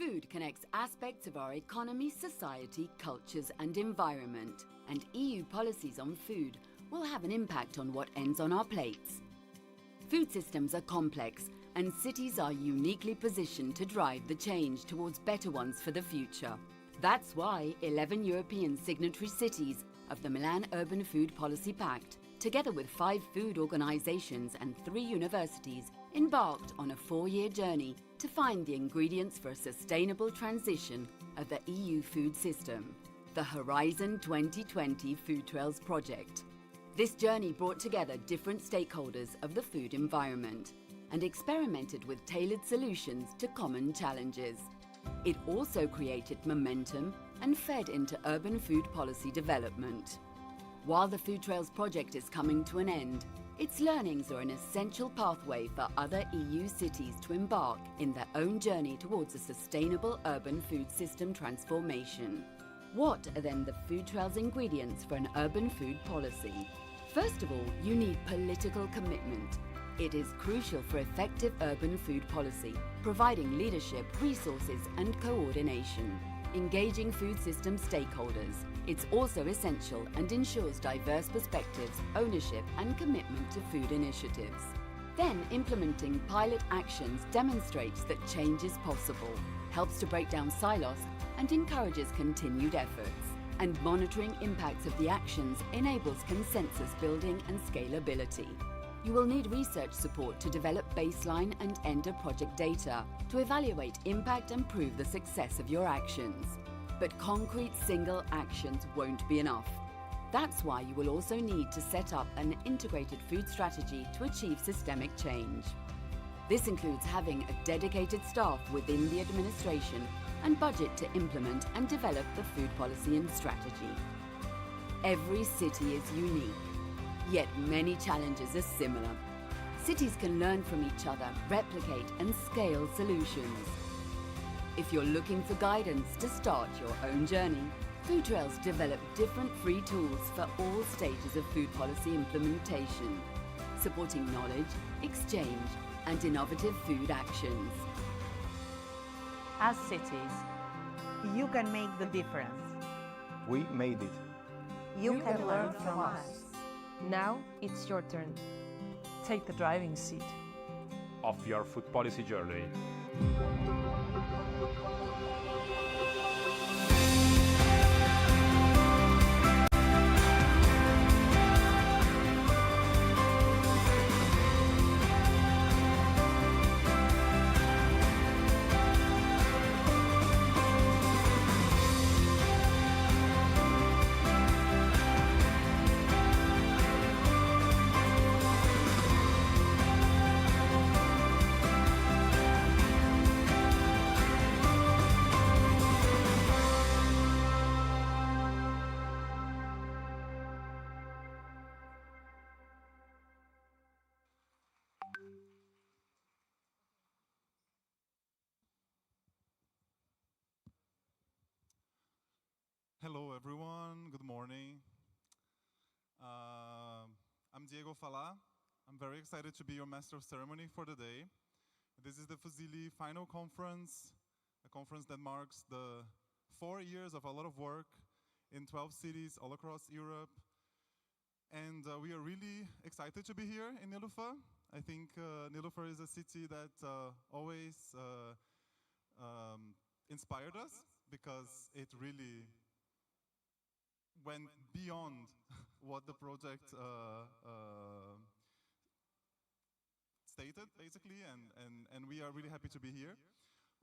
Food connects aspects of our economy, society, cultures and environment, and EU policies on food will have an impact on what ends on our plates. Food systems are complex, and cities are uniquely positioned to drive the change towards better ones for the future. That's why 11 European signatory cities of the Milan Urban Food Policy Pact, together with 5 food organizations and 3 universities, embarked on a 4-year journey to find the ingredients for a sustainable transition of the EU food system, the Horizon 2020 Food Trails project. This journey brought together different stakeholders of the food environment and experimented with tailored solutions to common challenges. It also created momentum and fed into urban food policy development. While the Food Trails project is coming to an end, its learnings are an essential pathway for other EU cities to embark in their own journey towards a sustainable urban food system transformation. What are then the Food Trails ingredients for an urban food policy? First of all, you need political commitment. It is crucial for effective urban food policy, providing leadership, resources and coordination. Engaging food system stakeholders. It's also essential and ensures diverse perspectives, ownership and commitment to food initiatives. Then, implementing pilot actions demonstrates that change is possible, helps to break down silos and encourages continued efforts. And monitoring impacts of the actions enables consensus building and scalability. You will need research support to develop baseline and end-of-project data to evaluate impact and prove the success of your actions. But concrete single actions won't be enough. That's why you will also need to set up an integrated food strategy to achieve systemic change. This includes having a dedicated staff within the administration and budget to implement and develop the food policy and strategy. Every city is unique, yet many challenges are similar. Cities can learn from each other, replicate and scale solutions. If you're looking for guidance to start your own journey, Food Trails develop different free tools for all stages of food policy implementation, supporting knowledge, exchange and innovative food actions. As cities, you can make the difference. We made it. You can learn from us. Now it's your turn. Take the driving seat Of your food policy journey. Hello everyone, good morning. I'm Diego Fala. I'm very excited to be your master of ceremony for the day. This is the FUSILLI Final Conference, a conference that marks the 4 years of a lot of work in 12 cities all across Europe. And we are really excited to be here in Nilüfer. I think Nilüfer is a city that always inspired us because it really went beyond what the project stated, basically, and we are really happy to be here.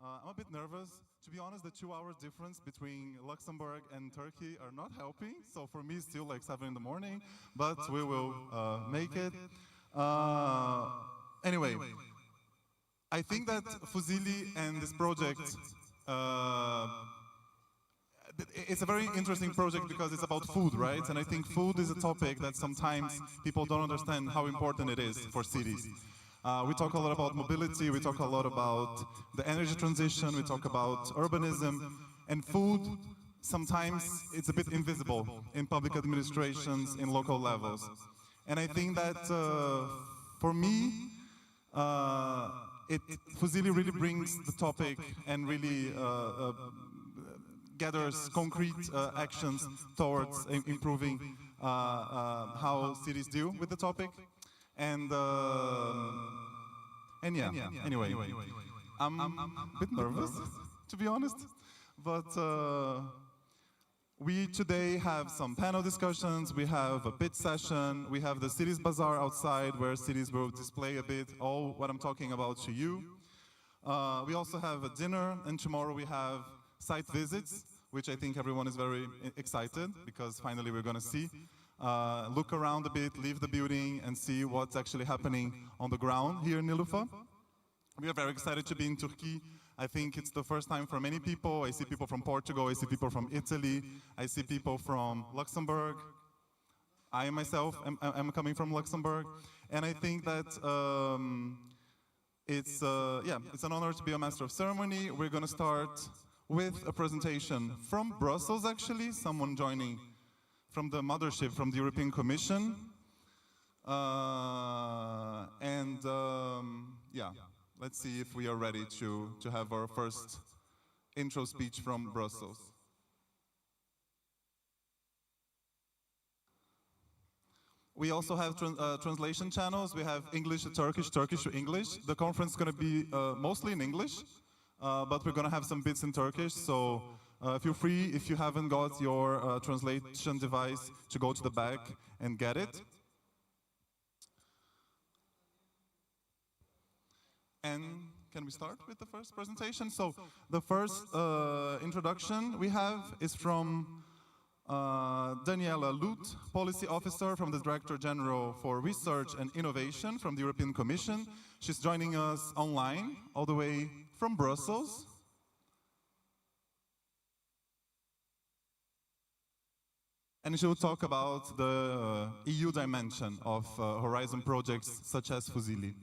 I'm a bit nervous. To be honest, the 2 hours difference between Luxembourg and Turkey are not helping, so for me it's still like 7 in the morning, but we will make it. Anyway, I think that FUSILLI and this project it's a very interesting project because it's about food, right? And I think food is a topic that sometimes people don't understand how important it is for cities. We talk a lot about mobility, we talk a lot about the energy transition, we talk about urbanism, and food, sometimes it's a bit invisible in public administrations, in local levels. And I think that for me, FUSILLI really brings the topic and really gathers concrete actions towards improving how cities deal with the topic. And yeah, anyway, I'm a bit nervous, to be honest, but we today have some panel discussions, we have a bit session, we have the Cities Bazaar outside where cities will display a bit all what I'm talking about to you. We also have a dinner, and tomorrow we have site visits, which I think everyone is very excited because finally we're going to see. Look around a bit, leave the building and see what's actually happening on the ground here in Nilüfer. We are very excited to be in Turkey. I think it's the first time for many people. I see people from Portugal, I see people from Italy, I see people from Luxembourg. I myself am coming from Luxembourg. And I think that it's an honor to be a Master of Ceremony. We're going to start with a presentation from Brussels, actually, someone joining from the mothership, from the European Commission. Let's see if we are ready to have our first intro speech from Brussels. We also have translation channels. We have English to Turkish, Turkish to English. The conference is going to be mostly in English, but we're going to have some bits in Turkish. So feel free, if you haven't got your translation device, to go to the back and get it. And can we start with the first presentation? So the first introduction we have is from Daniela Lut, Policy Officer from the Director General for Research and Innovation from the European Commission. She's joining us online, all the way from Brussels. And she will talk about the EU dimension of Horizon projects such as FUSILLI.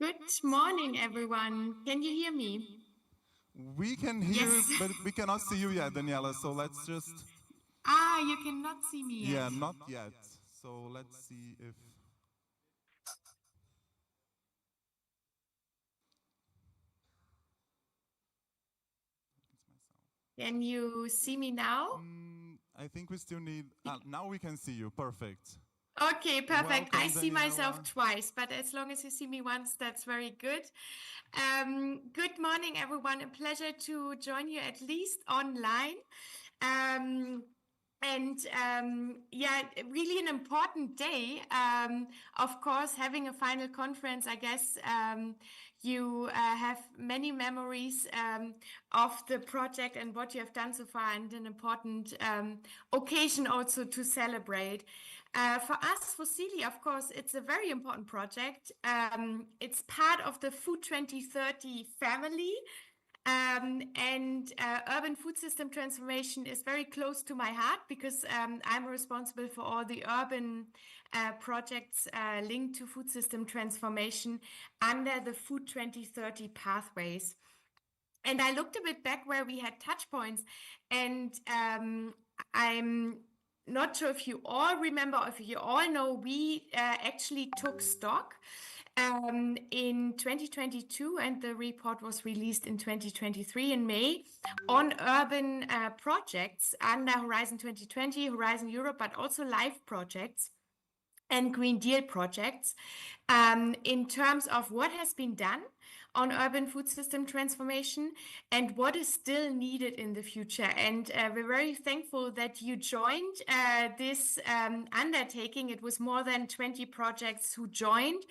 Good morning, everyone. Can you hear me? We can hear, Yes. but we cannot see you yet, Daniela, so let's just... Ah, you cannot see me yet. Yeah, not yet. So let's see if... Can you see me now? I think we still need... now we can see you. Perfect. Okay, perfect. Welcome, I see myself Daniela. twice, but as long as you see me once, that's very good. Good morning, everyone. A pleasure to join you at least online. Yeah, really an important day. Of course, having a final conference, I guess you have many memories of the project and what you have done so far, and an important occasion also to celebrate. For us, FUSILLI, of course, it's a very important project. It's part of the Food 2030 family. Urban food system transformation is very close to my heart because I'm responsible for all the urban projects linked to food system transformation under the Food 2030 pathways. And I looked a bit back where we had touch points, and I'm not sure if you all remember, or if you all know, we actually took stock in 2022, and the report was released in 2023 in May, on urban projects under Horizon 2020, Horizon Europe, but also LIFE projects and Green Deal projects, in terms of what has been done on urban food system transformation and what is still needed in the future. And we're very thankful that you joined this undertaking. It was more than 20 projects who joined.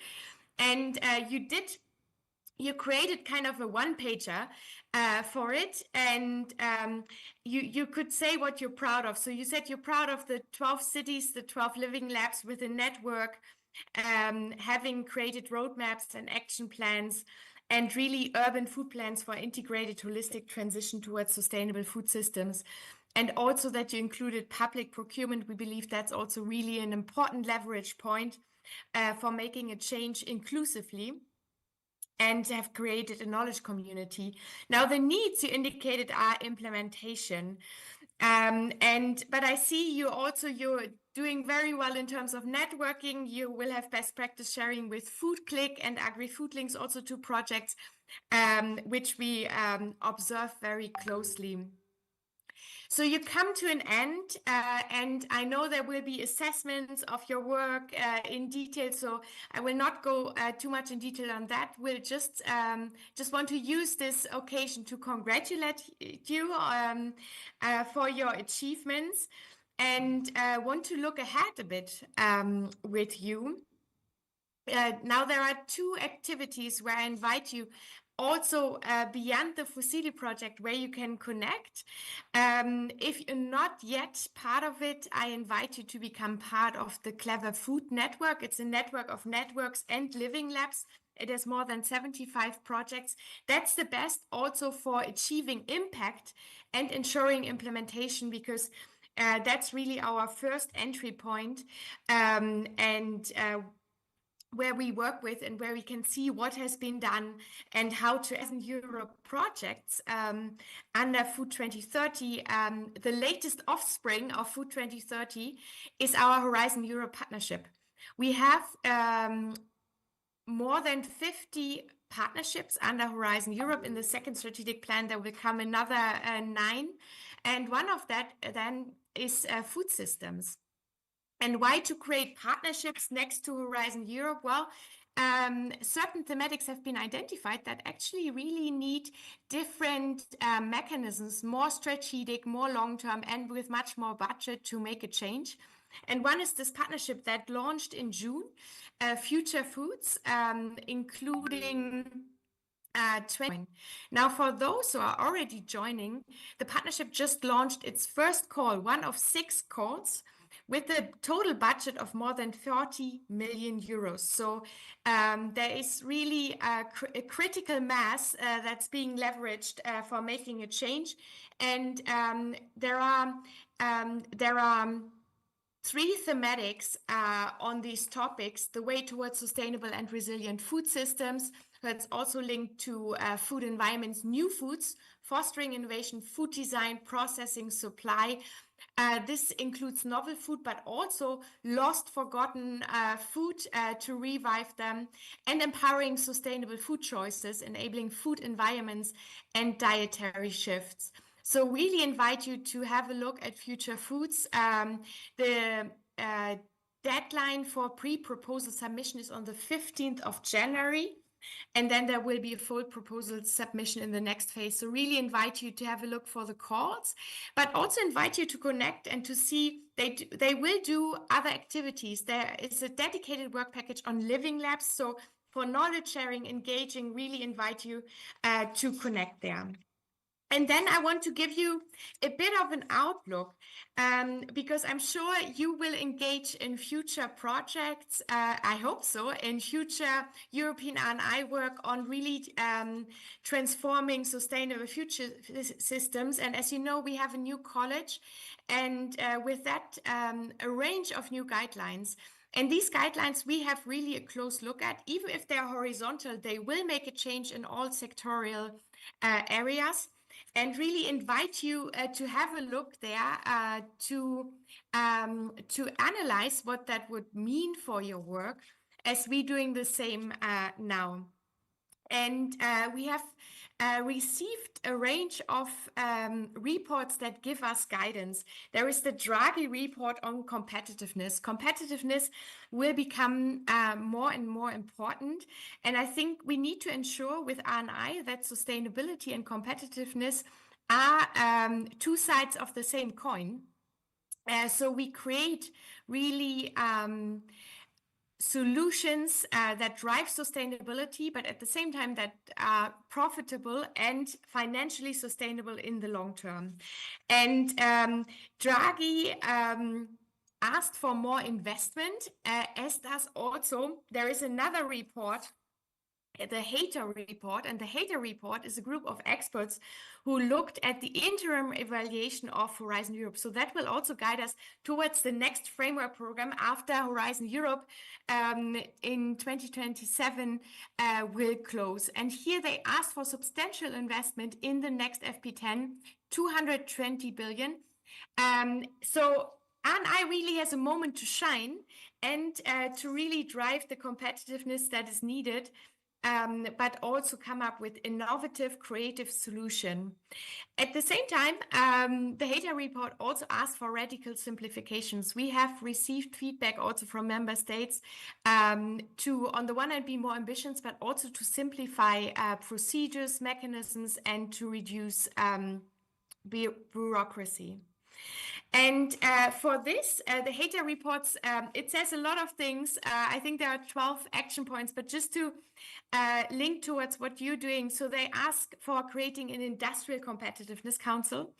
And you created kind of a one-pager for it, and you could say what you're proud of. So you said you're proud of the 12 cities, the 12 living labs with a network, having created roadmaps and action plans, and really urban food plans for integrated holistic transition towards sustainable food systems. And also that you included public procurement. We believe that's also really an important leverage point for making a change inclusively, and have created a knowledge community. Now, the needs you indicated are implementation. But I see you're doing very well in terms of networking. You will have best practice sharing with FoodClick and Agri-Food Links, also two projects which we observe very closely. So you come to an end, and I know there will be assessments of your work in detail, so I will not go too much in detail on that. We'll just want to use this occasion to congratulate you for your achievements, and want to look ahead a bit with you. Now there are two activities where I invite you also beyond the FUSILLI project where you can connect. If you're not yet part of it, I invite you to become part of the Clever Food Network. It's a network of networks and living labs. It has more than 75 projects. That's the best also for achieving impact and ensuring implementation, because that's really our first entry point, where we work with and where we can see what has been done and how to, as in Europe projects under Food 2030. The latest offspring of Food 2030 is our Horizon Europe partnership. We have more than 50 partnerships under Horizon Europe. In the second strategic plan, there will come another 9. And one of that then is food systems. And why to create partnerships next to Horizon Europe? Well, certain thematics have been identified that actually really need different mechanisms, more strategic, more long-term, and with much more budget to make a change. And one is this partnership that launched in June, Future Foods, including 20. Now, for those who are already joining, the partnership just launched its first call, one of 6 calls, with a total budget of more than 30 million euros. So there is really a critical mass that's being leveraged for making a change. And there are 3 thematics on these topics: the way towards sustainable and resilient food systems. That's also linked to food environments, new foods, fostering innovation, food design, processing, supply. This includes novel food, but also lost, forgotten food to revive them, and empowering sustainable food choices, enabling food environments and dietary shifts. So really invite you to have a look at Future Foods. The deadline for pre-proposal submission is on the 15th of January. And then there will be a full proposal submission in the next phase. So really invite you to have a look for the calls, but also invite you to connect and to see they will do other activities. There is a dedicated work package on living labs. So for knowledge sharing, engaging, really invite you to connect there. And then I want to give you a bit of an outlook, because I'm sure you will engage in future projects, I hope so, in future European R&I work on really transforming sustainable future systems. And as you know, we have a new college, and with that, a range of new guidelines. And these guidelines we have really a close look at. Even if they're horizontal, they will make a change in all sectorial areas. And really invite you to have a look there to analyze what that would mean for your work, as we're doing the same now. And we have received a range of reports that give us guidance. There is the Draghi report on competitiveness. Competitiveness will become more and more important. And I think we need to ensure with R&I that sustainability and competitiveness are 2 sides of the same coin. So we create really solutions that drive sustainability, but at the same time that are profitable and financially sustainable in the long term. And Draghi asked for more investment, as does also, there is another report, the Hater report, and the Hater report is a group of experts who looked at the interim evaluation of Horizon Europe. So that will also guide us towards the next framework program after Horizon Europe in 2027 will close. And here they asked for substantial investment in the next FP10, 220 billion. So RI really has a moment to shine and to really drive the competitiveness that is needed, but also come up with innovative, creative solution. At the same time, the HATER report also asks for radical simplifications. We have received feedback also from member states to, on the one hand, be more ambitious, but also to simplify procedures, mechanisms, and to reduce bureaucracy. And for this, the HATER reports, it says a lot of things. I think there are 12 action points, but just to link towards what you're doing. So they ask for creating an industrial competitiveness council,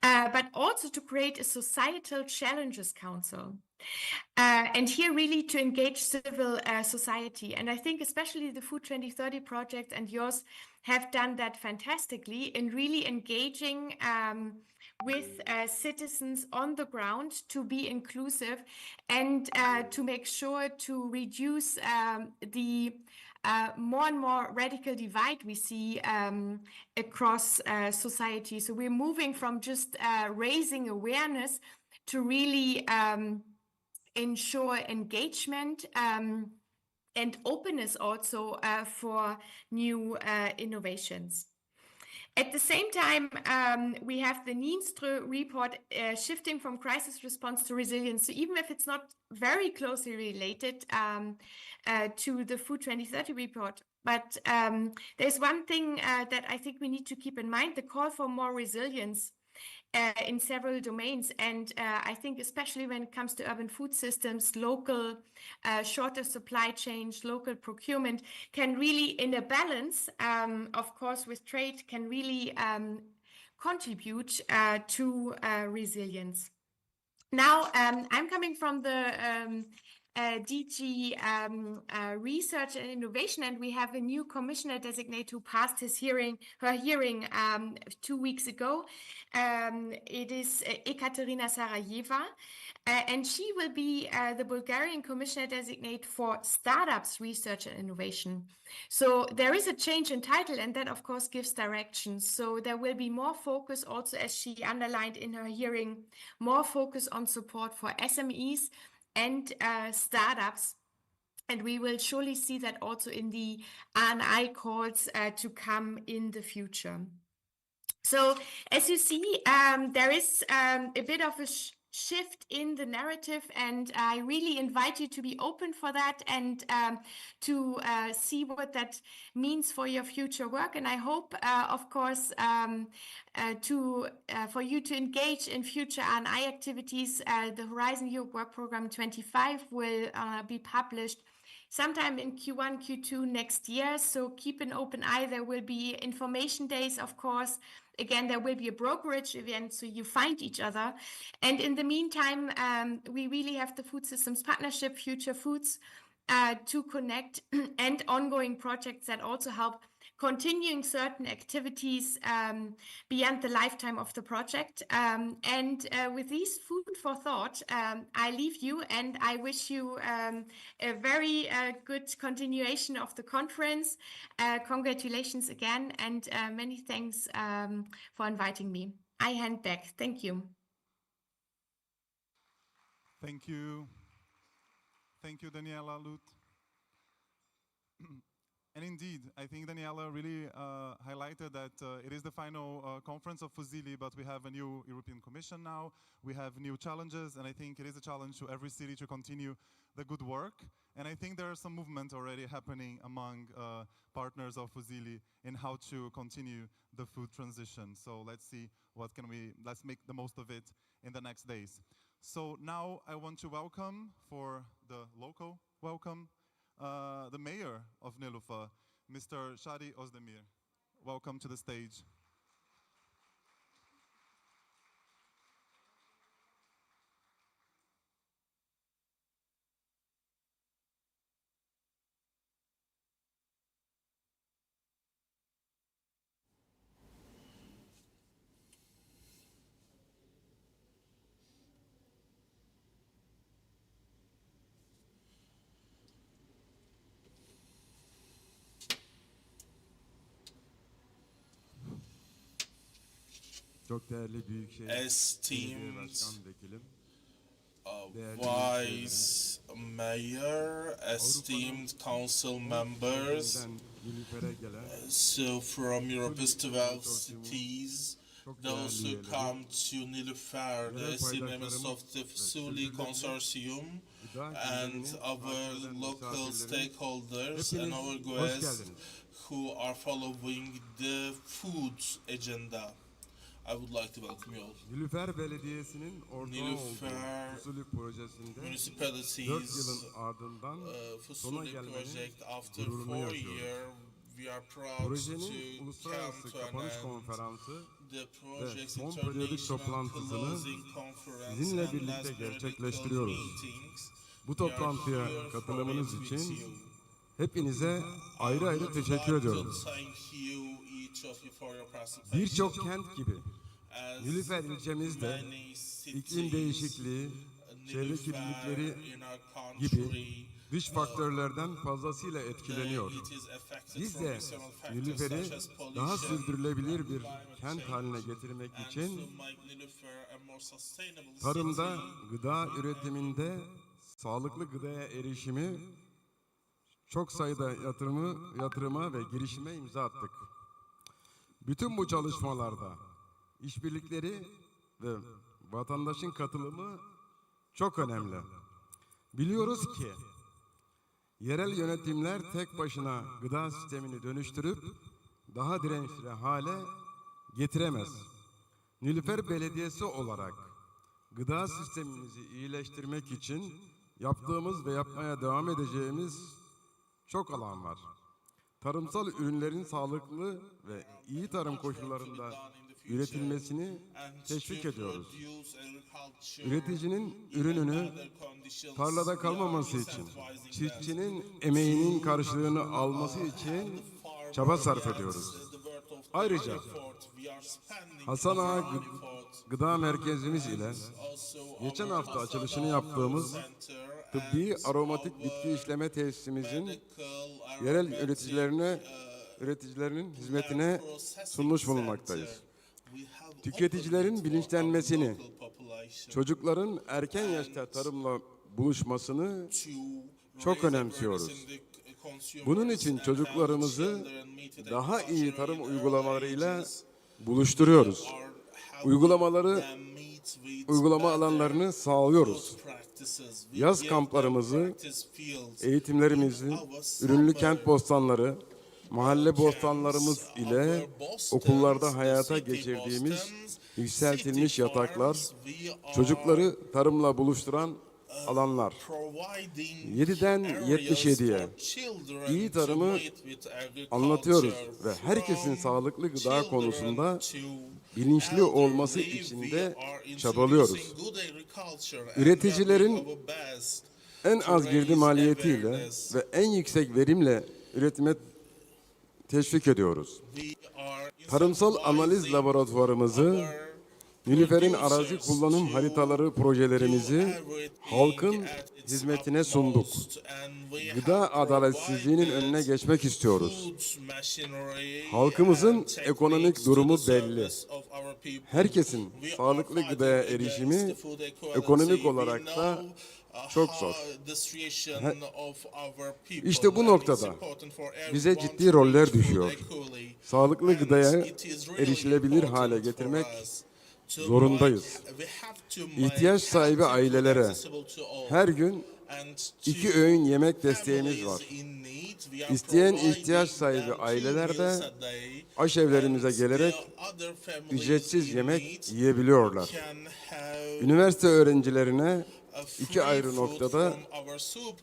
but also to create a societal challenges council. And here really to engage civil society. And I think especially the Food 2030 project and yours have done that fantastically in really engaging with citizens on the ground to be inclusive and to make sure to reduce the more and more radical divide we see across society. So we're moving from just raising awareness to really ensure engagement and openness also for new innovations. At the same time, we have the Nilüfer report shifting from crisis response to resilience. So even if it's not very closely related to the Food 2030 report, but there's one thing that I think we need to keep in mind, the call for more resilience in several domains. And I think especially when it comes to urban food systems, local shorter supply chains, local procurement can really, in a balance, of course, with trade, can really contribute to resilience. Now, I'm coming from the DG Research and Innovation, and we have a new commissioner designate who passed her hearing 2 weeks ago. It is Ekaterina Sarajeva, and she will be the Bulgarian commissioner designate for startups, research and innovation. So there is a change in title, and that of course gives direction. So there will be more focus also, as she underlined in her hearing, more focus on support for SMEs and startups. And we will surely see that also in the RI calls to come in the future. So as you see, there is a bit of a shift in the narrative, and I really invite you to be open for that and to see what that means for your future work. And I hope, of course, for you to engage in future RI activities. The Horizon Europe Work Program 25 will be published sometime in Q1, Q2 next year. So keep an open eye. There will be information days, of course. Again, there will be a brokerage event, so you find each other. And in the meantime, we really have the Food Systems Partnership, Future Foods, to connect and ongoing projects that also help continuing certain activities beyond the lifetime of the project. And with these food for thought, I leave you and I wish you a very good continuation of the conference. Congratulations again, and many thanks for inviting me. I hand back. Thank you. Thank you. Thank you, Daniela Lut. And indeed, I think Daniela really highlighted that it is the final conference of FUSILLI, but we have a new European Commission now. We have new challenges, and I think it is a challenge to every city to continue the good work. And I think there are some movement already happening among partners of FUSILLI in how to continue the food transition. So let's see let's make the most of it in the next days. So now I want to welcome, for the local welcome, the mayor of Nilüfer, Mr. Shadi Özdemir. Welcome to the stage. Çok değerli Büyükşehir Belediye esteemed Başkan Vekilim, Vice Mayor, esteemed council members, Nilüfer'e gelen so from Europe's 12 cities, those who come to Nilüfer, the esteemed members of the FUSILLI consortium, and our local stakeholders and our guests who are following the food agenda. I would like to welcome you all. Nilüfer Belediyesi'nin ortağı Nilüfer olduğu FUSILLI projesinde 4 municipalities yılın ardından sona FUSILLI gelmenin project after gururunu 4 yaşıyoruz. years we are proud Projenin to uluslararası come to an kapanış end konferansı the ve project's son periyodik international toplantısını closing conference sizinle and birlikte last periodical gerçekleştiriyoruz. meetings. Bu We are toplantıya here for katılımınız it için with you. hepinize ayrı ayrı teşekkür ediyorum. Birçok kent gibi Nilüfer ilçemizde iklim değişikliği, çevre kirlilikleri gibi dış faktörlerden fazlasıyla etkileniyor. Biz de Nilüfer'i daha sürdürülebilir bir kent haline getirmek için tarımda, gıda üretiminde, sağlıklı gıdaya erişimi, çok sayıda yatırıma ve girişime imza attık. Bütün bu çalışmalarda işbirlikleri ve vatandaşın katılımı çok önemli. Biliyoruz ki yerel yönetimler tek başına gıda sistemini dönüştürüp daha dirençli hale getiremez. Nilüfer Belediyesi olarak gıda sistemimizi iyileştirmek için yaptığımız ve yapmaya devam edeceğimiz çok alan var. Tarımsal ürünlerin sağlıklı ve iyi tarım koşullarında üretilmesini teşvik ediyoruz. Üreticinin ürününü tarlada kalmaması için, çiftçinin emeğinin karşılığını alması için çaba sarf ediyoruz. Ayrıca Hasan Ağa Gıda Merkezimiz ile geçen hafta açılışını yaptığımız tıbbi aromatik bitki işleme tesisimizin yerel üreticilerin hizmetine sunmuş bulunmaktayız. Tüketicilerin bilinçlenmesini, çocukların erken yaşta tarımla buluşmasını çok önemsiyoruz. Bunun için çocuklarımızı daha iyi tarım uygulamalarıyla buluşturuyoruz. Uygulama alanlarını sağlıyoruz. Yaz kamplarımızı, eğitimlerimizi, ürünlü kent bostanları, mahalle bostanlarımız ile okullarda hayata geçirdiğimiz yükseltilmiş yataklar, çocukları tarımla buluşturan alanlar. 7'den 77'ye iyi tarımı anlatıyoruz ve herkesin sağlıklı gıda konusunda bilinçli olması için de çabalıyoruz. Üreticilerin en az girdi maliyetiyle ve en yüksek verimle üretime teşvik ediyoruz. Tarımsal analiz laboratuvarımızı, Nilüfer'in arazi kullanım haritaları projelerimizi halkın hizmetine sunduk. Gıda adaletsizliğinin önüne geçmek istiyoruz. Halkımızın ekonomik durumu belli. Herkesin sağlıklı gıdaya erişimi ekonomik olarak da çok zor. İşte bu noktada bize ciddi roller düşüyor. Sağlıklı gıdaya erişilebilir hale getirmek zorundayız. İhtiyaç sahibi ailelere her gün 2 öğün yemek desteğimiz var. İsteyen ihtiyaç sahibi aileler de aşevlerimize gelerek ücretsiz yemek yiyebiliyorlar. Üniversite öğrencilerine 2 ayrı noktada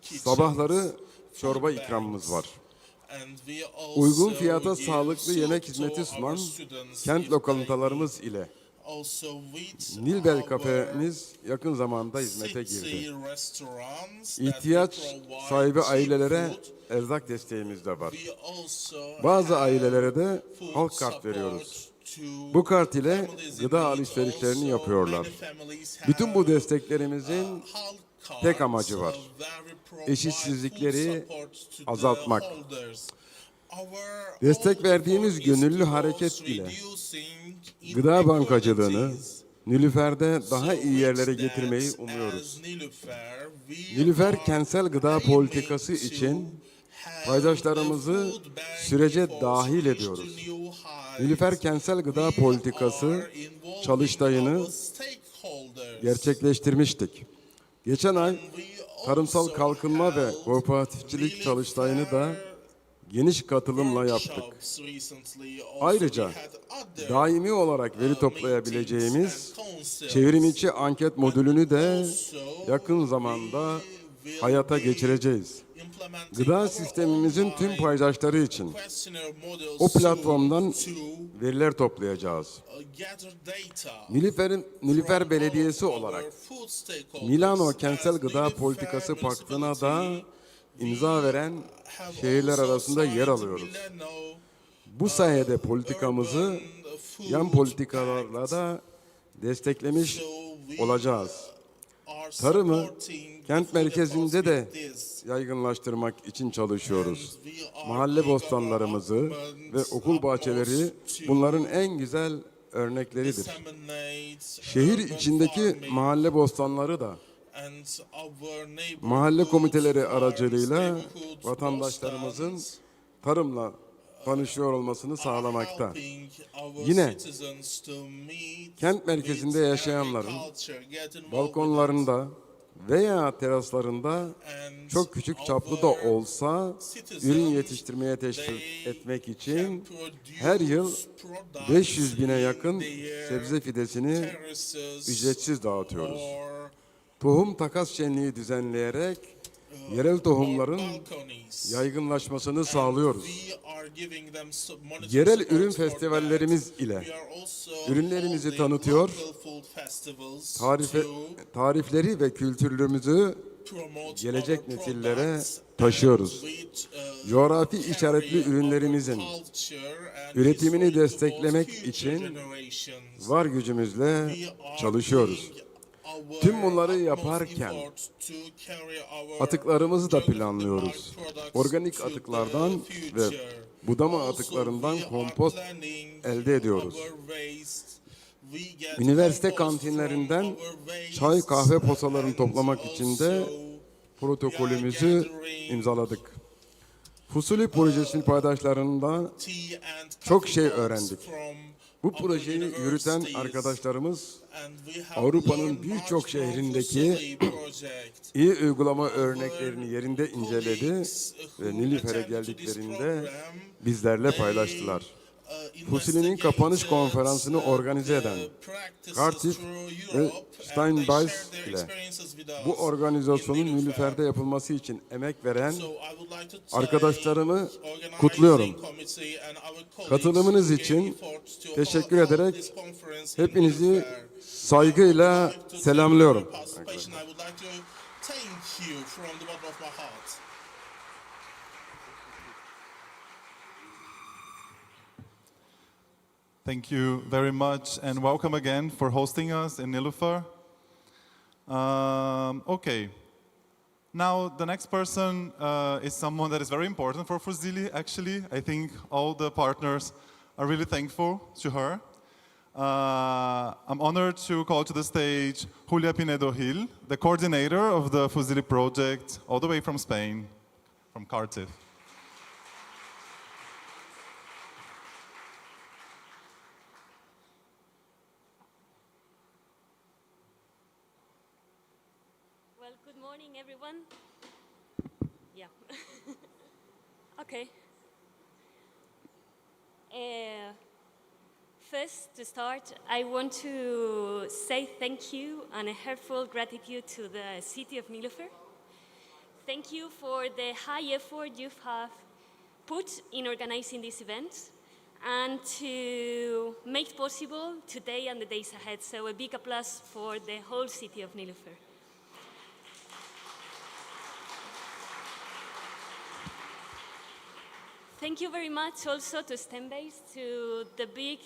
sabahları çorba ikramımız var. Uygun fiyata sağlıklı yemek hizmeti sunan kent lokantalarımız ile Nilbel kafemiz yakın zamanda hizmete girdi. İhtiyaç sahibi ailelere erzak desteğimiz de var. Bazı ailelere de halk kart veriyoruz. Bu kart ile gıda alışverişlerini yapıyorlar. Bütün bu desteklerimizin tek amacı var: eşitsizlikleri azaltmak. Destek verdiğimiz gönüllü hareket ile gıda bankacılığını Nilüfer'de daha iyi yerlere getirmeyi umuyoruz. Nilüfer kentsel gıda politikası için paydaşlarımızı sürece dahil ediyoruz. Nilüfer kentsel gıda politikası çalıştayını gerçekleştirmiştik. Geçen ay tarımsal kalkınma ve kooperatifçilik çalıştayını da geniş katılımla yaptık. Ayrıca daimi olarak veri toplayabileceğimiz çevrimiçi anket modülünü de yakın zamanda hayata geçireceğiz. Gıda sistemimizin tüm paydaşları için o platformdan veriler toplayacağız. Nilüfer Belediyesi olarak Milano Kentsel Gıda Politikası Paktı'na da imza veren şehirler arasında yer alıyoruz. Bu sayede politikamızı yan politikalarla da desteklemiş olacağız. Tarımı kent merkezinde de yaygınlaştırmak için çalışıyoruz. Mahalle bostanlarımızı ve okul bahçeleri bunların en güzel örnekleridir. Şehir içindeki mahalle bostanları da mahalle komiteleri aracılığıyla vatandaşlarımızın tarımla tanışıyor olmasını sağlamakta. Yine kent merkezinde yaşayanların balkonlarında veya teraslarında çok küçük çaplı da olsa ürün yetiştirmeye teşvik etmek için her yıl 500 bine yakın sebze fidesini ücretsiz dağıtıyoruz. Tohum takas şenliği düzenleyerek yerel tohumların yaygınlaşmasını sağlıyoruz. Yerel ürün festivallerimiz ile ürünlerimizi tanıtıyor, tarifleri ve kültürümüzü gelecek nesillere taşıyoruz. Coğrafi işaretli ürünlerimizin üretimini desteklemek için var gücümüzle çalışıyoruz. Tüm bunları yaparken atıklarımızı da planlıyoruz. Organik atıklardan ve budama atıklarından kompost elde ediyoruz. Üniversite kantinlerinden çay kahve posalarını toplamak için de protokolümüzü imzaladık. FUSILLI projesinin paydaşlarından çok şey öğrendik. Bu projeyi yürüten arkadaşlarımız Avrupa'nın birçok şehrindeki iyi uygulama örneklerini yerinde inceledi ve Nilüfer'e geldiklerinde bizlerle paylaştılar. FUSILLI'nin kapanış konferansını organize eden Cartif ve Steinbeis ile bu organizasyonun Nilüfer'de yapılması için emek veren arkadaşlarımı kutluyorum. Katılımınız için teşekkür ederek hepinizi saygıyla selamlıyorum. Thank you very much and welcome again for hosting us in Nilüfer. Okay, now the next person is someone that is very important for FUSILLI. Actually, I think all the partners are really thankful to her. I'm honored to call to the stage Julia Pinedo Gil, the coordinator of the FUSILLI project, all the way from Spain, from Cardiff. Well, good morning, everyone. Yeah. Okay. First, to start, I want to say thank you and a heartfelt gratitude to the city of Nilüfer. Thank you for the high effort you have put in organizing this event and to make possible today and the days ahead. So a big applause for the whole city of Nilüfer. Thank you very much also to Steinbeis, to the big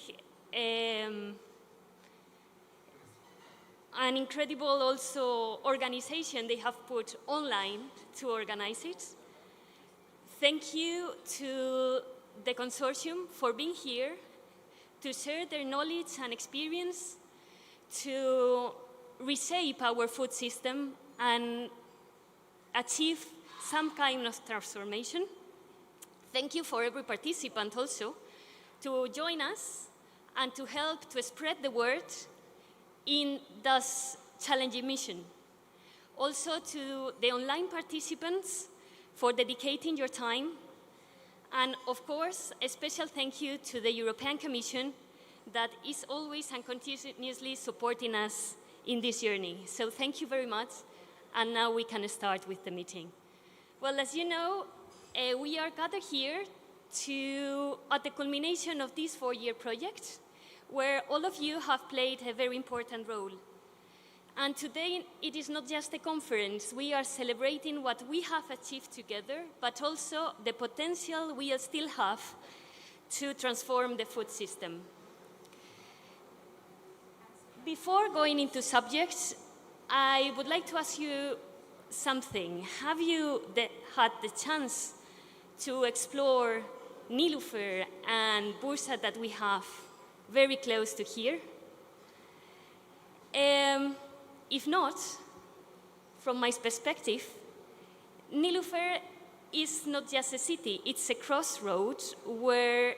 an incredible also organization they have put online to organize it. Thank you to the consortium for being here to share their knowledge and experience to reshape our food system and achieve some kind of transformation. Thank you for every participant also to join us and to help to spread the word in this challenging mission. Also to the online participants for dedicating your time. And of course, a special thank you to the European Commission that is always and continuously supporting us in this journey. So thank you very much. And now we can start with the meeting. Well, as you know, we are gathered here at the culmination of this 4-year project, where all of you have played a very important role. And today, it is not just a conference. We are celebrating what we have achieved together, but also the potential we still have to transform the food system. Before going into subjects, I would like to ask you something. Have you had the chance to explore Nilüfer and Bursa that we have very close to here? If not, from my perspective, Nilüfer is not just a city, it's a crossroads where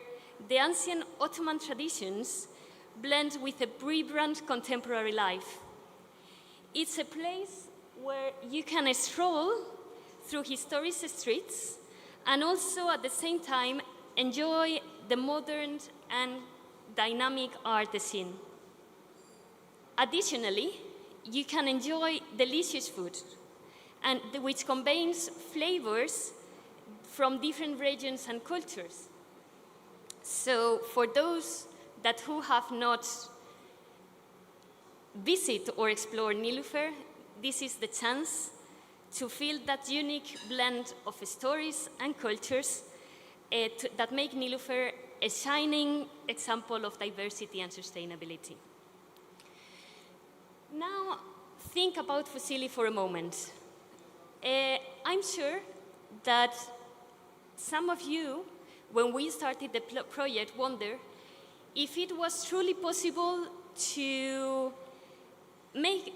the ancient Ottoman traditions blend with a vibrant contemporary life. It's a place where you can stroll through historic streets and also at the same time enjoy the modern and dynamic art scene. Additionally, you can enjoy delicious food, and which combines flavors from different regions and cultures. So for those who have not visited or explored Nilüfer, this is the chance to feel that unique blend of stories and cultures that make Nilüfer a shining example of diversity and sustainability. Now, think about FUSILLI for a moment. I'm sure that some of you, when we started the project, wonder if it was truly possible to make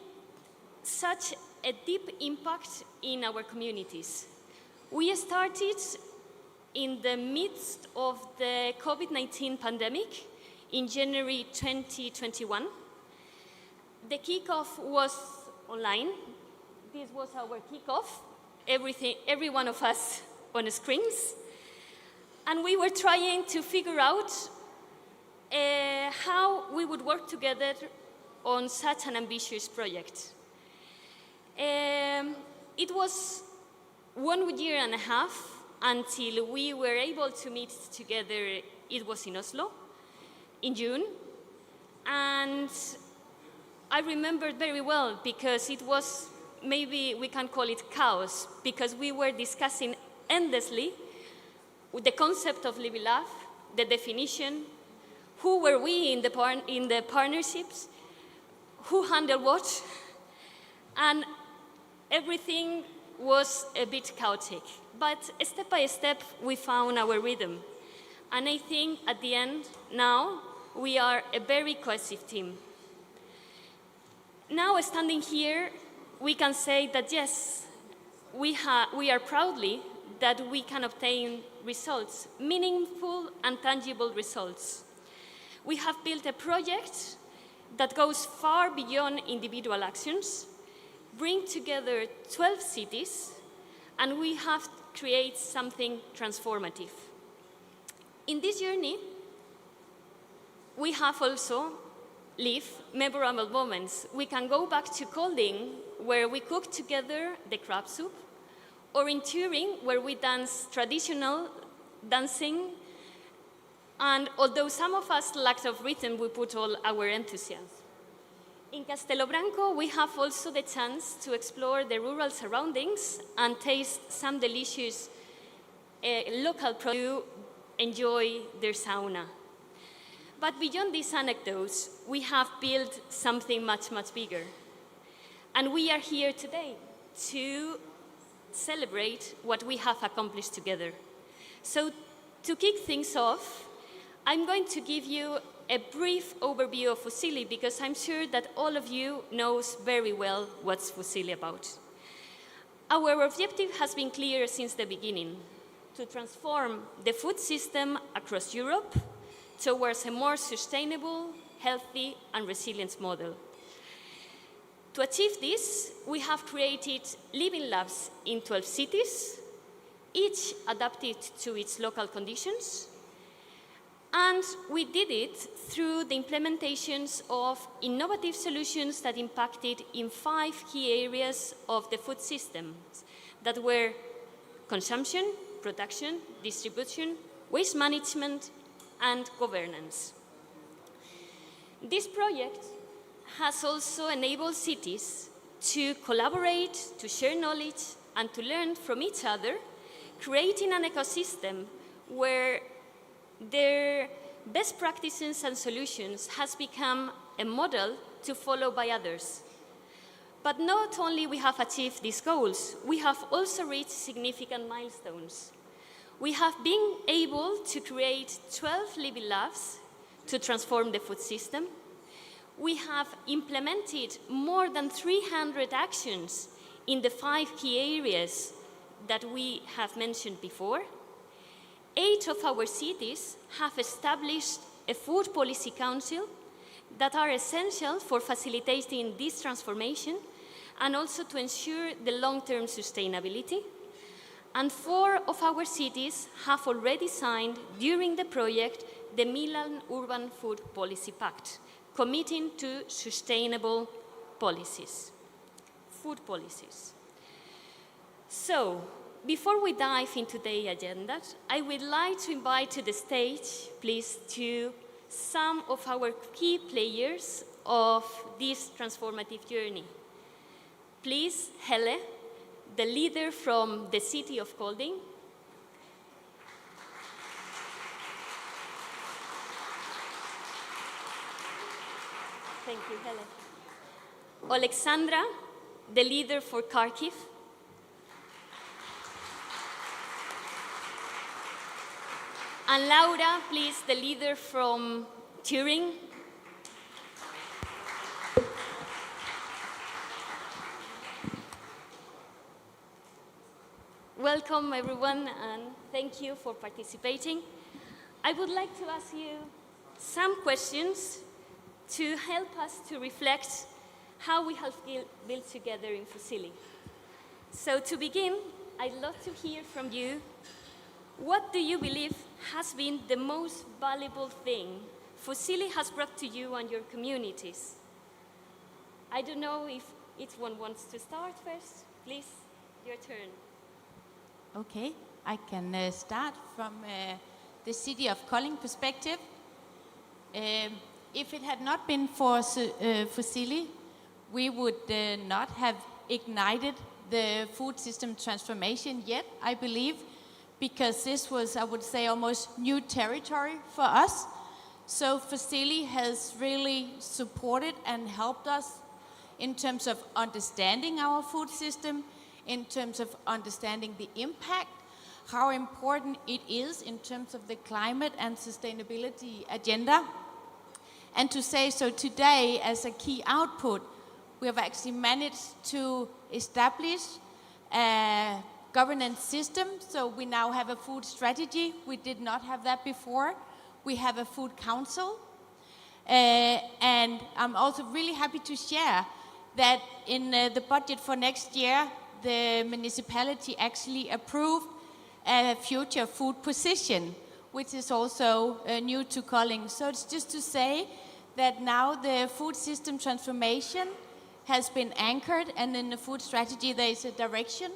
such a deep impact in our communities. We started in the midst of the COVID-19 pandemic in January 2021. The kickoff was online. This was our kickoff, every one of us on the screens. And we were trying to figure out how we would work together on such an ambitious project. It was 1.5 years until we were able to meet together. It was in Oslo in June. And I remember very well because it was, maybe we can call it chaos, because we were discussing endlessly the concept of living love, the definition, who were we in the partnerships, who handled what, and everything was a bit chaotic. But step by step, we found our rhythm. And I think at the end, now, we are a very cohesive team. Now, standing here, we can say that yes, we are proudly that we can obtain results, meaningful and tangible results. We have built a project that goes far beyond individual actions, bring together 12 cities, and we have created something transformative. In this journey, we have also lived memorable moments. We can go back to Kolding, where we cooked together the crab soup, or in Turin, where we dance traditional dancing. And although some of us lacked of rhythm, we put all our enthusiasm. In Castelo Branco, we have also the chance to explore the rural surroundings and taste some delicious local produce to enjoy their sauna. But beyond these anecdotes, we have built something much, much bigger. And we are here today to celebrate what we have accomplished together. So to kick things off, I'm going to give you a brief overview of FUSILLI because I'm sure that all of you knows very well what's FUSILLI about. Our objective has been clear since the beginning, to transform the food system across Europe towards a more sustainable, healthy, and resilient model. To achieve this, we have created living labs in 12 cities, each adapted to its local conditions. And we did it through the implementations of innovative solutions that impacted in 5 key areas of the food system that were consumption, production, distribution, waste management, and governance. This project has also enabled cities to collaborate, to share knowledge, and to learn from each other, creating an ecosystem where their best practices and solutions has become a model to follow by others. But not only we have achieved these goals, we have also reached significant milestones. We have been able to create 12 living labs to transform the food system. We have implemented more than 300 actions in the 5 key areas that we have mentioned before. 8 of our cities have established a food policy council that are essential for facilitating this transformation and also to ensure the long-term sustainability. And 4 of our cities have already signed, during the project, the Milan Urban Food Policy Pact, committing to sustainable policies, food policies. So, before we dive into the agenda, I would like to invite to the stage, please, to some of our key players of this transformative journey. Please, Helle, the leader from the city of Kolding. Thank you, Helle. Alexandra, the leader for Kharkiv. And Laura, please, the leader from Turin. Welcome, everyone, and thank you for participating. I would like to ask you some questions to help us to reflect how we have built together in FUSILLI. So to begin, I'd love to hear from you. What do you believe has been the most valuable thing FUSILLI has brought to you and your communities? I don't know if each one wants to start first. Please, your turn. Okay, I can start from the city of Kolding perspective. If it had not been for FUSILLI, we would not have ignited the food system transformation yet, I believe, because this was, I would say, almost new territory for us. So FUSILLI has really supported and helped us in terms of understanding our food system, in terms of understanding the impact, how important it is in terms of the climate and sustainability agenda. And to say so today, as a key output, we have actually managed to establish a governance system. So we now have a food strategy. We did not have that before. We have a food council. And I'm also really happy to share that in the budget for next year, the municipality actually approved a future food position, which is also new to Kolding. So it's just to say that now the food system transformation has been anchored, and in the food strategy there is a direction.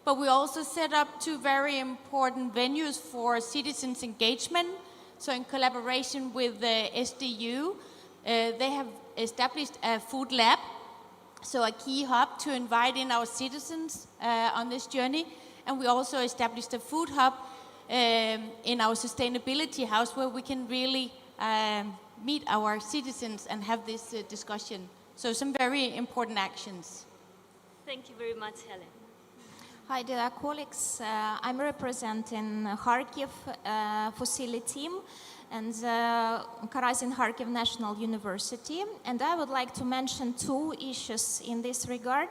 But we also set up 2 very important venues for citizens' engagement. So in collaboration with the SDU, they have established a food lab, so a key hub to invite in our citizens on this journey. And we also established a food hub in our sustainability house where we can really meet our citizens and have this discussion. So some very important actions. Thank you very much, Helen. Hi, dear colleagues. I'm representing Kharkiv FUSILLI team and Karazin Kharkiv National University. And I would like to mention two issues in this regard.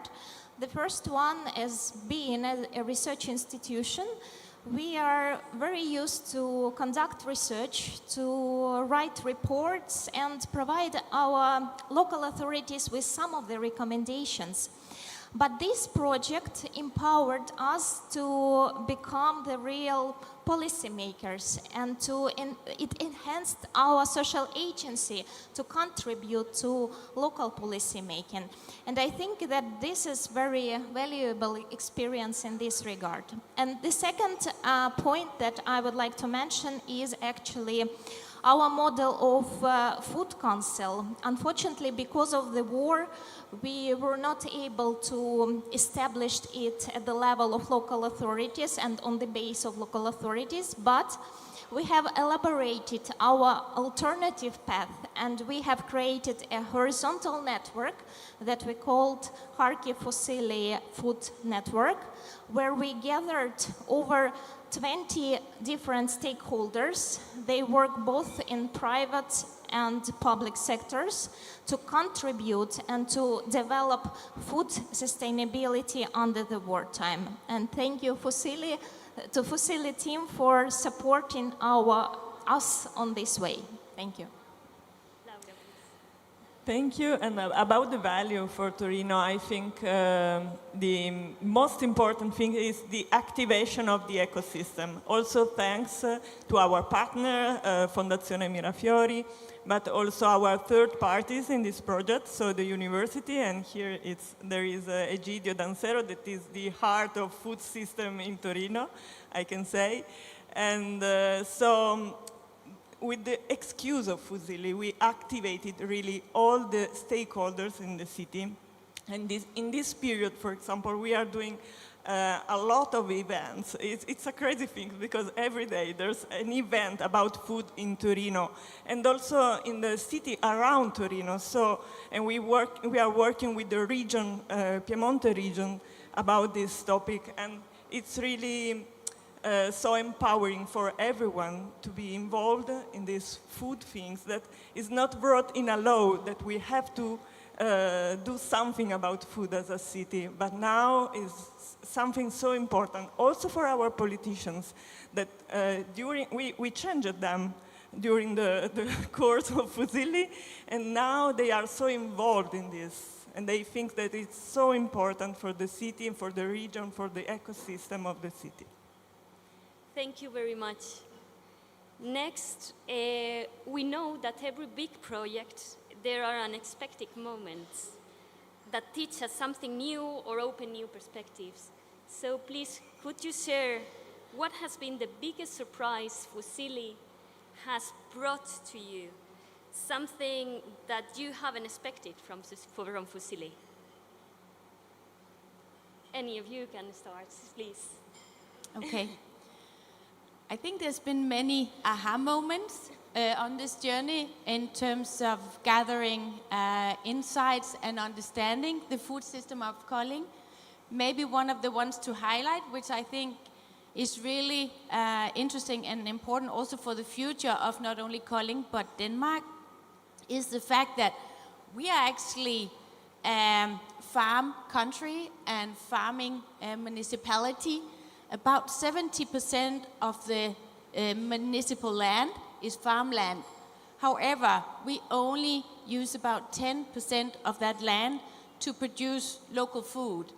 The first one is being a research institution. We are very used to conduct research, to write reports and provide our local authorities with some of the recommendations. But this project empowered us to become the real policymakers, and it enhanced our social agency to contribute to local policymaking. And I think that this is very valuable experience in this regard. And the second point that I would like to mention is actually our model of food council. Unfortunately, because of the war, we were not able to establish it at the level of local authorities and on the base of local authorities, but we have elaborated our alternative path, and we have created a horizontal network that we called Kharkiv FUSILLI Food Network, where we gathered over 20 different stakeholders. They work both in private and public sectors to contribute and to develop food sustainability under the wartime. And thank you to FUSILLI team for supporting us on this way. Thank you. Thank you. And about the value for Torino, I think the most important thing is the activation of the ecosystem. Also thanks to our partner, Fondazione Mirafiori, but also our third parties in this project, so the university, and here there is Egidio Dansero, that is the heart of food system in Torino, I can say. And with the excuse of FUSILLI, we activated really all the stakeholders in the city. And in this period, for example, we are doing a lot of events. It's a crazy thing because every day there's an event about food in Torino and also in the city around Torino. And we are working with the region, Piemonte region, about this topic. And it's really so empowering for everyone to be involved in these food things that is not brought in a law that we have to do something about food as a city, but now is something so important also for our politicians that we changed them during the course of FUSILLI, and now they are so involved in this, and they think that it's so important for the city and for the region, for the ecosystem of the city. Thank you very much. Next, we know that every big project, there are unexpected moments that teach us something new or open new perspectives. So please, could you share what has been the biggest surprise FUSILLI has brought to you? Something that you haven't expected from FUSILLI? Any of you can start, please. Okay. I think there's been many aha moments on this journey in terms of gathering insights and understanding the food system of Kolding. Maybe one of the ones to highlight, which I think is really interesting and important also for the future of not only Kolding but Denmark, is the fact that we are actually farm country and farming municipality. About 70% of the municipal land is farmland. However, we only use about 10% of that land to produce local food.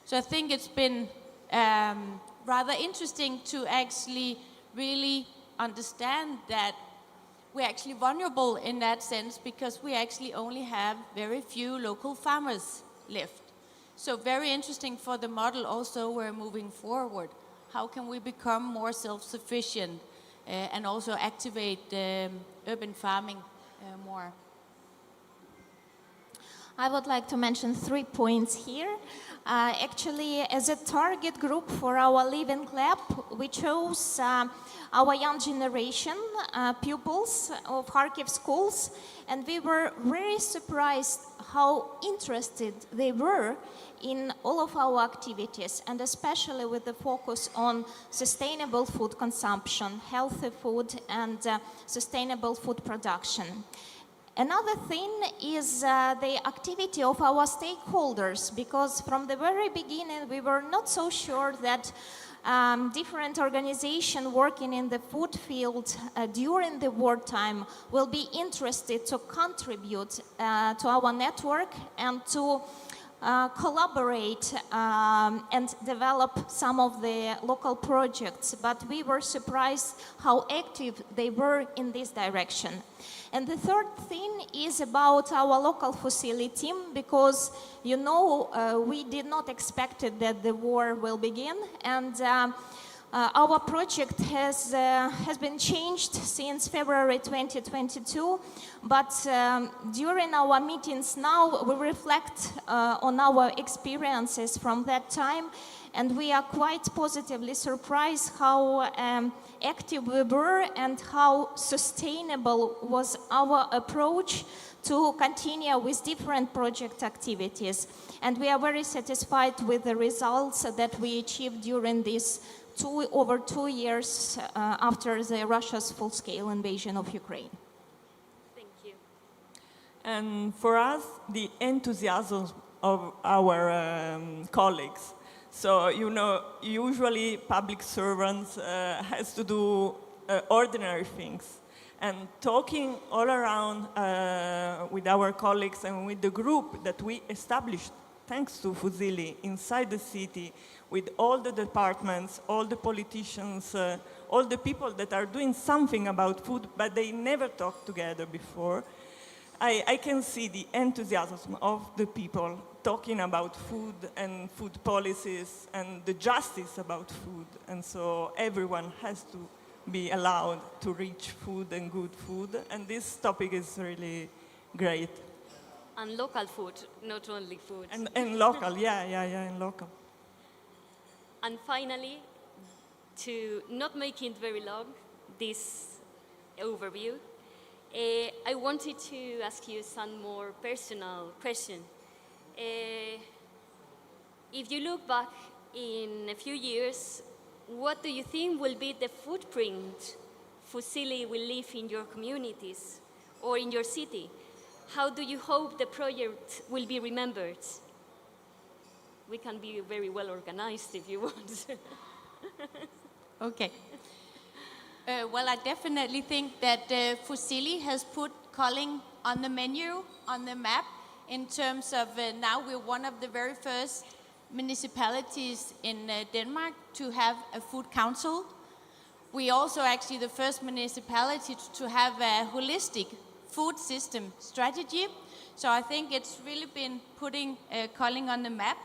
So I think it's been rather interesting to actually really understand that we're actually vulnerable in that sense because we actually only have very few local farmers left. So very interesting for the model also we're moving forward. How can we become more self-sufficient and also activate urban farming more? I would like to mention 3 points here. Actually, as a target group for our Living Lab, we chose our young generation, pupils of Kharkiv schools, and we were very surprised how interested they were in all of our activities, and especially with the focus on sustainable food consumption, healthy food, and sustainable food production. Another thing is the activity of our stakeholders, because from the very beginning we were not so sure that different organizations working in the food field during the wartime will be interested to contribute to our network and to collaborate and develop some of the local projects, but we were surprised how active they were in this direction. And the third thing is about our local FUSILLI team, because, you know, we did not expect that the war will begin, and our project has been changed since February 2022, but during our meetings now we reflect on our experiences from that time, and we are quite positively surprised how active we were and how sustainable was our approach to continue with different project activities. And we are very satisfied with the results that we achieved during these over 2 years after Russia's full-scale invasion of Ukraine. Thank you. And for us, the enthusiasm of our colleagues. So, you know, usually public servants has to do ordinary things. And talking all around with our colleagues and with the group that we established, thanks to FUSILLI, inside the city, with all the departments, all the politicians, all the people that are doing something about food, but they never talked together before, I can see the enthusiasm of the people talking about food and food policies and the justice about food. And so everyone has to be allowed to reach food and good food. And this topic is really great. And local food, not only food. And local, and local. And finally, to not make it very long, this overview, I wanted to ask you some more personal question. If you look back in a few years, what do you think will be the footprint FUSILLI will leave in your communities or in your city? How do you hope the project will be remembered? We can be very well organized if you want. Okay. Well, I definitely think that FUSILLI has put culling on the menu, on the map, in terms of now we're one of the very first municipalities in Denmark to have a food council. We also actually the first municipality to have a holistic food system strategy. So I think it's really been putting culling on the map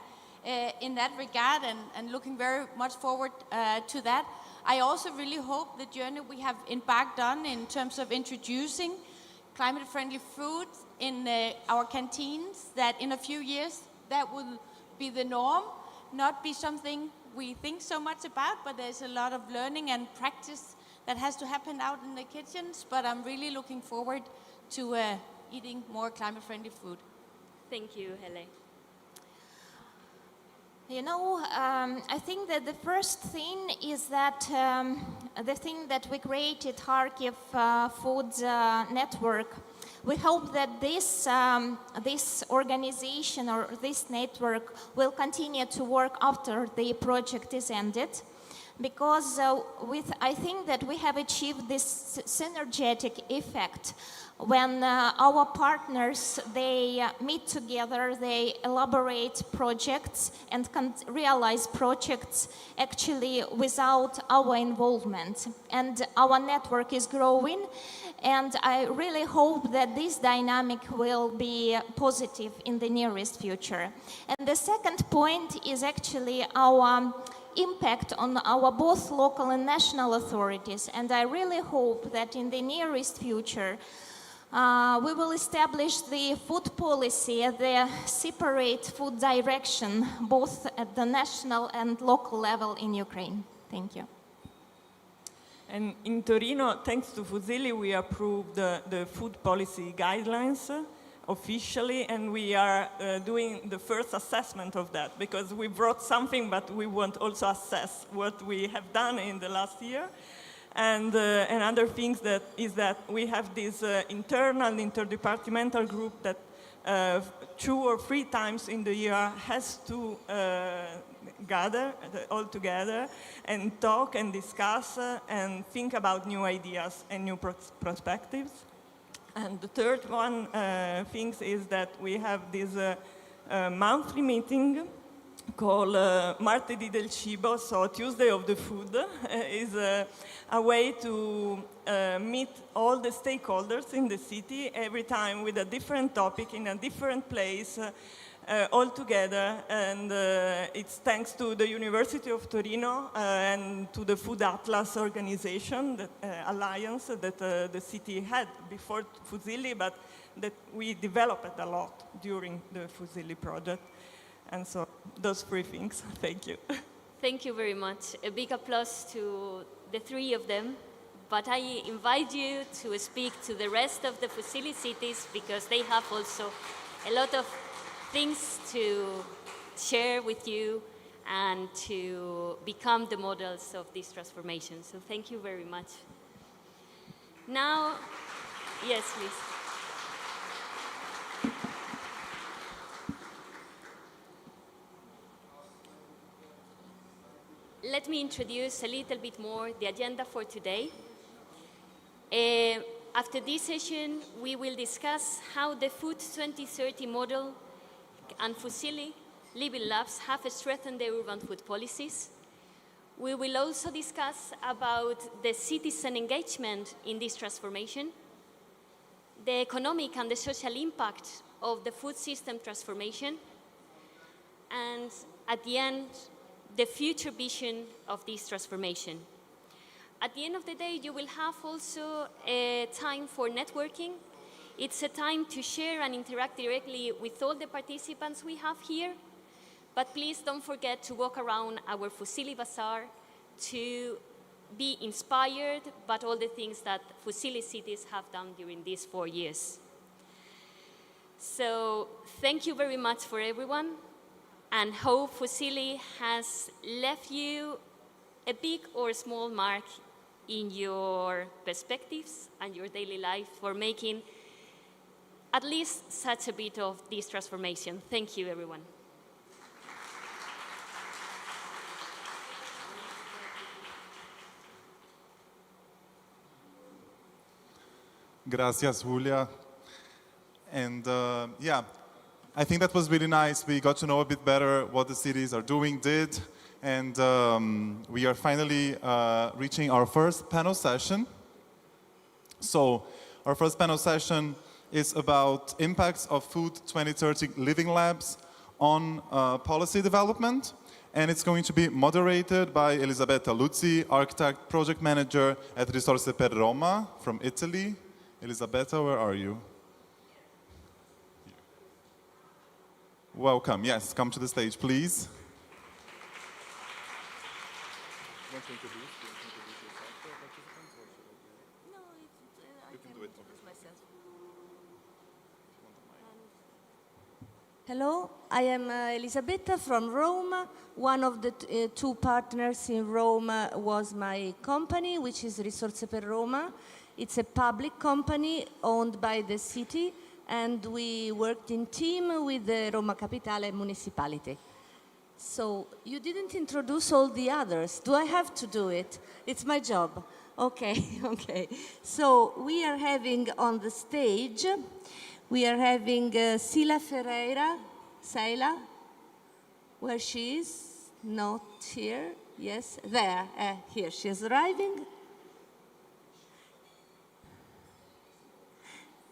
in that regard, and looking very much forward to that. I also really hope the journey we have embarked on in terms of introducing climate-friendly food in our canteens, that in a few years that will be the norm, not be something we think so much about, but there's a lot of learning and practice that has to happen out in the kitchens. But I'm really looking forward to eating more climate-friendly food. Thank you, Hele. You know, I think that the first thing is that the thing that we created, Kharkiv Food Network, we hope that this organization or this network will continue to work after the project is ended, because I think that we have achieved this synergetic effect when our partners, they meet together, they elaborate projects and can realize projects actually without our involvement. And our network is growing, and I really hope that this dynamic will be positive in the nearest future. And the second point is actually our impact on our both local and national authorities. And I really hope that in the nearest future, We will establish the food policy, the separate food direction, both at the national and local level in Ukraine. Thank you. And in Torino, thanks to FUSILLI, we approved the food policy guidelines officially, and we are doing the first assessment of that, because we brought something, but we want also assess what we have done in the last year. And another thing is that we have this internal interdepartmental group that 2 or 3 times in the year has to gather all together and talk and discuss and think about new ideas and new perspectives. And the third one thing is that we have this monthly meeting called Martedì del Cibo, so Tuesday of the Food, is a way to meet all the stakeholders in the city every time with a different topic in a different place, all together. And it's thanks to the University of Torino and to the Food Atlas organization, that, alliance that the city had before FUSILLI, but that we developed a lot during the FUSILLI project. And so those 3 things. Thank you. Thank you very much. A big applause to the 3 of them. But I invite you to speak to the rest of the FUSILLI cities, because they have also a lot of things to share with you and to become the models of this transformation. So thank you very much. Now, yes, please. Let me introduce a little bit more the agenda for today. After this session, we will discuss how the Food 2030 model and FUSILLI Living Labs have strengthened the urban food policies. We will also discuss about the citizen engagement in this transformation, the economic and the social impact of the food system transformation, and at the end, the future vision of this transformation. At the end of the day, you will have also a time for networking. It's a time to share and interact directly with all the participants we have here. But please don't forget to walk around our FUSILLI Bazaar to be inspired by all the things that FUSILLI cities have done during these 4 years. So thank you very much for everyone, and hope FUSILLI has left you a big or small mark in your perspectives and your daily life for making at least such a bit of this transformation. Thank you, everyone. Gracias, Julia. And yeah, I think that was really nice. We got to know a bit better what the cities are doing, did, and we are finally reaching our first panel session. So our first panel session is about impacts of Food 2030 Living Labs on policy development. And it's going to be moderated by Elisabetta Luzzi, architect, project manager at Risorse per Roma from Italy. Elisabetta, where are you? Welcome. Yes, come to the stage, please. Want to introduce yourself to our participants, or should I do it? No, I can introduce myself. Hello, I am Elisabetta from Rome. One of the 2 partners in Rome was my company, which is Risorse per Roma. It's a public company owned by the city, and we worked in team with the Roma Capitale municipality. So you didn't introduce all the others. Do I have to do it? It's my job. Okay, okay. So we are having on the stage, we are having Sila Ferreira. Sila, where she is? Not here. Yes, there. Here she is arriving.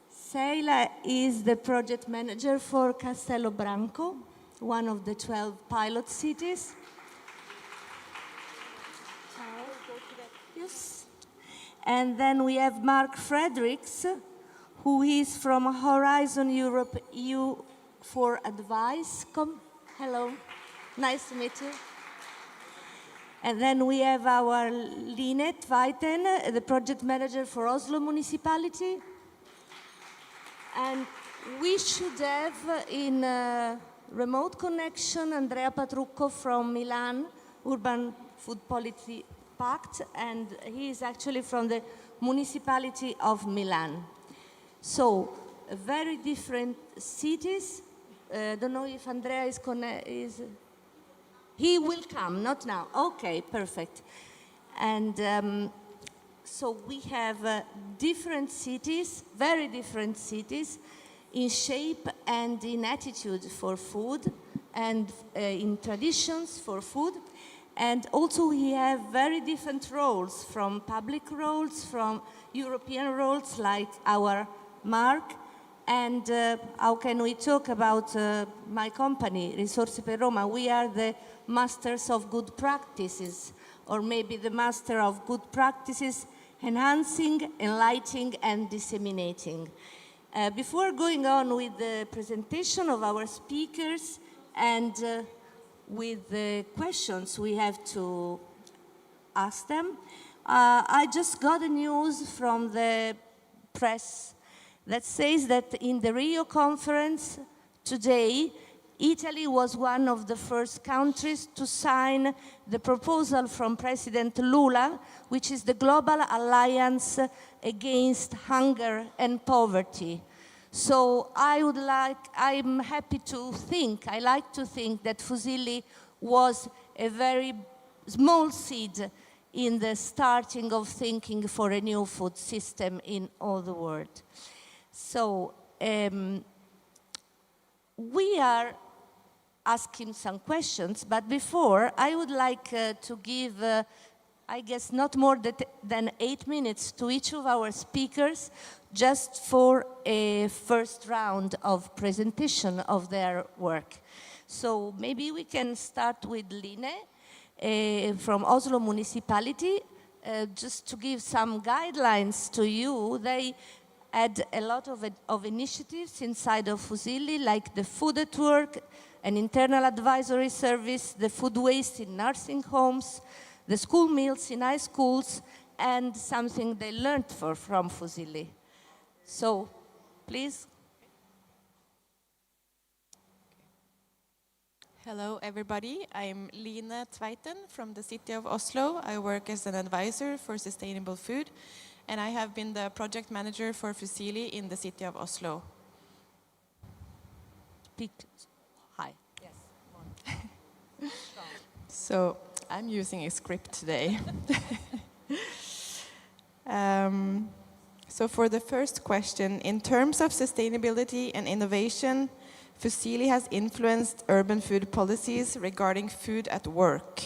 Sila is the project manager for Castello Branco, one of the 12 pilot cities. Yes. And then we have Mark Fredericks, who is from Horizon Europe EU for Advice. Come, hello, nice to meet you. And then we have our Line Tveiten, the project manager for Oslo municipality. And we should have in remote connection Andrea Patrucco from Milan, Urban Food Policy Pact, and he is actually from the municipality of Milan. So, very different cities. Don't know if Andrea is he will come, not now. Okay, perfect. And so we have different cities, very different cities, in shape and in attitude for food, and in traditions for food. And also we have very different roles, from public roles, from European roles, like our Mark. And how can we talk about my company, Risorse per Roma? We are the masters of good practices, or maybe the master of good practices, enhancing, enlightening, and disseminating. Before going on with the presentation of our speakers and with the questions we have to ask them, I just got a news from the press that says that in the Rio conference today, Italy was one of the first countries to sign the proposal from President Lula, which is the Global Alliance Against Hunger and Poverty. So I like to think that FUSILLI was a very small seed in the starting of thinking for a new food system in all the world. So we are asking some questions, but before I would like to give, I guess, not more than 8 minutes to each of our speakers, just for a first round of presentation of their work. So maybe we can start with Line from Oslo municipality, just to give some guidelines to you. They had a lot of initiatives inside of FUSILLI, like the Food at Work, an internal advisory service, the food waste in nursing homes, the school meals in high schools, and something they learned from FUSILLI. So, please. Hello, everybody. I'm Line Tveiten from the city of Oslo. I work as an advisor for sustainable food, and I have been the project manager for FUSILLI in the city of Oslo. Hi. Yes. So I'm using a script today. So for the first question, in terms of sustainability and innovation, FUSILLI has influenced urban food policies regarding food at work,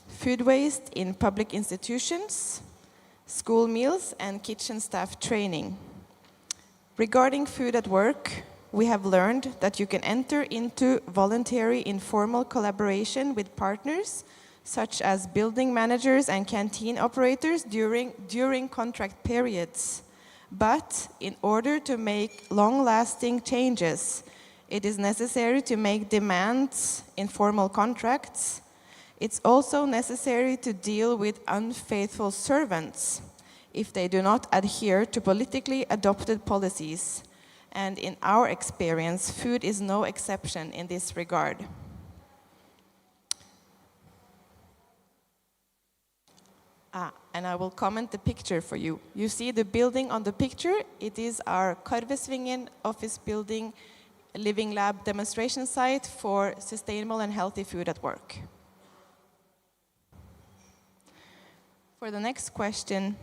food waste in public institutions, school meals, and kitchen staff training. Regarding food at work, we have learned that you can enter into voluntary informal collaboration with partners, such as building managers and canteen operators during contract periods. But in order to make long-lasting changes, it is necessary to make demands in formal contracts. It's also necessary to deal with unfaithful servants if they do not adhere to politically adopted policies. And in our experience, food is no exception in this regard. And I will comment the picture for you. You see the building on the picture? It is our Karvesvingen office building living lab demonstration site for sustainable and healthy food at work. For the next question,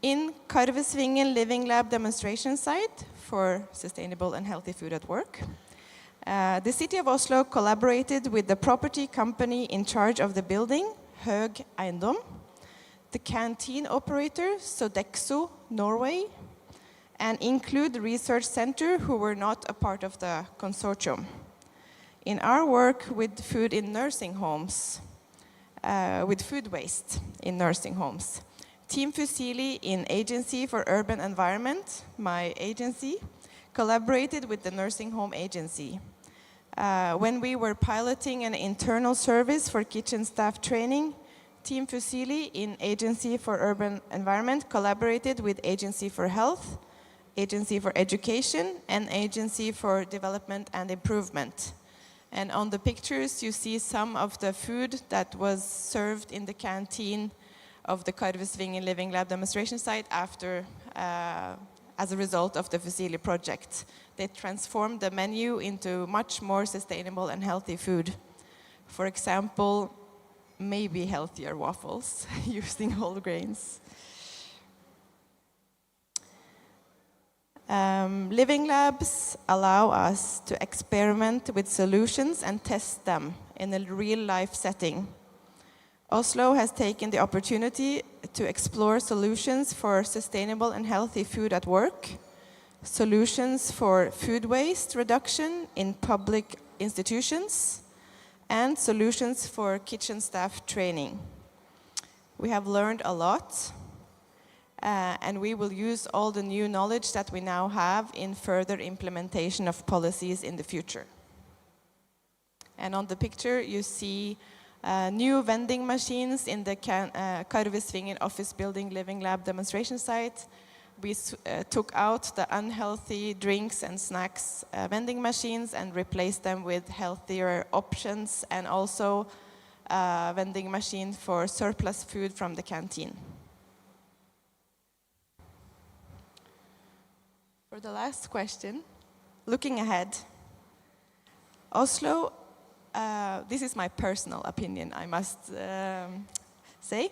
in Karvesvingen living lab demonstration site for sustainable and healthy food at work, the city of Oslo collaborated with the property company in charge of the building, Høg Eiendom, the canteen operator, Sodexo Norway, and Include Research Center, who were not a part of the consortium. In our work with food in nursing homes, with food waste in nursing homes, Team FUSILLI in Agency for Urban Environment, my agency, collaborated with the Nursing Home Agency. When we were piloting an internal service for kitchen staff training, Team FUSILLI in Agency for Urban Environment collaborated with Agency for Health, Agency for Education, and Agency for Development and Improvement. And on the pictures, you see some of the food that was served in the canteen of the Karvesvingen Living Lab demonstration site after, as a result of the FUSILLI project. They transformed the menu into much more sustainable and healthy food. For example, maybe healthier waffles using whole grains. Living labs allow us to experiment with solutions and test them in a real-life setting. Oslo has taken the opportunity to explore solutions for sustainable and healthy food at work, solutions for food waste reduction in public institutions, and solutions for kitchen staff training. We have learned a lot, and we will use all the new knowledge that we now have in further implementation of policies in the future. And on the picture, you see new vending machines in the Karvesvingen office building living lab demonstration site. We took out the unhealthy drinks and snacks vending machines and replaced them with healthier options, and also a vending machine for surplus food from the canteen. For the last question, looking ahead, Oslo, this is my personal opinion, I must say.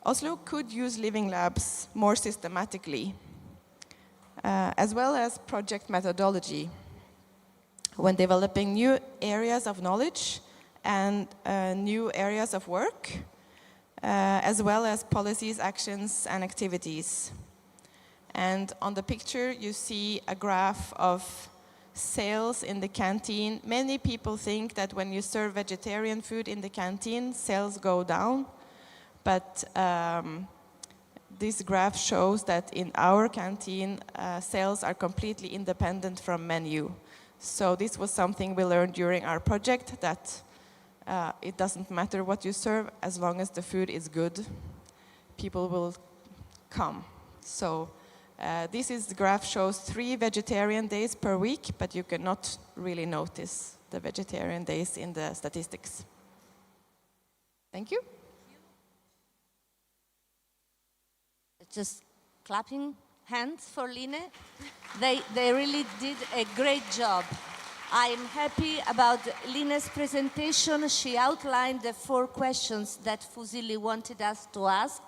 Oslo could use living labs more systematically, as well as project methodology, when developing new areas of knowledge and new areas of work, as well as policies, actions, and activities. And on the picture, you see a graph of sales in the canteen. Many people think that when you serve vegetarian food in the canteen, sales go down. But this graph shows that in our canteen, sales are completely independent from menu. So this was something we learned during our project, that it doesn't matter what you serve, as long as the food is good, people will come. So the graph shows 3 vegetarian days per week, but you cannot really notice the vegetarian days in the statistics. Thank you. Just clapping hands for Line. They really did a great job. I'm happy about Line's presentation. She outlined the 4 questions that FUSILLI wanted us to ask.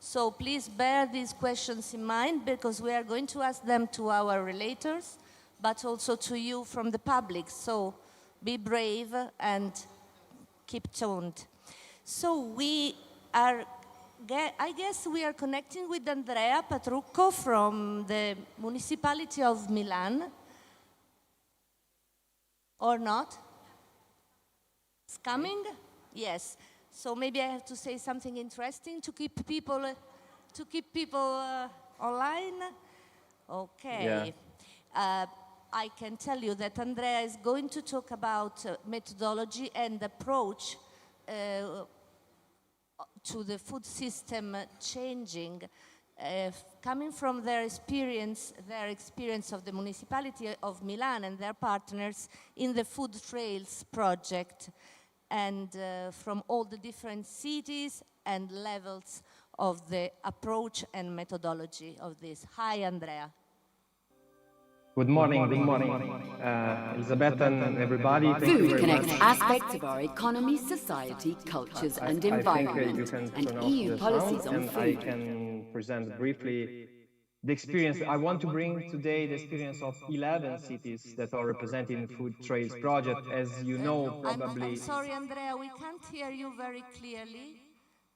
So please bear these questions in mind, because we are going to ask them to our relators, but also to you from the public. So be brave and keep tuned. So I guess we are connecting with Andrea Patrucco from the municipality of Milan. Or not? It's coming? Yes. So maybe I have to say something interesting to keep people online. Okay. Yeah. I can tell you that Andrea is going to talk about methodology and approach to the food system changing, coming from their experience of the municipality of Milan and their partners in the Food Trails project, and from all the different cities and levels of the approach and methodology of this. Hi, Andrea. Good morning, Elizabeth and everybody. Food connects aspects of our economy, society, cultures and environment, and EU policies on food. I can present briefly the experience. I want to bring today the experience of 11 cities that are represented in the Food Trails project. As you know, probably... I'm sorry, Andrea, we can't hear you very clearly.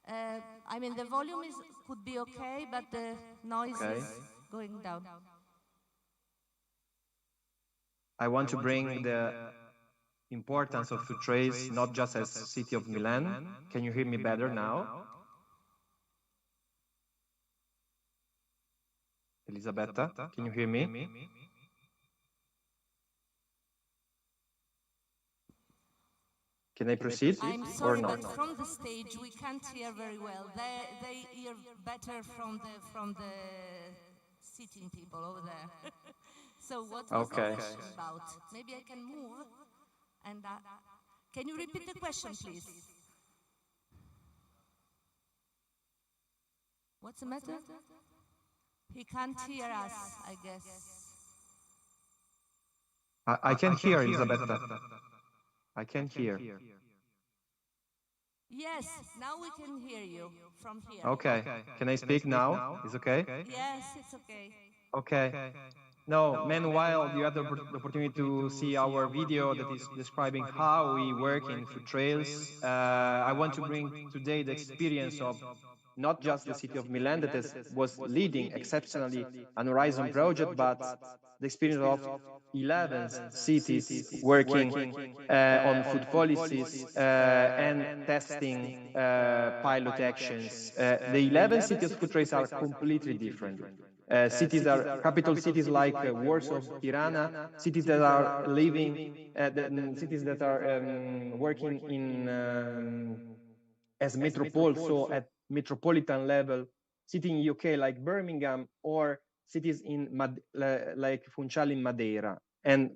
I mean, the volume could be okay, but the noise is going down. I want to bring the importance of Food Trails, not just as city of Milan. Can you hear me better now? Elisabetta, can you hear me? Can I proceed I'm or sorry, not? but from the stage we can't hear very well. They hear better from the sitting people over there. So what was the question about? Maybe I can move. And can you repeat the question, please? What's the matter? He can't hear us, I guess. I can hear, Elisabetta. I can hear. Yes, now we can hear you from here. Okay. Can I speak now? Is okay? Yes, it's okay. Okay. No, meanwhile, you had the opportunity to see our video that is describing how we work in food trails. I want to bring today the experience of not just the city of Milan that was leading exceptionally an Horizon project, but the experience of 11 cities working on food policies and testing pilot actions. The 11 cities food trails are completely different. Cities are capital cities like Warsaw, Tirana, cities that are cities that are working in as metropole, so at metropolitan level, cities in UK like Birmingham, or cities in like Funchal in Madeira, and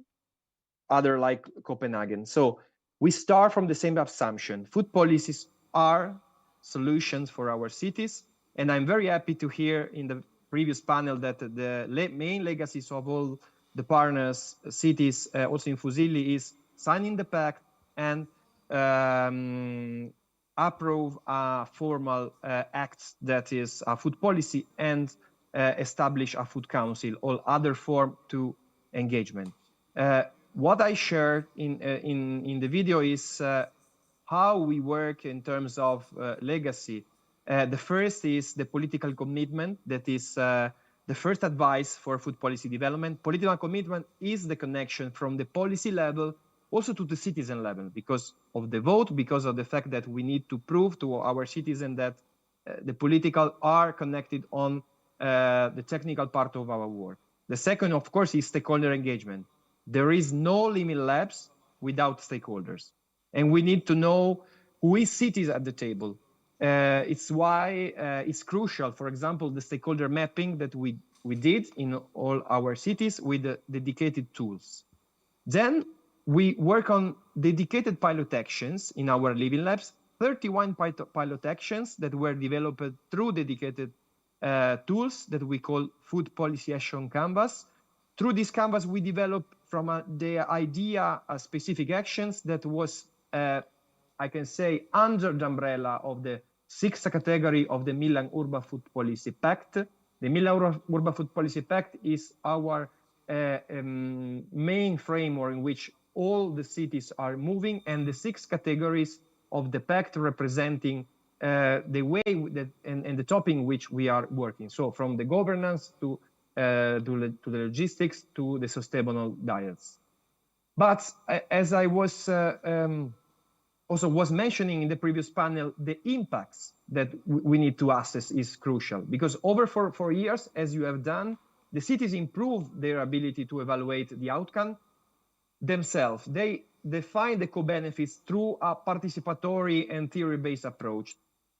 other like Copenhagen. So we start from the same assumption. Food policies are solutions for our cities, and I'm very happy to hear in the previous panel that the main legacies of all the partners cities, also in FUSILLI, is signing the pact and approve a formal act that is a food policy and establish a food council or other form to engagement. What I shared in the video is how we work in terms of legacy. The first is the political commitment. That is the first advice for food policy development. Political commitment is the connection from the policy level also to the citizen level, because of the vote, because of the fact that we need to prove to our citizens that the political are connected on the technical part of our work. The second, of course, is stakeholder engagement. There is no limit labs without stakeholders. And we need to know who is cities at the table. It's why it's crucial, for example, the stakeholder mapping that we did in all our cities with the dedicated tools. Then we work on dedicated pilot actions in our living labs, 31 pilot actions that were developed through dedicated tools that we call Food Policy Action Canvas. Through this canvas, we developed from the idea specific actions that was, I can say, under the umbrella of the 6th category of the Milan Urban Food Policy Pact. The Milan Urban Food Policy Pact is our main framework in which all the cities are moving, and the 6 categories of the pact representing the way that and the topic in which we are working. So from the governance to the logistics to the sustainable diets. But as I was also was mentioning in the previous panel, the impacts that we need to assess is crucial, because over 4 years, as you have done, the cities improve their ability to evaluate the outcome themselves. They define the co-benefits through a participatory and theory-based approach.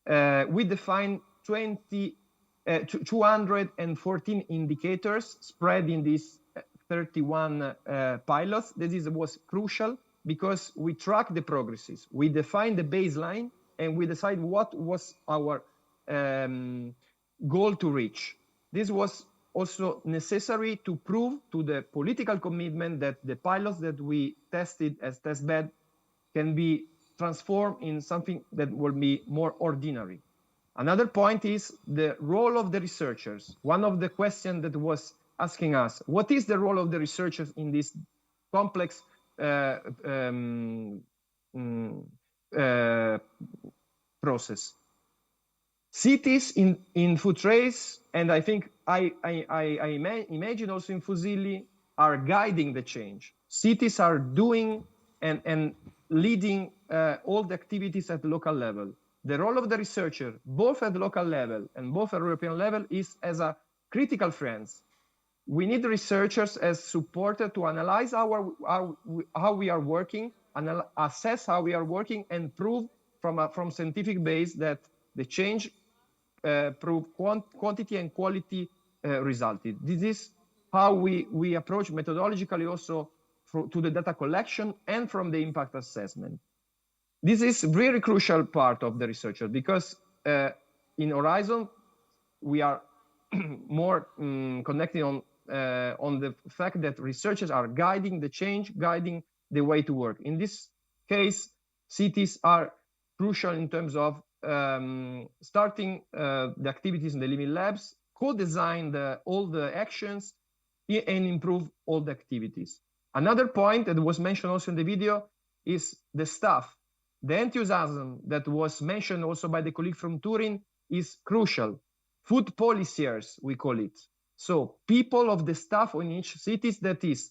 We define 214 indicators spread in these 31 pilots. This was crucial because we track the progresses. We define the baseline and we decide what was our goal to reach. This was also necessary to prove to the political commitment that the pilots that we tested as testbed can be transformed in something that will be more ordinary. Another point is the role of the researchers. One of the questions that was asking us, what is the role of the researchers in this complex process? Cities in food trails, and I think I imagine also in FUSILLI, are guiding the change. Cities are doing and leading all the activities at the local level. The role of the researcher, both at the local level and both at European level, is as a critical friends. we need researchers as supporter to analyze how we are working, assess how we are working, and prove from scientific base that the change prove quantity and quality resulted. This is how we approach methodologically also to the data collection and from the impact assessment. This is a very crucial part of the researcher because in Horizon, we are more connected on the fact that researchers are guiding the change, guiding the way to work. In this case, cities are crucial in terms of starting the activities in the living labs, co-design all the actions, and improve all the activities. Another point that was mentioned also in the video is the staff. The enthusiasm that was mentioned also by the colleague from Turin is crucial. Food policiers, we call it. So people of the staff in each cities that is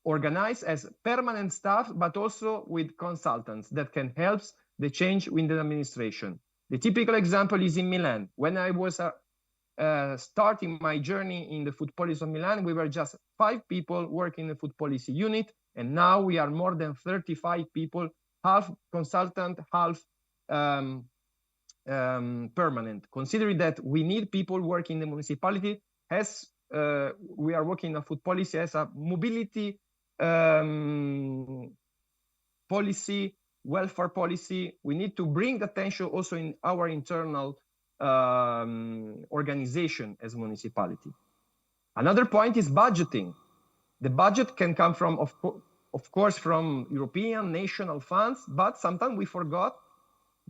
organized as permanent staff, but also with consultants that can help the change within the administration. The typical example is in Milan. When I was starting my journey in the food policy of Milan, we were just 5 people working in the food policy unit, and now we are more than 35 people, half consultant, half permanent. Considering that we need people working in the municipality, as we are working on food policy as a mobility policy, welfare policy, we need to bring the attention also in our internal organization as municipality. Another point is budgeting. The budget can come from, of course, from European, national funds, but sometimes we forgot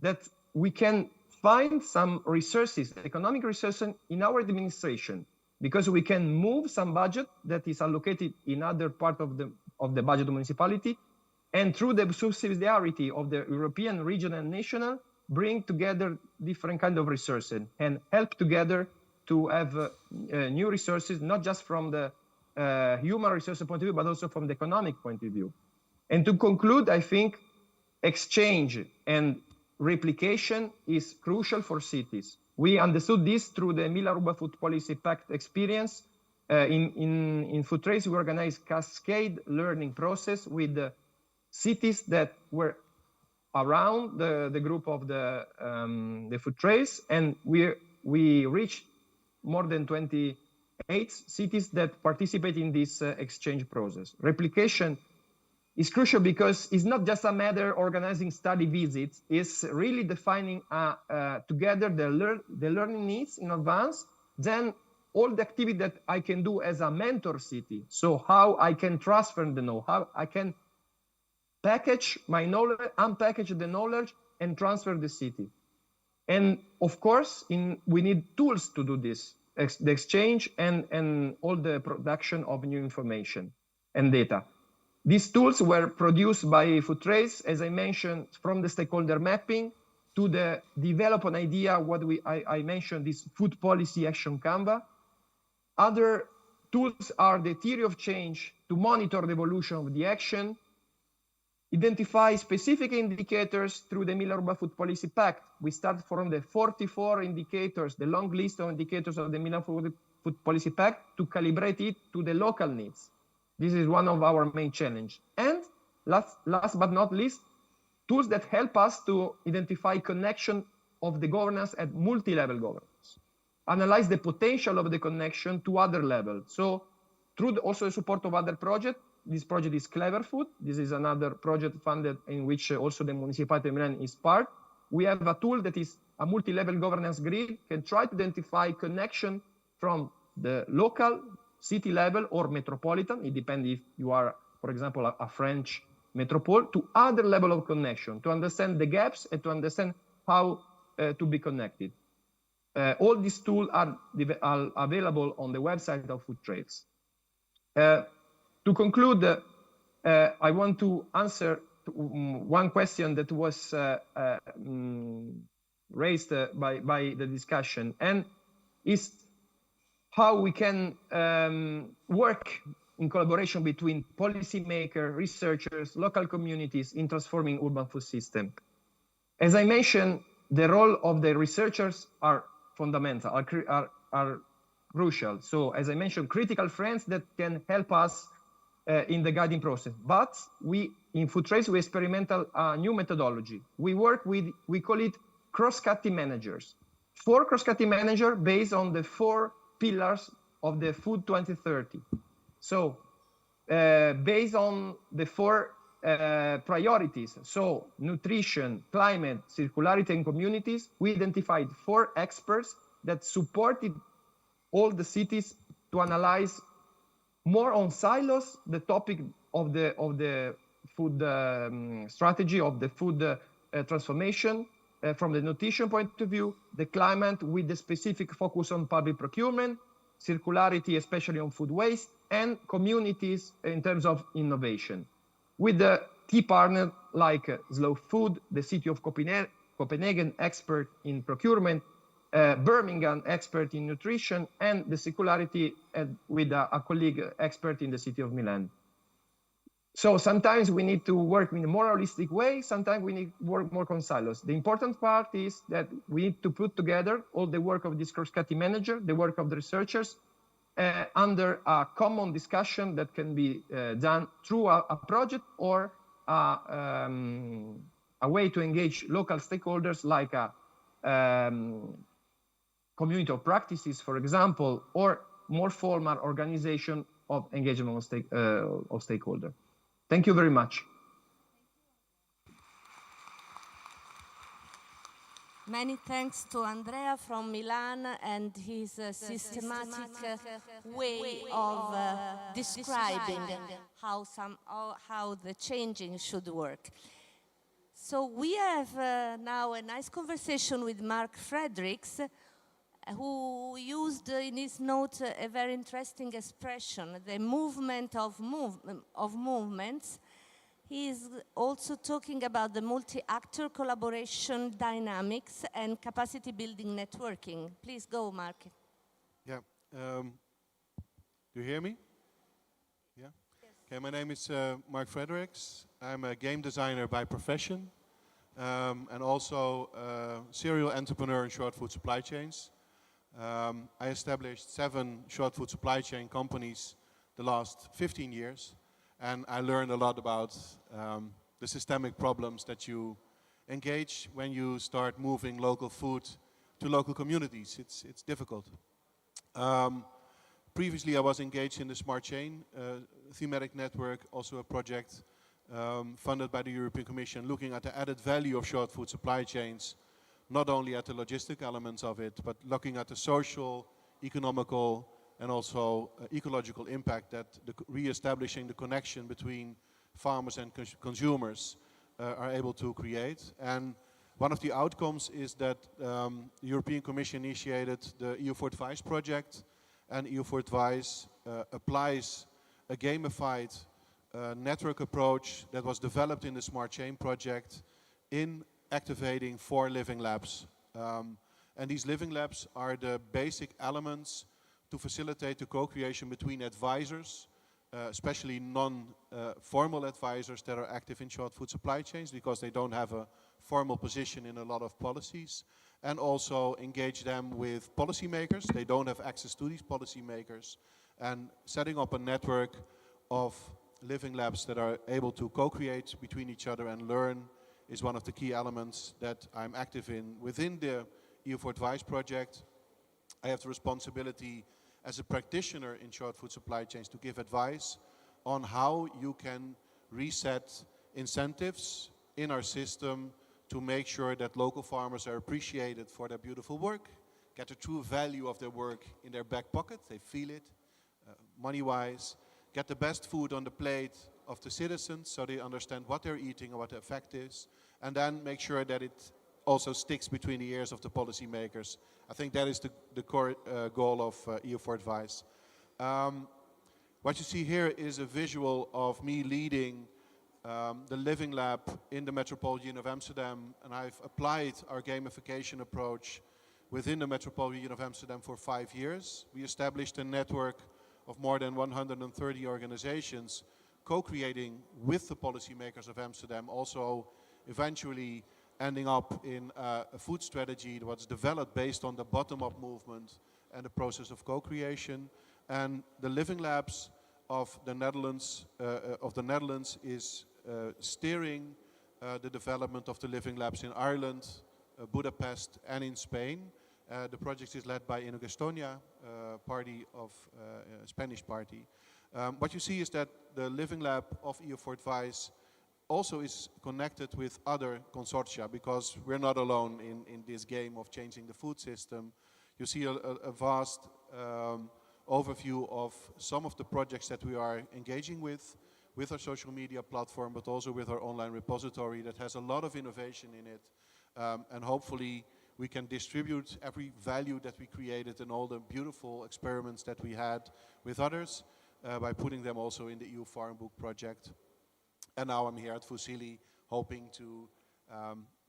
that we can find some resources, economic resources in our administration, because we can move some budget that is allocated in other part of the budget of municipality, and through the subsidiarity of the European, regional, and national, bring together different kind of resources and help together to have new resources, not just from the human resource point of view, but also from the economic point of view. And to conclude, I think exchange and replication is crucial for cities. We understood this through the Nilüfer Food Policy Pact experience. In Food Trace, we organized cascade learning process with the cities that were around the group of the Food Trace, and we reached more than 28 cities that participate in this exchange process. Replication is crucial because it's not just a matter of organizing study visits, it's really defining together the learning needs in advance, then all the activity that I can do as a mentor city. So how I can transfer the know-how, I can package my knowledge, unpackage the knowledge, and transfer the city. And of course, we need tools to do this, the exchange and all the production of new information and data. These tools were produced by Food Trace, as I mentioned, from the stakeholder mapping to the develop an idea, I mentioned this food policy action Canva. Other tools are the theory of change to monitor the evolution of the action, identify specific indicators through the Nilüfer Food Policy Pact. We start from the 44 indicators, the long list of indicators of the Nilüfer Food Policy Pact, to calibrate it to the local needs. This is one of our main challenges. And last but not least, tools that help us to identify connection of the governance at multi-level governance. Analyze the potential of the connection to other levels. So through also the support of other projects, this project is Clever Food. This is another project funded in which also the municipality of Milan is part. We have a tool that is a multi-level governance grid, can try to identify connection from the local, city level or metropolitan. It depends if you are, for example, a French metropole, to other level of connection, to understand the gaps and to understand how to be connected. All these tools are available on the website of Food Trace. To conclude, I want to answer one question that was raised by the discussion, and is how we can work in collaboration between policymakers, researchers, local communities in transforming urban food system. As I mentioned, the role of the researchers are fundamental, are crucial. So as I mentioned, critical friends that can help us in the guiding process. But we, in Food Trace, we experiment a new methodology. We work with, we call it cross-cutting managers. 4 cross-cutting managers based on the 4 pillars of the Food 2030. So based on the 4 priorities, so nutrition, climate, circularity, and communities, we identified 4 experts that supported all the cities to analyze more on silos the topic of the food strategy, of the food transformation from the nutrition point of view, the climate with the specific focus on public procurement, circularity, especially on food waste, and communities in terms of innovation. With the key partners like Slow Food, the city of Copenhagen, expert in procurement, Birmingham, expert in nutrition, and the circularity with a colleague expert in the city of Milan. So sometimes we need to work in a more holistic way, sometimes we need to work more on silos. The important part is that we need to put together all the work of this cross-cutting manager, the work of the researchers, under a common discussion that can be done through a project or a way to engage local stakeholders like a community of practices, for example, or more formal organization of engagement of stakeholders. Thank you very much. Many thanks to Andrea from Milan and his systematic way of describing how the changing should work. So we have now a nice conversation with Mark Fredericks, who used in his note a very interesting expression, the movement of movements. He is also talking about the multi-actor collaboration dynamics and capacity building networking. Please go, Mark. Yeah. Do you hear me? Yeah? Yes. Okay, my name is Mark Fredericks. I'm a game designer by profession and also a serial entrepreneur in short food supply chains. I established 7 short food supply chain companies the last 15 years. And I learned a lot about the systemic problems that you engage when you start moving local food to local communities. It's difficult. Previously, I was engaged in the Smart Chain thematic network, also a project funded by the European Commission, looking at the added value of short food supply chains, not only at the logistic elements of it, but looking at the social, economical, and also ecological impact that re-establishing the connection between farmers and consumers are able to create. And one of the outcomes is that the European Commission initiated the EU for Advice project, and EU for Advice applies a gamified network approach that was developed in the Smart Chain project in activating 4 living labs. And these living labs are the basic elements to facilitate the co-creation between advisors, especially non-formal advisors that are active in short food supply chains because they don't have a formal position in a lot of policies, and also engage them with policymakers. They don't have access to these policymakers, and setting up a network of living labs that are able to co-create between each other and learn is one of the key elements that I'm active in within the EU for Advice project. I have the responsibility as a practitioner in short food supply chains to give advice on how you can reset incentives in our system to make sure that local farmers are appreciated for their beautiful work, get the true value of their work in their back pocket, they feel it money-wise, get the best food on the plate of the citizens so they understand what they're eating and what the effect is, and then make sure that it also sticks between the ears of the policymakers. I think that is the core goal of EU for Advice. What you see here is a visual of me leading the Living Lab in the Metropolitan of Amsterdam, and I've applied our gamification approach within the Metropolitan of Amsterdam for 5 years. We established a network of more than 130 organizations co-creating with the policymakers of Amsterdam, also eventually ending up in a food strategy that was developed based on the bottom-up movement and the process of co-creation. And the Living Labs of the Netherlands is steering the development of the Living Labs in Ireland, Budapest, and in Spain. The project is led by Inigo Estonia, party of Spanish party. What you see is that the Living Lab of EU for Advice also is connected with other consortia, because we're not alone in this game of changing the food system. You see a vast overview of some of the projects that we are engaging with our social media platform, but also with our online repository that has a lot of innovation in it. And hopefully we can distribute every value that we created and all the beautiful experiments that we had with others by putting them also in the EU Farm Book project. And now I'm here at FUSILLI hoping to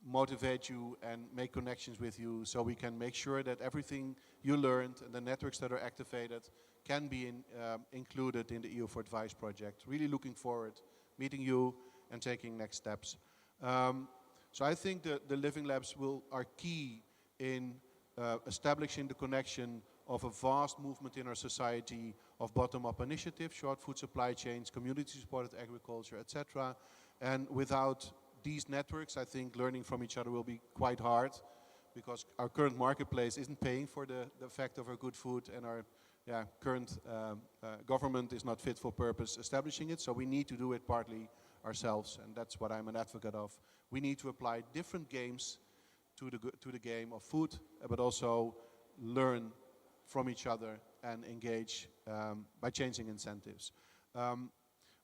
motivate you and make connections with you so we can make sure that everything you learned and the networks that are activated can be included in the EU for Advice project. Really looking forward meeting you and taking next steps. So I think the Living Labs are key in establishing the connection of a vast movement in our society of bottom-up initiatives, short food supply chains, community-supported agriculture, etc. And without these networks, I think learning from each other will be quite hard, because our current marketplace isn't paying for the effect of our good food, and our current government is not fit for purpose establishing it, so we need to do it partly ourselves, and that's what I'm an advocate of. We need to apply different games to the game of food, but also learn from each other and engage by changing incentives.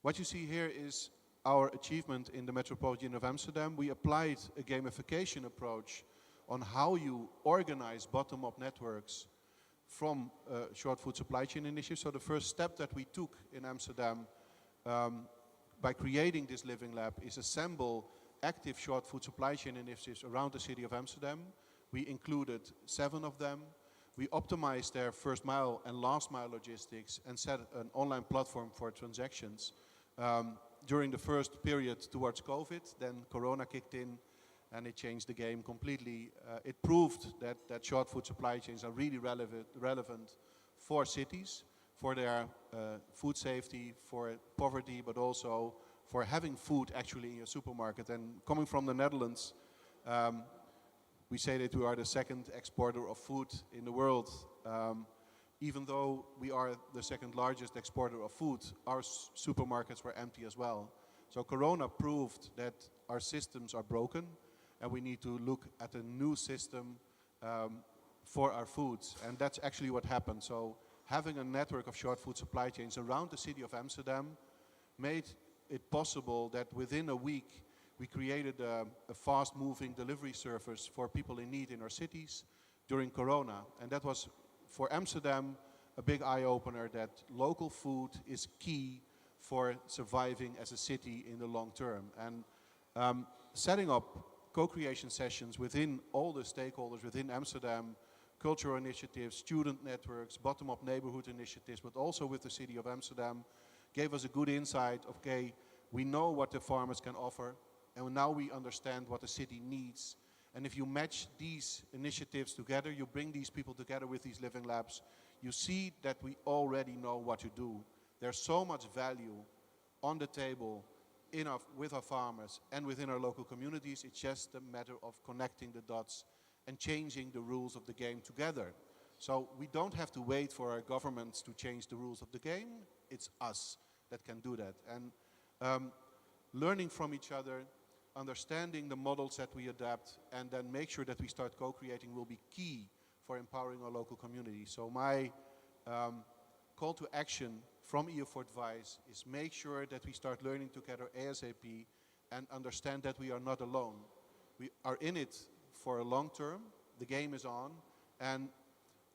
What you see here is our achievement in the Metropolitan of Amsterdam. We applied a gamification approach on how you organize bottom-up networks from short food supply chain initiatives. So the first step that we took in Amsterdam by creating this Living Lab is assemble active short food supply chain initiatives around the city of Amsterdam. We included 7 of them. We optimized their first mile and last mile logistics and set an online platform for transactions. During the first period towards COVID, then Corona kicked in and it changed the game completely. It proved that short food supply chains are really relevant for cities, for their food safety, for poverty, but also for having food actually in your supermarket. And coming from the Netherlands, we say that we are the second exporter of food in the world. Even though we are the second largest exporter of food, our supermarkets were empty as well. So Corona proved that our systems are broken and we need to look at a new system for our foods. And that's actually what happened. So having a network of short food supply chains around the city of Amsterdam made it possible that within a week we created a fast-moving delivery service for people in need in our cities during Corona. And that was, for Amsterdam, a big eye-opener that local food is key for surviving as a city in the long term. And setting up co-creation sessions within all the stakeholders within Amsterdam, cultural initiatives, student networks, bottom-up neighborhood initiatives, but also with the city of Amsterdam, gave us a good insight. Okay, we know what the farmers can offer, and now we understand what the city needs. And if you match these initiatives together, you bring these people together with these Living Labs, you see that we already know what to do. There's so much value on the table with our farmers and within our local communities. It's just a matter of connecting the dots and changing the rules of the game together. So we don't have to wait for our governments to change the rules of the game. It's us that can do that. And learning from each other, understanding the models that we adapt, and then make sure that we start co-creating will be key for empowering our local community. So my call to action from EU for Advice is make sure that we start learning together ASAP and understand that we are not alone. We are in it for a long term, the game is on, and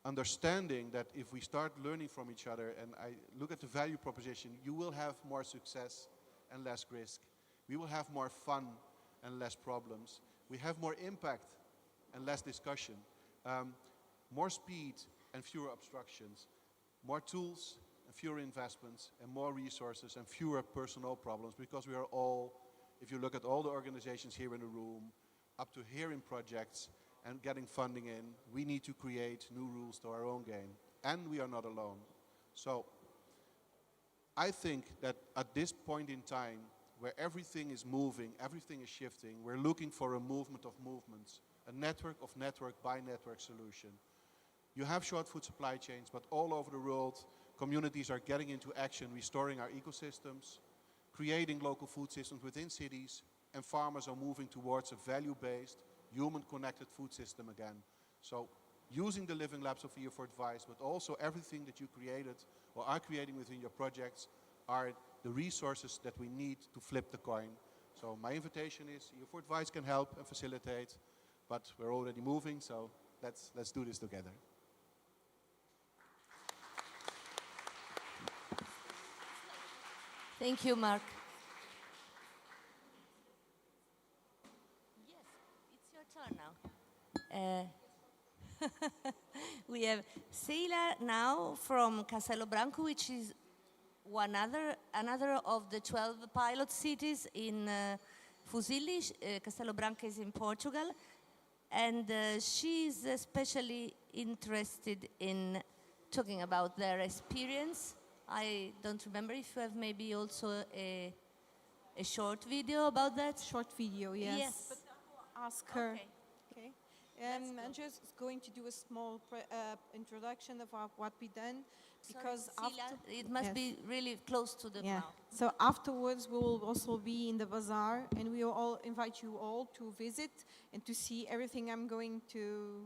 understanding that if we start learning from each other, and I look at the value proposition, you will have more success and less risk. We will have more fun and less problems. We have more impact and less discussion. More speed and fewer obstructions. More tools and fewer investments, and more resources and fewer personnel problems, because we are all, if you look at all the organizations here in the room, up to here in projects, and getting funding in, we need to create new rules to our own game. And we are not alone. So I think that at this point in time, where everything is moving, everything is shifting, we're looking for a movement of movements, a network of network by network solution. You have short food supply chains, but all over the world, communities are getting into action, restoring our ecosystems, creating local food systems within cities, and farmers are moving towards a value-based, human-connected food system again. So using the living labs of EU for Advice, but also everything that you created or are creating within your projects are the resources that we need to flip the coin. So my invitation is EU for Advice can help and facilitate, but we're already moving, so let's do this together. Thank you, Mark. Yes, it's your turn now. We have Sheila now from Castelo Branco, which is another of the 12 pilot cities in FUSILLI. Castelo Branco is in Portugal, and she's especially interested in talking about their experience. I don't remember if you have maybe also a short video about that. Short video, yes. Yes. But I will ask her. Okay. I'm just going to do a small introduction of what we done, because Sheila, it must be really close to the mouth. So afterwards we will also be in the bazaar, and we will all invite you all to visit and to see everything I'm going to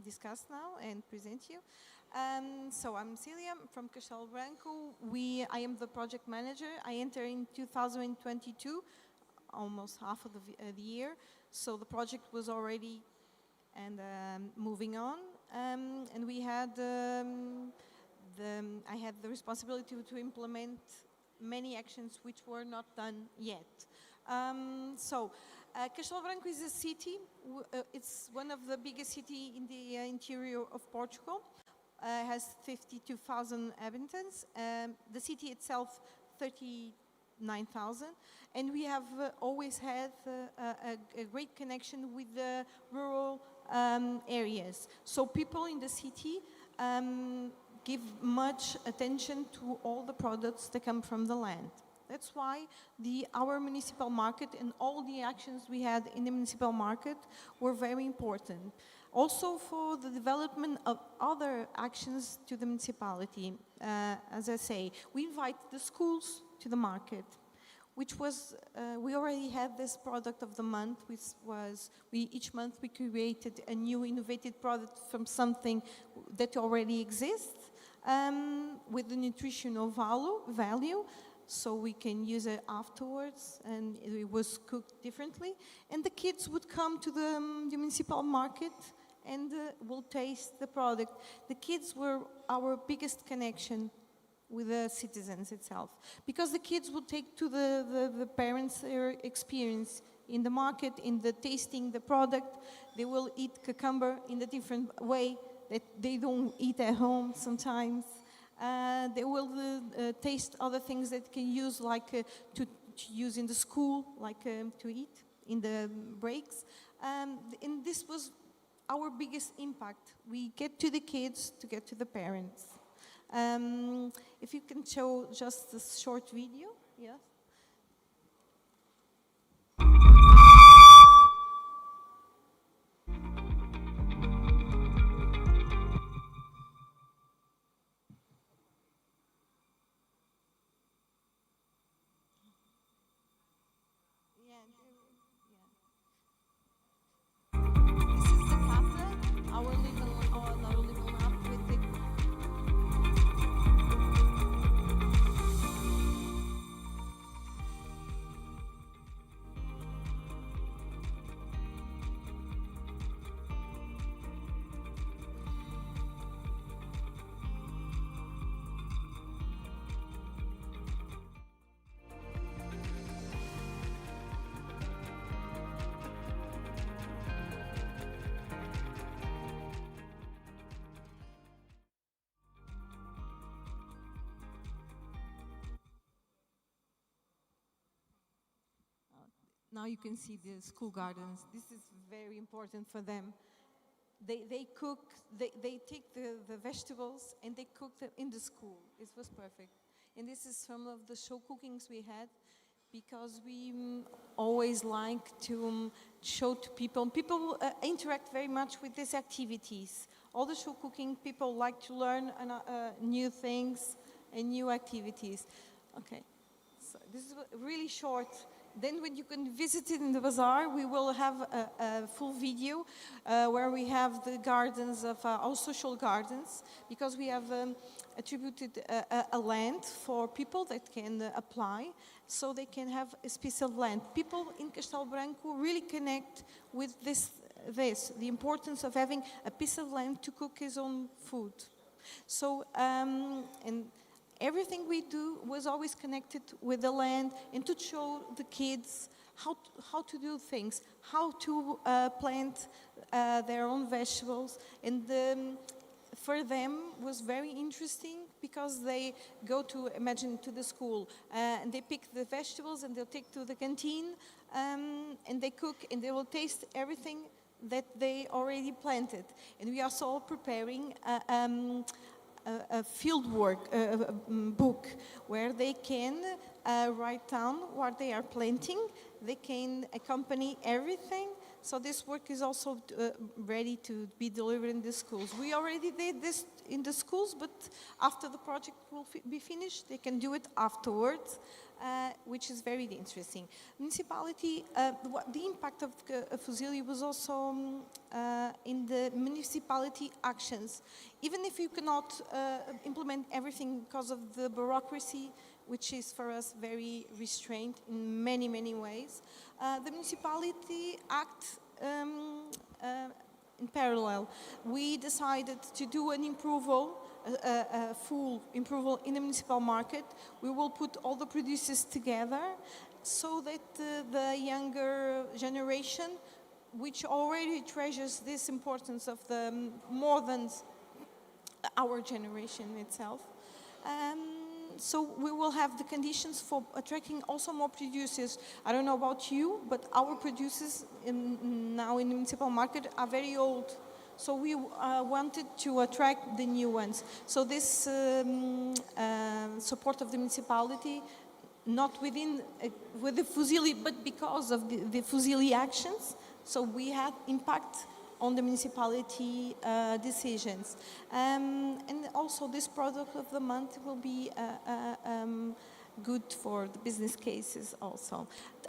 discuss now and present you. So I'm Celia from Castelo Branco. I am the project manager. I entered in 2022, almost half of the year. So the project was already moving on, and we had I had the responsibility to implement many actions which were not done yet. Castelo Branco is a city. It's one of the biggest cities in the interior of Portugal. Has 52,000 inhabitants. The city itself, 39,000. And we have always had a great connection with the rural areas. So people in the city give much attention to all the products that come from the land. That's why our municipal market and all the actions we had in the municipal market were very important. Also for the development of other actions to the municipality. As I say, we invite the schools to the market, which was, we already had this product of the month, which was, each month we created a new innovative product from something that already exists, with the nutritional value, so we can use it afterwards, and it was cooked differently. And the kids would come to the municipal market and will taste the product. The kids were our biggest connection with the citizens itself, because the kids will take to the parents their experience in the market, in the tasting the product. They will eat cucumber in a different way that they don't eat at home sometimes. They will taste other things that can use, like to use in the school, like to eat in the breaks. And this was our biggest impact. We get to the kids to get to the parents. If you can show just a short video, yes. Now you can see the school gardens. This is very important for them. They cook, they take the vegetables and they cook them in the school. It was perfect. And this is some of the show cookings we had, because we always like to show to people. People interact very much with these activities. All the show cooking, people like to learn new things and new activities. Okay, so this is really short. Then when you can visit it in the bazaar, we will have a full video where we have the gardens of our social gardens, because we have attributed a land for people that can apply, so they can have a piece of land. People in Castelo Branco really connect with this, the importance of having a piece of land to cook his own food. So, and everything we do was always connected with the land, and to show the kids how to do things, how to plant their own vegetables. And for them was very interesting, because they go to, imagine, to the school, and they pick the vegetables and they'll take to the canteen, and they cook, and they will taste everything that they already planted. And we are also preparing a field work book where they can write down what they are planting. They can accompany everything. So this work is also ready to be delivered in the schools. We already did this in the schools, but after the project will be finished, they can do it afterwards, which is very interesting. Municipality, the impact of FUSILLI was also in the municipality actions. Even if you cannot implement everything because of the bureaucracy, which is for us very restrained in many, many ways, the municipality act in parallel. We decided to do an approval, a full approval in the municipal market. We will put all the producers together so that the younger generation, which already treasures this importance of the more than our generation itself, so we will have the conditions for attracting also more producers. I don't know about you, but our producers now in the municipal market are very old. So we wanted to attract the new ones. So this support of the municipality, not within with the FUSILLI, but because of the FUSILLI actions, so we had impact on the municipality decisions. And also this product of the month will be good for the business cases also.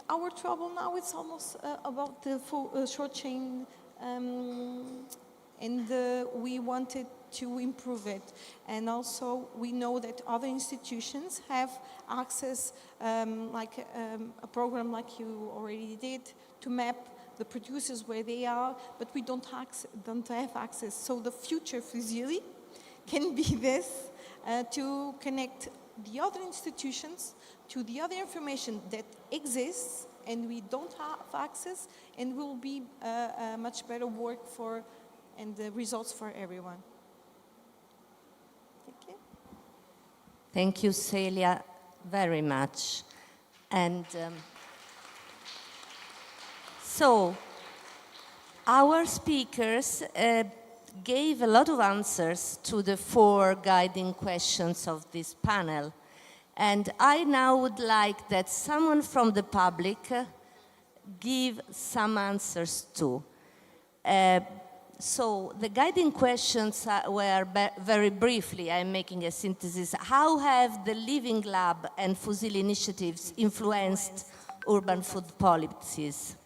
Our trouble now is almost about the full short chain, and we wanted to improve it. And also we know that other institutions have access, like a program like you already did, to map the producers where they are, but we don't have access. So the future FUSILLI can be this, to connect the other institutions to the other information that exists and we don't have access, and will be a much better work for and the results for everyone. Thank you. Thank you, Celia, very much. And so, our speakers gave a lot of answers to the 4 guiding questions of this panel. And I now would like that someone from the public give some answers too. So the guiding questions were very briefly, I'm making a synthesis. How have the Living Lab and FUSILLI initiatives influenced urban food policies?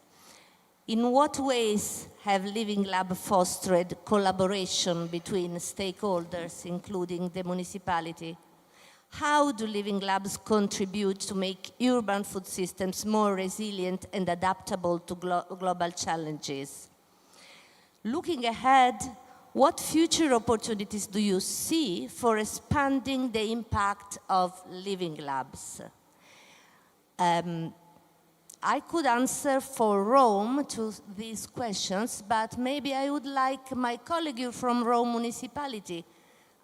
In what ways have Living Lab fostered collaboration between stakeholders, including the municipality? How do Living Labs contribute to make urban food systems more resilient and adaptable to global challenges? Looking ahead, what future opportunities do you see for expanding the impact of Living Labs? I could answer for Rome to these questions, but maybe I would like my colleague from Rome municipality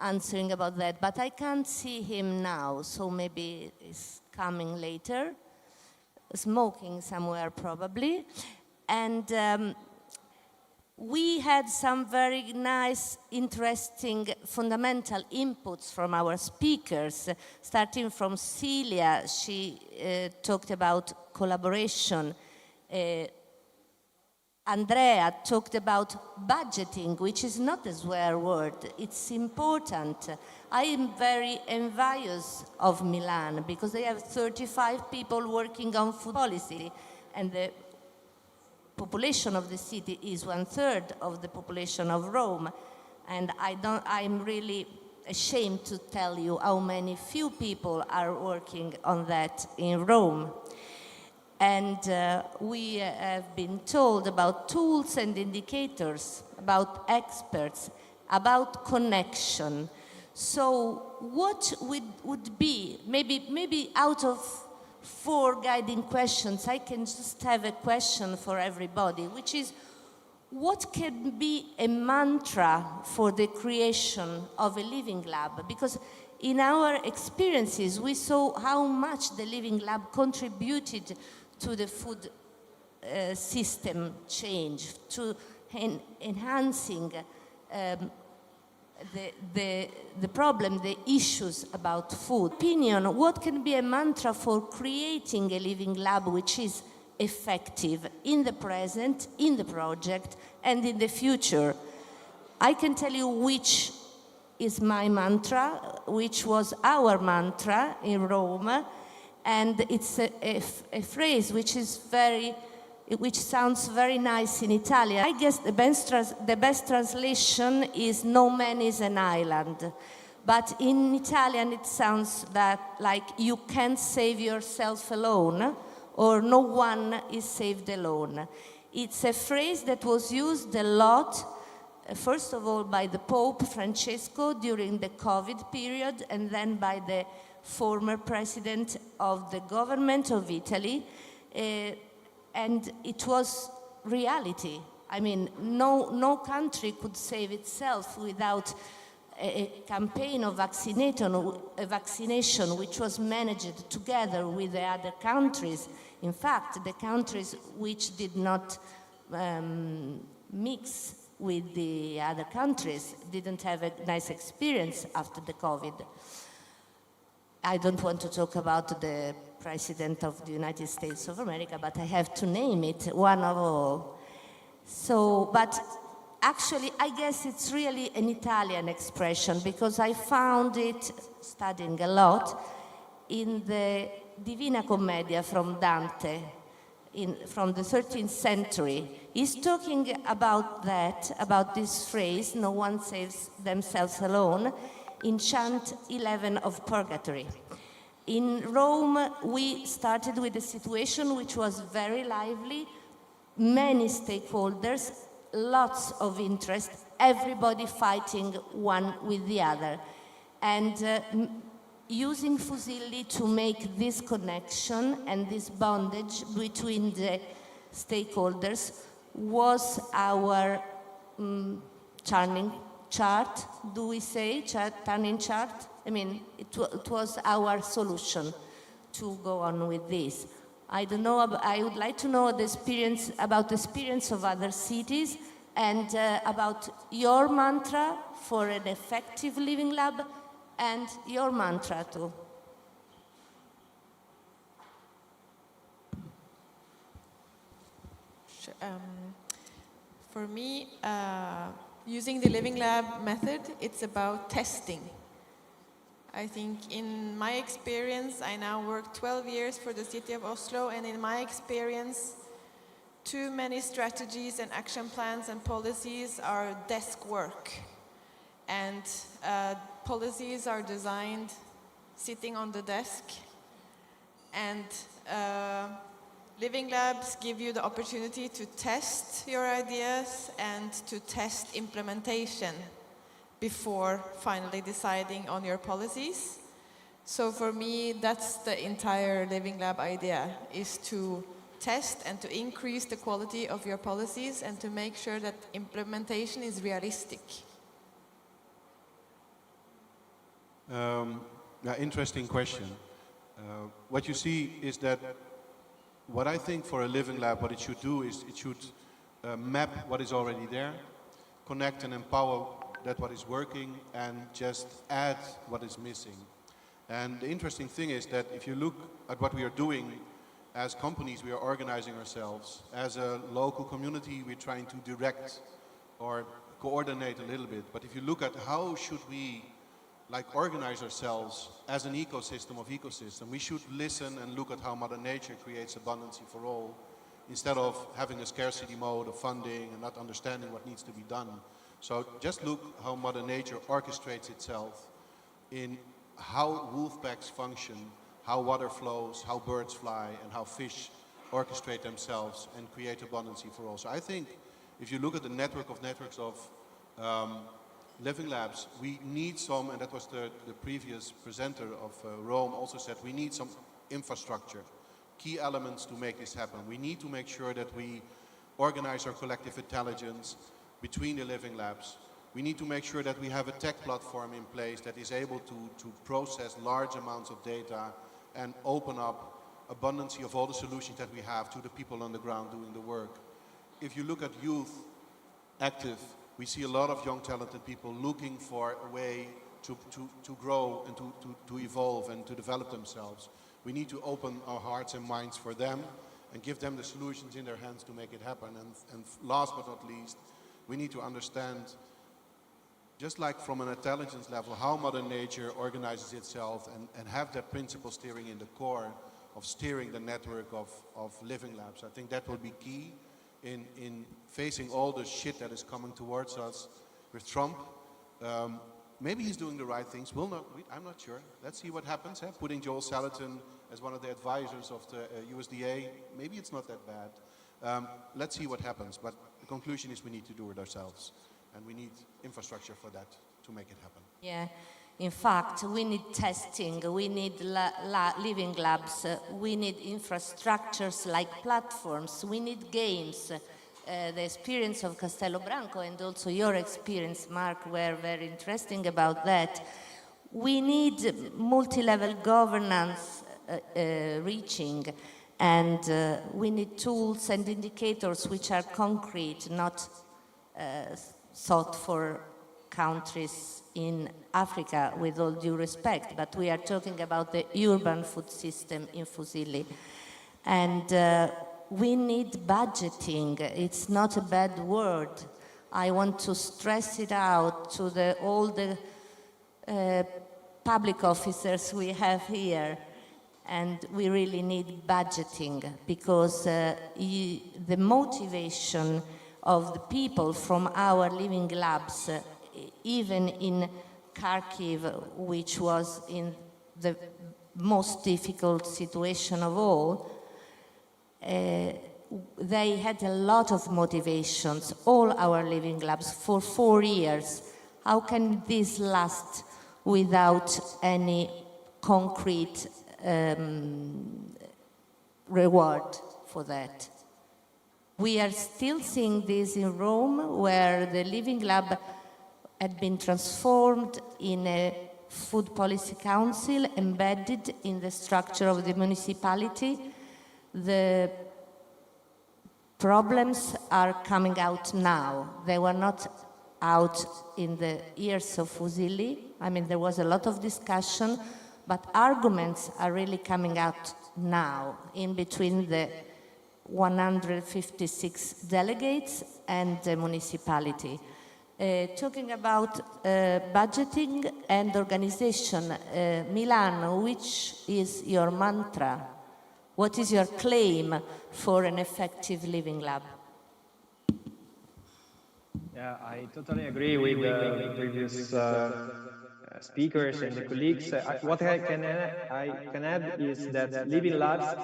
answering about that, but I can't see him now, so maybe it's coming later. smoking somewhere probably. And we had some very nice, interesting, fundamental inputs from our speakers, starting from Celia. She talked about collaboration. Andrea talked about budgeting, which is not a swear word. It's important. I am very envious of Milan because they have 35 people working on food policy, and the population of the city is 1/3 of the population of Rome. And I'm really ashamed to tell you how many few people are working on that in Rome. And we have been told about tools and indicators, about experts, about connection. So what would be, maybe out of 4 guiding questions, I can just have a question for everybody, which is, what can be a mantra for the creation of a living lab? Because in our experiences, we saw how much the living lab contributed to the food system change, to enhancing the problem, the issues about food. Opinion, what can be a mantra for creating a living lab which is effective in the present, in the project, and in the future? I can tell you which is my mantra, which was our mantra in Rome, and it's a phrase which sounds very nice in Italian. I guess the best translation is "no man is an island." But in Italian it sounds like you can't save yourself alone, or no one is saved alone. It's a phrase that was used a lot, first of all by the Pope Francesco during the COVID period, and then by the former president of the government of Italy. And it was reality. I mean, no country could save itself without a campaign of vaccination which was managed together with the other countries. In fact, the countries which did not mix with the other countries didn't have a nice experience after the COVID. I don't want to talk about the President of the United States of America, but I have to name it, one of all. So, but actually, I guess it's really an Italian expression, because I found it, studying a lot, in the Divina Commedia from Dante, from the 13th century. He's talking about that, about this phrase, "no one saves themselves alone," in chant 11 of Purgatory. In Rome, we started with a situation which was very lively, many stakeholders, lots of interest, everybody fighting one with the other. And using FUSILLI to make this connection and this bondage between the stakeholders was our turning chart, do we say, turning chart? I mean, it was our solution to go on with this. I don't know, I would like to know about the experience of other cities, and about your mantra for an effective living lab, and your mantra too. For me, using the living lab method, it's about testing. I think in my experience, I now work 12 years for the city of Oslo, and in my experience, too many strategies and action plans and policies are desk work. And policies are designed sitting on the desk, and living labs give you the opportunity to test your ideas and to test implementation before finally deciding on your policies. So for me, that's the entire living lab idea, is to test and to increase the quality of your policies and to make sure that implementation is realistic. Interesting question. What you see is that what I think for a living lab, what it should do is it should map what is already there, connect and empower that what is working, and just add what is missing. And the interesting thing is that if you look at what we are doing as companies, we are organizing ourselves. As a local community, we're trying to direct or coordinate a little bit. But if you look at how should we organize ourselves as an ecosystem of ecosystem, we should listen and look at how Mother Nature creates abundance for all, instead of having a scarcity mode of funding and not understanding what needs to be done. So just look how Mother Nature orchestrates itself in how wolf packs function, how water flows, how birds fly, and how fish orchestrate themselves and create abundance for all. So I think if you look at the networks of living labs, we need some, and that was the previous presenter of Rome also said, we need some infrastructure, key elements to make this happen. We need to make sure that we organize our collective intelligence between the living labs. We need to make sure that we have a tech platform in place that is able to process large amounts of data and open up abundance of all the solutions that we have to the people on the ground doing the work. If you look at youth active, we see a lot of young talented people looking for a way to grow and to evolve and to develop themselves. We need to open our hearts and minds for them and give them the solutions in their hands to make it happen. And last but not least, we need to understand, just like from an intelligence level, how Mother Nature organizes itself and have that principle steering in the core of steering the network of living labs. I think that will be key in facing all the shit that is coming towards us with Trump. Maybe he's doing the right things. I'm not sure. Let's see what happens. Putting Joel Salatin as one of the advisors of the USDA, maybe it's not that bad. Let's see what happens. But the conclusion is we need to do it ourselves. And we need infrastructure for that to make it happen. Yeah, in fact, we need testing, we need living labs, we need infrastructures like platforms, we need games. The experience of Castelo Branco and also your experience, Mark, were very interesting about that. We need multi-level governance reaching, and we need tools and indicators which are concrete, not sought for countries in Africa, with all due respect, but we are talking about the urban food system in FUSILLI. And we need budgeting. It's not a bad word. I want to stress it out to all the public officers we have here. And we really need budgeting, because the motivation of the people from our living labs, even in Kharkiv, which was in the most difficult situation of all, they had a lot of motivations, all our living labs, for 4 years. How can this last without any concrete reward for that? We are still seeing this in Rome, where the Living Lab had been transformed in a food policy council embedded in the structure of the municipality. The problems are coming out now. They were not out in the years of FUSILLI. I mean, there was a lot of discussion, but arguments are really coming out now in between the 156 delegates and the municipality. Talking about budgeting and organization, Milan, which is your mantra? What is your claim for an effective living lab? Yeah, I totally agree with the previous speakers and the colleagues. What I can add is that living labs,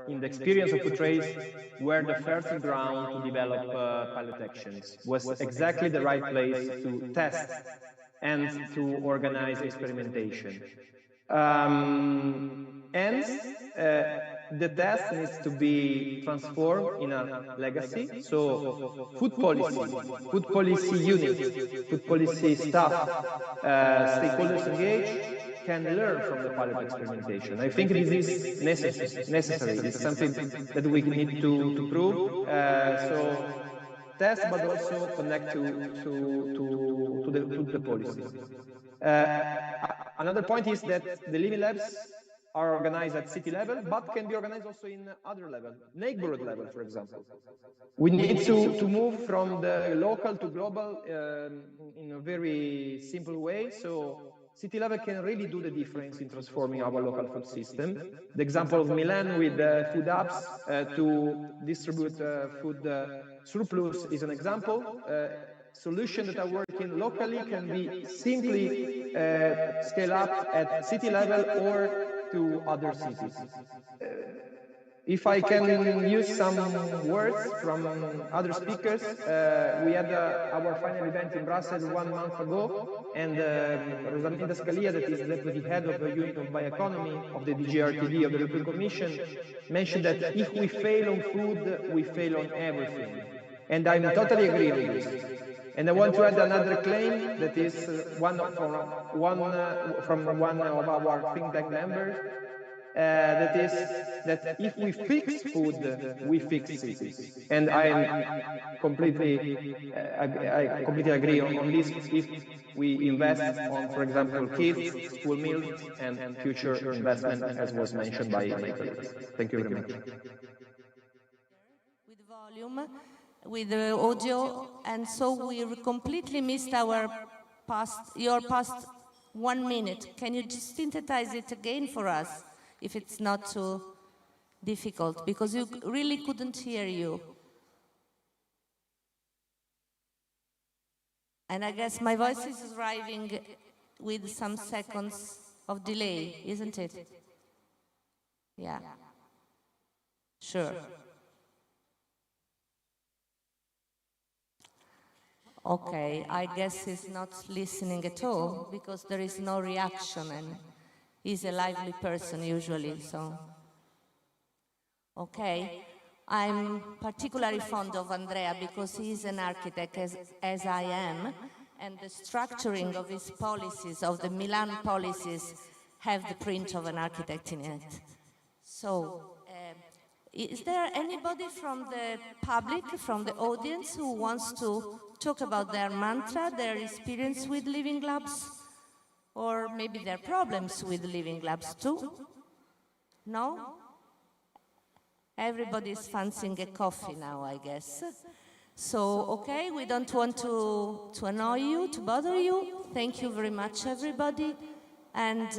in the experience of Futrace, were the first ground to develop pilot actions. Was exactly the right place to test and to organize experimentation. The test needs to be transformed in a legacy. So food policy units, food policy staff, stakeholders engaged can learn from the pilot experimentation. I think this is necessary. It's something that we need to prove. So test, but also connect to the policy. Another point is that the living labs are organized at city level, but can be organized also in other level, neighborhood level, for example. We need to move from the local to global in a very simple way. So city level can really do the difference in transforming our local food system. The example of Milan with food hubs to distribute food surplus is an example. Solutions that are working locally can be simply scale up at city level or to other cities. If I can use some words from other speakers, we had our final event in Brussels 1 month ago, and Rosalinda Scalia, that is the deputy head of the unit of bioeconomy of the DGRTD of the European Commission, mentioned that if we fail on food, we fail on everything. And I totally agree on this. And I want to add another claim that is from one of our think tank members, that is that if we fix food, we fix cities. And I completely agree on this. If we invest on, for example, kids, school meals, and future investment, as was mentioned by my colleagues. Thank you very much. With volume, with the audio, and so we completely missed your past 1 minute. Can you just synthesize it again for us, if it's not too difficult, because you really couldn't hear you. And I guess my voice is arriving with some seconds of delay, isn't it? Yeah. Sure. Okay, I guess he's not listening at all, because there is no reaction, and he's a lively person usually, so. Okay, I'm particularly fond of Andrea because he's an architect as I am, and the structuring of his policies, of the Milan policies, have the print of an architect in it. So, is there anybody from the public, from the audience, who wants to talk about their mantra, their experience with living labs? Or maybe their problems with living labs too? No? Everybody's fancying a coffee now, I guess. So, okay, we don't want to annoy you, to bother you. Thank you very much, everybody. And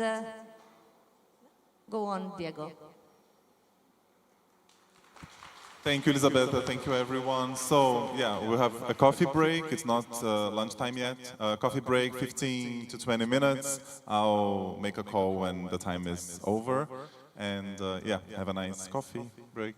go on, Diego. Thank you, Elisabetta. Thank you, everyone. So, yeah, we have a coffee break. It's not lunchtime yet. Coffee break, 15 to 20 minutes. I'll make a call when the time is over. And, yeah, have a nice coffee break.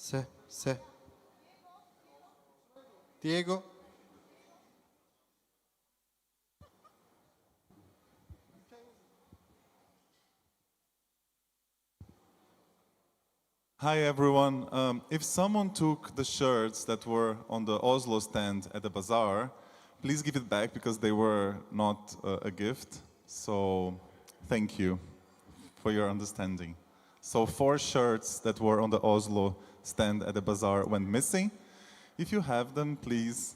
Se. Diego. Hi everyone. If someone took the shirts that were on the Oslo stand at the bazaar, please give it back because they were not a gift. So thank you for your understanding. So 4 shirts that were on the Oslo stand at the bazaar went missing. If you have them, please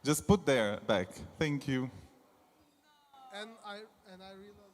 just put there back. Thank you. And I realized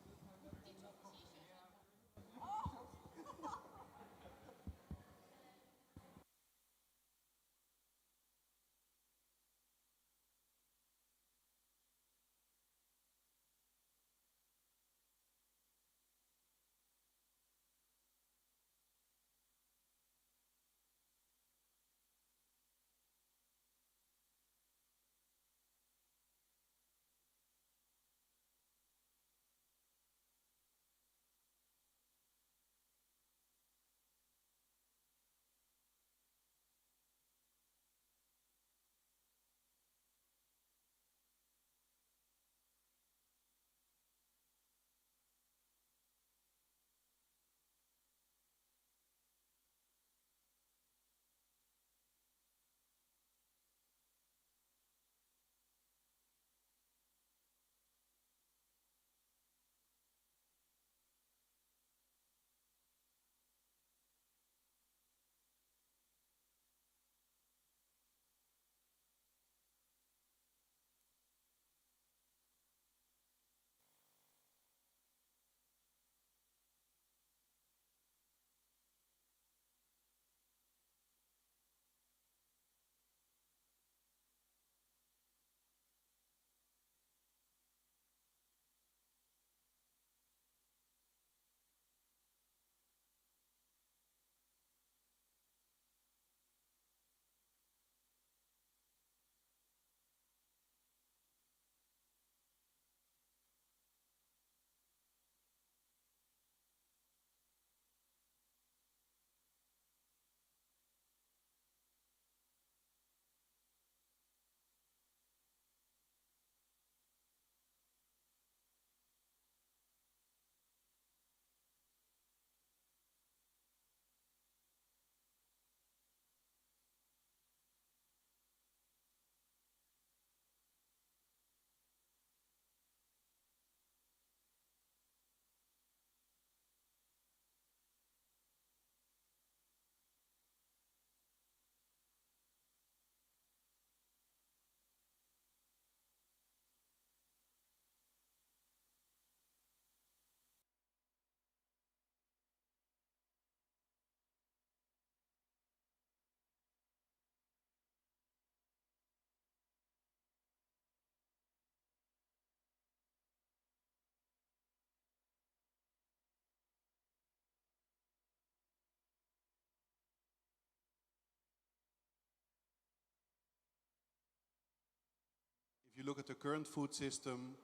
if you look at the current food system,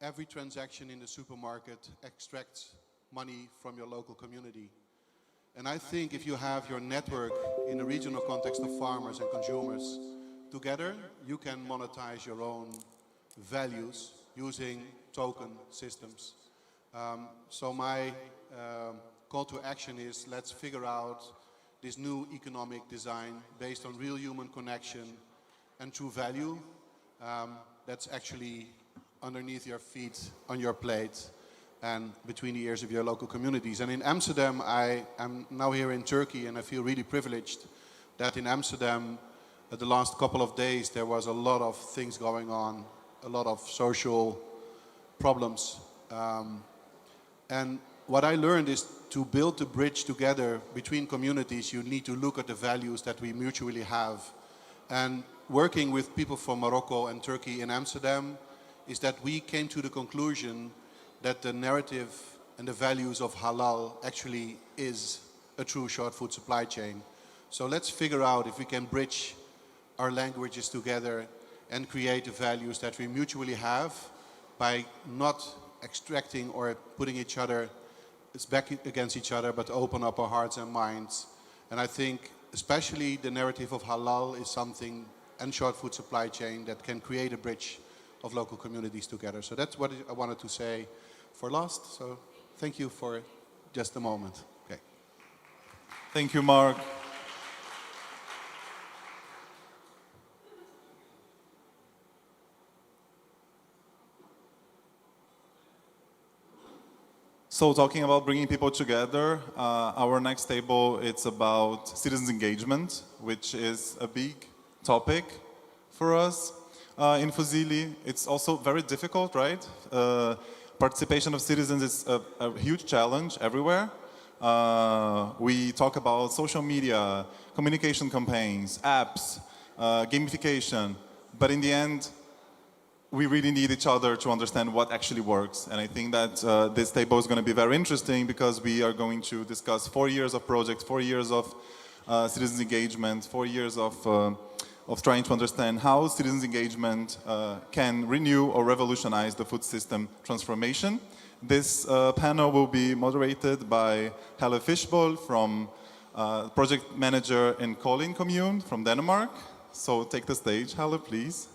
every transaction in the supermarket extracts money from your local community. And I think if you have your network in a regional context of farmers and consumers together, you can monetize your own values using token systems. So my call to action is, let's figure out this new economic design based on real human connection and true value that's actually underneath your feet, on your plate, and between the ears of your local communities. And in Amsterdam, I am now here in Turkey, and I feel really privileged that in Amsterdam, the last couple of days, there was a lot of things going on, a lot of social problems. And what I learned is to build the bridge together between communities, you need to look at the values that we mutually have. And working with people from Morocco and Turkey in Amsterdam is that we came to the conclusion that the narrative and the values of halal actually is a true short food supply chain. So let's figure out if we can bridge our languages together and create the values that we mutually have by not extracting or putting each other back against each other, but open up our hearts and minds. And I think especially the narrative of halal is something, and short food supply chain, that can create a bridge of local communities together. So that's what I wanted to say for last. So thank you for just a moment. Okay. Thank you, Mark. So talking about bringing people together, our next table, it's about citizens' engagement, which is a big topic for us in FUSILLI. It's also very difficult, right? Participation of citizens is a huge challenge everywhere. We talk about social media, communication campaigns, apps, gamification, but in the end, we really need each other to understand what actually works. And I think that this table is going to be very interesting because we are going to discuss 4 years of projects, 4 years of citizens engagement, 4 years of trying to understand how citizens engagement can renew or revolutionize the food system transformation. This panel will be moderated by Helle Fishbowl, from project manager in Kolding Commune from Denmark. So take the stage, Helle, please.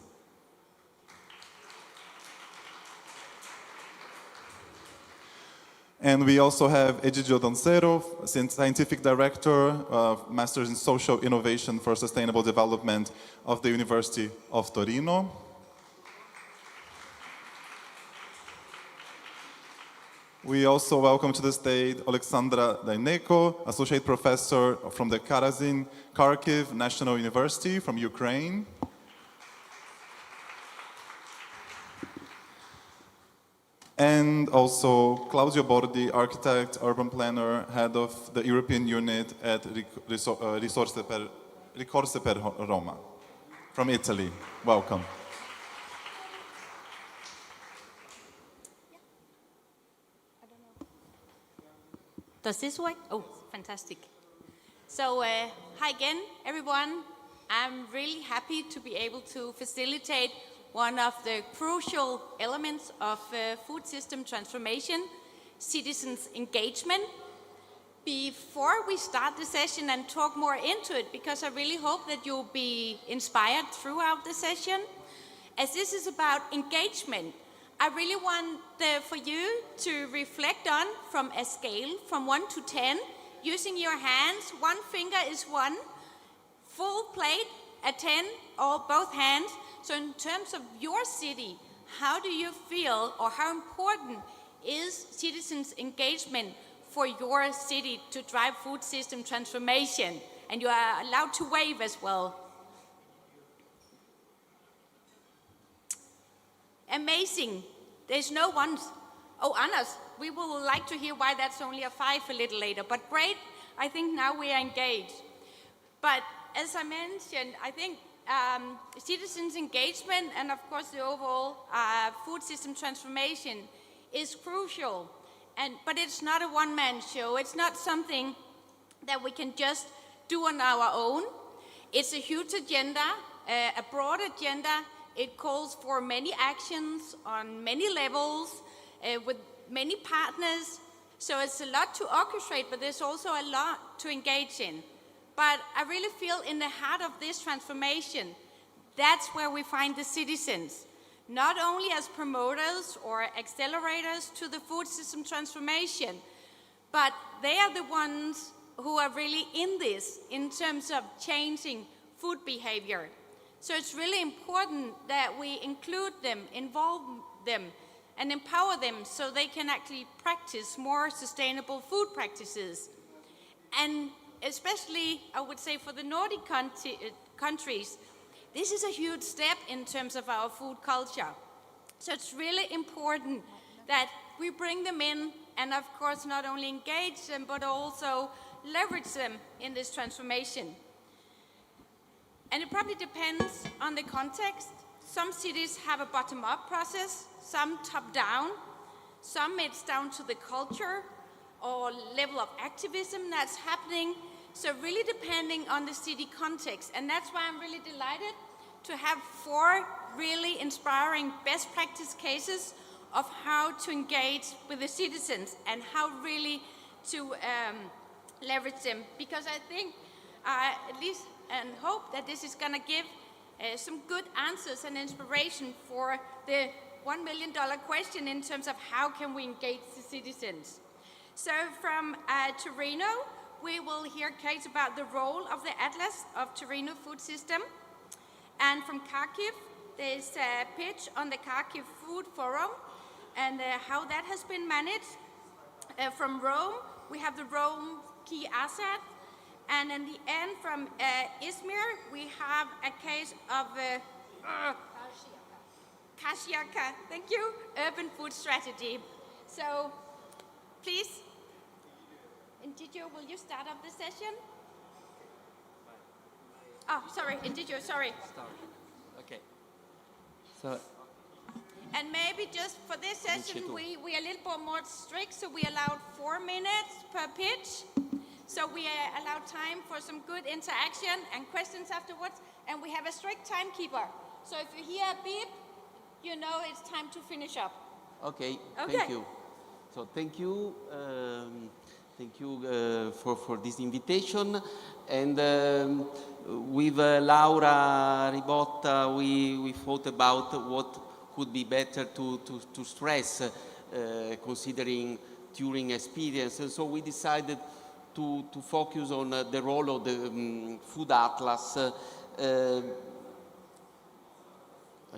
And we also have Egidio Dancero, Scientific Director of Masters in Social Innovation for Sustainable Development of the University of Torino. We also welcome to the stage Alexandra Daineko, Associate Professor from the Kharkiv National University from Ukraine. And also Claudio Bordi, architect, urban planner, head of the European unit at Risorse per Roma from Italy. Welcome. Does this work? Oh, fantastic. So, hi again, everyone. I'm really happy to be able to facilitate one of the crucial elements of food system transformation, citizens' engagement. Before we start the session and talk more into it, because I really hope that you'll be inspired throughout the session, as this is about engagement, I really want for you to reflect on from a scale from 1 to 10, using your hands. 1 finger is 1, full plate at 10, or both hands. So in terms of your city, how do you feel, or how important is citizens' engagement for your city to drive food system transformation? And you are allowed to wave as well. Amazing. There's no ones. Oh, Anders, we will like to hear why that's only a 5 a little later. But great, I think now we are engaged. But as I mentioned, I think citizens' engagement and, of course, the overall food system transformation is crucial. But it's not a one-man show. It's not something that we can just do on our own. It's a huge agenda, a broad agenda. It calls for many actions on many levels with many partners. So it's a lot to orchestrate, but there's also a lot to engage in. But I really feel in the heart of this transformation, that's where we find the citizens, not only as promoters or accelerators to the food system transformation, but they are the ones who are really in this in terms of changing food behavior. So it's really important that we include them, involve them, and empower them so they can actually practice more sustainable food practices. And especially, I would say, for the Nordic countries, this is a huge step in terms of our food culture. So it's really important that we bring them in and, of course, not only engage them, but also leverage them in this transformation. And it probably depends on the context. Some cities have a bottom-up process, some top-down, some it's down to the culture or level of activism that's happening. So really depending on the city context. And that's why I'm really delighted to have 4 really inspiring best practice cases of how to engage with the citizens and how really to leverage them. Because I think at least and hope that this is going to give some good answers and inspiration for the $1 million question in terms of how can we engage the citizens. So from Torino, we will hear Kate about the role of the Atlas of Torino food system. And from Kharkiv, there's a pitch on the Kharkiv Food Forum and how that has been managed. From Rome, we have the Rome key asset. And in the end, from Izmir, we have a case of Kashiaka, thank you, urban food strategy. So please, Indigo, will you start up the session? Oh, sorry, Indigo, sorry. Okay. So, and maybe just for this session, we are a little bit more strict, so we allowed 4 minutes per pitch. So we allow time for some good interaction and questions afterwards, and we have a strict timekeeper. So if you hear a beep, you know it's time to finish up. okay. Thank you. So thank you for this invitation. And with Laura Ribotta, we thought about what could be better to stress, considering Turing experience. And so we decided to focus on the role of the food atlas. I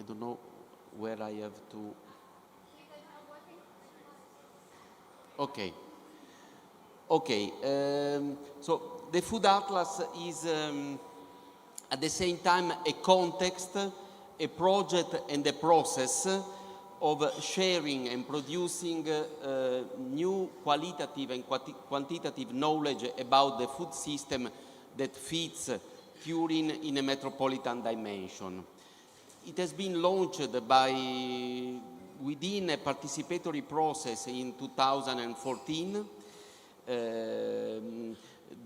don't know where I have to. Okay. Okay. So the food atlas is at the same time a context, a project, and a process of sharing and producing new qualitative and quantitative knowledge about the food system that fits Turin in a metropolitan dimension. It has been launched within a participatory process in 2014.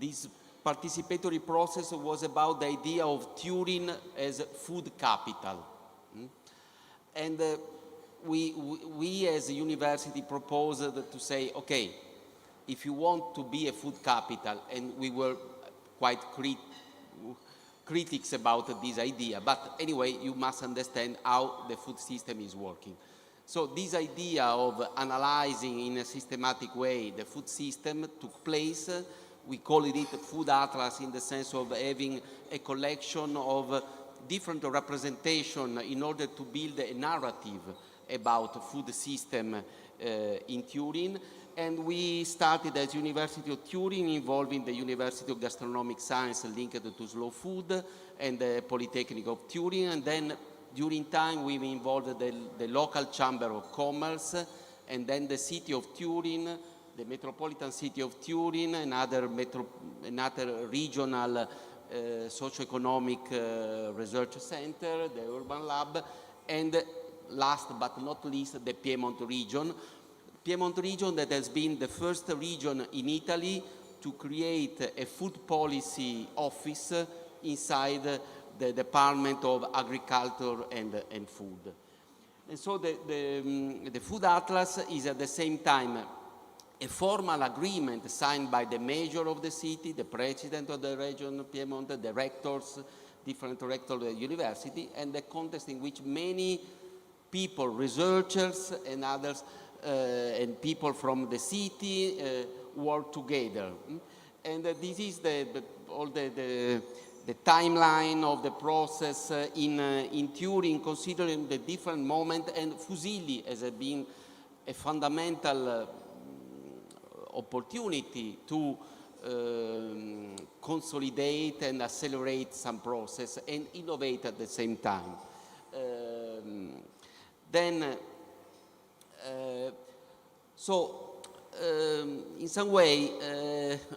This participatory process was about the idea of Turin as food capital. And we as a university proposed to say, okay, if you want to be a food capital, and we were quite critics about this idea, but anyway, you must understand how the food system is working. So this idea of analyzing in a systematic way the food system took place. We call it food atlas in the sense of having a collection of different representation in order to build a narrative about food system in Turin. And we started as University of Turin, involving the University of Gastronomic Science linked to slow food and the Polytechnic of Turin. And then during time we involved the local Chamber of Commerce, and then the city of Turin, the metropolitan city of Turin, another regional socio-economic research center, the Urban Lab, and last but not least, the Piedmont region. Piedmont region that has been the first region in Italy to create a food policy office inside the Department of Agriculture and Food. And so the Food Atlas is at the same time a formal agreement signed by the mayor of the city, the president of the region Piedmont, the rectors, different rectors of the university, and the context in which many people, researchers and others, and people from the city work together. And this is the timeline of the process in Turin, considering the different moments, and FUSILLI has been a fundamental opportunity to consolidate and accelerate some process and innovate at the same time. In some way,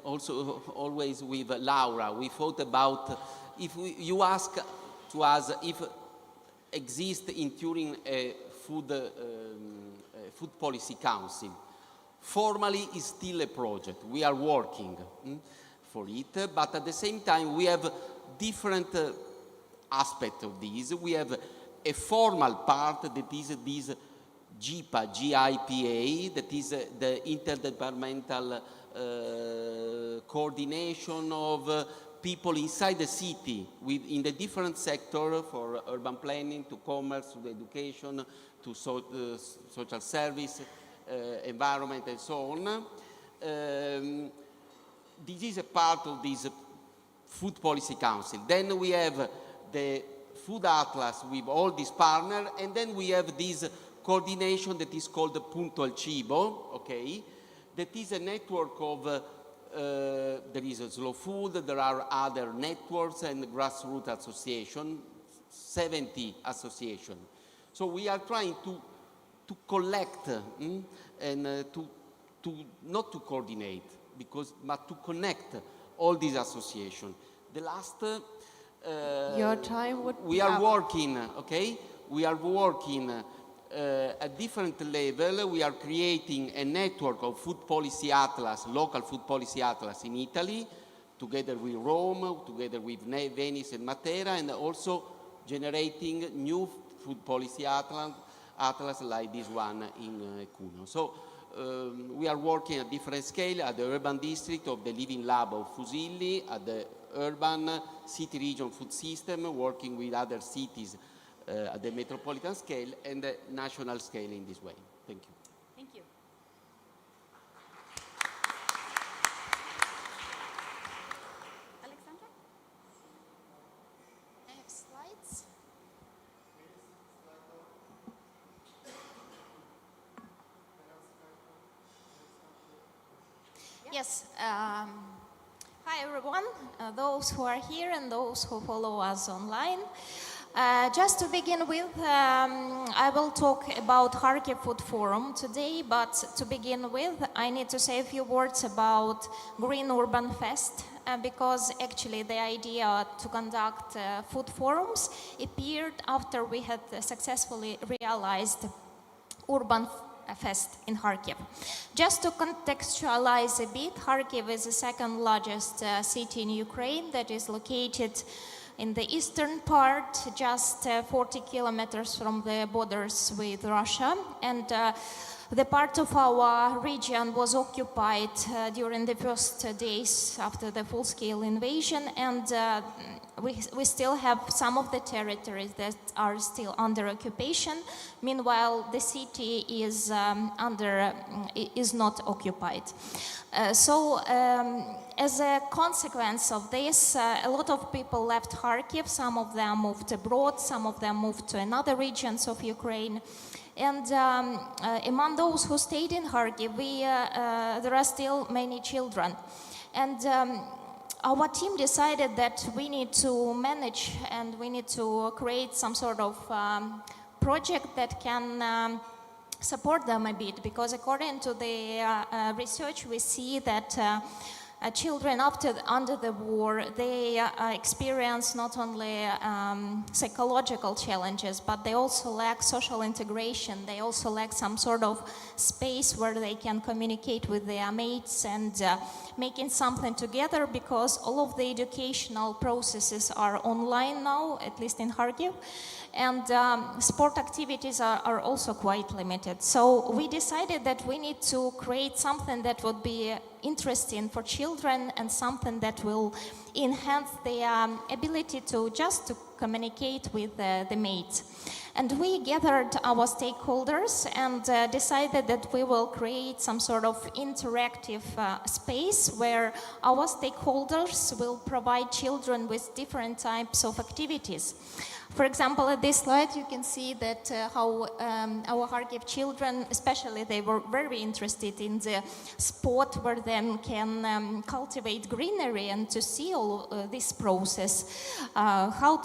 also always with Laura, we thought about if you ask to us if exists in Turin a food policy council. Formally, it's still a project. We are working for it, but at the same time, we have different aspects of this. We have a formal part that is this GIPA, that is the interdepartmental coordination of people inside the city in the different sector, for urban planning, to commerce, to education, to social service, environment, and so on. This is a part of this Food Policy Council. Then we have the Food Atlas with all these partners, and then we have this coordination that is called Punto al Cibo, okay? That is a network of, there is a Slow Food, there are other networks and grassroots associations, 70 associations. So we are trying to collect and not to coordinate, but to connect all these associations. The last, your time would we are working, okay? We are working at different level. We are creating a network of food policy atlas, local food policy atlas in Italy, together with Rome, together with Venice and Matera, and also generating new food policy atlas like this one in Cuneo. So we are working at different scale, at the urban district of the Living Lab of Fusilli, at the urban city region food system, working with other cities at the metropolitan scale and the national scale in this way. Thank you. Thank you. Alexandra? I have slides. Yes. Hi, everyone, those who are here and those who follow us online. Just to begin with, I will talk about Kharkiv Food Forum today, but to begin with, I need to say a few words about Green Urban Fest, because actually the idea to conduct food forums appeared after we had successfully realized Urban Fest in Kharkiv. Just to contextualize a bit, Kharkiv is the second largest city in Ukraine that is located in the eastern part, just 40 kilometers from the borders with Russia. And the part of our region was occupied during the first days after the full-scale invasion, and we still have some of the territories that are still under occupation. Meanwhile, the city is not occupied. As a consequence of this, a lot of people left Kharkiv. Some of them moved abroad, some of them moved to another regions of Ukraine. And among those who stayed in Kharkiv, there are still many children. And our team decided that we need to manage and we need to create some sort of project that can support them a bit, because according to the research, we see that children under the war, they experience not only psychological challenges, but they also lack social integration. They also lack some sort of space where they can communicate with their mates and making something together, because all of the educational processes are online now, at least in Kharkiv. And sport activities are also quite limited. So we decided that we need to create something that would be interesting for children and something that will enhance their ability to just to communicate with the mates. And we gathered our stakeholders and decided that we will create some sort of interactive space where our stakeholders will provide children with different types of activities. For example, at this slide, you can see that how our Kharkiv children, especially, they were very interested in the sport where they can cultivate greenery and to see all this process, how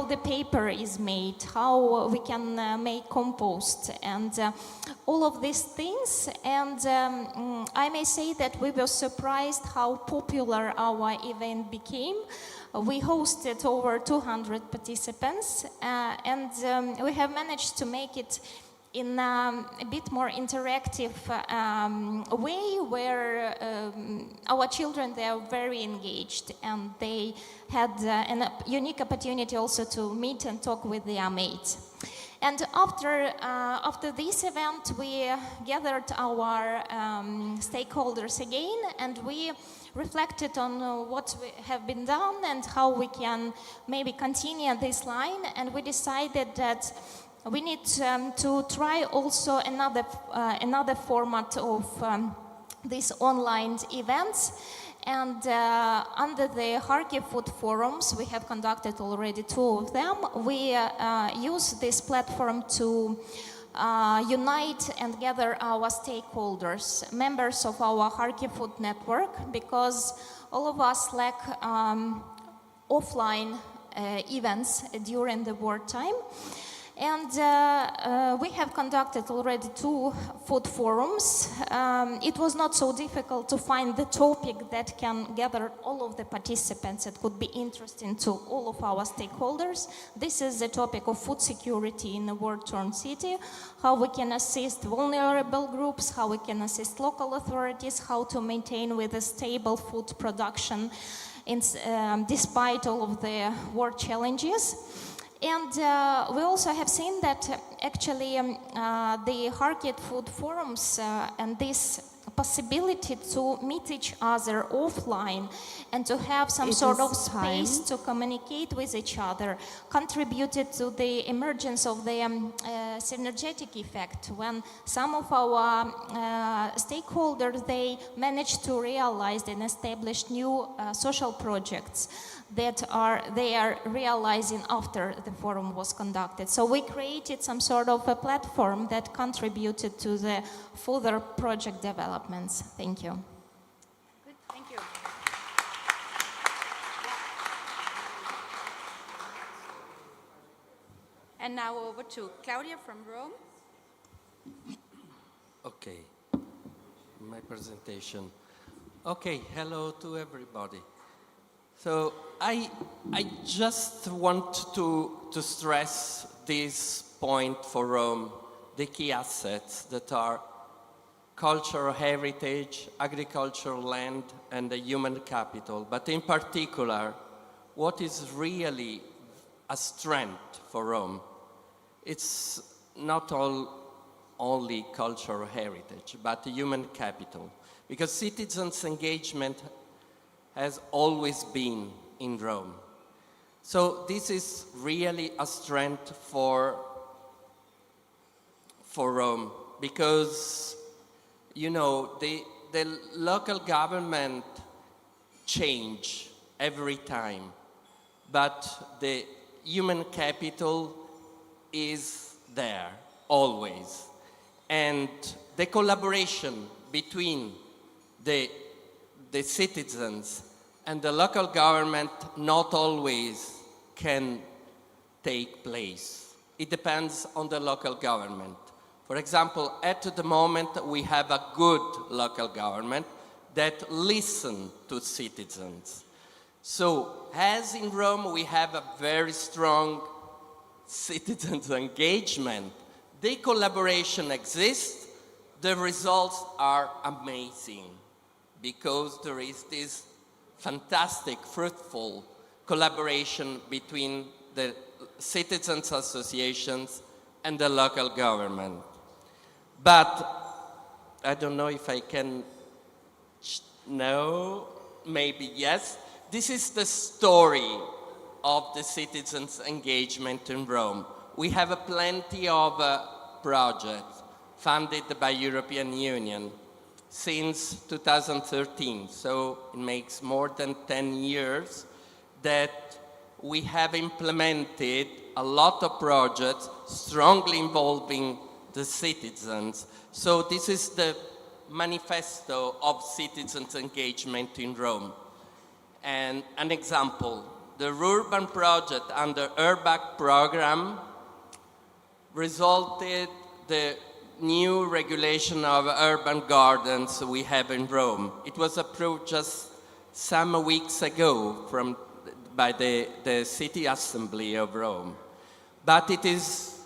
the paper is made, how we can make compost, and all of these things. And I may say that we were surprised how popular our event became. We hosted over 200 participants, and we have managed to make it in a bit more interactive way, where our children, they are very engaged, and they had a unique opportunity also to meet and talk with their mates. And after this event, we gathered our stakeholders again, and we reflected on what have been done and how we can maybe continue this line, and we decided that we need to try also another format of these online events. And under the Kharkiv Food Forums, we have conducted already 2 of them. We use this platform to unite and gather our stakeholders, members of our Kharkiv Food Network, because all of us lack offline events during the wartime. And we have conducted already 2 food forums. It was not so difficult to find the topic that can gather all of the participants. It could be interesting to all of our stakeholders. This is the topic of food security in a war-torn city, how we can assist vulnerable groups, how we can assist local authorities, how to maintain with a stable food production despite all of the war challenges. And we also have seen that actually the Kharkiv Food Forums and this possibility to meet each other offline and to have some sort of space to communicate with each other contributed to the emergence of the synergetic effect, when some of our stakeholders, they managed to realize and establish new social projects that they are realizing after the forum was conducted. So we created some sort of a platform that contributed to the further project developments. Thank you. Good, thank you. And now over to Claudia from Rome. Okay, my presentation. Okay, hello to everybody. So I just want to stress this point for Rome, the key assets that are cultural heritage, agricultural land, and the human capital. But in particular, what is really a strength for Rome, it's not only cultural heritage, but human capital. Because citizens' engagement has always been in Rome. So this is really a strength for Rome, because, you know, the local government change every time, but the human capital is there always. And the collaboration between the citizens and the local government not always can take place. It depends on the local government. For example, at the moment we have a good local government that listens to citizens. So, as in Rome we have a very strong citizens engagement, the collaboration exists, the results are amazing, because there is this fantastic, fruitful collaboration between the citizens' associations and the local government. But I don't know if I can, no, maybe yes. This is the story of the citizens' engagement in Rome. We have plenty of projects funded by European Union since 2013, so it makes more than 10 years that we have implemented a lot of projects strongly involving the citizens. So this is the manifesto of citizens' engagement in Rome. And an example, the urban project under URBAC program resulted the new regulation of urban gardens we have in Rome. It was approved just some weeks ago by the City Assembly of Rome. But it is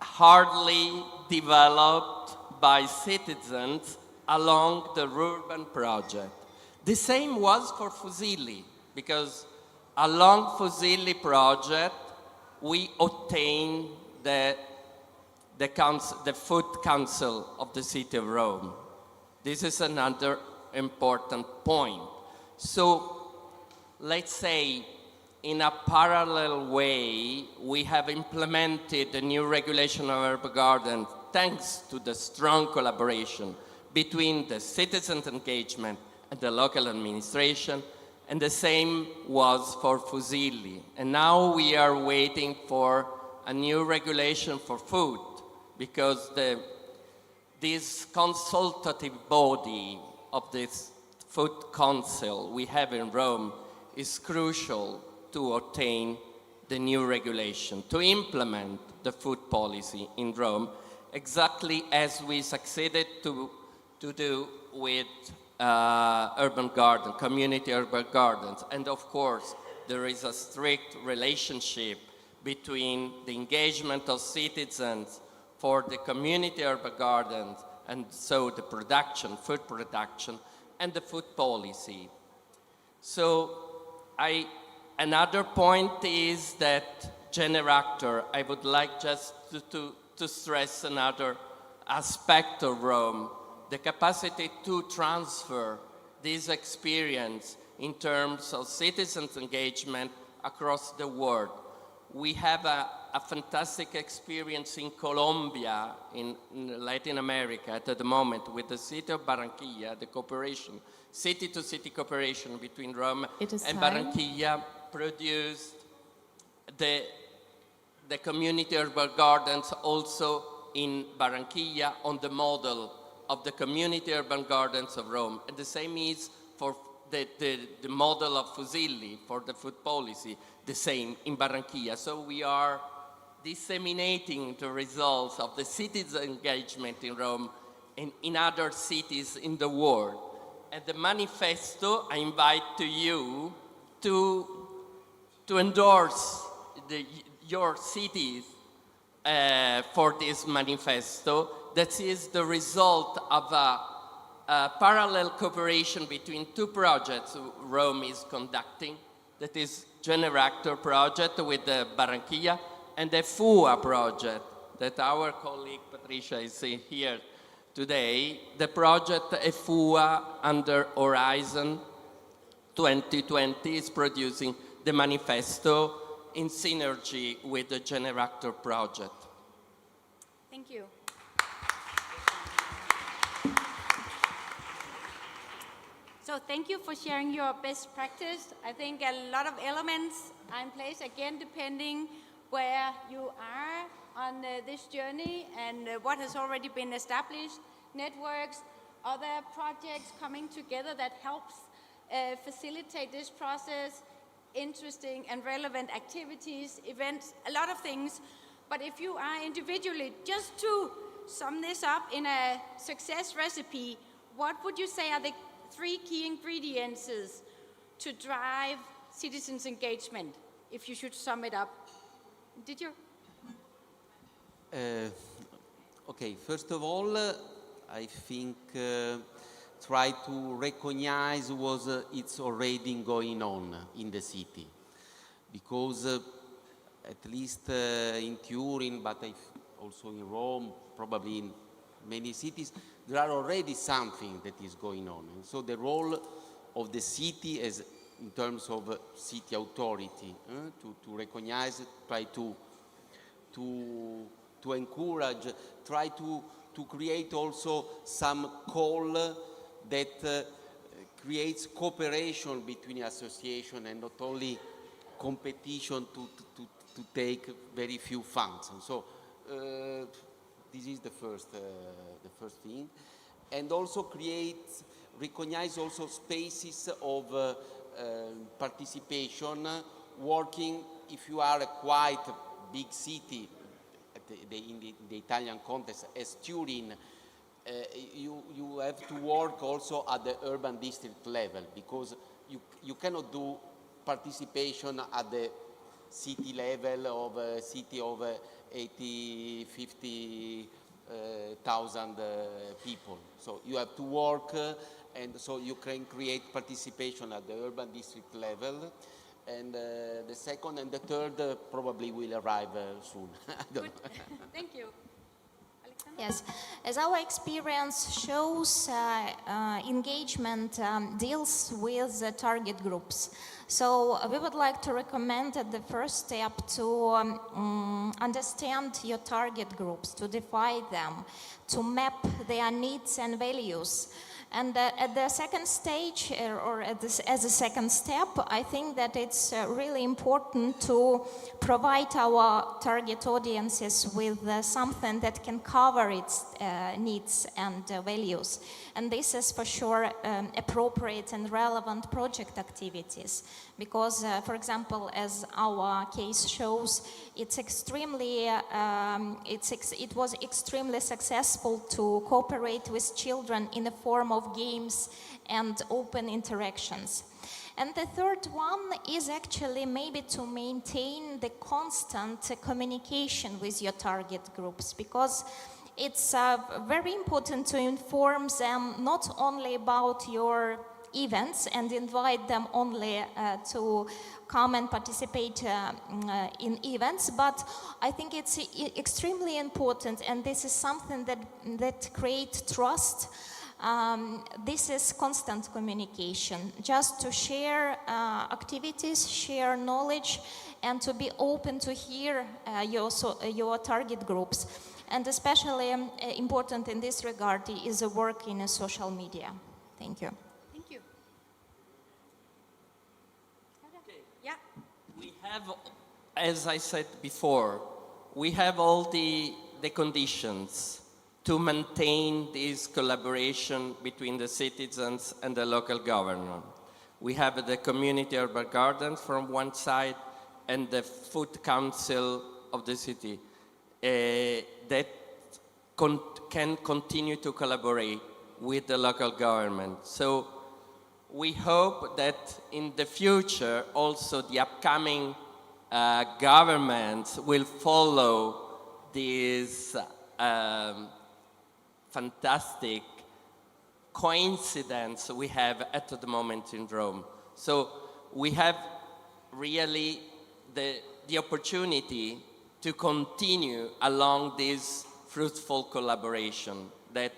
hardly developed by citizens along the urban project. The same was for FUSILLI, because along FUSILLI project we obtained the Food Council of the City of Rome. This is another important point. So let's say in a parallel way, we have implemented a new regulation of urban gardens thanks to the strong collaboration between the citizens' engagement and the local administration, and the same was for FUSILLI. And now we are waiting for a new regulation for food, because this consultative body of this food council we have in Rome is crucial to obtain the new regulation, to implement the food policy in Rome, exactly as we succeeded to do with urban garden, community urban gardens. And of course, there is a strict relationship between the engagement of citizens for the community urban gardens, and so the production, food production, and the food policy. So another point is that Generactor, I would like just to stress another aspect of Rome, the capacity to transfer this experience in terms of citizens' engagement across the world. We have a fantastic experience in Colombia, in Latin America at the moment, with the city of Barranquilla, the cooperation, city-to-city cooperation between Rome and Barranquilla produced the community urban gardens also in Barranquilla on the model of the community urban gardens of Rome. And the same is for the model of FUSILLI for the food policy, the same in Barranquilla. So we are disseminating the results of the city's engagement in Rome and in other cities in the world. And the manifesto, I invite to you to endorse your cities for this manifesto. That is the result of a parallel cooperation between two projects Rome is conducting. That is Generactor project with Barranquilla, and the FUA project that our colleague Patricia is here today. The project FUA under Horizon 2020 is producing the manifesto in synergy with the Generactor project. Thank you. So thank you for sharing your best practice. I think a lot of elements are in place, again, depending where you are on this journey and what has already been established, networks, other projects coming together that helps facilitate this process, interesting and relevant activities, events, a lot of things. But if you are individually, just to sum this up in a success recipe, what would you say are the 3 key ingredients to drive citizens' engagement, if you should sum it up? Did you? Okay, first of all, I think try to recognize what it's already going on in the city. Because at least in Turin, but also in Rome, probably in many cities, there are already something that is going on. And so the role of the city is in terms of city authority, to recognize, try to encourage, try to create also some call that creates cooperation between associations and not only competition to take very few funds. And so this is the first thing. And also recognize also spaces of participation, working, if you are a quite big city in the Italian context, as Turin, you have to work also at the urban district level, because you cannot do participation at the city level of a city of 50,000 people. So you have to work, and so you can create participation at the urban district level. And the second and the third probably will arrive soon. I don't know. Thank you. Alexander? Yes, as our experience shows, engagement deals with the target groups. So we would like to recommend at the first step to understand your target groups, to define them, to map their needs and values. And at the second stage, as a second step, I think that it's really important to provide our target audiences with something that can cover its needs and values. And this is for sure appropriate and relevant project activities. Because, for example, as our case shows, it was extremely successful to cooperate with children in the form of games and open interactions. And the third one is actually maybe to maintain the constant communication with your target groups, because it's very important to inform them not only about your events and invite them only to come and participate in events, but I think it's extremely important, and this is something that creates trust. This is constant communication, just to share activities, share knowledge, and to be open to hear your target groups. And especially important in this regard is the work in social media. Thank you. Thank you. Yeah. We have, as I said before, we have all the conditions to maintain this collaboration between the citizens and the local government. We have the community urban gardens from one side and the food council of the city that can continue to collaborate with the local government. So we hope that in the future also the upcoming governments will follow this fantastic coincidence we have at the moment in Rome. So we have really the opportunity to continue along this fruitful collaboration that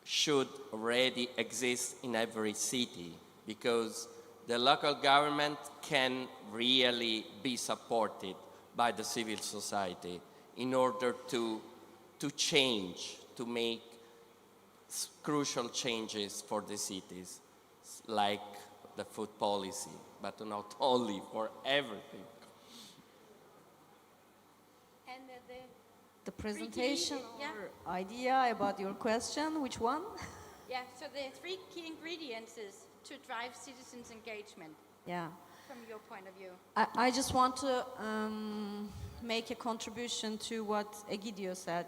should already exist in every city, because the local government can really be supported by the civil society in order to change, to make crucial changes for the cities, like the food policy, but not only, for everything. And the presentation or idea about your question, which one? Yeah, so the 3 key ingredients is to drive citizens' engagement. Yeah. From your point of view. I just want to make a contribution to what Egidio said.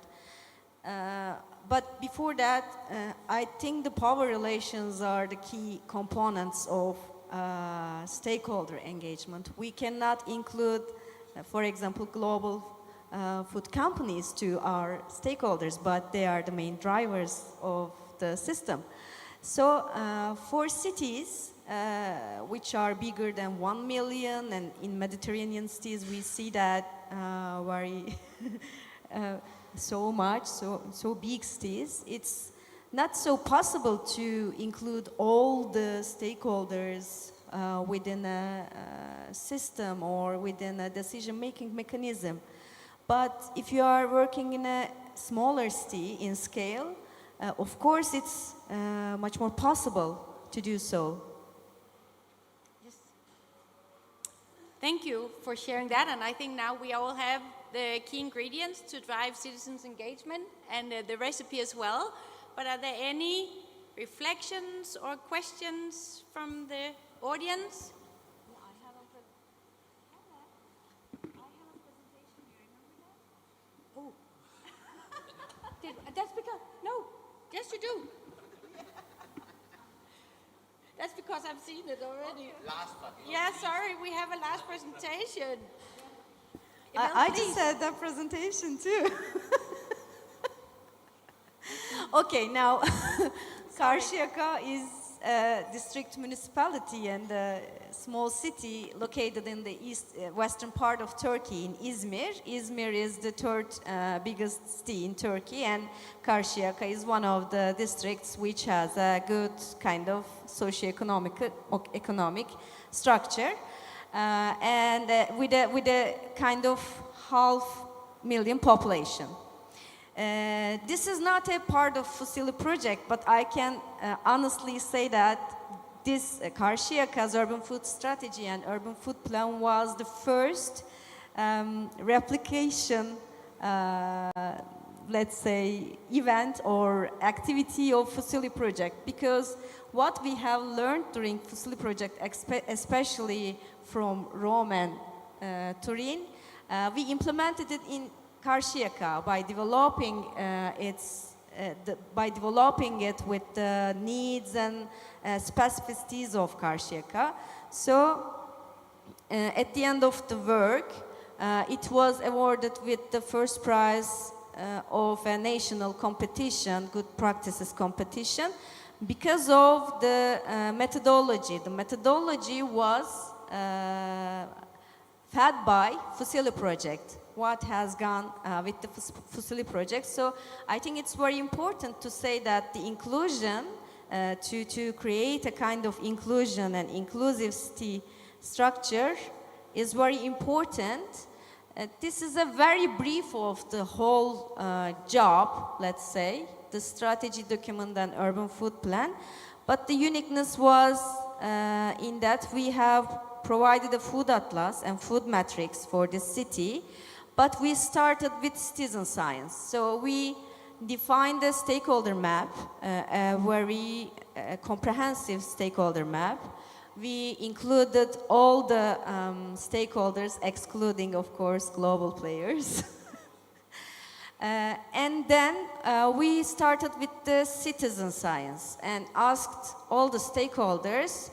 But before that, I think the power relations are the key components of stakeholder engagement. We cannot include, for example, global food companies to our stakeholders, but they are the main drivers of the system. So for cities which are bigger than 1 million, and in Mediterranean cities we see that very so big cities, it's not so possible to include all the stakeholders within a system or within a decision-making mechanism. But if you are working in a smaller city in scale, of course it's much more possible to do so. Yes. Thank you for sharing that, and I think now we all have the key ingredients to drive citizens' engagement and the recipe as well. But are there any reflections or questions from the audience? Oh. That's because, no, yes you do. That's because I've seen it already. Yeah, sorry, we have a last presentation. I just had that presentation too. Okay, now Karşıyaka is district municipality and a small city located in the western part of Turkey, in Izmir. Izmir is the third biggest city in Turkey, and Karşıyaka is one of the districts which has a good kind of socio-economic structure, and with a kind of 500,000 population. This is not a part of FUSILLI project, but I can honestly say that this Karşıyaka's urban food strategy and urban food plan was the first replication, let's say, event or activity of FUSILLI project, because what we have learned during FUSILLI project, especially from Rome and Turin, we implemented it in Karşıyaka by developing it with the needs and specificities of Karşıyaka. So at the end of the work, it was awarded with the first prize of a national competition, good practices competition, because of the methodology. The methodology was fed by FUSILLI project, what has gone with the FUSILLI project. So I think it's very important to say that the inclusion, to create a kind of inclusion and inclusive city structure is very important. This is a very brief of the whole job, let's say, the strategy document and urban food plan. But the uniqueness was in that we have provided a food atlas and food metrics for the city, but we started with citizen science. So we defined a stakeholder map, a very comprehensive stakeholder map. We included all the stakeholders, excluding, of course, global players. And then we started with the citizen science and asked all the stakeholders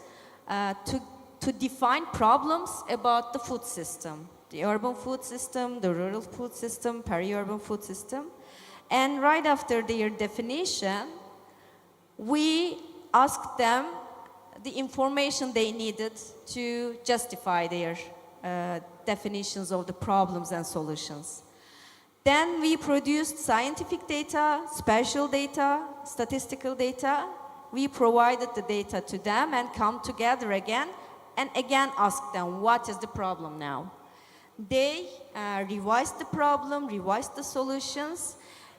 to define problems about the food system, the urban food system, the rural food system, peri-urban food system. And right after their definition, we asked them the information they needed to justify their definitions of the problems and solutions. Then we produced scientific data, spatial data, statistical data. We provided the data to them and come together again and again asked them, what is the problem now? They revised the problem, revised the solutions.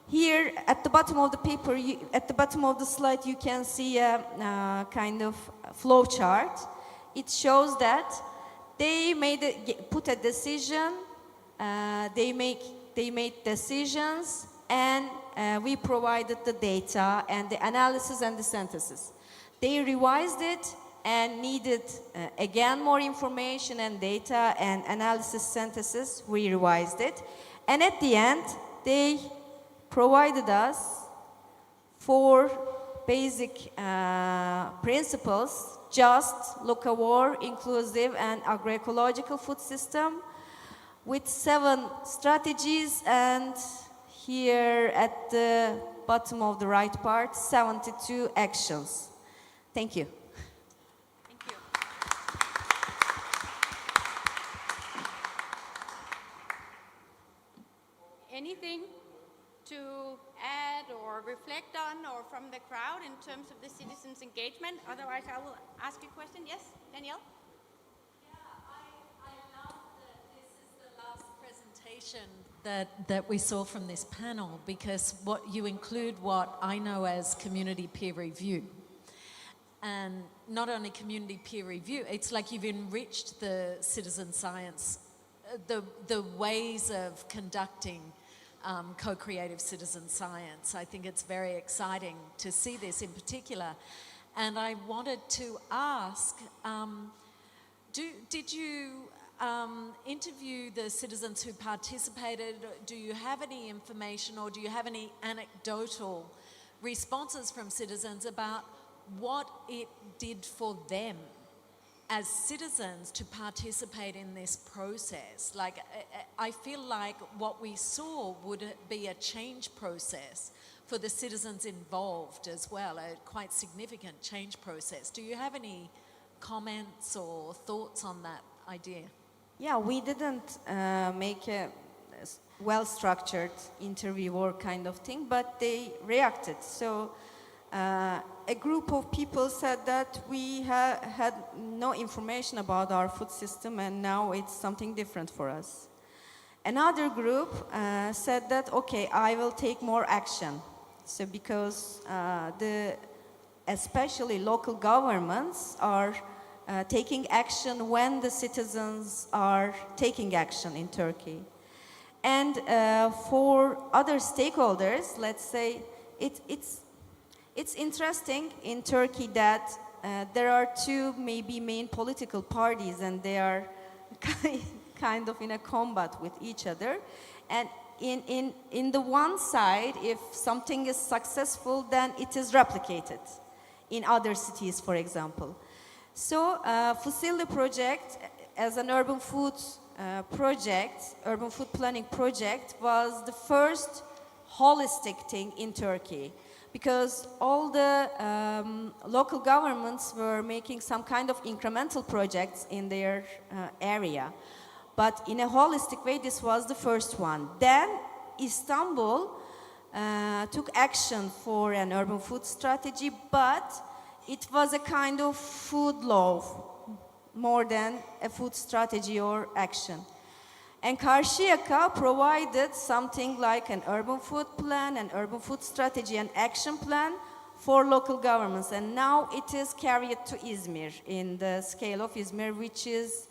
Here at the bottom of the paper, at the bottom of the slide, you can see a kind of flow chart. It shows that they put a decision, they made decisions, and we provided the data and the analysis and the synthesis. They revised it and needed again more information and data and analysis synthesis. We revised it, and at the end they provided us 4 basic principles: just, locavore, inclusive, and agroecological food system, with 7 strategies, and here at the bottom of the right part, 72 actions. Thank you. Thank you. Anything to add or reflect on, or from the crowd in terms of the citizens' engagement? Otherwise, I will ask you a question. Yes, Danielle? That we saw from this panel, because you include what I know as community peer review. And not only community peer review, it's like you've enriched the citizen science, the ways of conducting co-creative citizen science. I think it's very exciting to see this in particular. And I wanted to ask, did you interview the citizens who participated? Do you have any information, or do you have any anecdotal responses from citizens about what it did for them as citizens to participate in this process? Like, I feel like what we saw would be a change process for the citizens involved as well, a quite significant change process. Do you have any comments or thoughts on that idea? Yeah, we didn't make a well-structured interview or kind of thing, but they reacted. So a group of people said that we had no information about our food system and now it's something different for us. Another group said that, okay, I will take more action. So because especially local governments are taking action when the citizens are taking action in Turkey. And for other stakeholders, let's say, it's interesting in Turkey that there are two maybe main political parties and they are kind of in a combat with each other. And in the one side, if something is successful, then it is replicated in other cities, for example. So FUSILLI project as an urban food urban food planning project was the first holistic thing in Turkey because all the local governments were making some kind of incremental projects in their area. But in a holistic way, this was the first one. Then Istanbul took action for an urban food strategy, but it was a kind of food law more than a food strategy or action. And Karşıyaka provided something like an urban food plan, an urban food strategy and action plan for local governments. And now it is carried to Izmir in the scale of Izmir, which is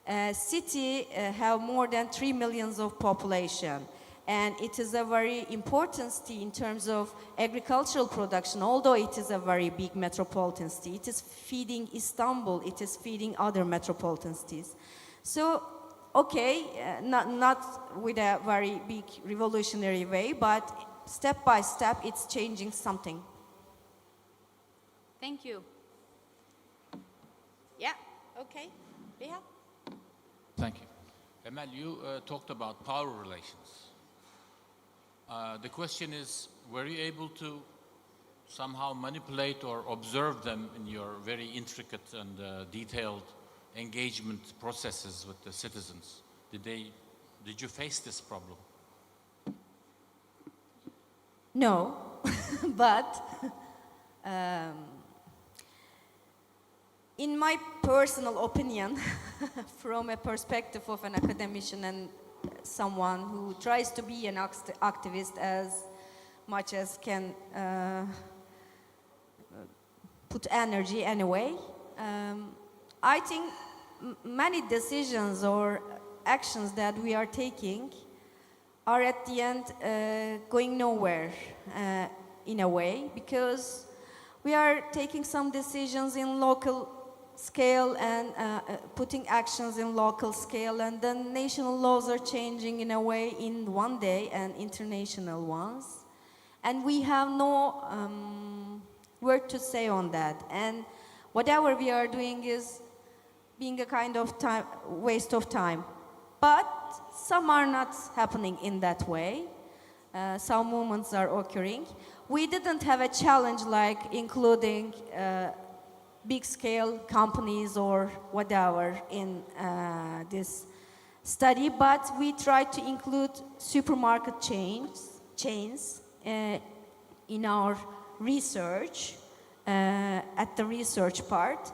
a city have more than 3 million of population. And it is a very important city in terms of agricultural production, although it is a very big metropolitan city. It is feeding Istanbul, it is feeding other metropolitan cities. So, okay, not with a very big revolutionary way, but step by step it's changing something. Thank you. Yeah, okay. Leah? Thank you. Emel, you talked about power relations. The question is, were you able to somehow manipulate or observe them in your very intricate and detailed engagement processes with the citizens? Did you face this problem? No, but in my personal opinion, from a perspective of an academician and someone who tries to be an activist as much as can put energy anyway, I think many decisions or actions that we are taking are at the end going nowhere in a way, because we are taking some decisions in local scale and putting actions in local scale, and then national laws are changing in a way in one day and international ones, and we have no word to say on that, and whatever we are doing is being a kind of waste of time. But some are not happening in that way. Some movements are occurring. We didn't have a challenge like including big-scale companies or whatever in this study, but we tried to include supermarket chains in our research, at the research part.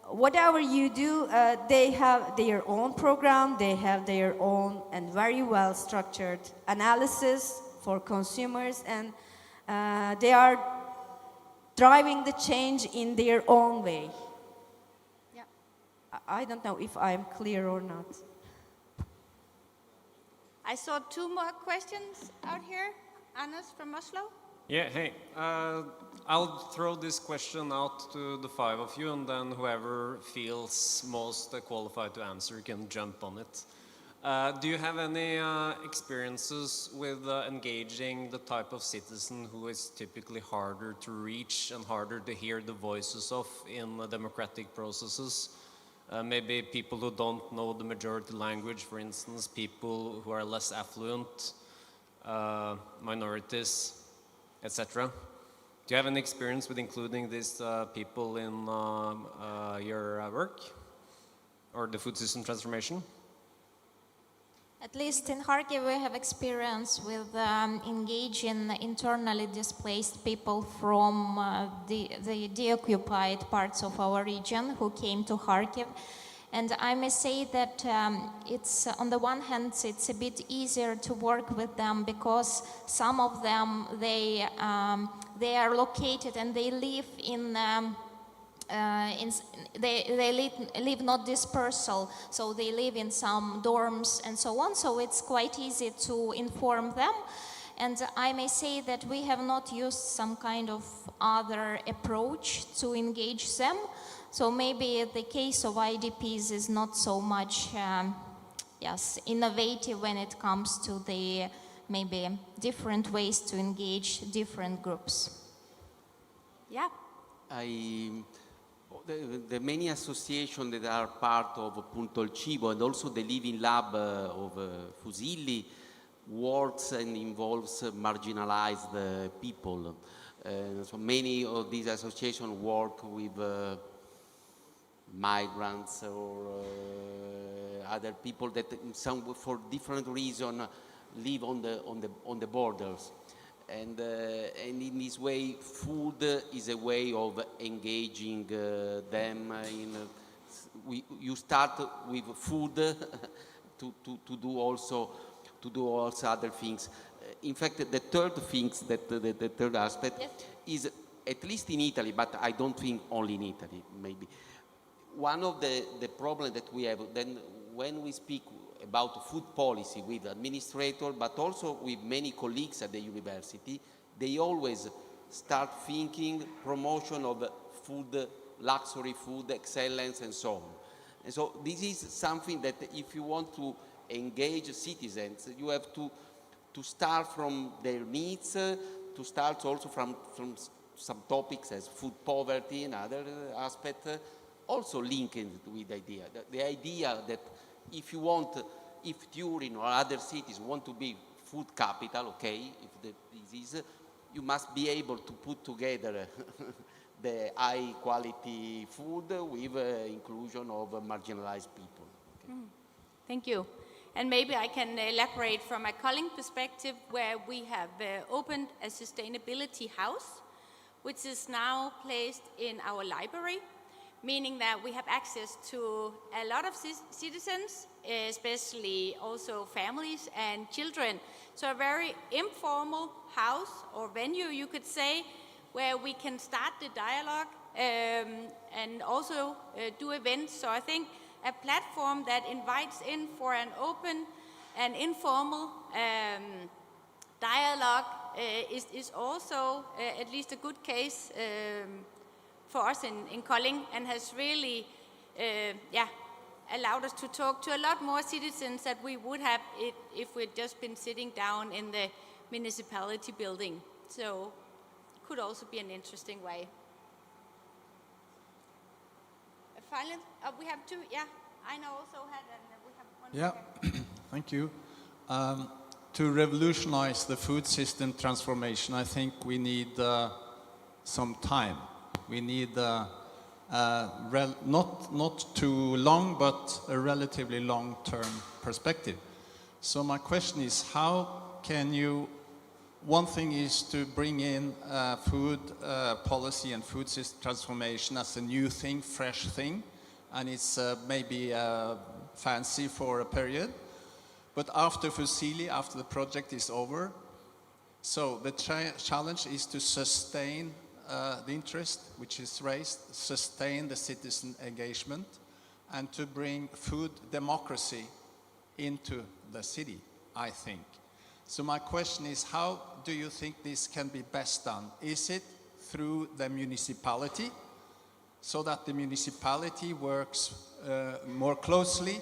Whatever you do, they have their own program, they have their own and very well-structured analysis for consumers, and they are driving the change in their own way. Yeah. I don't know if I'm clear or not. I saw two more questions out here. Anders from Oslo. Yeah, hey. I'll throw this question out to the five of you, and then whoever feels most qualified to answer can jump on it. Do you have any experiences with engaging the type of citizen who is typically harder to reach and harder to hear the voices of in democratic processes? Maybe people who don't know the majority language, for instance, people who are less affluent. minorities, etc. Do you have any experience with including these people in your work or the food system transformation? At least in Kharkiv, we have experience with engaging internally displaced people from the deoccupied parts of our region who came to Kharkiv. And I may say that it's, on the one hand, it's a bit easier to work with them because some of them, they are located and they live they live not dispersal, so they live in some dorms and so on, so it's quite easy to inform them. And I may say that we have not used some kind of other approach to engage them. So maybe the case of IDPs is not so much innovative when it comes to the maybe different ways to engage different groups. Yeah. The many associations that are part of Punto il Cibo and also the Living Lab of FUSILLI works and involves marginalized people. So many of these associations work with migrants or other people that for different reasons live on the borders. And in this way, food is a way of engaging them. You start with food to do also other things. In fact, the third aspect is, at least in Italy, but I don't think only in Italy, maybe. One of the problems that we have then when we speak about food policy with administrators, but also with many colleagues at the university, they always start thinking promotion of food, luxury food, excellence, and so on. And so this is something that if you want to engage citizens, you have to start from their needs, to start also from some topics as food poverty and other aspects, also linked with the idea. The idea that if Turin or other cities want to be food capital, okay, if this is, you must be able to put together the high quality food with inclusion of marginalized people. Okay. Thank you. And maybe I can elaborate from a calling perspective where we have opened a sustainability house, which is now placed in our library, meaning that we have access to a lot of citizens, especially also families and children. So a very informal house or venue, you could say, where we can start the dialogue and also do events. So I think a platform that invites in for an open and informal dialogue is also at least a good case for us in Kolding, and has really allowed us to talk to a lot more citizens that we would have if we'd just been sitting down in the municipality building. So it could also be an interesting way. Finally, we have two, I know also had, and we have one. Yeah, thank you. To revolutionize the food system transformation, I think we need some time. We need not too long, but a relatively long-term perspective. So my question is, how can you, one thing is to bring in food policy and food system transformation as a new thing, fresh thing, and it's maybe fancy for a period. But after FUSILLI, after the project is over, so the challenge is to sustain the interest which is raised, sustain the citizen engagement, and to bring food democracy into the city, I think. So my question is, how do you think this can be best done? Is it through the municipality, so that the municipality works more closely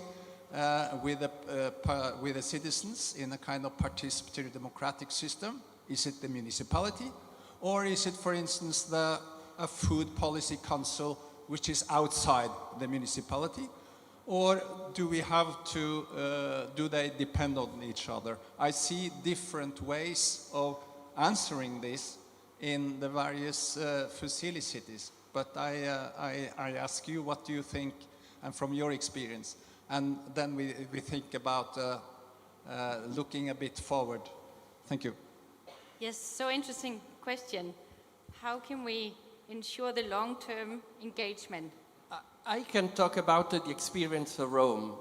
with the citizens in a kind of participatory democratic system? Is it the municipality? Or is it, for instance, a food policy council which is outside the municipality? Or do we have to, do they depend on each other? I see different ways of answering this in the various FUSILLI cities. But I ask you, what do you think, and from your experience? And then we think about looking a bit forward. Thank you. Yes, so interesting question. How can we ensure the long-term engagement? I can talk about the experience of Rome.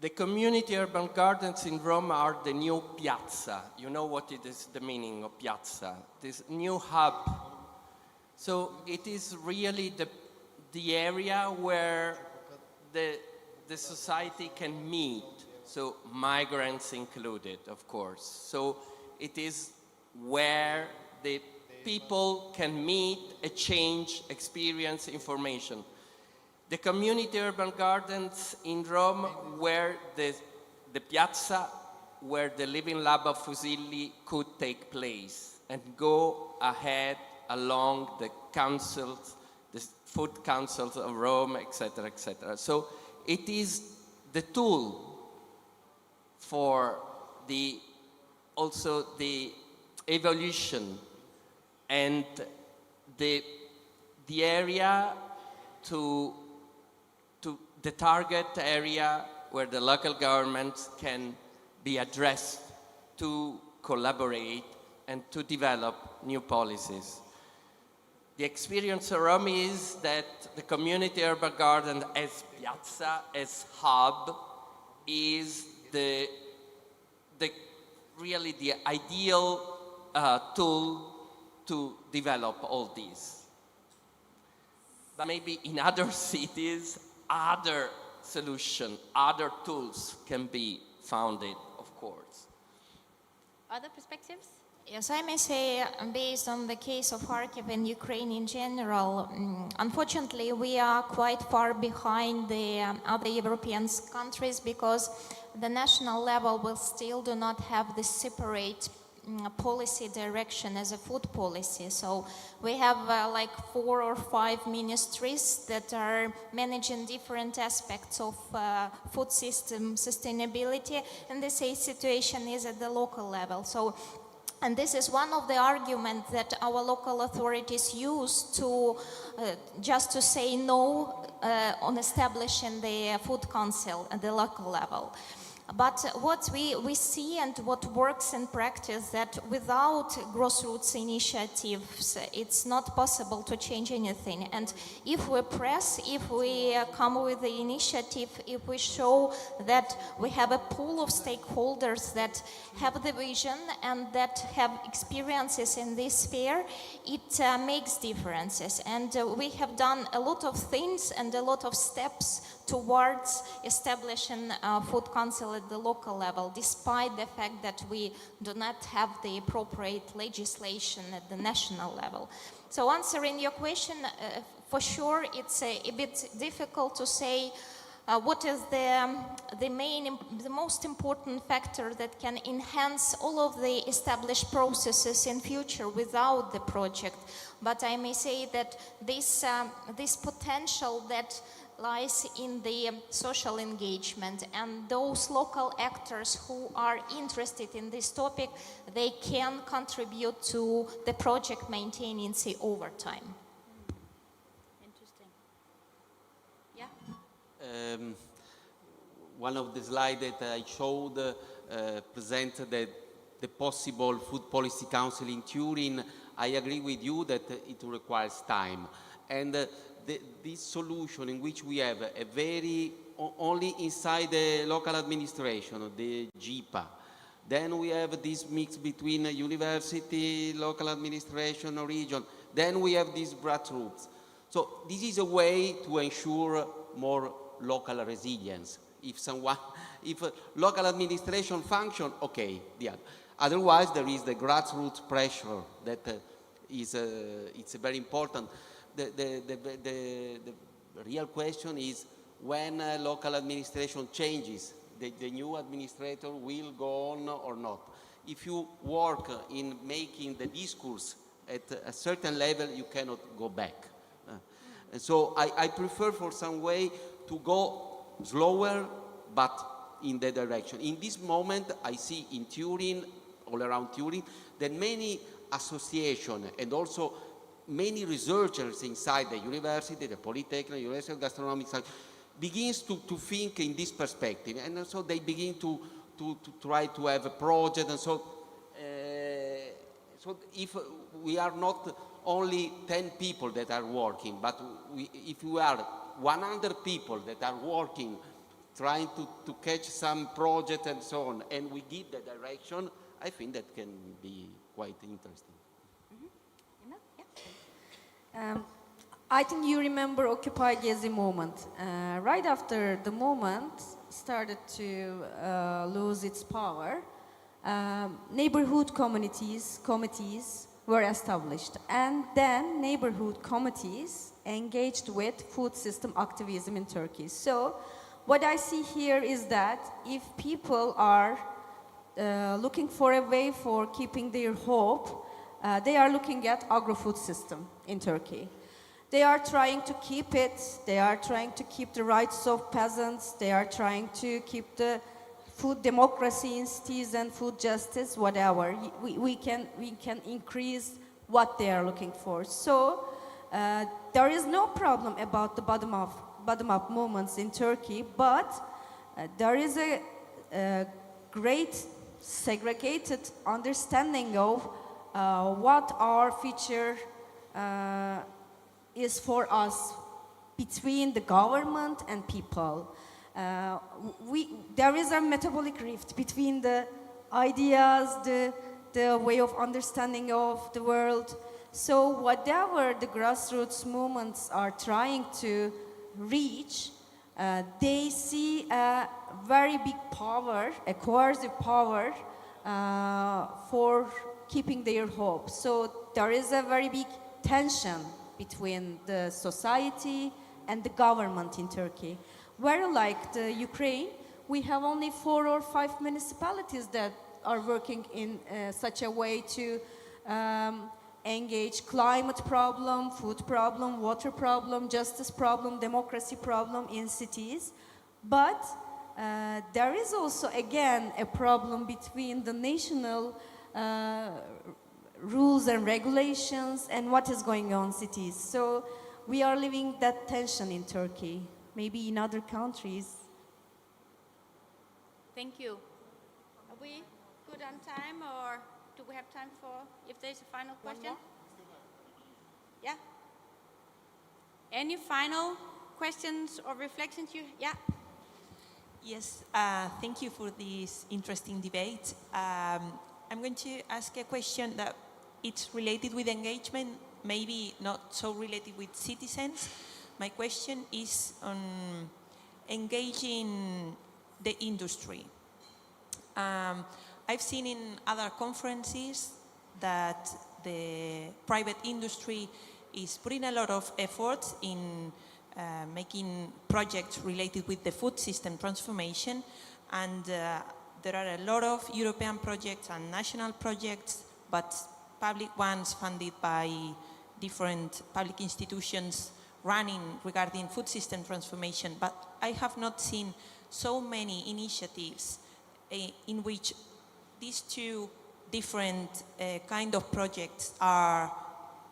The community urban gardens in Rome are the new piazza. You know what it is, the meaning of piazza? This new hub. So it is really the area where the society can meet, so migrants included, of course. So it is where the people can meet, exchange, experience, information. The community urban gardens in Rome were the piazza where the living lab of Fusilli could take place and go ahead along the councils, the food councils of Rome, etc., etc. So it is the tool for also the evolution and the area to the target area where the local governments can be addressed to collaborate and to develop new policies. The experience of Rome is that the community urban garden as piazza, as hub, is really the ideal tool to develop all these. But maybe in other cities, other solutions, other tools can be founded, of course. Other perspectives? Yes, I may say, based on the case of Kharkiv and Ukraine in general, unfortunately, we are quite far behind the other European countries because the national level will still do not have the separate policy direction as a food policy. So we have like 4 or 5 ministries that are managing different aspects of food system sustainability, and the same situation is at the local level. So, and this is one of the arguments that our local authorities use to just to say no on establishing the food council at the local level. But what we see and what works in practice, that without grassroots initiatives, it's not possible to change anything. And if we press, if we come with the initiative, if we show that we have a pool of stakeholders that have the vision and that have experiences in this sphere, it makes differences. And we have done a lot of things and a lot of steps towards establishing a food council at the local level, despite the fact that we do not have the appropriate legislation at the national level. So answering your question, for sure it's a bit difficult to say what is the most important factor that can enhance all of the established processes in future without the project. But I may say that this potential that lies in the social engagement, and those local actors who are interested in this topic, they can contribute to the project maintenance over time. Interesting. Yeah? One of the slides that I showed presented the possible food policy council in Turin. I agree with you that it requires time. And this solution in which we have a very, only inside the local administration, the GIPA, then we have this mix between university, local administration, or region, then we have these grassroots. So this is a way to ensure more local resilience. If local administration function, okay, yeah. Otherwise there is the grassroots pressure that it's very important. The real question is when local administration changes, the new administrator will go on or not. If you work in making the discourse at a certain level, you cannot go back. And so I prefer for some way to go slower, but in the direction. In this moment, I see in Turin, all around Turin, that many associations and also many researchers inside the university, the Polytechnic, University of Gastronomic Science, begins to think in this perspective. And so they begin to try to have a project. And so, so if we are not only 10 people that are working, but if we are 100 people that are working, trying to catch some project and so on, and we give the direction, I think that can be quite interesting. I think you remember Occupy Gezi movement. Right after the movement started to lose its power, neighborhood committees were established, and then neighborhood committees engaged with food system activism in Turkey. So what I see here is that if people are looking for a way for keeping their hope, they are looking at agro-food system in Turkey. They are trying to keep it, they are trying to keep the rights of peasants, they are trying to keep the food democracy in cities and food justice, whatever. We can increase what they are looking for. So there is no problem about the bottom-up movements in Turkey, but there is a great segregated understanding of what our future is for us between the government and people. There is a metabolic rift between the ideas, the way of understanding of the world. So whatever the grassroots movements are trying to reach, they see a very big power, a coercive power for keeping their hope. So there is a very big tension between the society and the government in Turkey. Where like the Ukraine, we have only 4 or 5 municipalities that are working in such a way to engage climate problem, food problem, water problem, justice problem, democracy problem in cities. But there is also, again, a problem between the national rules and regulations and what is going on in cities. So we are living that tension in Turkey, maybe in other countries. Thank you. Are we good on time, or do we have time for, if there's a final question? Yeah? Any final questions or reflections? Yeah? Yes, thank you for this interesting debate. I'm going to ask a question that it's related with engagement, maybe not so related with citizens. My question is on engaging the industry. I've seen in other conferences that the private industry is putting a lot of effort in making projects related with the food system transformation, and there are a lot of European projects and national projects, but public ones funded by different public institutions running regarding food system transformation. But I have not seen so many initiatives in which these two different kind of projects are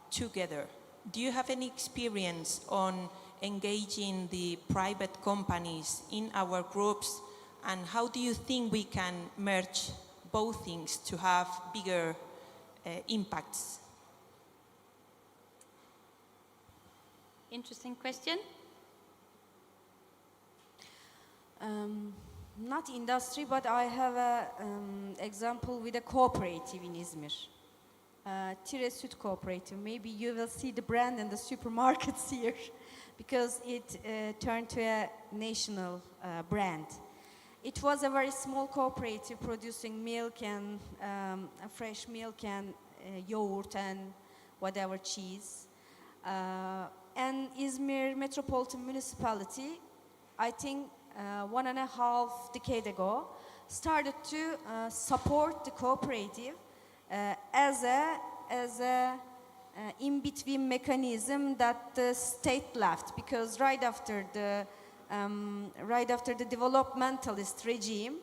together. Do you have any experience on engaging the private companies in our groups, and how do you think we can merge both things to have bigger impacts? Interesting question. Not industry, but I have an example with a cooperative in Izmir. Tire Süt Cooperative. Maybe you will see the brand in the supermarkets here because it turned to a national brand. It was a very small cooperative producing milk and fresh milk and yogurt and whatever cheese. And Izmir Metropolitan Municipality, I think 1.5 decades ago, started to support the cooperative as a in-between mechanism that the state left, because right after the right after the developmentalist regime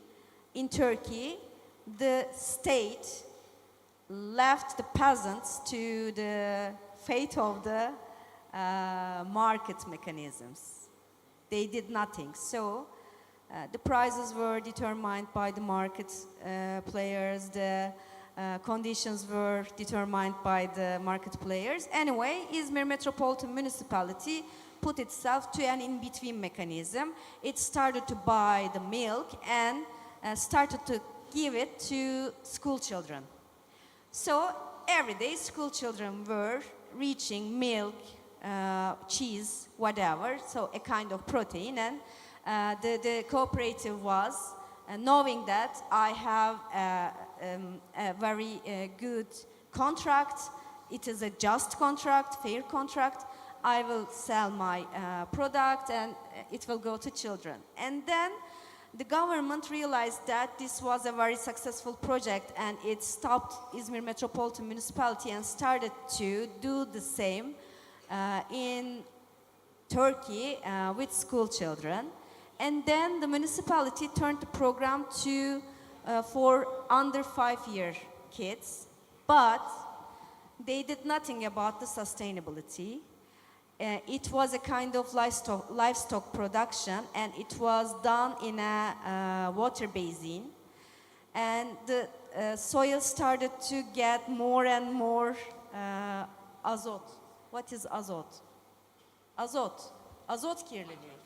in Turkey, the state left the peasants to the fate of the market mechanisms. They did nothing. So the prices were determined by the market players, the conditions were determined by the market players. Anyway, Izmir Metropolitan Municipality put itself to an in-between mechanism. It started to buy the milk and started to give it to school children. So every day school children were reaching milk, cheese, whatever, so a kind of protein, and the cooperative was, knowing that I have a very good contract, it is a just contract, fair contract, I will sell my product and it will go to children. And then the government realized that this was a very successful project and it stopped Izmir Metropolitan Municipality and started to do the same in Turkey with school children. And then the municipality turned the program to for under 5-year kids, but they did nothing about the sustainability. It was a kind of livestock production, and it was done in a water basin. And the soil started to get more and more azot. What is azot? Azot. Azot kirliliği.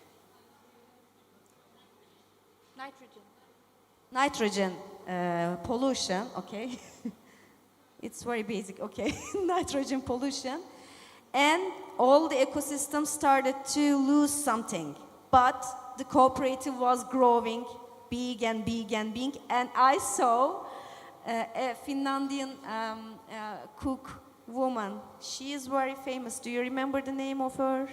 Nitrogen pollution, okay. It's very basic, okay. Nitrogen pollution. And all the ecosystem started to lose something. But the cooperative was growing big and big and big. And I saw a Finlandian cook woman. She is very famous. Do you remember the name of her?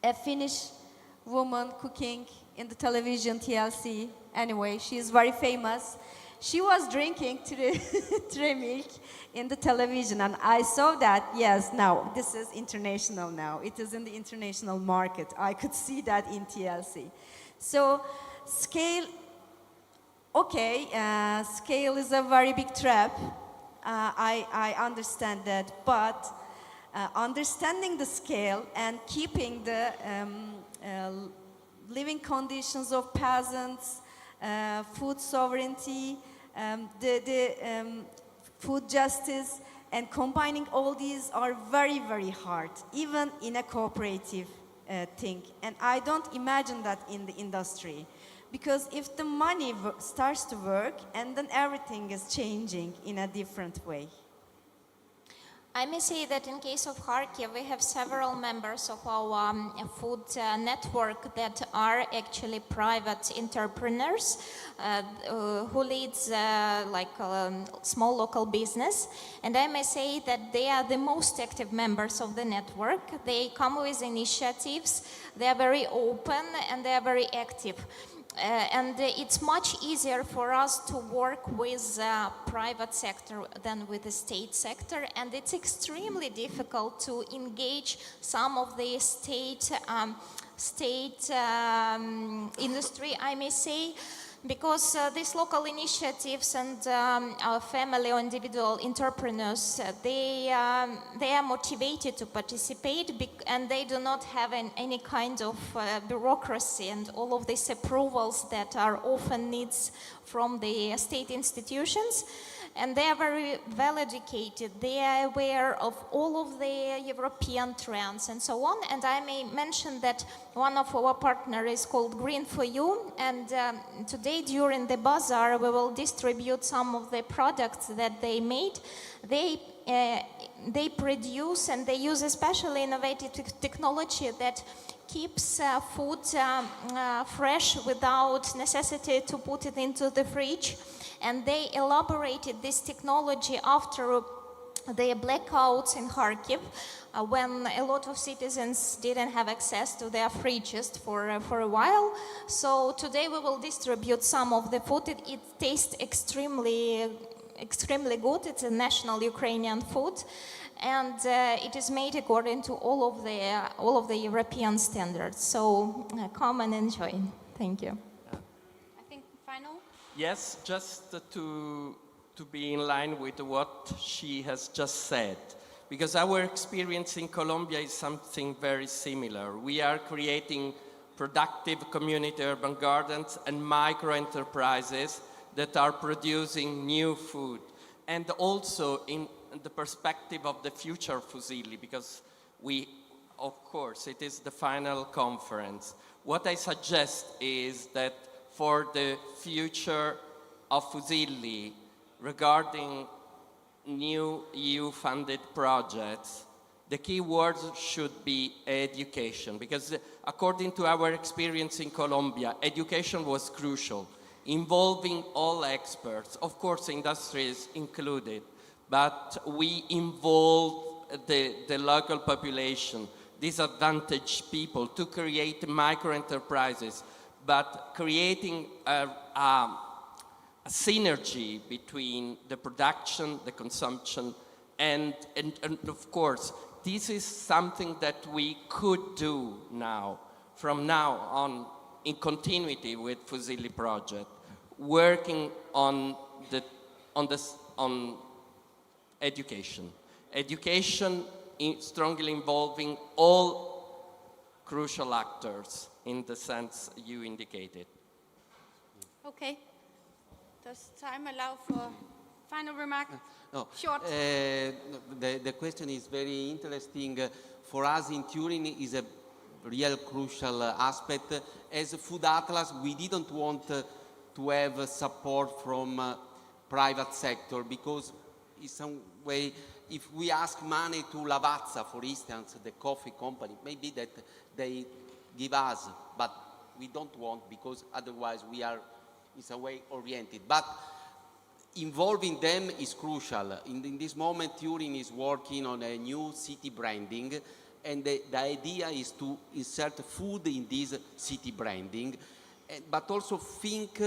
A Finnish woman cooking in the television TLC. Anyway, she is very famous. She was drinking tray milk in the television, and I saw that, yes, now, this is international now. It is in the international market. I could see that in TLC. So, scale, okay, scale is a very big trap. I understand that, but understanding the scale and keeping the living conditions of peasants, food sovereignty, food justice, and combining all these are very, very hard, even in a cooperative thing. And I don't imagine that in the industry. Because if the money starts to work, and then everything is changing in a different way. I may say that in case of Kharkiv, we have several members of our food network that are actually private entrepreneurs who leads small local business. And I may say that they are the most active members of the network. They come with initiatives, they are very open, and they are very active. And it's much easier for us to work with private sector than with the state sector, and it's extremely difficult to engage some of the state industry, I may say, because these local initiatives and our family or individual entrepreneurs, they are motivated to participate, and they do not have any kind of bureaucracy and all of these approvals that are often needs from the state institutions. And they are very well educated. They are aware of all of the European trends and so on. And I may mention that one of our partners is called Green for You. And today during the bazaar, we will distribute some of the products that they made. They produce and they use especially innovative technology that keeps food fresh without necessity to put it into the fridge. And they elaborated this technology after the blackouts in Kharkiv, when a lot of citizens didn't have access to their fridges for a while. So today we will distribute some of the food. It tastes extremely extremely good. It's a national Ukrainian food, and it is made according to all of the European standards. So come and enjoy. Thank you. I think final. Yes, just to be in line with what she has just said, because our experience in Colombia is something very similar. We are creating productive community urban gardens and micro-enterprises that are producing new food. And also in the perspective of the future FUSILLI, because of course, it is the final conference. What I suggest is that for the future of FUSILLI regarding new EU-funded projects, the key words should be education, because according to our experience in Colombia, education was crucial, involving all experts, of course industries included, but we involve the local population, disadvantaged people, to create micro-enterprises, but creating a synergy between the production, the consumption, and of course, this is something that we could do now, from now on, in continuity with FUSILLI project, working on education. Education strongly involving all crucial actors in the sense you indicated. Okay. Does time allow for final remark? No. Short. The question is very interesting. For us in Turin is a real crucial aspect. As a Food Atlas, we didn't want to have support from private sector, because in some way, if we ask money to Lavazza, for instance, the coffee company, maybe that they give us, but we don't want, because otherwise we are in some way oriented. But involving them is crucial. In this moment, Turin is working on a new city branding, and the idea is to insert food in this city branding, but also think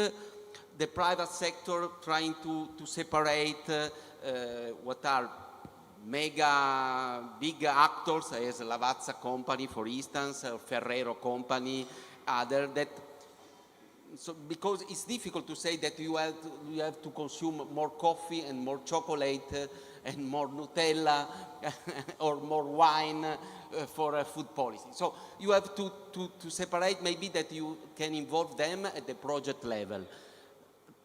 the private sector trying to separate what are mega big actors as Lavazza company, for instance, or Ferrero company, other that. So, because it's difficult to say that you have to consume more coffee and more chocolate and more Nutella or more wine for a food policy. So you have to separate, maybe that you can involve them at the project level.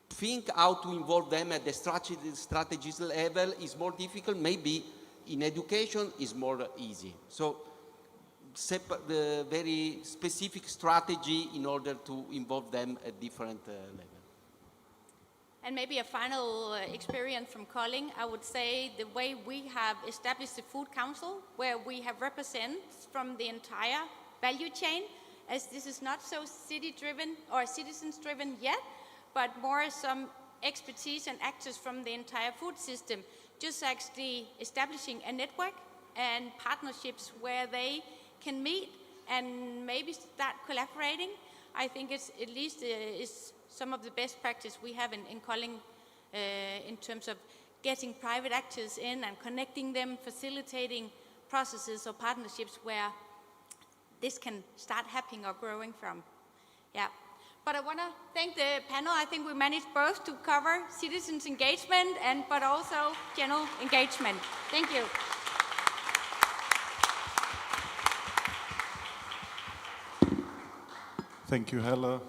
Think how to involve them at the strategies level is more difficult. Maybe in education is more easy. So the very specific strategy in order to involve them at different levels. And maybe a final experience from Colin, I would say the way we have established the Food Council, where we have representatives from the entire value chain, as this is not so city-driven or citizens-driven yet, but more some expertise and actors from the entire food system, just actually establishing a network and partnerships where they can meet and maybe start collaborating. I think it's at least is some of the best practice we have in Kolding in terms of getting private actors in and connecting them, facilitating processes or partnerships where this can start happening or growing from. Yeah. But I want to thank the panel. I think we managed both to cover citizens' engagement but also general engagement. Thank you. Thank you, Hella.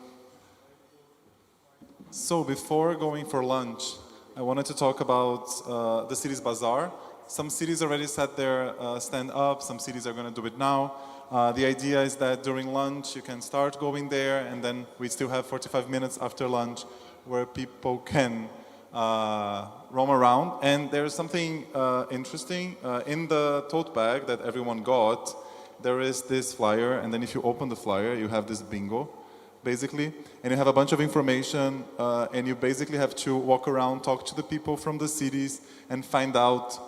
So before going for lunch, I wanted to talk about the city's bazaar. Some cities already set their stand up, some cities are going to do it now. The idea is that during lunch you can start going there, and then we still have 45 minutes after lunch where people can roam around. And there's something interesting. In the tote bag that everyone got, there is this flyer, and then if you open the flyer, you have this bingo, basically, and you have a bunch of information, and you basically have to walk around, talk to the people from the cities, and find out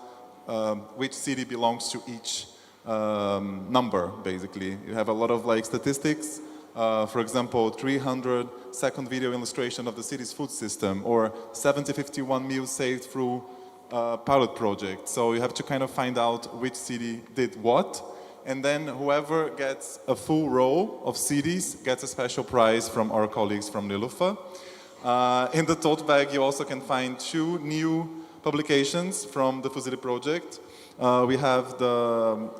which city belongs to each number, basically. You have a lot of like statistics For example, 300-second video illustration of the city's food system, or 7051 meals saved through pilot project. So you have to kind of find out which city did what, and then whoever gets a full row of cities gets a special prize from our colleagues from Nilüfer. In the tote bag you also can find 2 new publications from the FUSILLI project. We have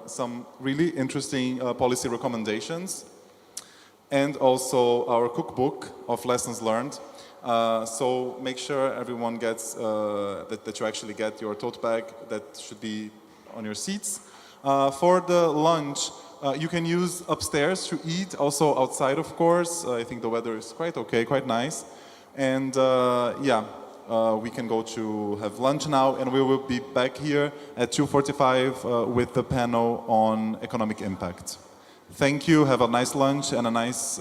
some really interesting policy recommendations, and also our cookbook of lessons learned. So make sure everyone gets, that you actually get your tote bag that should be on your seats. For the lunch, you can use upstairs to eat, also outside of course. I think the weather is quite okay, quite nice. And yeah, we can go to have lunch now, and we will be back here at 2:45 with the panel on economic impact. Thank you, have a nice lunch and a nice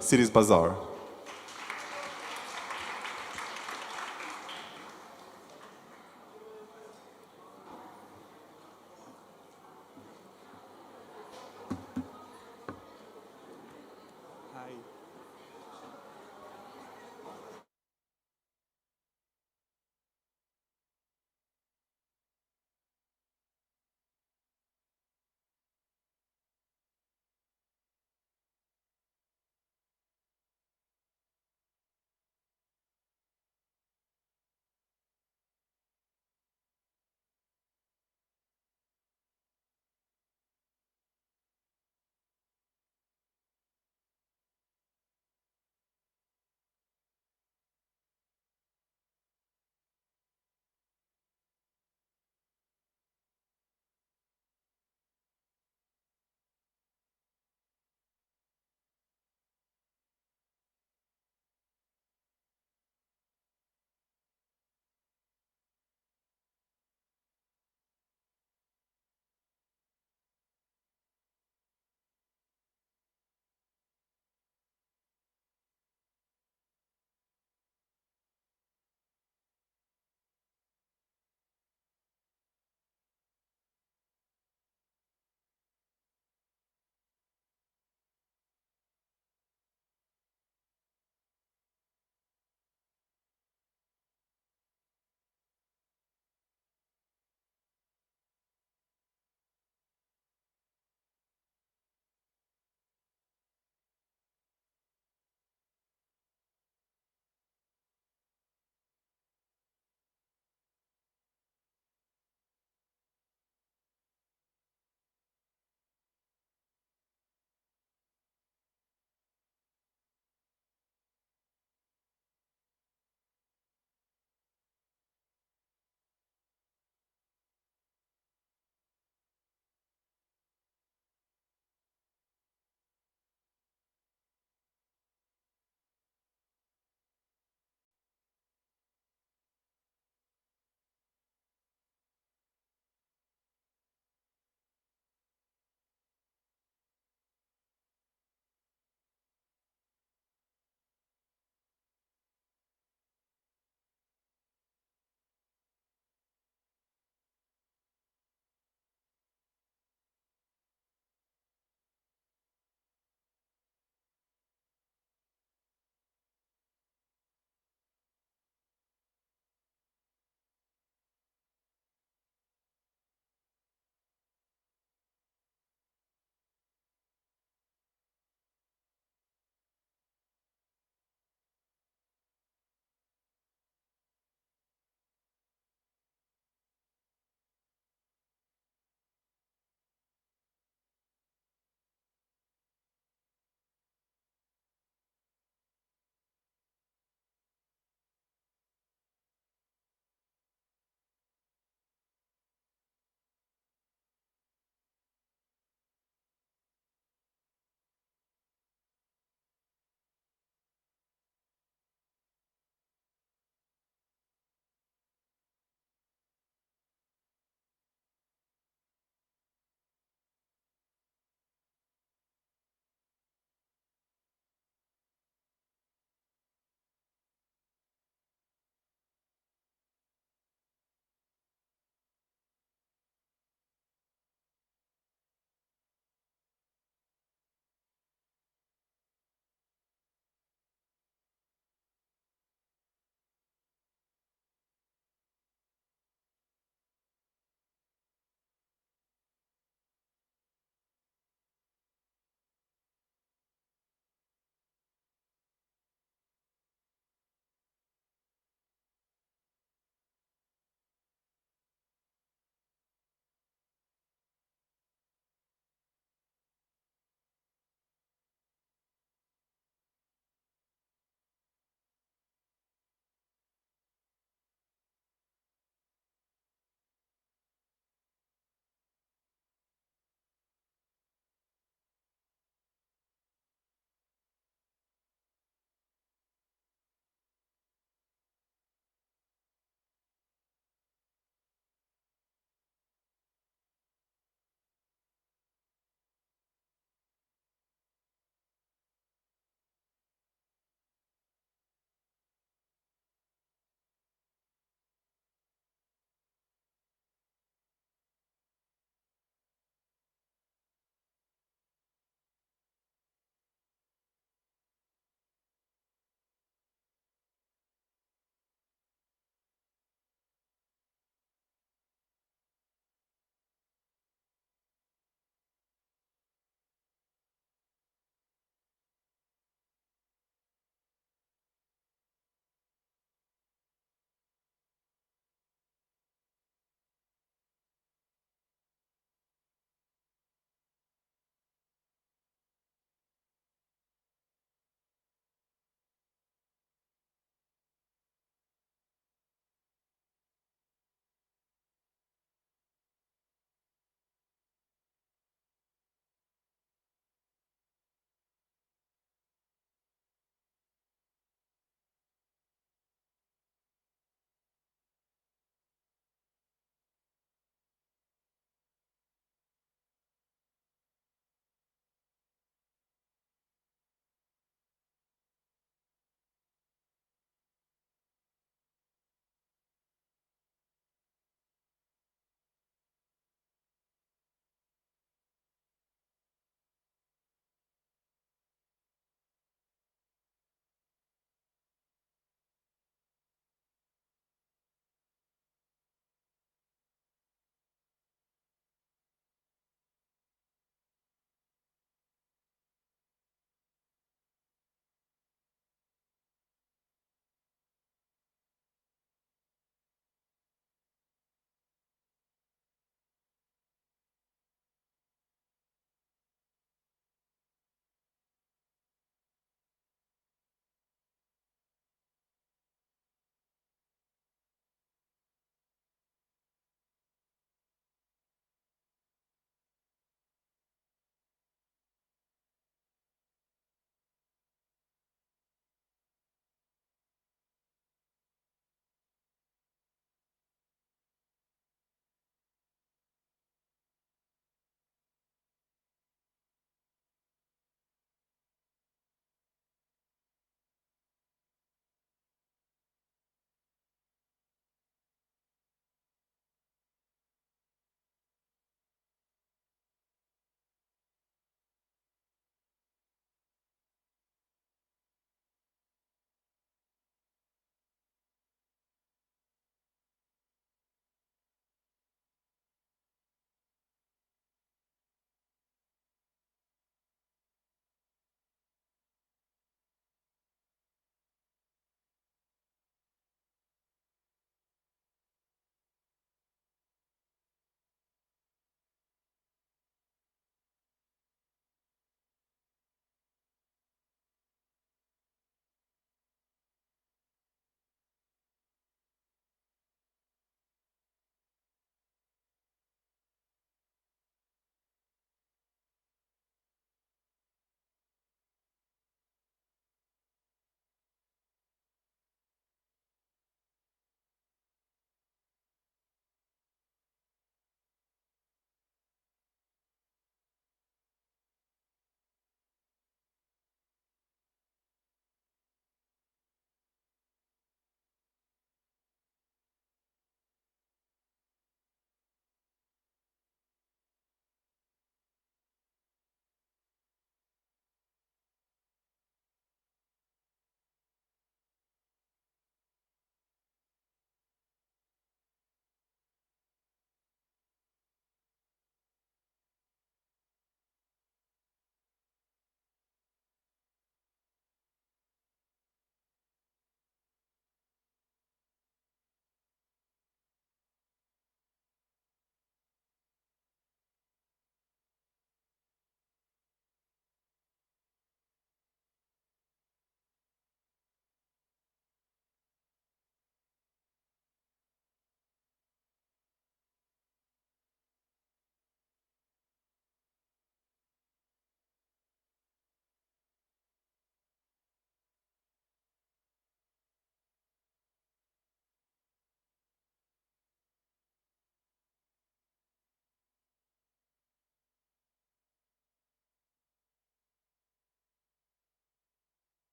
cities bazaar.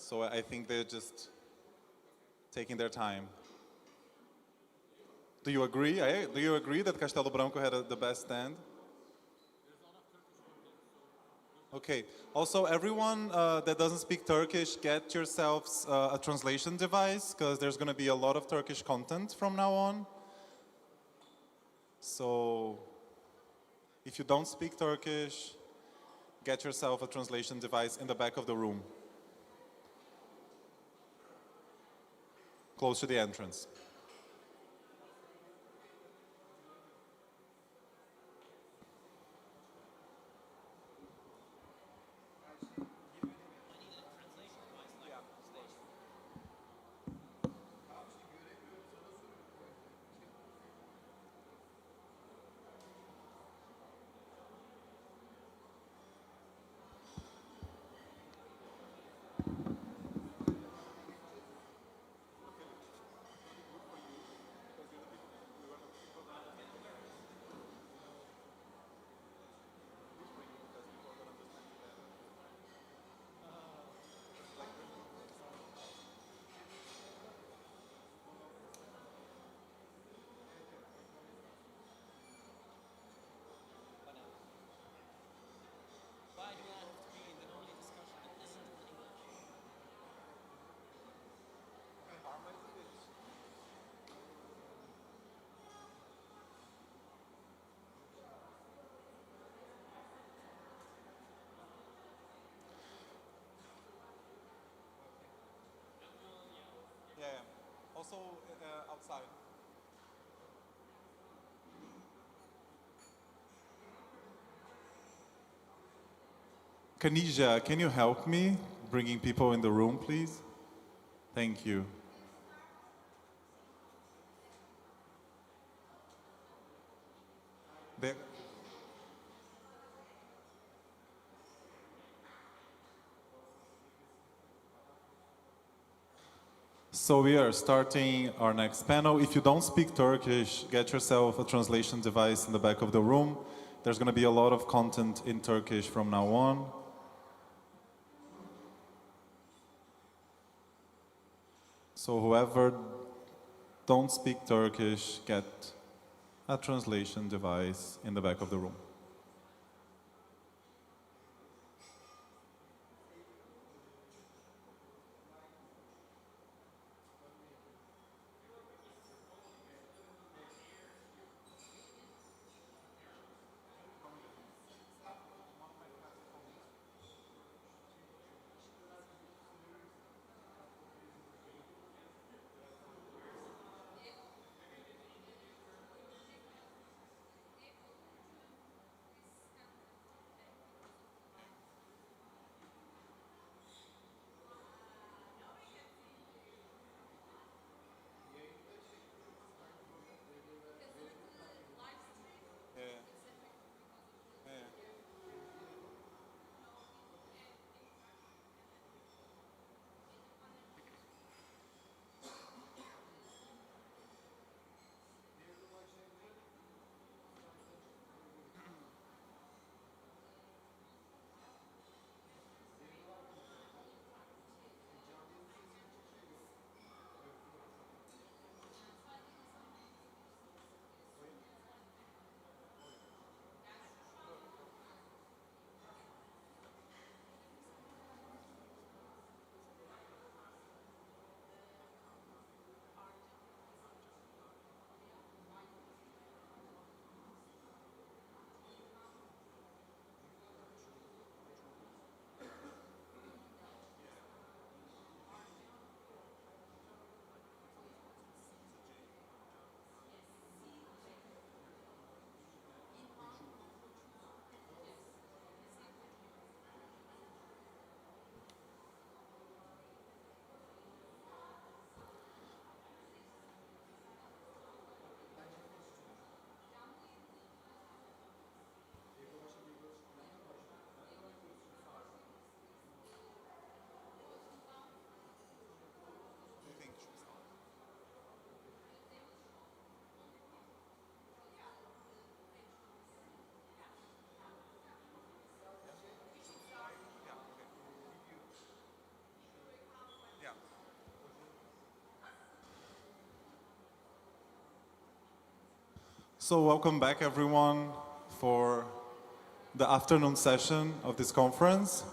So I think they're just taking their time. Do you agree? Do you agree that Castelo Branco had the best stand? Okay. Also, everyone that doesn't speak Turkish, get yourselves a translation device, because there's going to be a lot of Turkish content from now on. So, if you don't speak Turkish, get yourself a translation device in the back of the room, close to the entrance. Yeah. Also outside. Kanija, can you help me bringing people in the room, please? Thank you. There. So we are starting our next panel. If you don't speak Turkish, get yourself a translation device in the back of the room. There's going to be a lot of content in Turkish from now on. So whoever don't speak Turkish, get a translation device in the back of the room. So welcome back everyone for the afternoon session of this conference.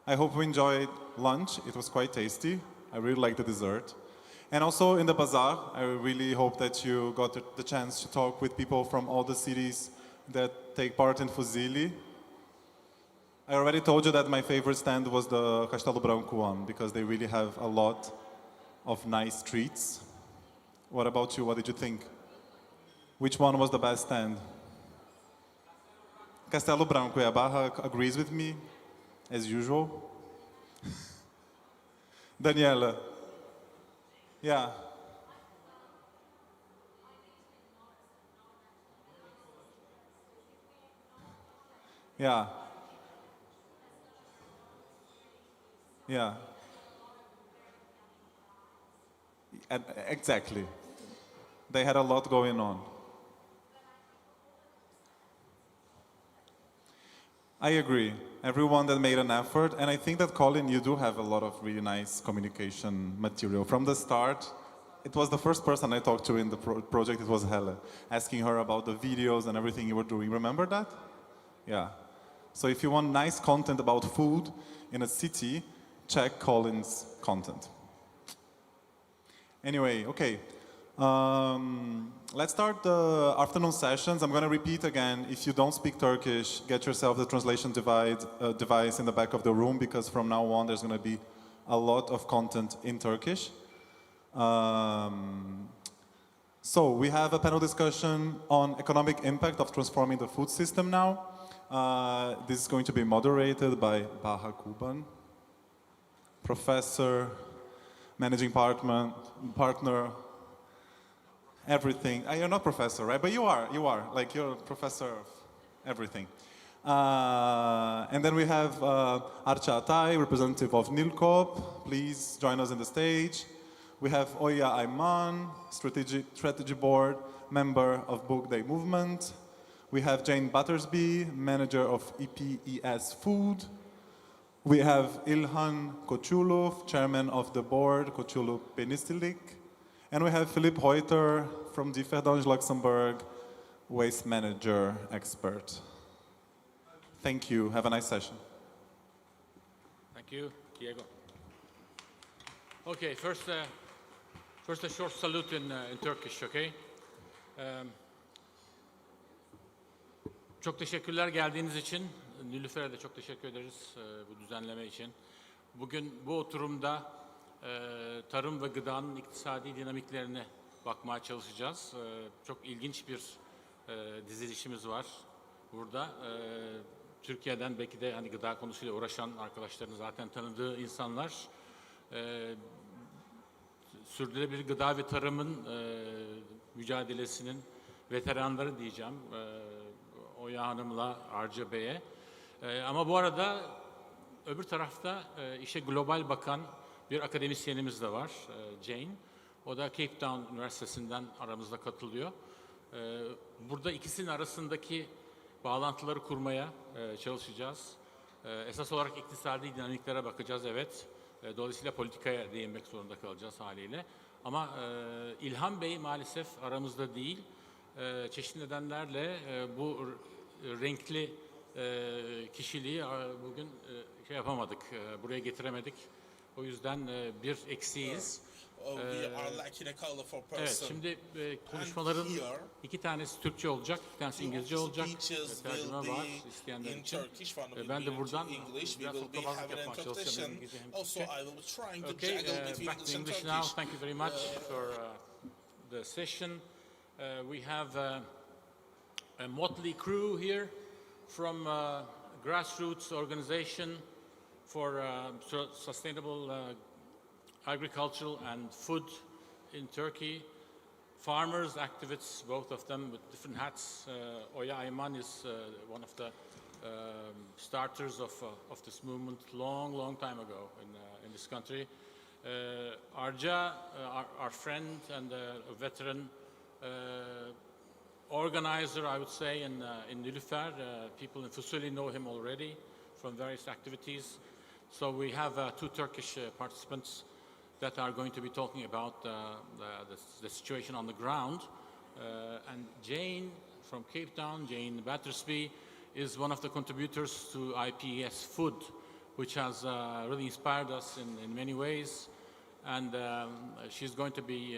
I hope you enjoyed lunch. It was quite tasty. I really liked the dessert. And also in the bazaar, I really hope that you got the chance to talk with people from all the cities that take part in FUSILLI. I already told you that my favorite stand was the Castelo Branco one because they really have a lot of nice treats. What about you? What did you think? Which one was the best stand? Castelo Branco, yeah, Barra agrees with me, as usual. Daniela. Yeah. Yeah. Yeah. And exactly. They had a lot going on. I agree. Everyone that made an effort, and I think that Colin, you do have a lot of really nice communication material. From the start, it was the first person I talked to in the project, it was Helle, asking her about the videos and everything you were doing. Remember that? Yeah. So if you want nice content about food in a city, check Colin's content. Anyway, okay. Let's start the afternoon sessions. I'm going to repeat again, if you don't speak Turkish, get yourself the translation device in the back of the room, because from now on there's going to be a lot of content in Turkish. So we have a panel discussion on economic impact of transforming the food system now. This is going to be moderated by Baha Kuban, professor, managing partner, everything. You're not professor, right? But you are. Like, you're a professor of everything. And then we have Arça Atay, representative of Nilüfer. Please join us on the stage. We have Oya Ayman, strategy board, member of Book Day Movement. We have Jane Battersby, manager of EPES Food. We have İlhan Koçulov, chairman of the board, Koçulov Penisilik. And we have Philippe Reuter from Differdange Luxembourg, waste manager expert. Thank you. Have a nice session. Thank you, Diego. Okay, first a short salute in Turkish, okay? Çok teşekkürler geldiğiniz için. Nilüfer'e de çok teşekkür ederiz bu düzenleme için. Bugün bu oturumda tarım ve gıdanın iktisadi dinamiklerine bakmaya çalışacağız. Çok ilginç bir dizilişimiz var burada. Türkiye'den belki de hani gıda konusuyla uğraşan arkadaşların zaten tanıdığı insanlar. Sürdürülebilir gıda ve tarımın mücadelesinin veteranları diyeceğim. Oya Hanım'la Arca Bey'e. Ama bu arada öbür tarafta işe global bakan bir akademisyenimiz de var, Jane. O da Cape Town Üniversitesi'nden aramızda katılıyor. Burada ikisinin arasındaki bağlantıları kurmaya çalışacağız. Esas olarak iktisadi dinamiklere bakacağız, evet. Dolayısıyla politikaya değinmek zorunda kalacağız haliyle. Ama İlhan Bey maalesef aramızda değil. Çeşitli nedenlerle bu renkli kişiliği bugün şey yapamadık, buraya getiremedik. O yüzden bir eksiğiz. Evet, şimdi konuşmaların iki tanesi Türkçe olacak, bir tanesi İngilizce olacak. Tercüme var isteyenler için. Ben de buradan biraz otomatik yapmaya çalışacağım. İngilizce hem Türkçe. Okay, back to English now. Thank you very much for the session. We have a motley crew here from grassroots organization for sustainable agricultural and food in Turkey. Farmers, activists, both of them with different hats. Oya Ayman is one of the starters of this movement long time ago in this country. Arca, our friend and a veteran organizer, I would say, in Nilüfer. People in FUSILLI know him already from various activities. So we have two Turkish participants that are going to be talking about the situation on the ground. And Jane from Cape Town, Jane Battersby, is one of the contributors to IPS Food, which has really inspired us in many ways. And she's going to be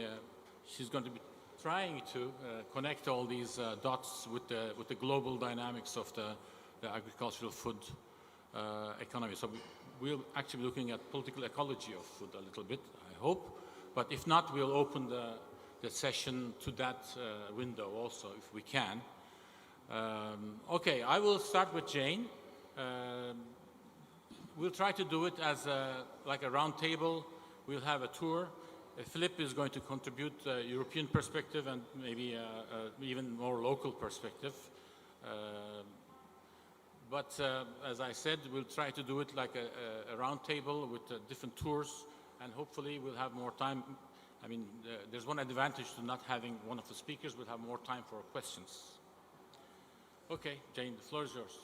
trying to connect all these dots with the global dynamics of the agricultural food economy. So we'll actually be looking at political ecology of food a little bit, I hope. But if not, we'll open the session to that window also, if we can. Okay, I will start with Jane. We'll try to do it as like a round table. We'll have a tour. Philip is going to contribute a European perspective and maybe even more local perspective. But as I said, we'll try to do it like a round table with different tours, and hopefully we'll have more time. I mean, there's one advantage to not having one of the speakers. We'll have more time for questions. Okay, Jane, the floor is yours.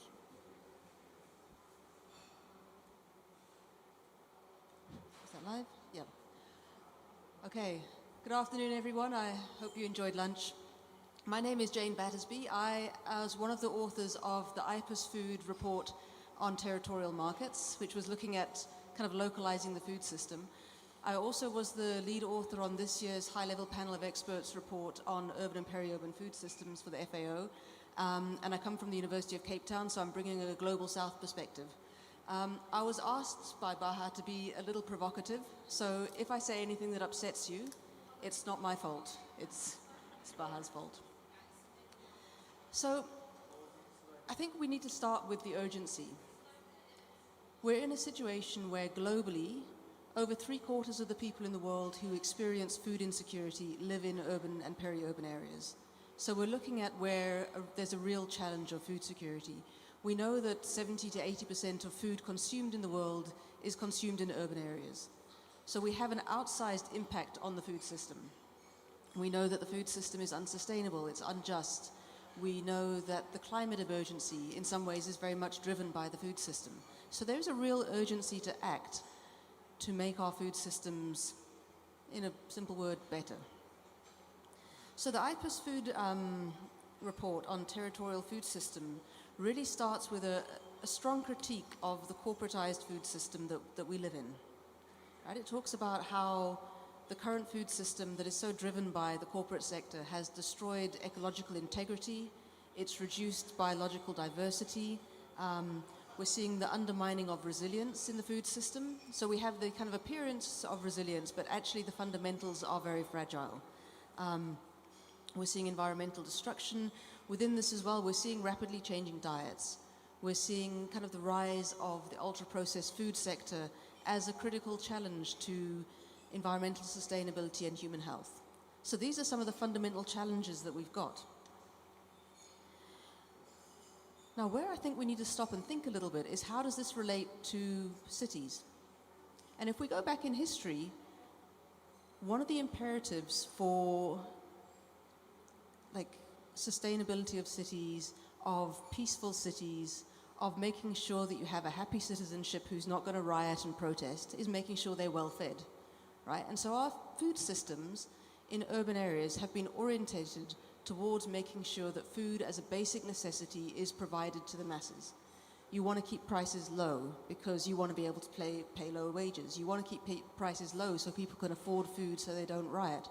Is that live? Yeah. Okay, good afternoon, everyone. I hope you enjoyed lunch. My name is Jane Battersby. I was one of the authors of the IPUS Food report on territorial markets, which was looking at kind of localizing the food system. I also was the lead author on this year's high-level panel of experts report on urban and peri-urban food systems for the FAO. And I come from the University of Cape Town, so I'm bringing a global south perspective. I was asked by Baha to be a little provocative, so if I say anything that upsets you, it's not my fault. It's Baha's fault. So I think we need to start with the urgency. We're in a situation where globally, over 3/4 of the people in the world who experience food insecurity live in urban and peri-urban areas. So we're looking at where there's a real challenge of food security. We know that 70 to 80% of food consumed in the world is consumed in urban areas. So we have an outsized impact on the food system. We know that the food system is unsustainable, it's unjust. We know that the climate emergency in some ways is very much driven by the food system. So there's a real urgency to act to make our food systems, in a simple word, better. So the IPUS Food report on territorial food system really starts with a strong critique of the corporatized food system that we live in. Right? It talks about how the current food system that is so driven by the corporate sector has destroyed ecological integrity, it's reduced biological diversity, we're seeing the undermining of resilience in the food system. So we have the kind of appearance of resilience, but actually the fundamentals are very fragile. We're seeing environmental destruction. Within this as well, we're seeing rapidly changing diets. We're seeing kind of the rise of the ultra-processed food sector as a critical challenge to environmental sustainability and human health. So these are some of the fundamental challenges that we've got. Now, where I think we need to stop and think a little bit is how does this relate to cities? And if we go back in history, one of the imperatives for sustainability of cities, of peaceful cities, of making sure that you have a happy citizenship who's not going to riot and protest is making sure they're well fed, right? And so our food systems in urban areas have been orientated towards making sure that food as a basic necessity is provided to the masses. You want to keep prices low because you want to be able to pay low wages. You want to keep prices low so people can afford food so they don't riot.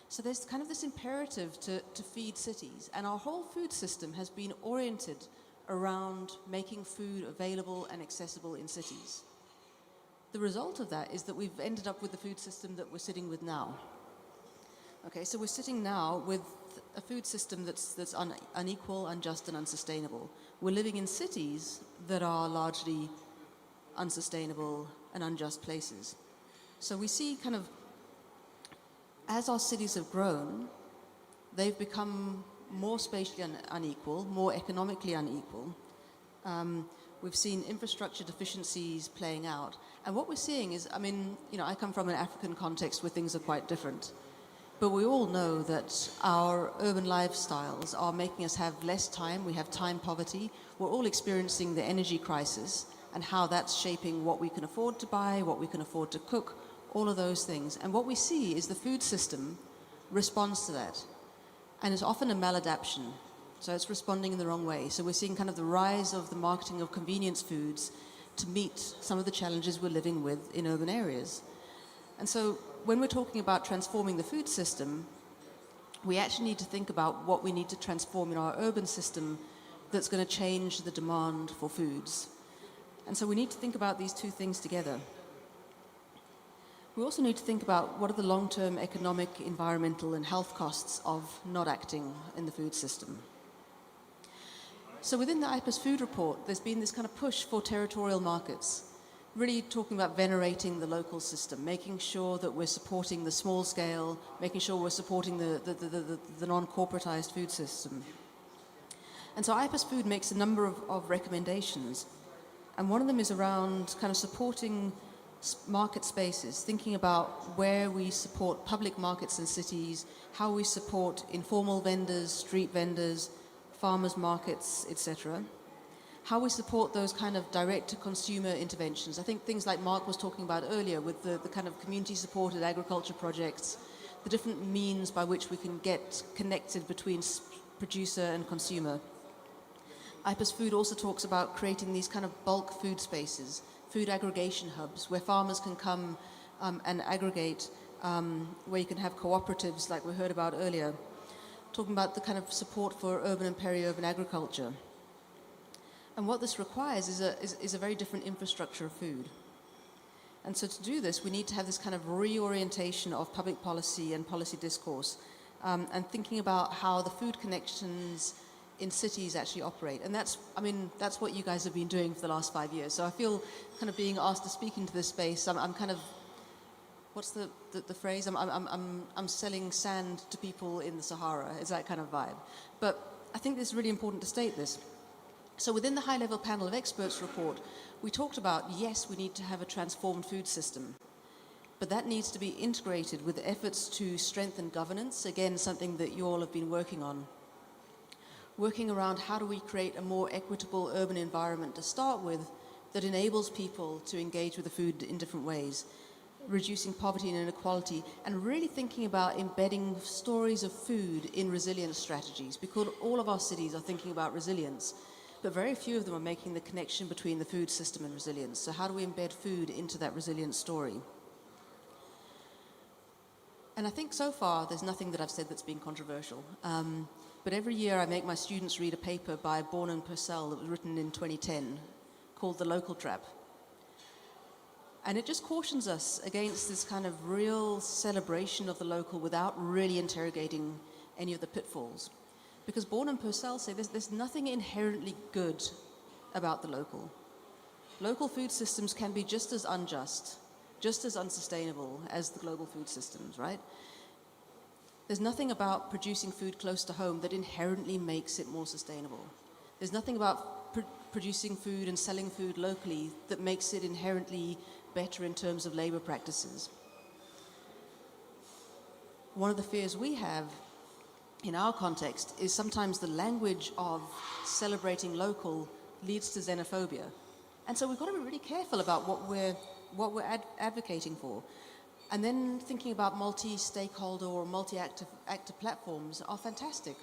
So there's kind of this imperative to feed cities. And our whole food system has been oriented around making food available and accessible in cities. The result of that is that we've ended up with the food system that we're sitting with now. Okay, so we're sitting now with a food system that's unequal, unjust, and unsustainable. We're living in cities that are largely unsustainable and unjust places. So we see kind of, as our cities have grown, they've become more spatially unequal, more economically unequal. We've seen infrastructure deficiencies playing out. And what we're seeing is, I mean, you know, I come from an African context where things are quite different. But we all know that our urban lifestyles are making us have less time. We have time poverty. We're all experiencing the energy crisis and how that's shaping what we can afford to buy, what we can afford to cook, all of those things. And what we see is the food system responds to that. And it's often a maladaptation. So it's responding in the wrong way. So we're seeing kind of the rise of the marketing of convenience foods to meet some of the challenges we're living with in urban areas. And so when we're talking about transforming the food system, we actually need to think about what we need to transform in our urban system that's going to change the demand for foods. And so we need to think about these two things together. We also need to think about what are the long-term economic, environmental, and health costs of not acting in the food system. So within the IPAS food report, there's been this kind of push for territorial markets, really talking about venerating the local system, making sure that we're supporting the small scale, making sure we're supporting the non-corporatized food system. And so IPAS Food makes a number of recommendations. And one of them is around kind of supporting market spaces, thinking about where we support public markets in cities, how we support informal vendors, street vendors, farmers markets, etc. How we support those kind of direct-to-consumer interventions. I think things like Mark was talking about earlier with the kind of community-supported agriculture projects, the different means by which we can get connected between producer and consumer. IPAS Food also talks about creating these kind of bulk food spaces, food aggregation hubs, where farmers can come and aggregate, where you can have cooperatives like we heard about earlier, talking about the kind of support for urban and peri-urban agriculture. And what this requires is a very different infrastructure of food. And so to do this, we need to have this kind of reorientation of public policy and policy discourse, and thinking about how the food connections in cities actually operate. And that's what you guys have been doing for the last 5 years. So I feel kind of being asked to speak into this space, I'm kind of, what's the phrase? I'm selling sand to people in the Sahara. It's that kind of vibe. But I think it's really important to state this. So within the high-level panel of experts report, we talked about, yes, we need to have a transformed food system, but that needs to be integrated with efforts to strengthen governance, again, something that you all have been working on. Working around how do we create a more equitable urban environment to start with that enables people to engage with the food in different ways, reducing poverty and inequality, and really thinking about embedding stories of food in resilience strategies, because all of our cities are thinking about resilience, but very few of them are making the connection between the food system and resilience. So how do we embed food into that resilience story? And I think so far there's nothing that I've said that's been controversial. But every year I make my students read a paper by Born and Purcell that was written in 2010 called The Local Trap. And it just cautions us against this kind of real celebration of the local without really interrogating any of the pitfalls. Because Born and Purcell say there's nothing inherently good about the local. Local food systems can be just as unjust, just as unsustainable as the global food systems, right? There's nothing about producing food close to home that inherently makes it more sustainable. There's nothing about producing food and selling food locally that makes it inherently better in terms of labor practices. One of the fears we have in our context is sometimes the language of celebrating local leads to xenophobia. And so we've got to be really careful about what we're advocating for. And then thinking about multi-stakeholder or multi-actor platforms are fantastic.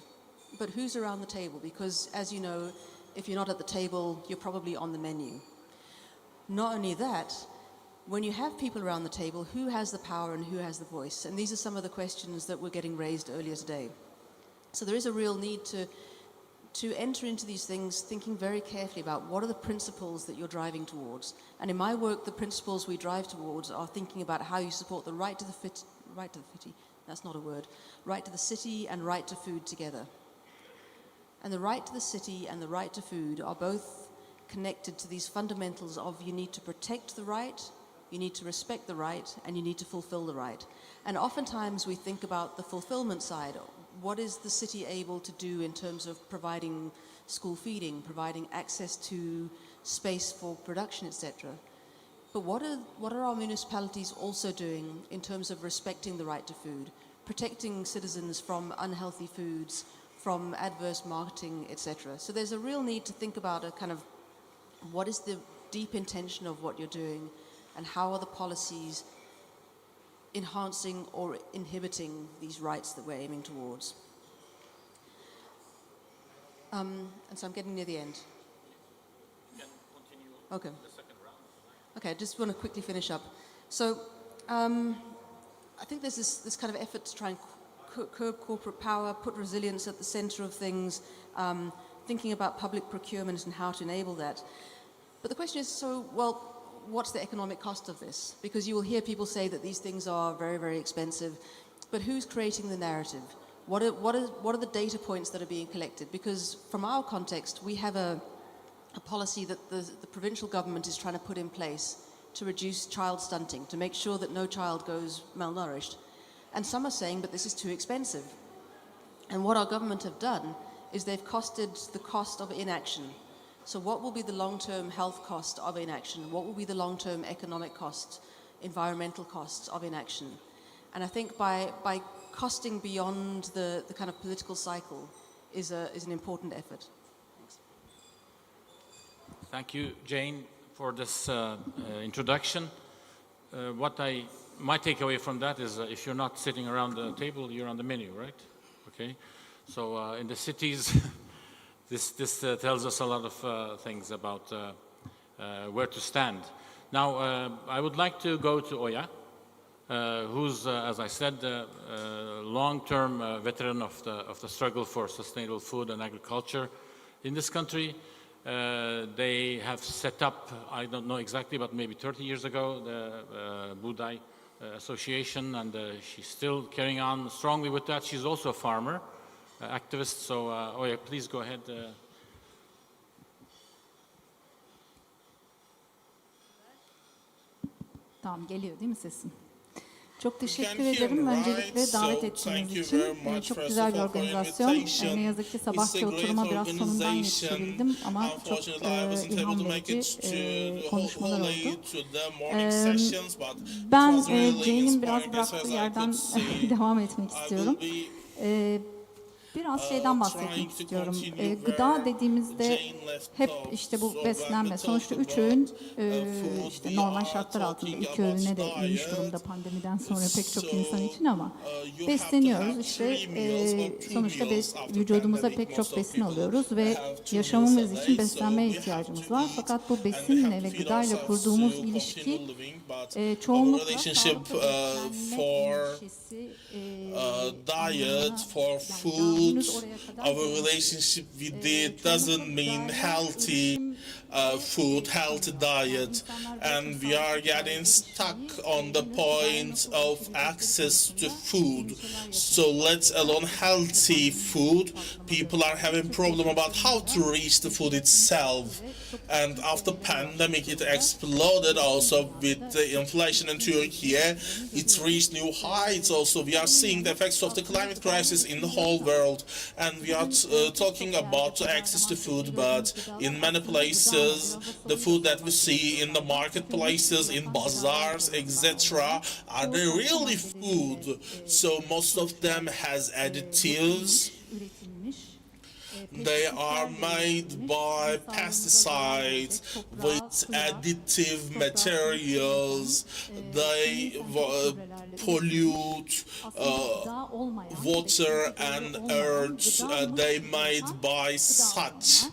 But who's around the table? Because as you know, if you're not at the table, you're probably on the menu. Not only that, when you have people around the table, who has the power and who has the voice? And these are some of the questions that were getting raised earlier today. So there is a real need to enter into these things thinking very carefully about what are the principles that you're driving towards. And in my work, the principles we drive towards are thinking about how you support the right to the city and right to food together. And the right to the city and the right to food are both connected to these fundamentals of you need to protect the right, you need to respect the right, and you need to fulfill the right. And oftentimes we think about the fulfillment side. What is the city able to do in terms of providing school feeding, providing access to space for production, etc.? But what are our municipalities also doing in terms of respecting the right to food, protecting citizens from unhealthy foods, from adverse marketing, etc.? So there's a real need to think about a kind of what is the deep intention of what you're doing, and how are the policies enhancing or inhibiting these rights that we're aiming towards. And so I'm getting near the end. Okay. Okay, I just want to quickly finish up. So I think there's this kind of effort to try and curb corporate power, put resilience at the center of things, thinking about public procurement and how to enable that. But the question is, so, well, what's the economic cost of this? Because you will hear people say that these things are very, very expensive, but who's creating the narrative? What are the data points that are being collected? Because from our context, we have a policy that the provincial government is trying to put in place to reduce child stunting, to make sure that no child goes malnourished. And some are saying, but this is too expensive. And what our government have done is they've costed the cost of inaction. So what will be the long-term health cost of inaction? What will be the long-term economic cost, environmental costs of inaction? And I think by costing beyond the kind of political cycle is an important effort. Thanks. Thank you, Jane, for this introduction. My takeaway from that is if you're not sitting around the table, you're on the menu, right? Okay. So in the cities, this tells us a lot of things about where to stand. Now, I would like to go to Oya, who's, as I said, a long-term veteran of the struggle for sustainable food and agriculture in this country. They have set up, I don't know exactly, but maybe 30 years ago, the Budai Association, and she's still carrying on strongly with that. She's also a farmer, activist. So, Oya, please go ahead. Tamam, geliyor değil mi sesim? Çok teşekkür ederim öncelikle davet ettiğiniz için. Çok güzel bir organizasyon. Ne yazık ki sabahki oturuma biraz sonundan yetişebildim ama çok ilham verici konuşmalar oldu. Ben Jane'in biraz bıraktığı yerden devam etmek istiyorum. Biraz şeyden bahsetmek istiyorum. Gıda dediğimizde hep işte bu beslenme. Sonuçta 3 öğün işte normal şartlar altında 2 öğüne de inmiş durumda pandemiden sonra pek çok insan için ama besleniyoruz. İşte sonuçta vücudumuza pek çok besin alıyoruz ve yaşamamız için beslenmeye ihtiyacımız var. Fakat bu besinle ve gıdayla kurduğumuz ilişki çoğunlukla diet for food. Our relationship with it doesn't mean healthy food, healthy diet, and we are getting stuck on the point of access to food. So let alone healthy food, people are having problem about how to reach the food itself. And after pandemic, it exploded also with the inflation in Turkey. It's reached new heights. Also, we are seeing the effects of the climate crisis in the whole world, and we are talking about access to food, but in many places, the food that we see in the marketplaces, in bazaars, etc., are they really food? So most of them has additives. They are made by pesticides with additive materials. They pollute water and earth. They made by such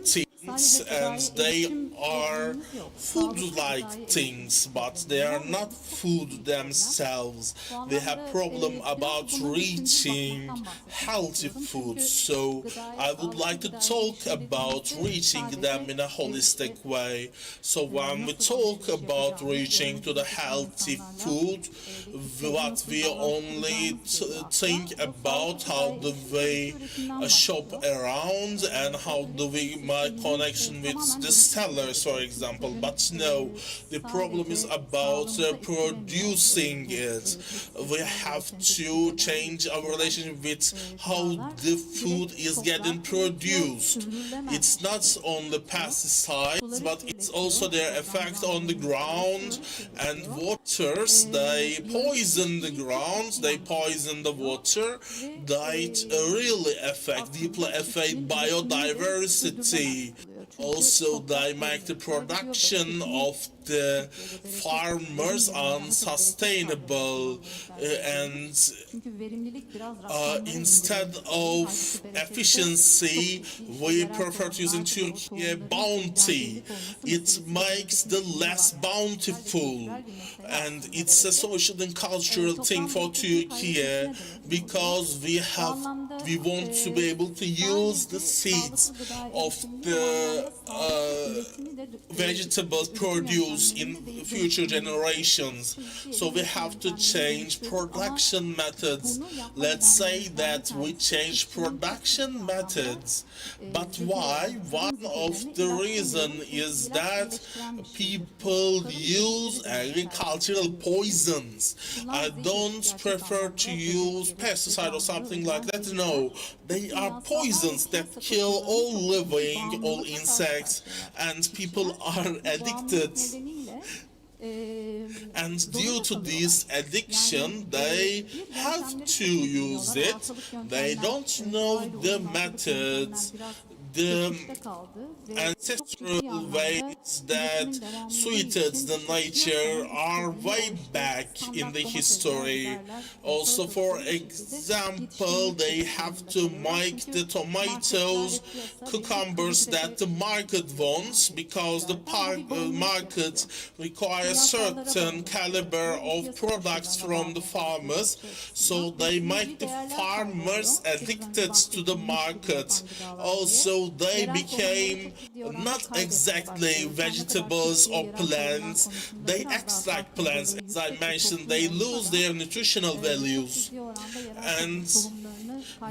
things, and they are food-like things, but they are not food themselves. We have problem about reaching healthy food, so I would like to talk about reaching them in a holistic way. So when we talk about reaching to the healthy food, what we only think about how do we shop around and how do we make connection with the sellers, for example, but no, the problem is about producing it. We have to change our relationship with how the food is getting produced. It's not only pesticides, but it's also their effect on the ground and waters. They poison the ground, they poison the water, they really deeply affect biodiversity. Also, they make the production of the farmers unsustainable, and instead of efficiency, we prefer to use in Turkey bounty. It makes the less bountiful, and it's a social and cultural thing for Turkey because we want to be able to use the seeds of the vegetables produced in future generations. So we have to change production methods. Let's say that we change production methods. But why? One of the reason is that people use agricultural poisons. I don't prefer to use pesticide or something like that. No, they are poisons that kill all living, all insects, and people are addicted. And due to this addiction, they have to use it. They don't know the methods, the ancestral ways that suited the nature are way back in the history. Also, for example, they have to make the tomatoes, cucumbers that the market wants, because the market requires certain caliber of products from the farmers, so they make the farmers addicted to the market. Also, they became not exactly vegetables or plants, they extract plants. As I mentioned, they lose their nutritional values, and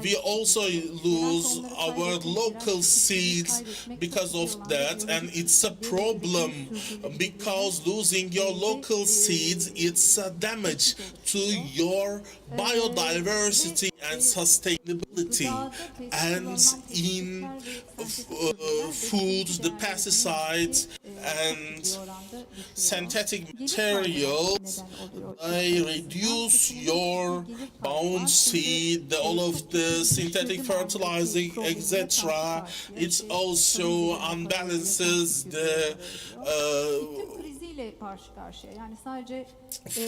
we also lose our local seeds because of that, and it's a problem because losing your local seeds, it's a damage to your biodiversity and sustainability. And in food, the pesticides and synthetic materials, they reduce your bouncy, all of the synthetic fertilizing, etc. It also unbalances the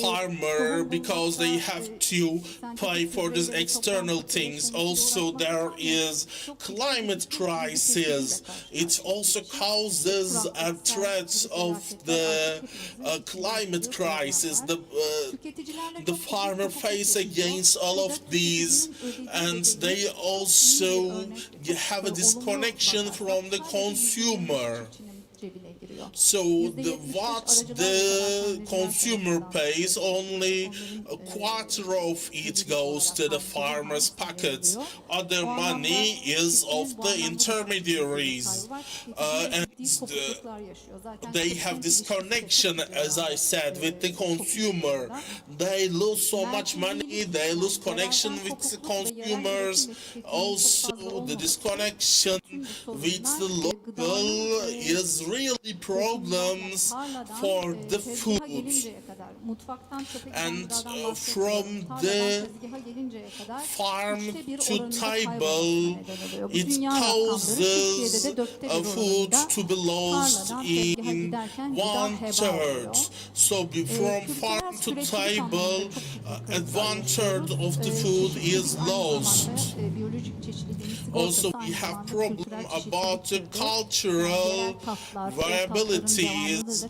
farmer because they have to pay for these external things. Also, there is climate crisis. It also causes a threat of the climate crisis. The farmer face against all of these, and they also have a disconnection from the consumer. So what the consumer pays, only a quarter of it goes to the farmer's pockets. Other money is of the intermediaries, and they have this connection, as I said, with the consumer. They lose so much money, they lose connection with the consumers. Also, the disconnection with the local is really problems for the food, and from the farm to table, it causes food to be lost in 1/3. So from farm to table, 1/3 of the food is lost. Also, we have problem about the cultural variabilities,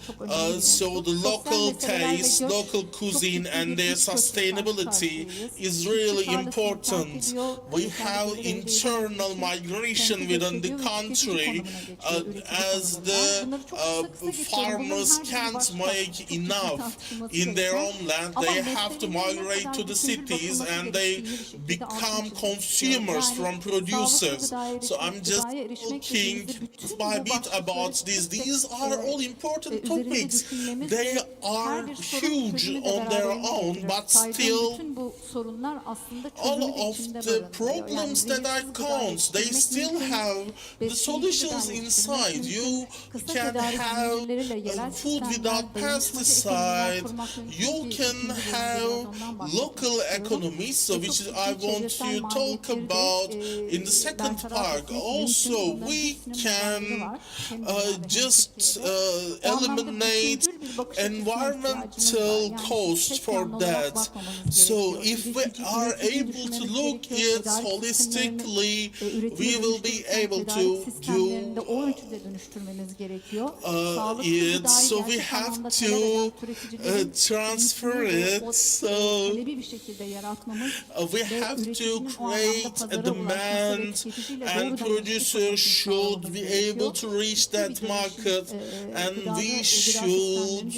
so the local taste, local cuisine, and their sustainability is really important. We have internal migration within the country, as the farmers can't make enough in their own land. They have to migrate to the cities, and they become consumers from producers. So I'm just talking bit by bit about this. These are all important topics. They are huge on their own, but still all of the problems that I count, they still have the solutions inside. You can have food without pesticide. You can have local economies, so which I want to talk about in the second part, also we can just eliminate environmental cost for that. So if we are able to look at holistically, we will be able to do it. So we have to transfer it. So we have to create a demand, and producers should be able to reach that market, and we should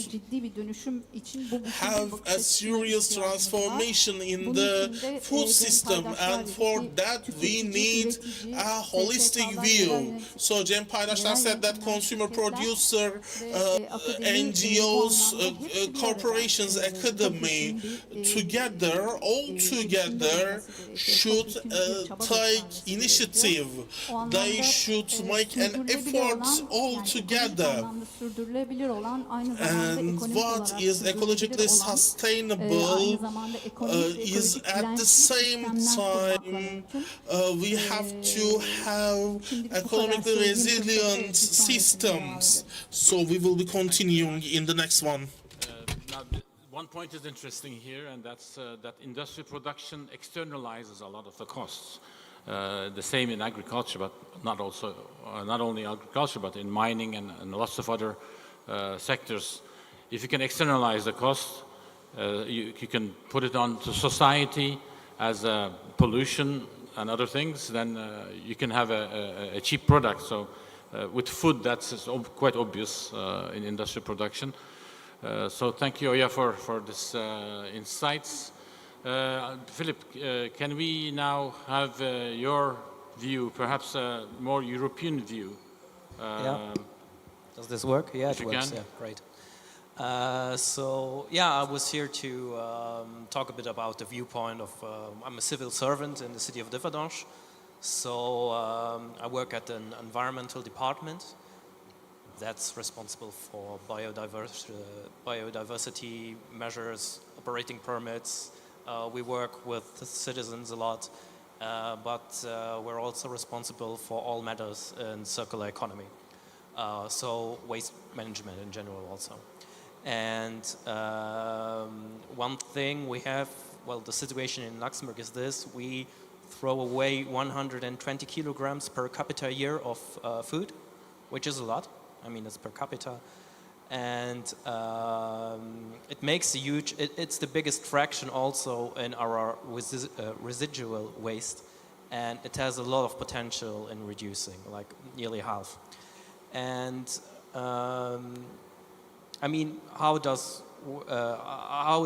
have a serious transformation in the food system, and for that we need a holistic view. So Cem Paydaşlar said that consumer, producer, NGOs, corporations, academy, all together should take initiative. They should make an effort all together. And what is ecologically sustainable is at the same time we have to have economically resilient systems. So we will be continuing in the next one. Now, one point is interesting here, and that's that industrial production externalizes a lot of the costs. The same in agriculture, but not only agriculture, but in mining and lots of other sectors. If you can externalize the cost, you can put it on to society as pollution and other things, then you can have a cheap product. So with food, that's quite obvious in industrial production. So thank you, Oya, for this insights. Philip, can we now have your view, perhaps a more European view? Yeah. Does this work? Yeah, it works. Yeah, great. I was here to talk a bit about the viewpoint of, I'm a civil servant in the city of Differdange. So I work at an environmental department that's responsible for biodiversity measures, operating permits. We work with the citizens a lot, but we're also responsible for all matters in circular economy. So waste management in general also. And one thing we have, well, the situation in Luxembourg is this: we throw away 120 kilograms per capita a year of food, which is a lot. I mean, it's per capita. And it makes a huge, it's the biggest fraction also in our residual waste. And it has a lot of potential in reducing, like nearly half. And I mean, how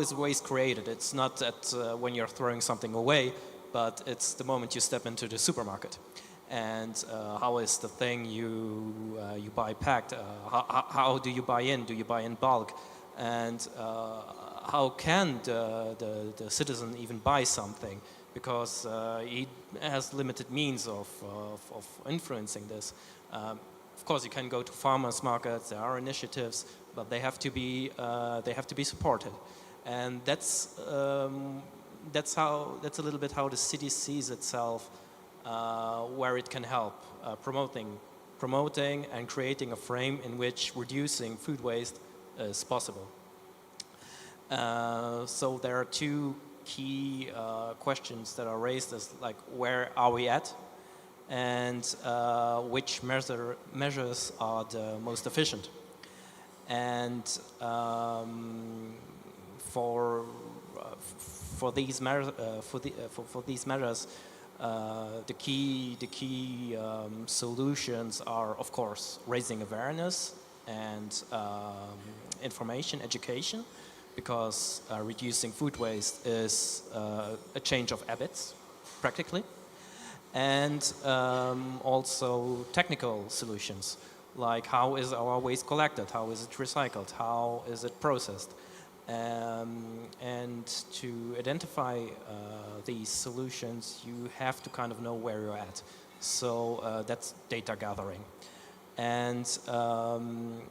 is waste created? It's not that when you're throwing something away, but it's the moment you step into the supermarket. And how is the thing you buy packed? How do you buy in? Do you buy in bulk? And how can the citizen even buy something? Because he has limited means of influencing this. Of course, you can go to farmers markets. There are initiatives, but they have to be supported, and that's a little bit how the city sees itself, where it can help promoting and creating a frame in which reducing food waste is possible. So there are two key questions that are raised, as like, where are we at, and which measures are the most efficient. And for these measures, the key solutions are, of course, raising awareness and information, education, because reducing food waste is a change of habits, practically. And also technical solutions, like how is our waste collected, how is it recycled, how is it processed. And to identify these solutions, you have to kind of know where you're at. So that's data gathering. And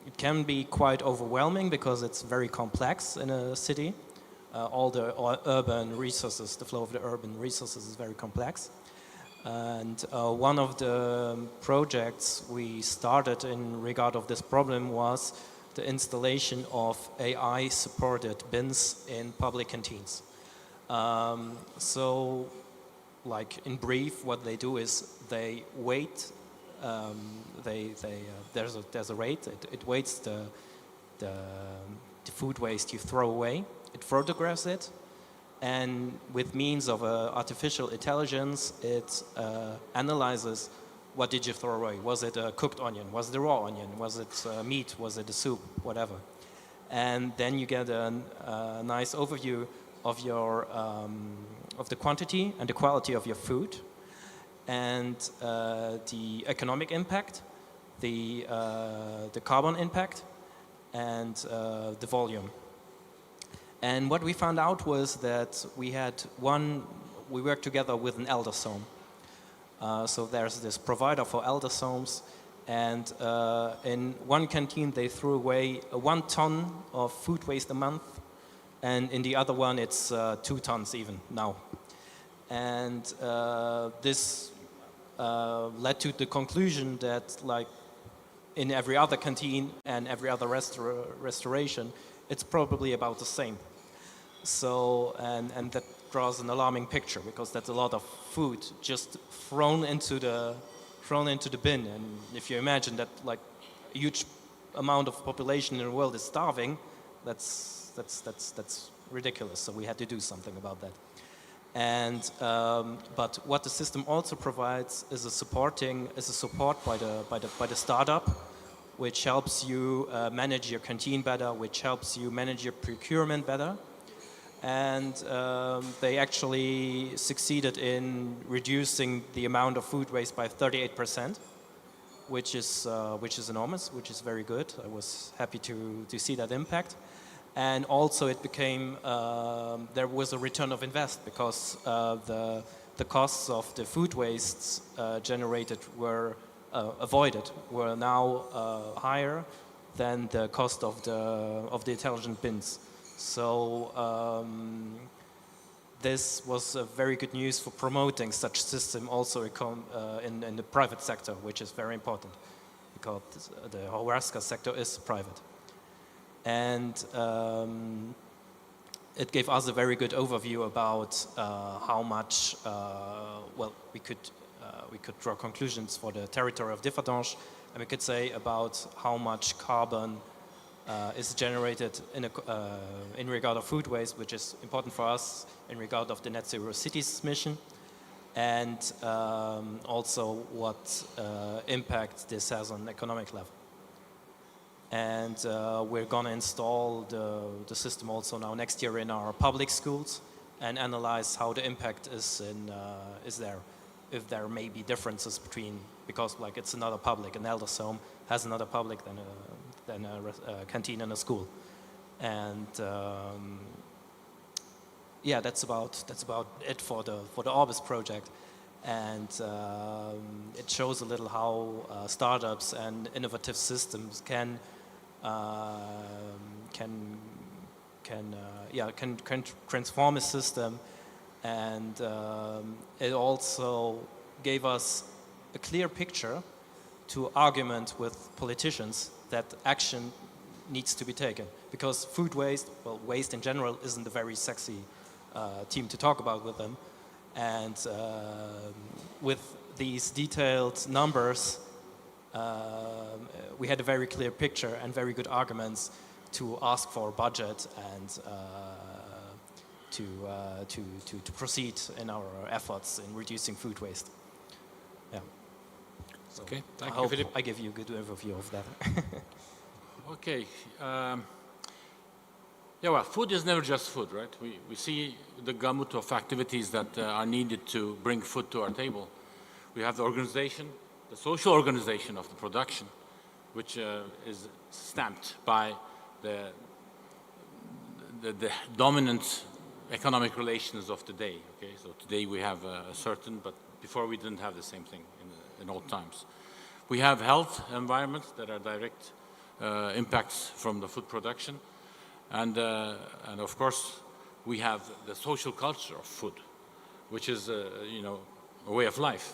it can be quite overwhelming because it's very complex in a city. All the urban resources, the flow of the urban resources is very complex. And one of the projects we started in regard of this problem was the installation of AI-supported bins in public canteens. So, like in brief, what they do is they weight. There's a rate. It weights the food waste you throw away. It photographs it, and with means of artificial intelligence, it analyzes what did you throw away. Was it a cooked onion? Was it a raw onion? Was it meat? Was it a soup? Whatever. And then you get a nice overview of your of the quantity and the quality of your food, and the economic impact, the carbon impact, and the volume. And what we found out was that we worked together with an elders home. So there's this provider for elders homes, and in one canteen they threw away 1 ton of food waste a month, and in the other one it's 2 tons even now. And this led to the conclusion that, like in every other canteen and every other restauration, it's probably about the same. So, and that draws an alarming picture, because that's a lot of food just thrown into the bin. And if you imagine that, like, a huge amount of population in the world is starving, that's ridiculous. So we had to do something about that. And but what the system also provides is a support by the startup, which helps you manage your canteen better, which helps you manage your procurement better. And they actually succeeded in reducing the amount of food waste by 38%, which is enormous, which is very good. I was happy to see that impact. And also it became, there was a return of invest, because the costs of the food wastes generated were avoided were now higher than the cost of the intelligent bins. So this was very good news for promoting such system also in the private sector, which is very important, because the Hovarska sector is private. And it gave us a very good overview about how much, well, we could draw conclusions for the territory of Differdange, and we could say about how much carbon is generated in regard of food waste, which is important for us in regard of the Net Zero Cities mission, and also what impact this has on economic level. And we're going to install the system also now next year in our public schools and analyze how the impact is there. If there may be differences between, because like it's another public, an elders home has another public than a canteen in a school. And yeah, that's about it for the Orbis project. And it shows a little how startups and innovative systems can transform a system, and it also gave us a clear picture to argument with politicians that action needs to be taken, because food waste, well, waste in general isn't a very sexy theme to talk about with them, and with these detailed numbers we had a very clear picture and very good arguments to ask for a budget and to proceed in our efforts in reducing food waste. Yeah. So okay, thank I you, hope Philip. I give you a good overview of that. Okay. Yeah, well, food is never just food, right? We see the gamut of activities that are needed to bring food to our table. We have the organization, the social organization of the production, which is stamped by the dominant economic relations of today. Okay, so today we have a certain, but before we didn't have the same thing in old times. We have health environments that are direct impacts from the food production, and of course we have the social culture of food, which is a way of life.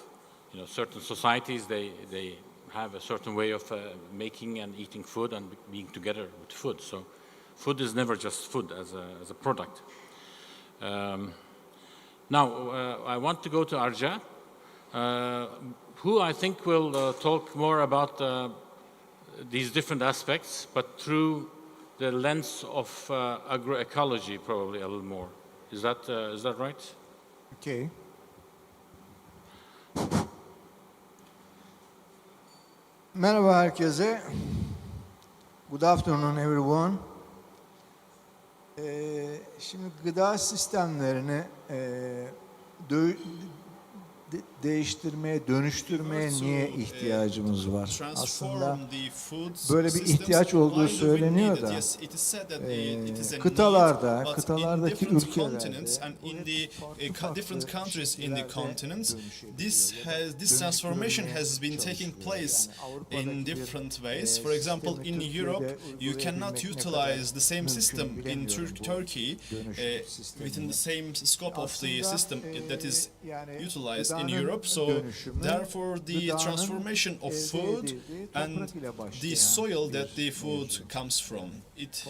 You know, certain societies, they have a certain way of making and eating food and being together with food. So food is never just food as a product. Now, I want to go to Arja, who I think will talk more about these different aspects, but through the lens of agroecology probably a little more. Is that right? Okay. Merhaba herkese. Good afternoon everyone. Şimdi gıda sistemlerini değiştirmeye, dönüştürmeye niye ihtiyacımız var? Aslında böyle bir ihtiyaç olduğu söyleniyor da kıtalardaki ülkelerde different countries in the continents, this transformation has been taking place in different ways. For example, in Europe, you cannot utilize the same system in Turkey within the same scope of the system that is utilized in Europe. So therefore the transformation of food and the soil that the food comes from, it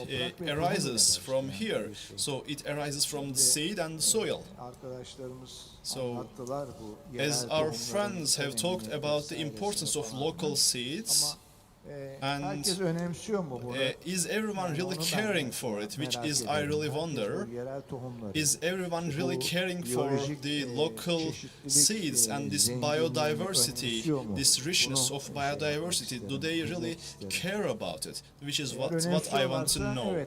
arises from here. So it arises from the seed and the soil. So as our friends have talked about the importance of local seeds, and is everyone really caring for it, which is I really wonder. Is everyone really caring for the local seeds and this biodiversity, this richness of biodiversity? Do they really care about it? Which is what I want to know.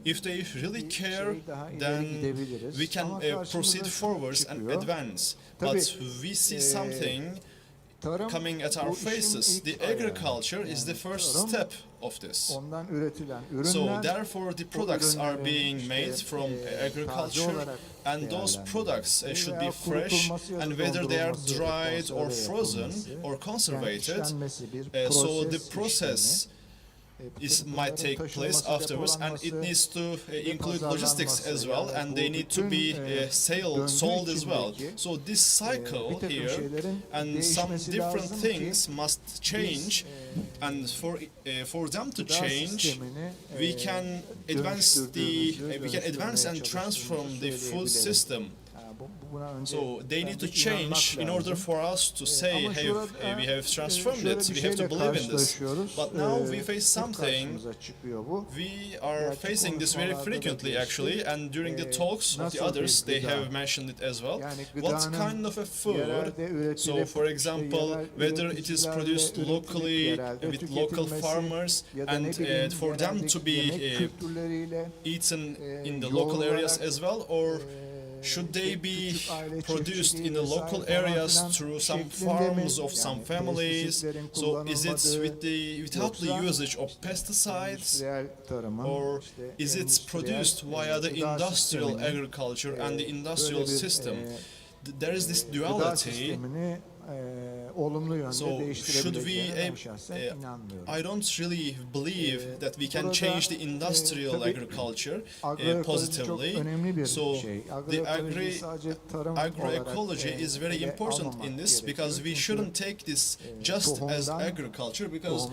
If they really care, then we can proceed forwards and advance. But we see something coming at our faces. The agriculture is the first step of this. So therefore the products are being made from agriculture, and those products should be fresh, and whether they are dried or frozen or conservated, so the process might take place afterwards, and it needs to include logistics as well, and they need to be sold as well. So this cycle here and some different things must change, and for them to change, we can advance and transform the food system. So they need to change in order for us to say, hey, we have transformed it, we have to believe in this. But now we face something, we are facing this very frequently actually, and during the talks of the others, they have mentioned it as well. What kind of a food, so for example, whether it is produced locally with local farmers, and for them to be eaten in the local areas as well, or should they be produced in the local areas through some farms of some families? So is it without the usage of pesticides, or is it produced via the industrial agriculture and the industrial system? There is this duality. So should we, I don't really believe that we can change the industrial agriculture positively. So the agroecology is very important in this, because we shouldn't take this just as agriculture, because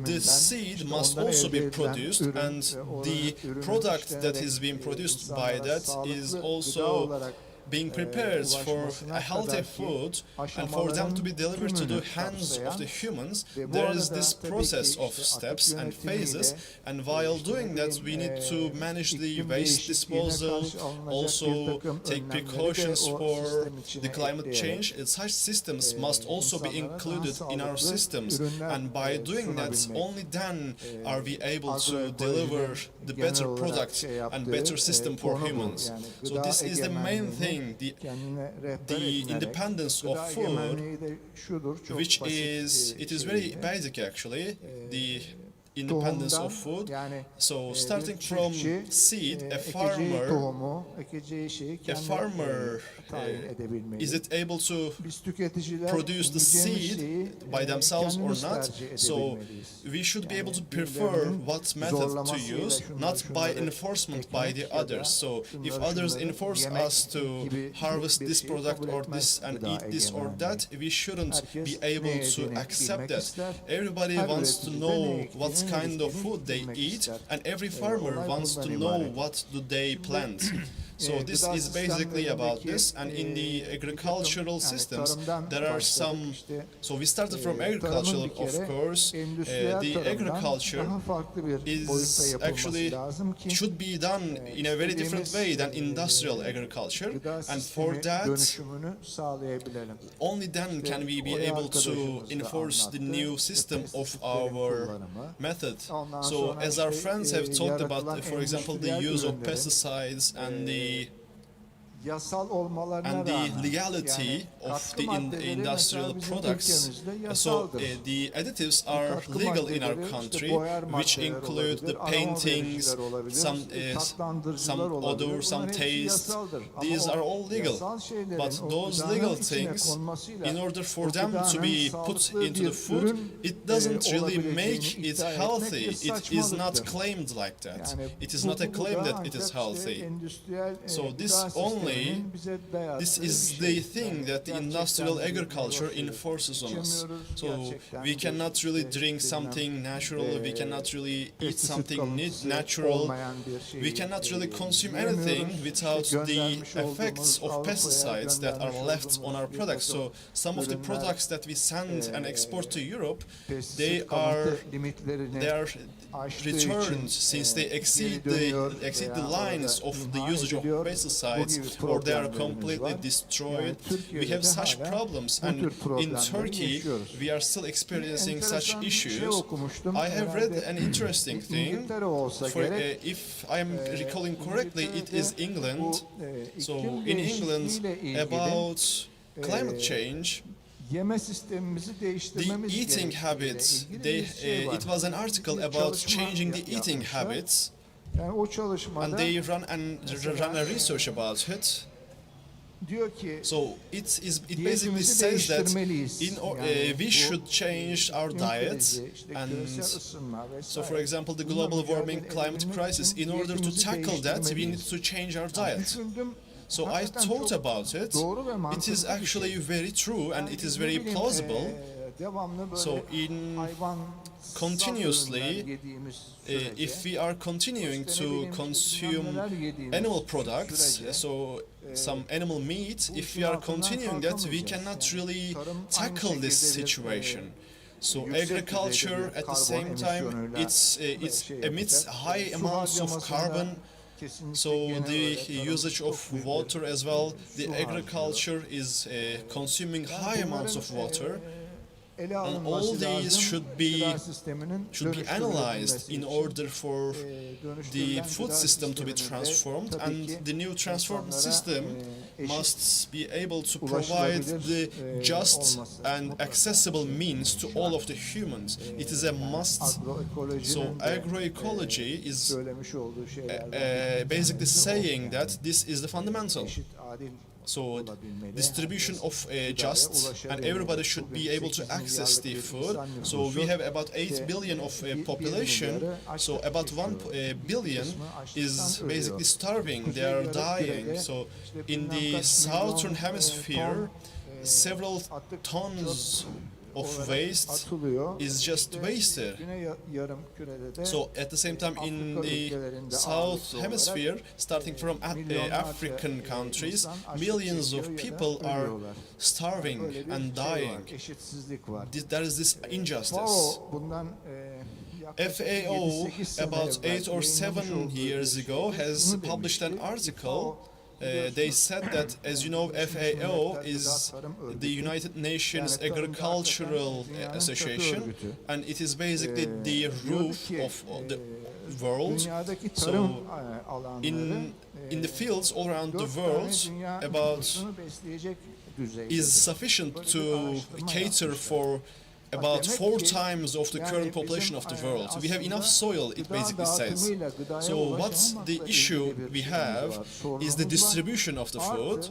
the seed must also be produced, and the product that is being produced by that is also being prepared for a healthy food, and for them to be delivered to the hands of the humans, there is this process of steps and phases, and while doing that we need to manage the waste disposal, also take precautions for the climate change. Such systems must also be included in our systems, and by doing that only then are we able to deliver the better product and better system for humans. So this is the main thing. The independence of food, which is very basic actually. independence of food. So starting from seed, a farmer is it able to produce the seed by themselves or not? So we should be able to prefer what method to use, not by enforcement by the others. So if others enforce us to harvest this product or this and eat this or that, we shouldn't be able to accept that. Everybody wants to know what kind of food they eat, and every farmer wants to know what do they plant. So this is basically about this, and in the agricultural systems there are some, so we started from agriculture, of course. The agriculture is actually should be done in a very different way than industrial agriculture, and for that only then can we be able to enforce the new system of our method. So as our friends have talked about, for example, the use of pesticides and the legality of the industrial products. So the additives are legal in our country, which include the paintings, some odor, some taste. These are all legal. But those legal things, in order for them to be put into the food, it doesn't really make it healthy. It is not claimed like that. It is not a claim that it is healthy. So this is the thing that the industrial agriculture enforces on us. So we cannot really drink something natural, we cannot really eat something natural, we cannot really consume anything without the effects of pesticides that are left on our products. So some of the products that we send and export to Europe, they are returned since they exceed the lines of the usage of pesticides, or they are completely destroyed. We have such problems, and in Turkey we are still experiencing such issues. I have read an interesting thing. If I am recalling correctly, it is England. So in England, about climate change, the eating habits, it was an article about changing the eating habits, and they ran a research about it. So it basically says that we should change our diet, and so for example the global warming climate crisis, in order to tackle that we need to change our diet. So I thought about it. It is actually very true and it is very plausible. So if we are continuing to consume animal products, so some animal meat, if we are continuing that, we cannot really tackle this situation. So agriculture at the same time, it emits high amounts of carbon. So the usage of water as well, the agriculture is consuming high amounts of water. And all these should be analyzed in order for the food system to be transformed, and the new transformed system must be able to provide the just and accessible means to all of the humans. It is a must. So agroecology is basically saying that this is the fundamental. So distribution of just, and everybody should be able to access the food. So we have about 8 billion of population, so about 1 billion is basically starving, they are dying. So in the southern hemisphere, several tons of waste is just wasted. So at the same time, in the south hemisphere, starting from African countries, millions of people are starving and dying. There is this injustice. FAO about 8 or 7 years ago has published an article. They said that, as you know, FAO is the United Nations Agricultural Association, and it is basically the roof of the world. So in the fields all around the world, about is sufficient to cater for about 4 times of the current population of the world. We have enough soil, it basically says. So what's the issue we have is the distribution of the food.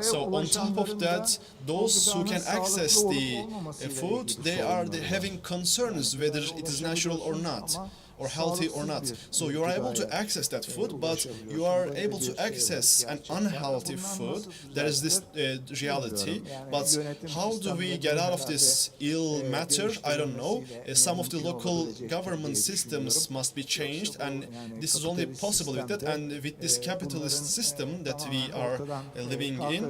So on top of that, those who can access the food, they are having concerns whether it is natural or not, or healthy or not. So you are able to access that food, but you are able to access an unhealthy food. There is this reality. But how do we get out of this ill matter? I don't know. Some of the local government systems must be changed, and this is only possible with that. And with this capitalist system that we are living in,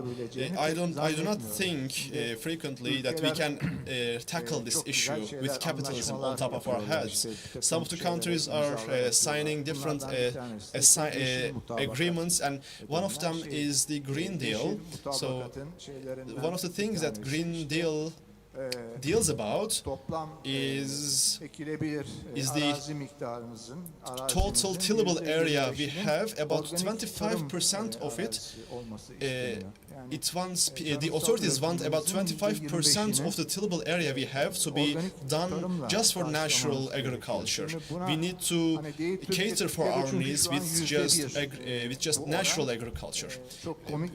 I do not think frequently that we can tackle this issue with capitalism on top of our heads. Some of the countries are signing different agreements, and one of them is the Green Deal. So one of the things that Green Deal deals about is the total tillable area we have. About 25% of it, the authorities want about 25% of the tillable area we have to be done just for natural agriculture. We need to cater for our needs with just natural agriculture.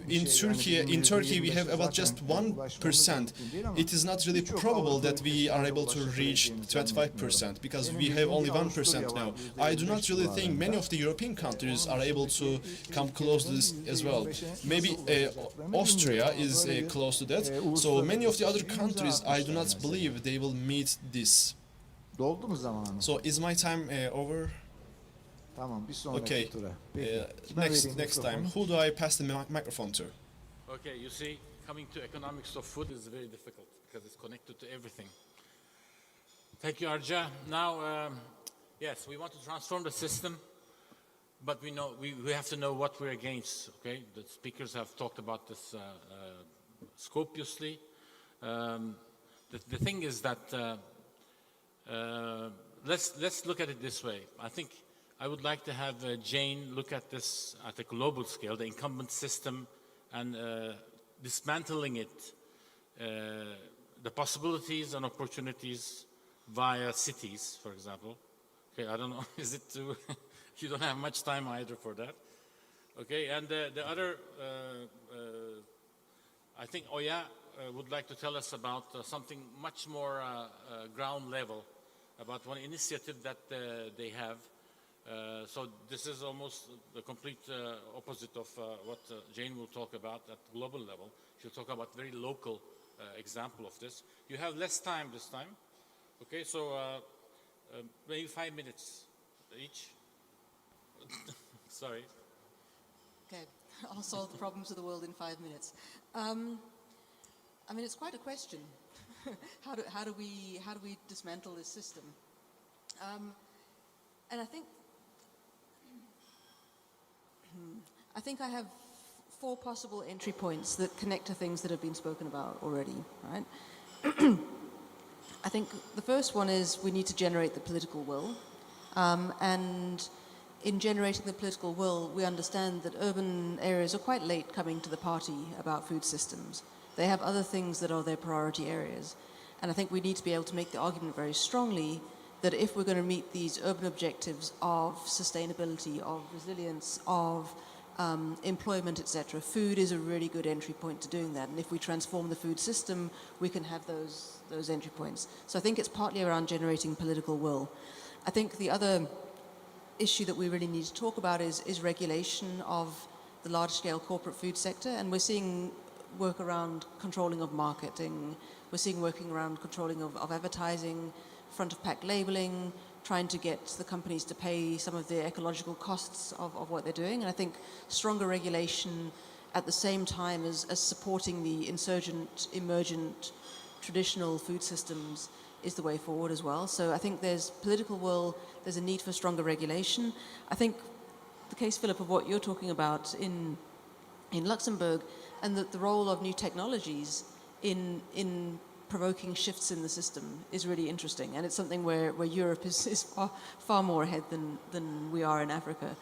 In Turkey we have about just 1%. It is not really probable that we are able to reach 25% because we have only 1% now. I do not really think many of the European countries are able to come close to this as well. Maybe Austria is close to that. So many of the other countries, I do not believe they will meet this. So is my time over? Okay. Next time. Who do I pass the microphone to? Okay, you see, coming to economics of food is very difficult because it's connected to everything. Thank you, Arja. Now, yes, we want to transform the system, but we have to know what we're against. Okay, the speakers have talked about this copiously. The thing is that let's look at it this way. I think I would like to have Jane look at this at a global scale, the incumbent system, and dismantling it, the possibilities and opportunities via cities, for example. Okay, I don't know, is it too, you don't have much time either for that. Okay, and the other, I think Oya would like to tell us about something much more ground level, about one initiative that they have. So this is almost the complete opposite of what Jane will talk about at global level. She'll talk about very local example of this. You have less time this time. Okay, so maybe 5 minutes each. Sorry. Okay, I'll solve the problems of the world in 5 minutes. I mean, it's quite a question. How do we dismantle this system? And I think I have 4 possible entry points that connect to things that have been spoken about already, right? I think the first one is we need to generate the political will. And in generating the political will, we understand that urban areas are quite late coming to the party about food systems. They have other things that are their priority areas. And I think we need to be able to make the argument very strongly that if we're going to meet these urban objectives of sustainability, of resilience, of employment, etc., food is a really good entry point to doing that. And if we transform the food system, we can have those entry points. So I think it's partly around generating political will. I think the other issue that we really need to talk about is regulation of the large-scale corporate food sector. And we're seeing work around controlling of marketing. We're seeing working around controlling of advertising, front-of-pack labeling, trying to get the companies to pay some of the ecological costs of what they're doing. And I think stronger regulation at the same time as supporting the insurgent, emergent, traditional food systems is the way forward as well. So I think there's political will, there's a need for stronger regulation. I think the case, Philip, of what you're talking about in Luxembourg and the role of new technologies in provoking shifts in the system is really interesting, and it's something where Europe is far more ahead than we are in Africa.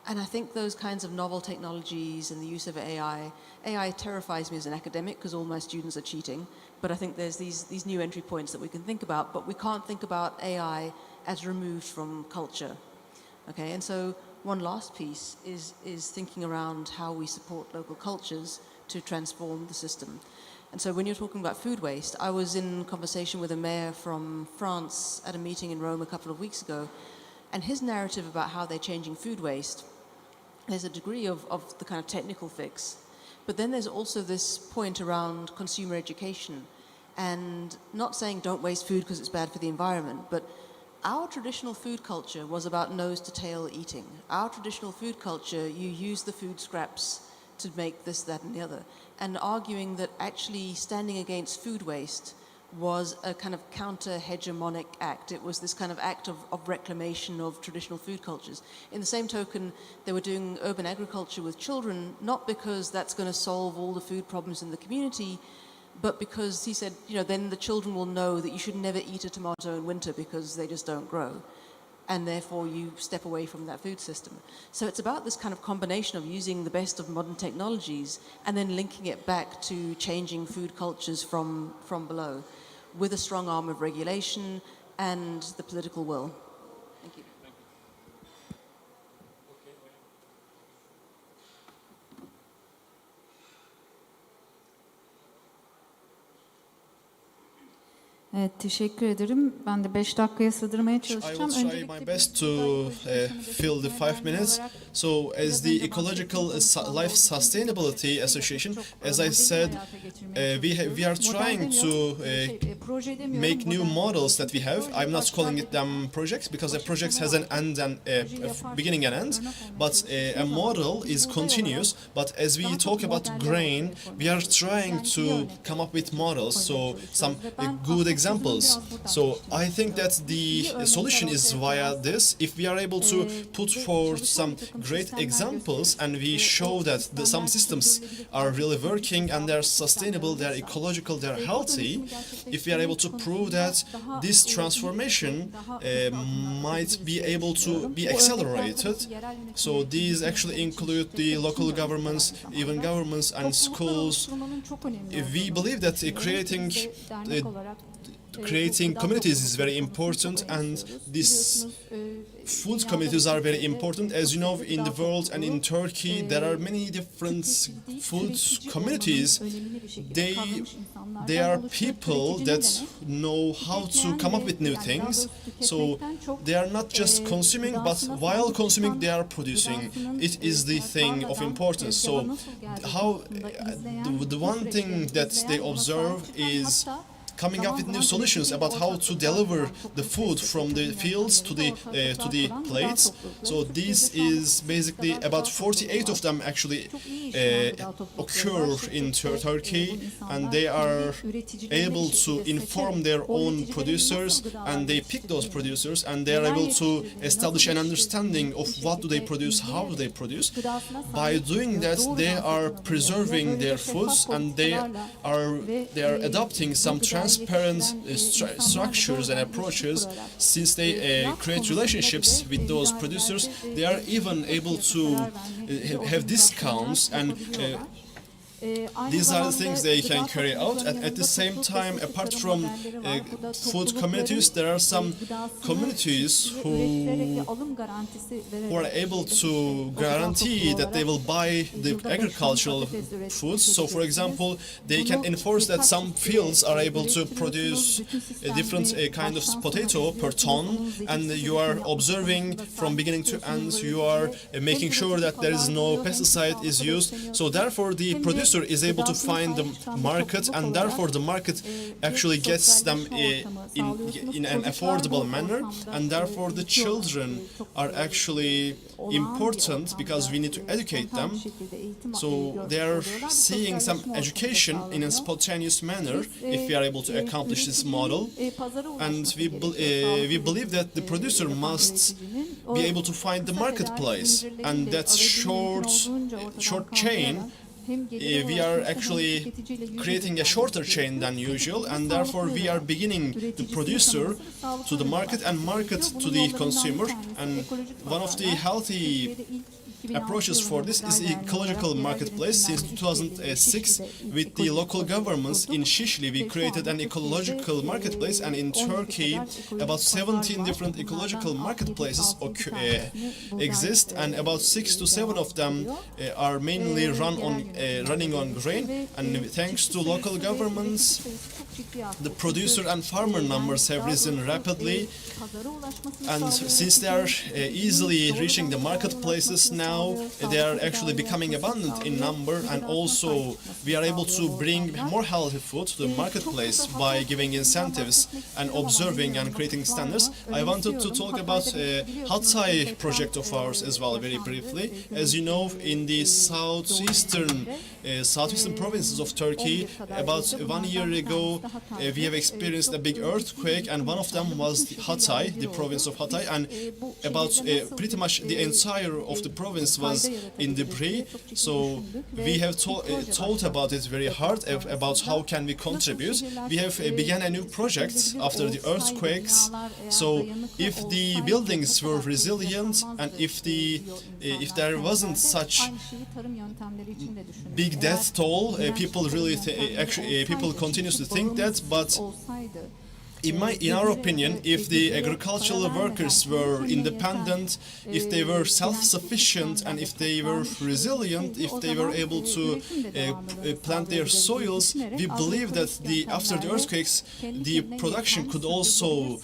And I think those kinds of novel technologies and the use of AI terrifies me as an academic because all my students are cheating. But I think there's these new entry points that we can think about, but we can't think about AI as removed from culture. Okay, and so one last piece is thinking around how we support local cultures to transform the system. And so when you're talking about food waste, I was in conversation with a mayor from France at a meeting in Rome a couple of weeks ago, and his narrative about how they're changing food waste, there's a degree of the kind of technical fix, but then there's also this point around consumer education, and not saying don't waste food because it's bad for the environment, but our traditional food culture was about nose-to-tail eating. Our traditional food culture, you use the food scraps to make this, that, and the other. And arguing that actually standing against food waste was a kind of counter-hegemonic act. It was this kind of act of reclamation of traditional food cultures. In the same token, they were doing urban agriculture with children, not because that's going to solve all the food problems in the community, but because he said, you know, then the children will know that you should never eat a tomato in winter because they just don't grow. And therefore you step away from that food system. So it's about this kind of combination of using the best of modern technologies and then linking it back to changing food cultures from below with a strong arm of regulation and the political will. Thank you. Evet, teşekkür ederim. Ben de 5 dakikaya sığdırmaya I çalışacağım. will try my best to fill the 5 minutes. So, as the Ecological Life Sustainability Association, as I said, we are trying to make new models that we have. I'm not calling it them projects because a project has an end and beginning and end, but a model is continuous. But as we talk about grain, we are trying to come up with models. So, some good examples. So I think that the solution is via this. If we are able to put forth some great examples and we show that some systems are really working and they're sustainable, they're ecological, they're healthy, if we are able to prove that this transformation might be able to be accelerated. So these actually include the local governments, even governments and schools. We believe that creating communities is very important, and these food communities are very important. As you know, in the world and in Turkey, there are many different food communities. They are people that know how to come up with new things. So they are not just consuming, but while consuming, they are producing. It is the thing of importance. So how the one thing that they observe is coming up with new solutions about how to deliver the food from the fields to the plates. So this is basically about 48 of them actually occur in Turkey, and they are able to inform their own producers, and they pick those producers, and they are able to establish an understanding of what do they produce, how do they produce. By doing that, they are preserving their foods, and they are adopting some transparent structures and approaches. Since they create relationships with those producers, they are even able to have discounts, and these are the things they can carry out. And at the same time, apart from food communities, there are some communities who are able to guarantee that they will buy the agricultural foods. So, for example, they can enforce that some fields are able to produce a different kind of potato per ton, and you are observing from beginning to end, you are making sure that there is no pesticide is used. So therefore, the producer is able to find the market, and therefore the market actually gets them in an affordable manner, and therefore the children are actually important because we need to educate them. So they are seeing some education in a spontaneous manner if we are able to accomplish this model, and we believe that the producer must be able to find the marketplace, and that short chain. We are actually creating a shorter chain than usual, and therefore we are beginning the producer to the market and market to the consumer. And one of the healthy approaches for this is ecological marketplace. Since 2006, with the local governments in Şişli, we created an ecological marketplace, and in Turkey, about 17 different ecological marketplaces exist, and about 6 to 7 of them are mainly running on grain. And thanks to local governments, the producer and farmer numbers have risen rapidly, and since they are easily reaching the marketplaces now, they are actually becoming abundant in number, and also we are able to bring more healthy food to the marketplace by giving incentives and observing and creating standards. I wanted to talk about Hatay project of ours as well, very briefly. As you know, in the southeastern provinces of Turkey, about 1 year ago, we have experienced a big earthquake, and one of them was Hatay, the province of Hatay, and about pretty much the entire of the province was in debris. So we have thought about it very hard about how can we contribute. We have began a new project after the earthquakes. So if the buildings were resilient, and if there wasn't such big death toll, people really people continue to think that, but in our opinion, if the agricultural workers were independent, if they were self-sufficient, and if they were resilient, if they were able to plant their soils, we believe that after the earthquakes, the production could also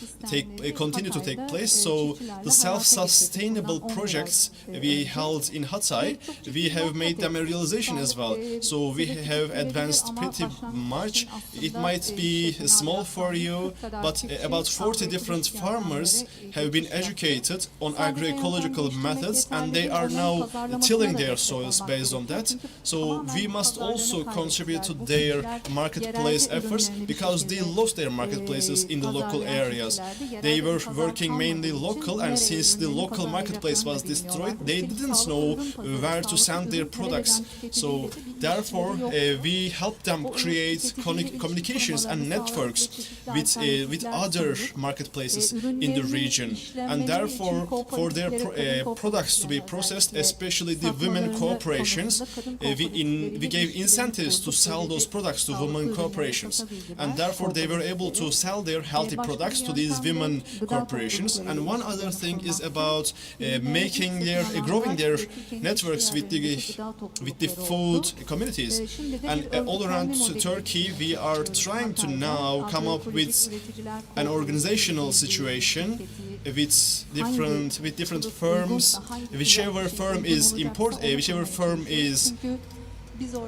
continue to take place. So the self-sustainable projects we held in Hatay, we have made them a realization as well. So we have advanced pretty much. It might be small for you, but about 40 different farmers have been educated on agroecological methods, and they are now tilling their soils based on that. So we must also contribute to their marketplace efforts, because they lost their marketplaces in the local areas. They were working mainly local, and since the local marketplace was destroyed, they didn't know where to send their products. So therefore, we helped them create communications and networks with other marketplaces in the region, and therefore for their products to be processed, especially the women corporations, we gave incentives to sell those products to women corporations, and therefore they were able to sell their healthy products to these women corporations. And one other thing is about growing their networks with the food communities. And all around Turkey, we are trying to now come up with an organizational situation with different firms. Whichever firm is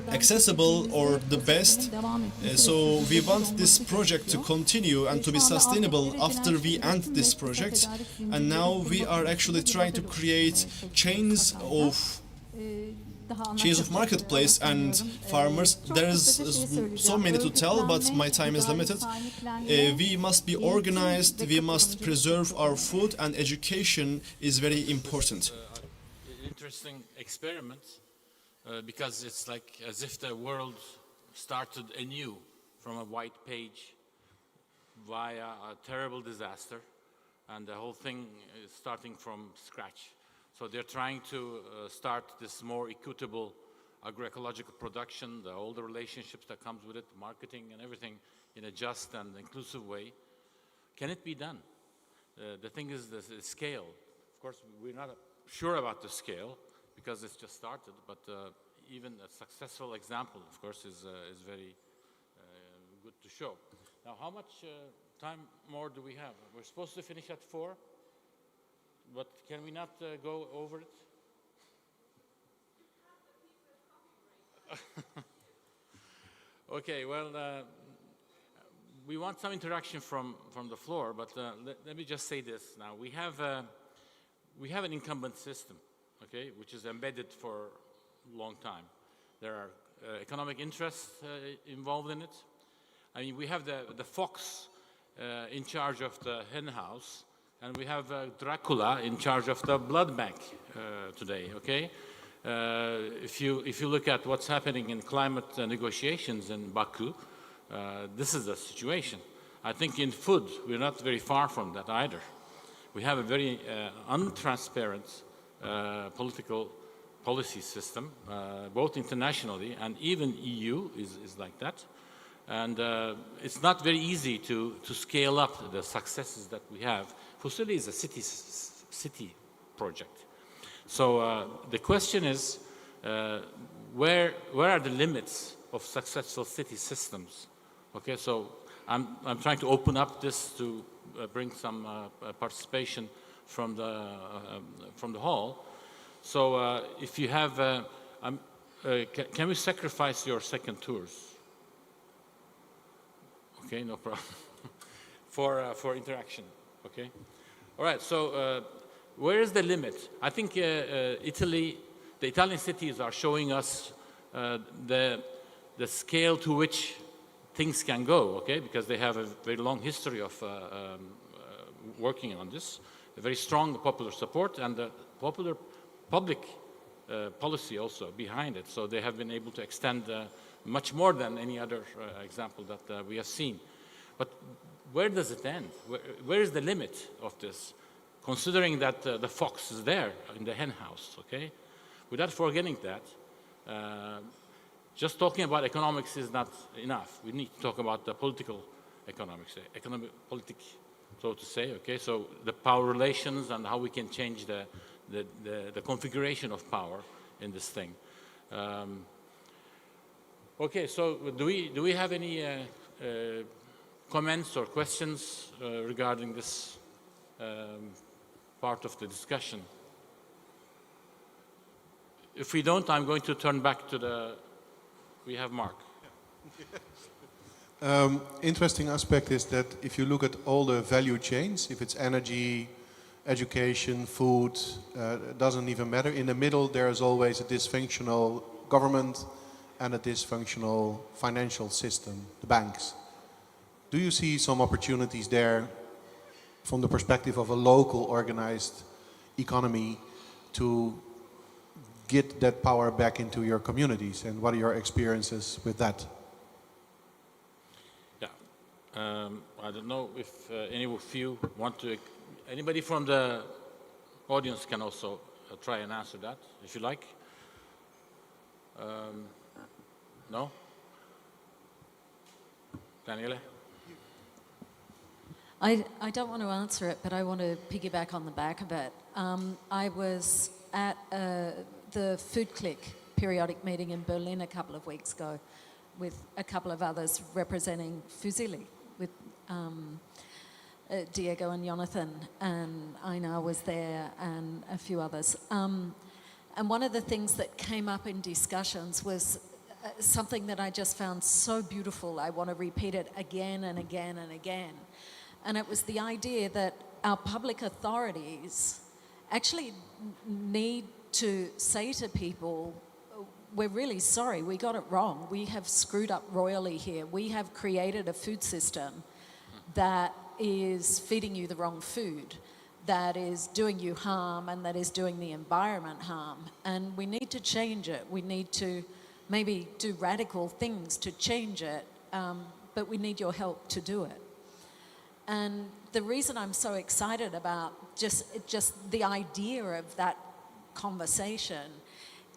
accessible or the best. So we want this project to continue and to be sustainable after we end this project. And now we are actually trying to create chains of marketplace and farmers. There is so many to tell, but my time is limited. We must be organized, we must preserve our food, and education is very important. Interesting experiment, because it's like as if the world started anew from a white page via a terrible disaster, and the whole thing is starting from scratch. So they're trying to start this more equitable agroecological production, all the relationships that comes with it, marketing and everything, in a just and inclusive way. Can it be done? The thing is the scale. Of course, we're not sure about the scale because it's just started, but even a successful example, of course, is very good to show. Now, how much time more do we have? We're supposed to finish at 4. But can we not go over it? Okay, well, we want some interaction from the floor, but let me just say this now. We have an incumbent system, okay, which is embedded for a long time. There are economic interests involved in it. I mean, we have the fox in charge of the hen house, and we have Dracula in charge of the blood bank today, okay? If you look at what's happening in climate negotiations in Baku, this is the situation. I think in food, we're not very far from that either. We have a very untransparent political policy system, both internationally and even EU is like that. And it's not very easy to scale up the successes that we have. FUSILLI is a city project. So the question is, where are the limits of successful city systems? Okay, so I'm trying to open up this to bring some participation from the hall. So if you have, can we sacrifice your second tours? Okay, no problem. for interaction, okay? All right, so where is the limit? I think Italy, the Italian cities are showing us the scale to which things can go, okay? Because they have a very long history of working on this, a very strong popular support and the popular public policy also behind it. So they have been able to extend much more than any other example that we have seen. But where does it end? Where is the limit of this? Considering that the fox is there in the hen house, okay? Without forgetting that, just talking about economics is not enough. We need to talk about the political economics, politics, so to say, okay? So the power relations and how we can change the configuration of power in this thing. Okay, so do we have any comments or questions regarding this part of the discussion? If we don't, I'm going to turn back to we have Mark. Interesting aspect is that if you look at all the value chains, if it's energy, education, food, it doesn't even matter. In the middle, there is always a dysfunctional government and a dysfunctional financial system, the banks. Do you see some opportunities there from the perspective of a local organized economy to get that power back into your communities? And what are your experiences with that? Yeah, I don't know if any of you want to, anybody from the audience can also try and answer that, if you like. No? Daniele? I don't want to answer it, but I want to piggyback on the back of it. I was at the Food Click periodic meeting in Berlin a couple of weeks ago with a couple of others representing FUSILLI, with Diego and Jonathan, and Aina was there and a few others. And one of the things that came up in discussions was something that I just found so beautiful. I want to repeat it again and again and again. And it was the idea that our public authorities actually need to say to people, we're really sorry, we got it wrong. We have screwed up royally here. We have created a food system that is feeding you the wrong food, that is doing you harm, and that is doing the environment harm. And we need to change it. We need to maybe do radical things to change it, but we need your help to do it. And the reason I'm so excited about just the idea of that conversation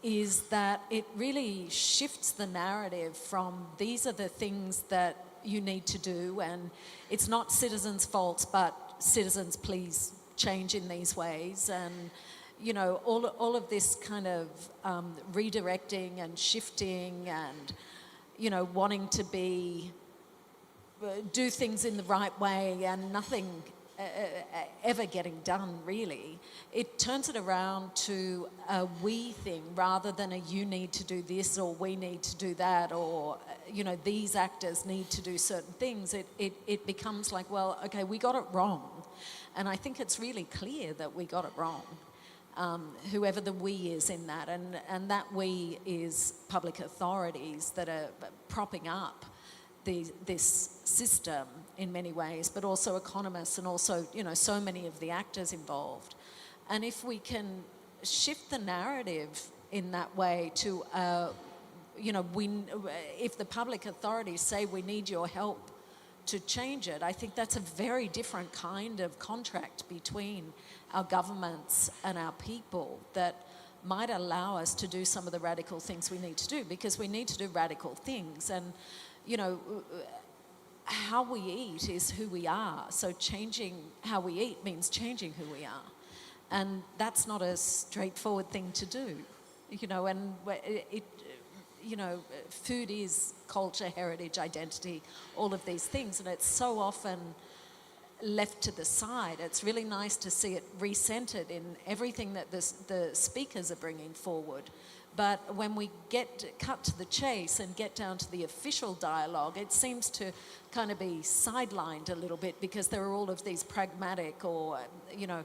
is that it really shifts the narrative from these are the things that you need to do, and it's not citizens' faults, but citizens, please change in these ways. And you know, all of this kind of redirecting and shifting and, you know, wanting to do things in the right way and nothing ever getting done, really. It turns it around to a we thing rather than a you need to do this or we need to do that or, you know, these actors need to do certain things. It becomes like, well, okay, we got it wrong. And I think it's really clear that we got it wrong. Whoever the we is in that, and that we is public authorities that are propping up this system in many ways, but also economists and also, you know, so many of the actors involved. And if we can shift the narrative in that way to, you know, if the public authorities say we need your help to change it, I think that's a very different kind of contract between our governments and our people that might allow us to do some of the radical things we need to do, because we need to do radical things. And, you know, how we eat is who we are. So changing how we eat means changing who we are. And that's not a straightforward thing to do, you know, and you know, food is culture, heritage, identity, all of these things, and it's so often left to the side. It's really nice to see it recentered in everything that the speakers are bringing forward. But when we cut to the chase and get down to the official dialogue, it seems to kind of be sidelined a little bit, because there are all of these pragmatic or, you know,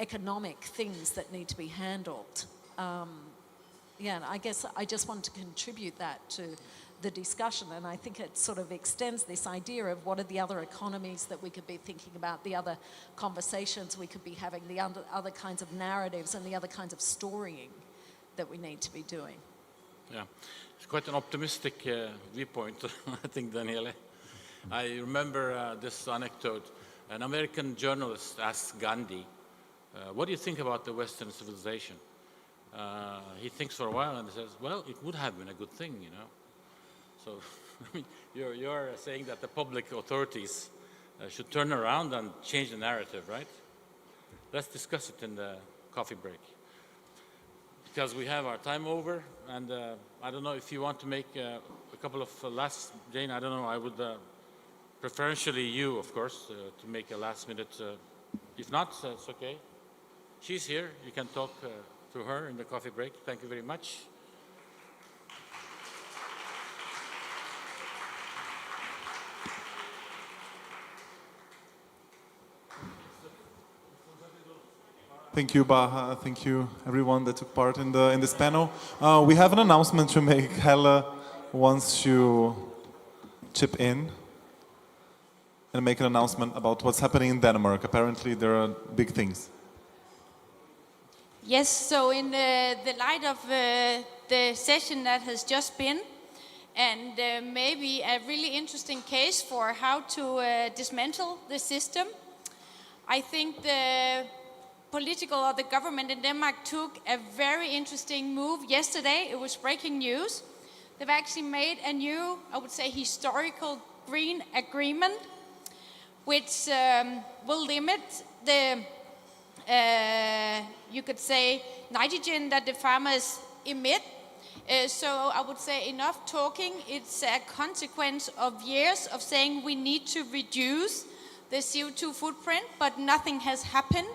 economic things that need to be handled. Yeah, and I guess I just want to contribute that to the discussion, and I think it sort of extends this idea of what are the other economies that we could be thinking about, the other conversations we could be having, the other kinds of narratives and the other kinds of storying that we need to be doing. Yeah, it's quite an optimistic viewpoint, I think, Daniele. I remember this anecdote. An American journalist asked Gandhi, what do you think about the Western civilization? He thinks for a while and says, well, it would have been a good thing, you know. So I mean, you're saying that the public authorities should turn around and change the narrative, right? Let's discuss it in the coffee break. Because we have our time over, and I don't know if you want to make a couple of last, Jane, I don't know, I would preferentially you, of course, to make a last minute. If not, it's okay. She's here, you can talk to her in the coffee break. Thank you very much. Thank you, Baha. Thank you, everyone that took part in this panel. We have an announcement to make. Helle wants to chip in and make an announcement about what's happening in Denmark. Apparently, there are big things. Yes, so in the light of the session that has just been, and maybe a really interesting case for how to dismantle the system, I think the government in Denmark took a very interesting move yesterday. It was breaking news. They've actually made a new, I would say, historical green agreement, which will limit the you could say, nitrogen that the farmers emit. So I would say enough talking. It's a consequence of years of saying we need to reduce the CO2 footprint, but nothing has happened.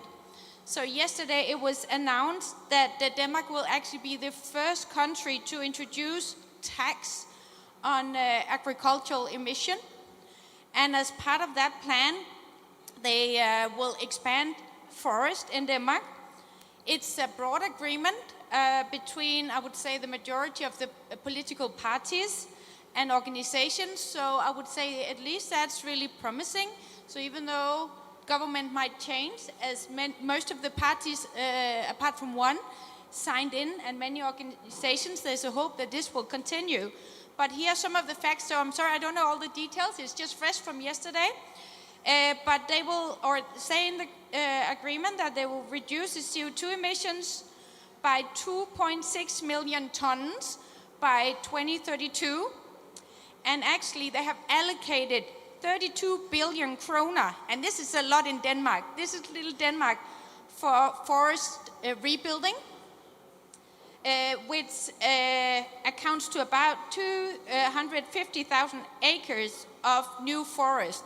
So yesterday it was announced that Denmark will actually be the first country to introduce tax on agricultural emission. And as part of that plan, they will expand forest in Denmark. It's a broad agreement between, I would say, the majority of the political parties and organizations. So I would say at least that's really promising. So even though government might change, as most of the parties, apart from one, signed in, and many organizations, there's a hope that this will continue. But here are some of the facts. So I'm sorry, I don't know all the details. It's just fresh from yesterday. But they will, or say in the agreement that they will reduce the CO2 emissions by 2.6 million tons by 2032. And actually they have allocated 32 billion kroner, and this is a lot in Denmark. This is little Denmark, for forest rebuilding, which accounts to about 250,000 acres of new forest.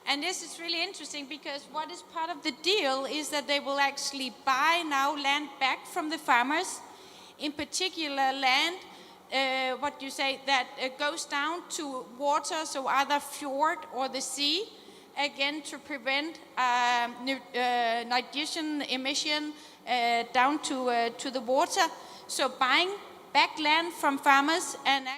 And this is really interesting because what is part of the deal is that they will actually buy now land back from the farmers, in particular land, that goes down to water, so either fjord or the sea, again to prevent nitrogen emission down to the water. So buying back land from farmers and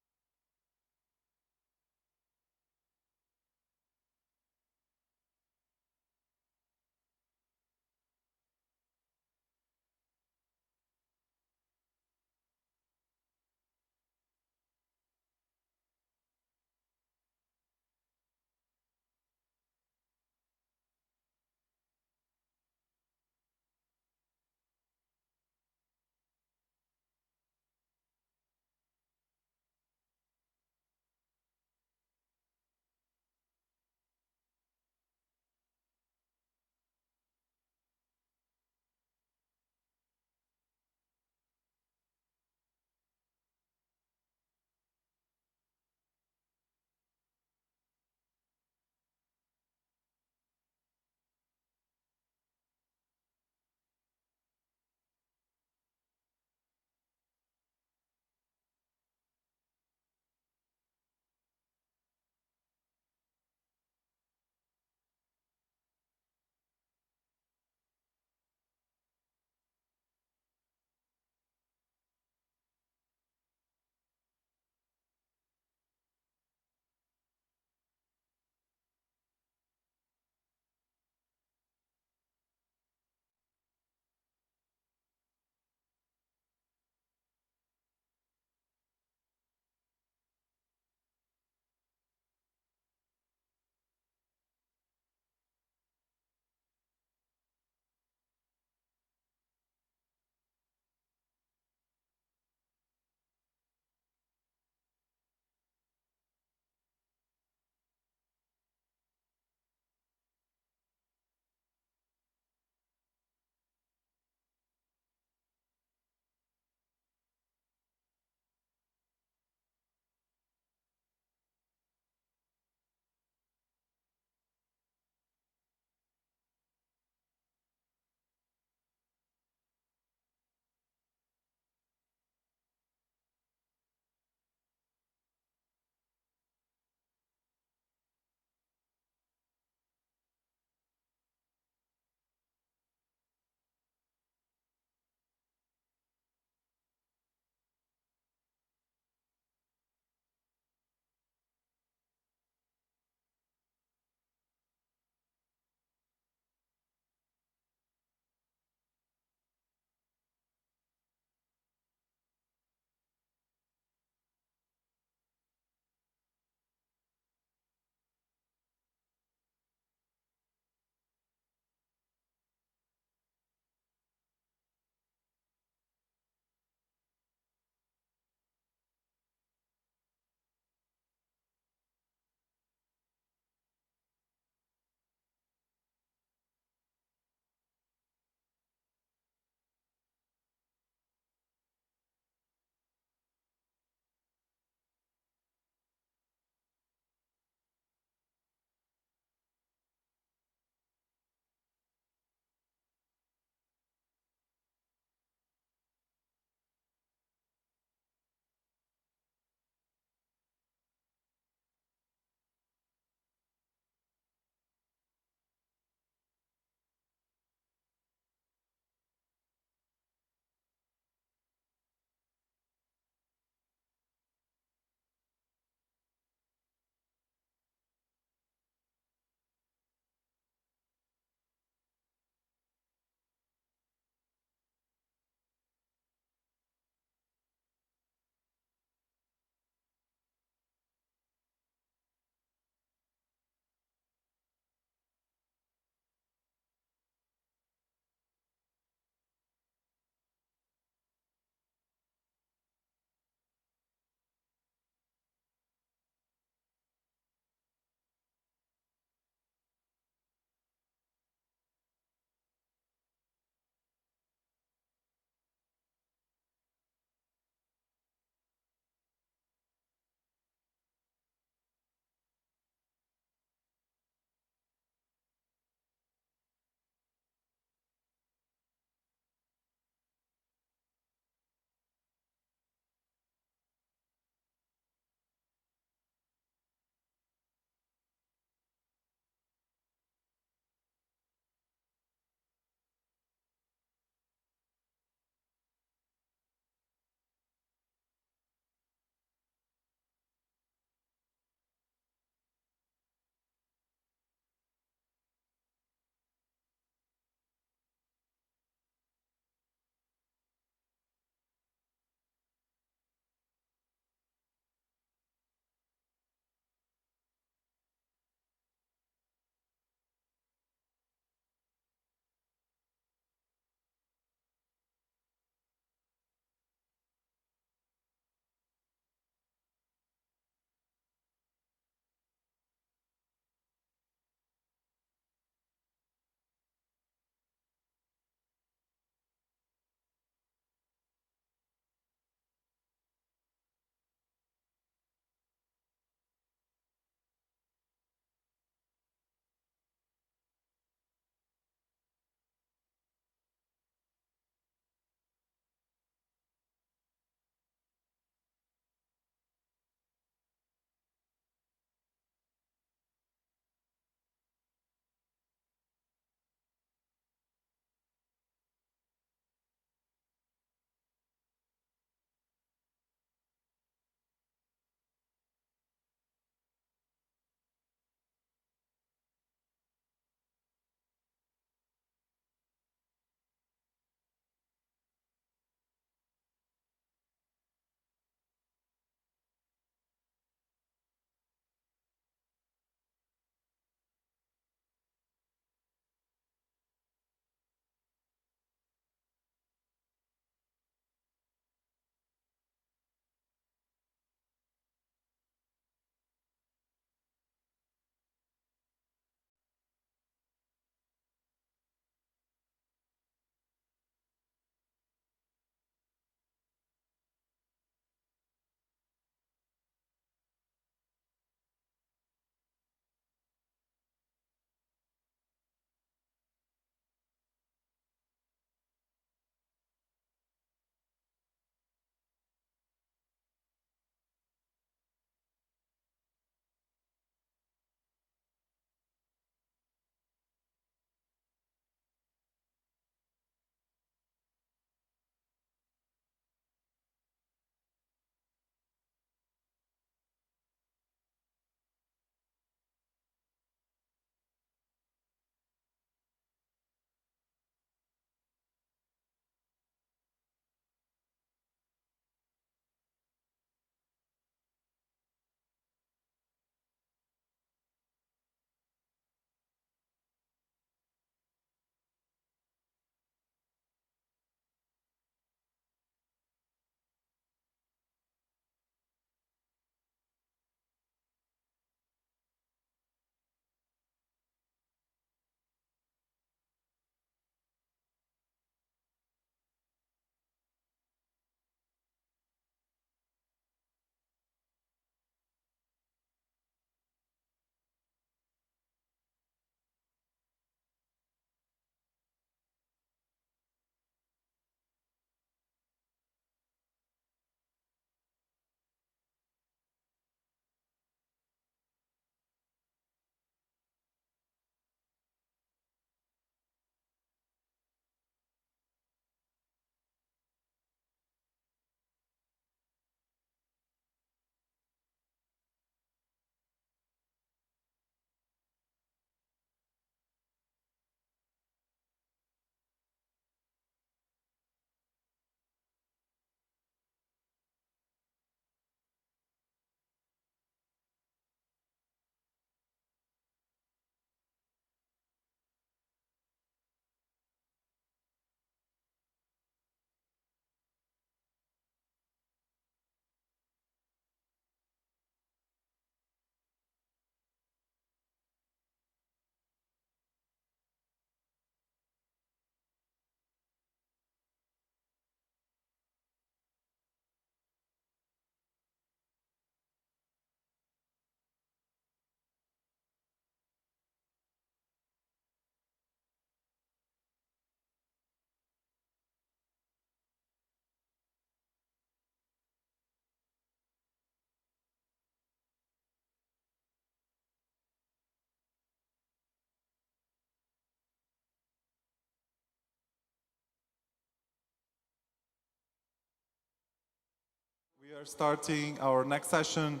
We are starting our next session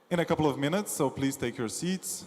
in a couple of minutes, so please take your seats.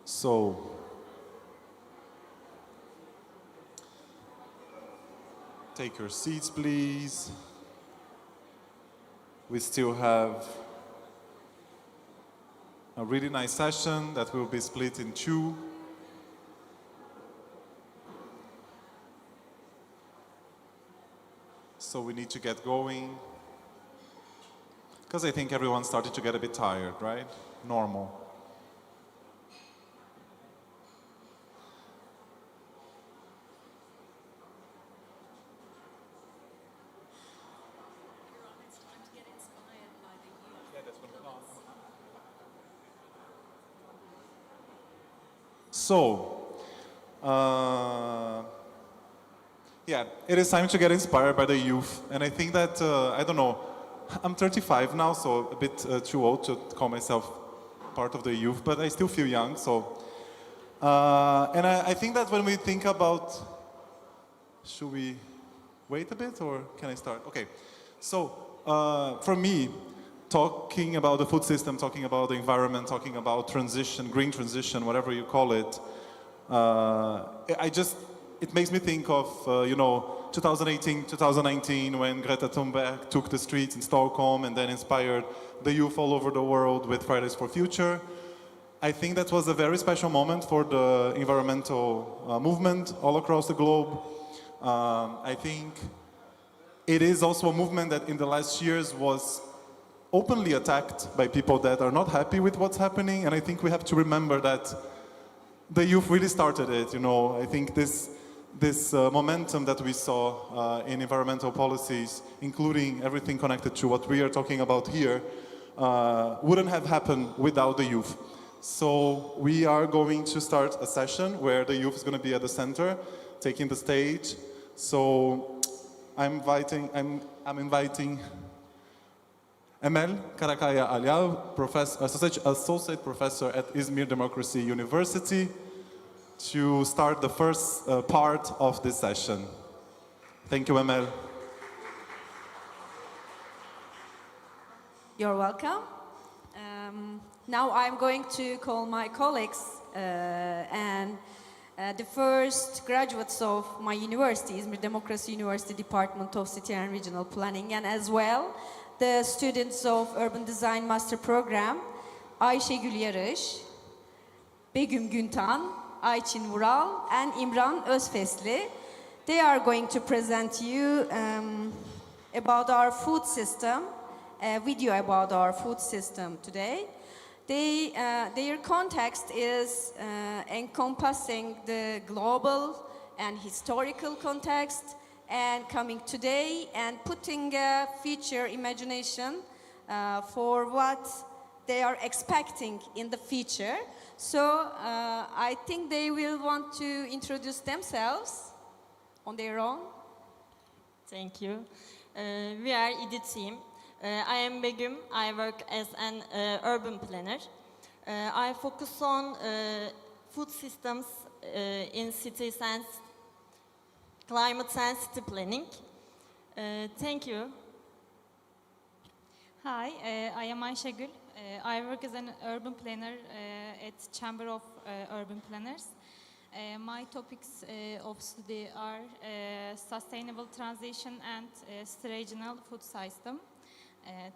So, take your seats, please. We still have a really nice session that will be split in two. So we need to get going. Because I think everyone started to get a bit tired, right? Normal. So, yeah, it is time to get inspired by the youth. And I think that, I don't know, I'm 35 now, so a bit too old to call myself part of the youth, but I still feel young, so. And I think that when we think about, should we wait a bit or can I start? Okay, so for me, talking about the food system, talking about the environment, talking about transition, green transition, whatever you call it, it makes me think of, 2018, 2019, when Greta Thunberg took the streets in Stockholm and then inspired the youth all over the world with Fridays for Future. I think that was a very special moment for the environmental movement all across the globe. I think it is also a movement that in the last years was openly attacked by people that are not happy with what's happening, and I think we have to remember that the youth really started it, I think this momentum that we saw in environmental policies, including everything connected to what we are talking about here, wouldn't have happened without the youth. So we are going to start a session where the youth is going to be at the center, taking the stage. So I'm inviting Emel Karakaya Aliav, associate professor at Izmir Democracy University, to start the first part of this session. Thank you, Emel. You're welcome. Now I'm going to call my colleagues and the first graduates of my university, Izmir Democracy University Department of City and Regional Planning, and as well the students of Urban Design Master Program, Ayşegül Yarış, Begüm Güntan, Ayçin Vural, and Imran Özfesli. They are going to present you about our food system, a video about our food system today. Their context is encompassing the global and historical context, and coming today and putting a future imagination for what they are expecting in the future. So I think they will want to introduce themselves on their own. Thank you. We are IDI team. I am Begüm. I work as an urban planner. I focus on food systems in cities and climate sensitive planning. Thank you. Hi, I am Ayşegül. I work as an urban planner at Chamber of Urban Planners. My topics of study are sustainable transition and regional food system.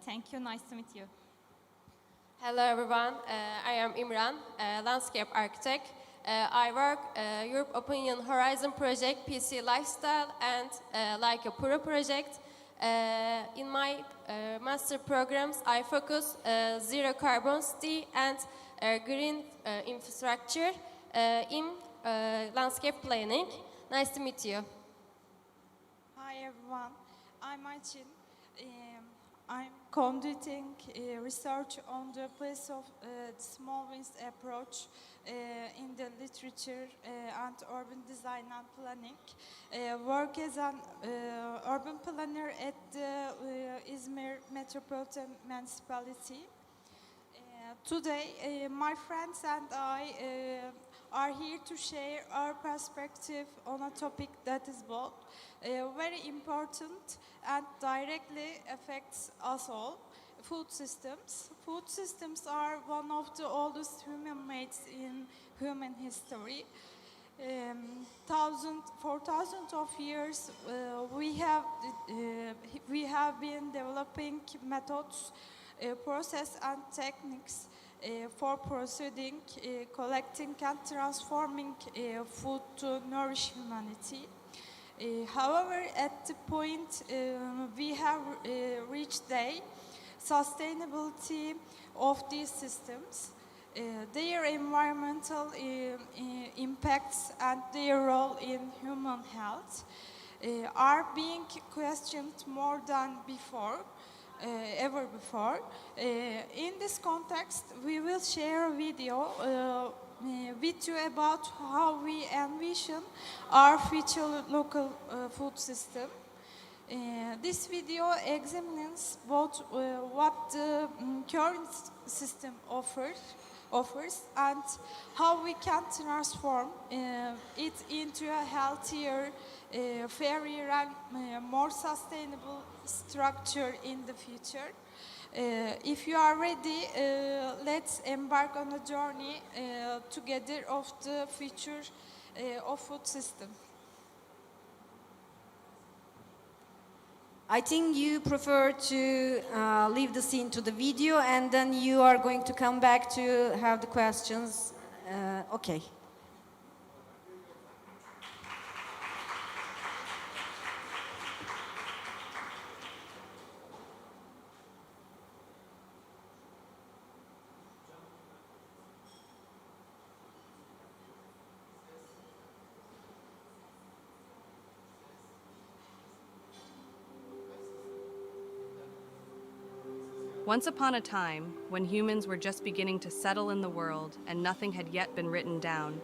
Thank you, nice to meet you. Hello everyone, I am Imran, a landscape architect. I work Europe Opinion Horizon project, PC Lifestyle and Like a Pro project. In my master programs, I focus zero carbon city and green infrastructure in landscape planning. Nice to meet you. Hi everyone, I'm Ayçin. I'm conducting research on the place of small winds approach in the literature and urban design and planning. Work as an urban planner at the İzmir Metropolitan Municipality. Today, my friends and I are here to share our perspective on a topic that is both very important and directly affects us all, food systems. Food systems are one of the oldest human mates in human history. For thousands of years, we have been developing methods, process and techniques for proceeding, collecting and transforming food to nourish humanity. However, at the point we have reached today, sustainability of these systems, their environmental impacts and their role in human health are being questioned more than before. Ever before. In this context, we will share a video with you about how we envision our future local food system. This video examines both what the current system offers and how we can transform it into a healthier, fairer and more sustainable structure in the future. If you are ready, let's embark on a journey together of the future of food system. I think you prefer to leave the scene to the video and then you are going to come back to have the questions. Okay. Once upon a time, when humans were just beginning to settle in the world and nothing had yet been written down,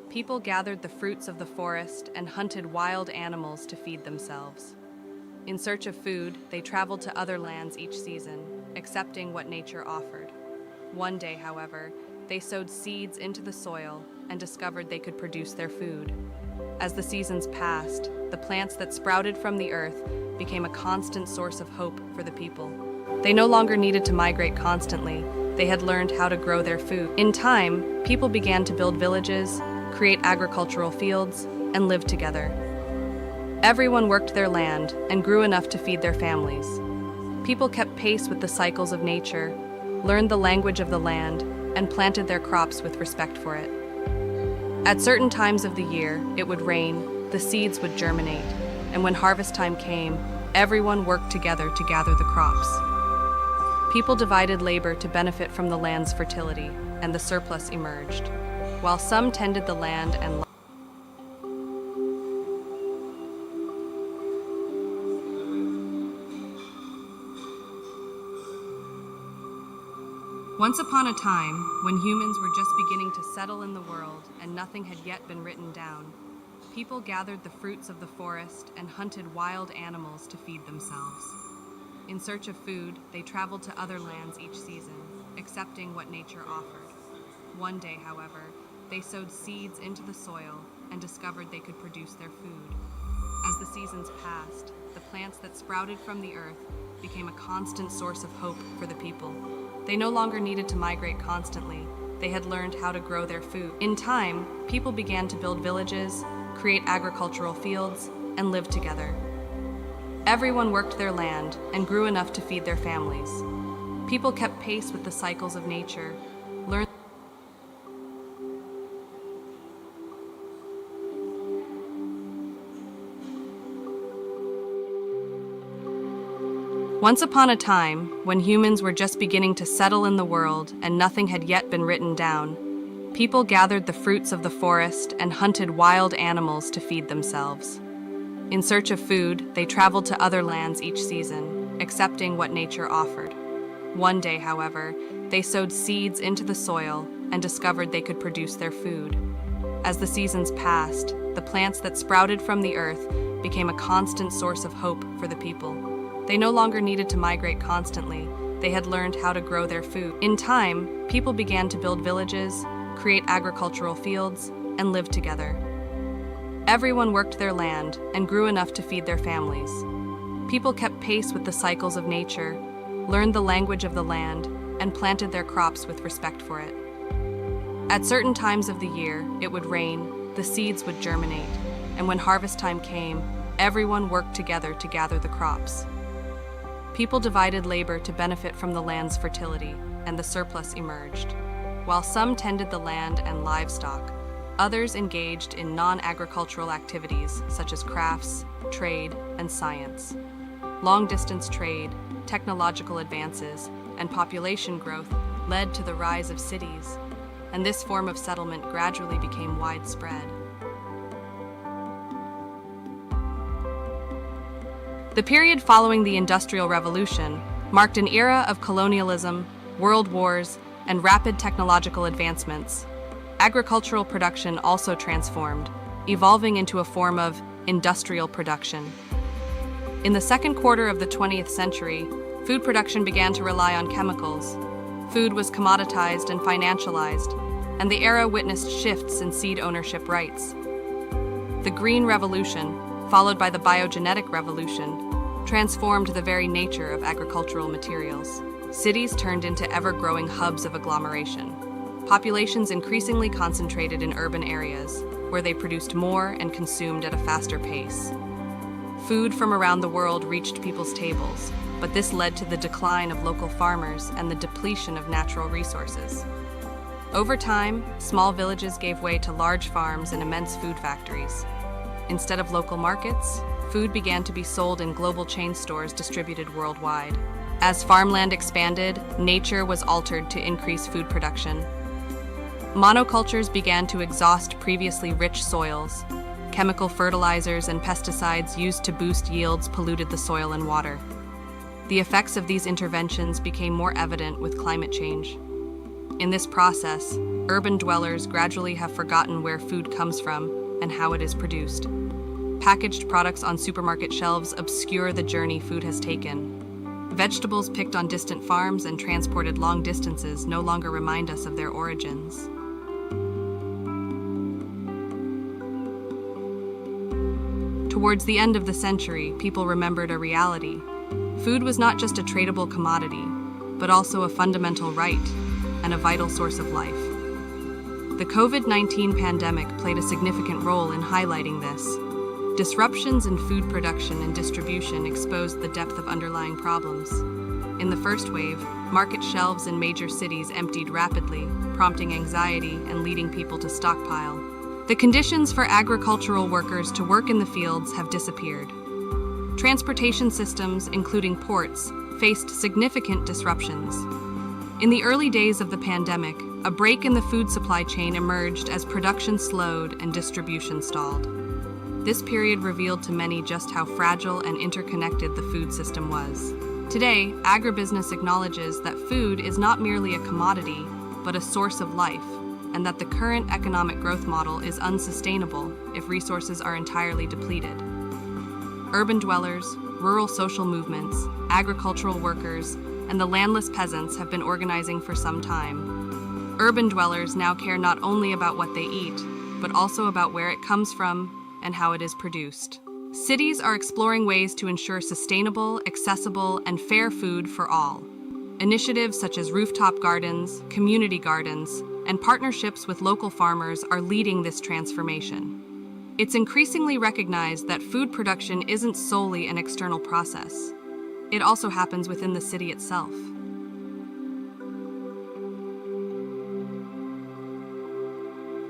people gathered the fruits of the forest and hunted wild animals to feed themselves. In search of food, they traveled to other lands each season, accepting what nature offered. One day, however, they sowed seeds into the soil and discovered they could produce their food. As the seasons passed, the plants that sprouted from the earth became a constant source of hope for the people. They no longer needed to migrate constantly. They had learned how to grow their food. In time, people began to build villages, create agricultural fields, and live together. Everyone worked their land and grew enough to feed their families. People kept pace with the cycles of nature, learned the language of the land, and planted their crops with respect for it. At certain times of the year, it would rain, the seeds would germinate, and when harvest time came, everyone worked together to gather the crops. People divided labor to benefit from the land's fertility, and the surplus emerged. While some tended the land and Once upon a time, when humans were just beginning to settle in the world and nothing had yet been written down, people gathered the fruits of the forest and hunted wild animals to feed themselves. In search of food, they traveled to other lands each season, accepting what nature offered. One day, however, they sowed seeds into the soil and discovered they could produce their food. As the seasons passed, the plants that sprouted from the earth became a constant source of hope for the people. They no longer needed to migrate constantly. They had learned how to grow their food. In time, people began to build villages, create agricultural fields, and live together. Everyone worked their land and grew enough to feed their families. People kept pace with the cycles of nature, learned Once upon a time, when humans were just beginning to settle in the world and nothing had yet been written down, people gathered the fruits of the forest and hunted wild animals to feed themselves. In search of food, they traveled to other lands each season, accepting what nature offered. One day, however, they sowed seeds into the soil and discovered they could produce their food. As the seasons passed, the plants that sprouted from the earth became a constant source of hope for the people. They no longer needed to migrate constantly. They had learned how to grow their food. In time, people began to build villages, create agricultural fields, and live together. Everyone worked their land and grew enough to feed their families. People kept pace with the cycles of nature, learned the language of the land, and planted their crops with respect for it. At certain times of the year, it would rain, the seeds would germinate, and when harvest time came, everyone worked together to gather the crops. People divided labor to benefit from the land's fertility, and the surplus emerged. While some tended the land and livestock, others engaged in non-agricultural activities such as crafts, trade, and science. Long-distance trade, technological advances, and population growth led to the rise of cities, and this form of settlement gradually became widespread. The period following the Industrial Revolution marked an era of colonialism, world wars, and rapid technological advancements. Agricultural production also transformed, evolving into a form of industrial production. In the second quarter of the 20th century, food production began to rely on chemicals. Food was commoditized and financialized, and the era witnessed shifts in seed ownership rights. The Green Revolution, followed by the biogenetic revolution, transformed the very nature of agricultural materials. Cities turned into ever-growing hubs of agglomeration. Populations increasingly concentrated in urban areas, where they produced more and consumed at a faster pace. Food from around the world reached people's tables, but this led to the decline of local farmers and the depletion of natural resources. Over time, small villages gave way to large farms and immense food factories. Instead of local markets, food began to be sold in global chain stores distributed worldwide. As farmland expanded, nature was altered to increase food production. Monocultures began to exhaust previously rich soils. Chemical fertilizers and pesticides used to boost yields polluted the soil and water. The effects of these interventions became more evident with climate change. In this process, urban dwellers gradually have forgotten where food comes from and how it is produced. Packaged products on supermarket shelves obscure the journey food has taken. Vegetables picked on distant farms and transported long distances no longer remind us of their origins. Towards the end of the century, people remembered a reality. Food was not just a tradable commodity, but also a fundamental right and a vital source of life. The COVID-19 pandemic played a significant role in highlighting this. Disruptions in food production and distribution exposed the depth of underlying problems. In the first wave, market shelves in major cities emptied rapidly, prompting anxiety and leading people to stockpile. The conditions for agricultural workers to work in the fields have disappeared. Transportation systems, including ports, faced significant disruptions. In the early days of the pandemic, a break in the food supply chain emerged as production slowed and distribution stalled. This period revealed to many just how fragile and interconnected the food system was. Today, agribusiness acknowledges that food is not merely a commodity, but a source of life, and that the current economic growth model is unsustainable if resources are entirely depleted. Urban dwellers, rural social movements, agricultural workers, and the landless peasants have been organizing for some time. Urban dwellers now care not only about what they eat, but also about where it comes from and how it is produced. Cities are exploring ways to ensure sustainable, accessible, and fair food for all. Initiatives such as rooftop gardens, community gardens, and partnerships with local farmers are leading this transformation. It's increasingly recognized that food production isn't solely an external process. It also happens within the city itself.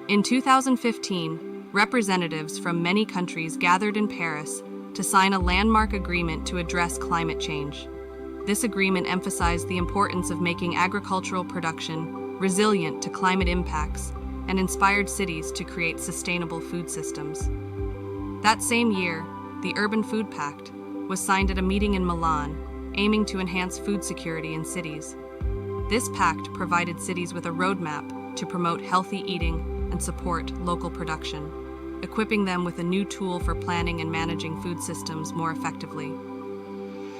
In 2015, representatives from many countries gathered in Paris to sign a landmark agreement to address climate change. This agreement emphasized the importance of making agricultural production resilient to climate impacts and inspired cities to create sustainable food systems. That same year, the Urban Food Pact was signed at a meeting in Milan, aiming to enhance food security in cities. This pact provided cities with a roadmap to promote healthy eating and support local production, equipping them with a new tool for planning and managing food systems more effectively.